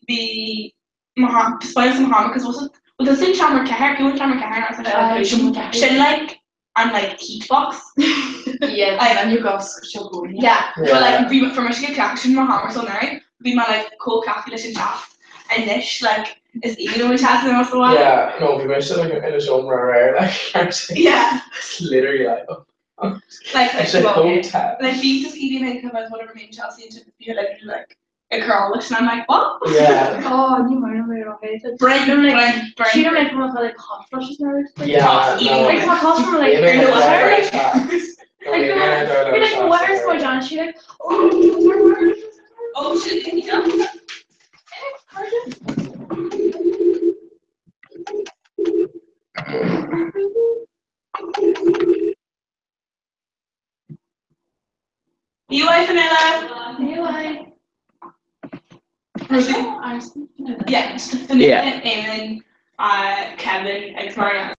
spoiled some harm because wasn't well the same charmer care, you charmer care she like I'm like heat box. Yeah, like and you got yeah. But like we from Michigan collection my hammer so now we my like cool calculation chat and this like is even when chatting us a while. Yeah, no, we mentioned like in a genre rare like actually. Yeah. It's literally like like being just eating and come out whatever made Chelsea into you like a girlish and I'm like what? Yeah. Oh, you might have made it. Brain. She don't make one like hot flushes now. Yeah. Like hot from like water. Like water's going on. She like oh shit, can you go? UI Vanilla. UI. Yeah, Vanilla and Kevin, ex-Mariana.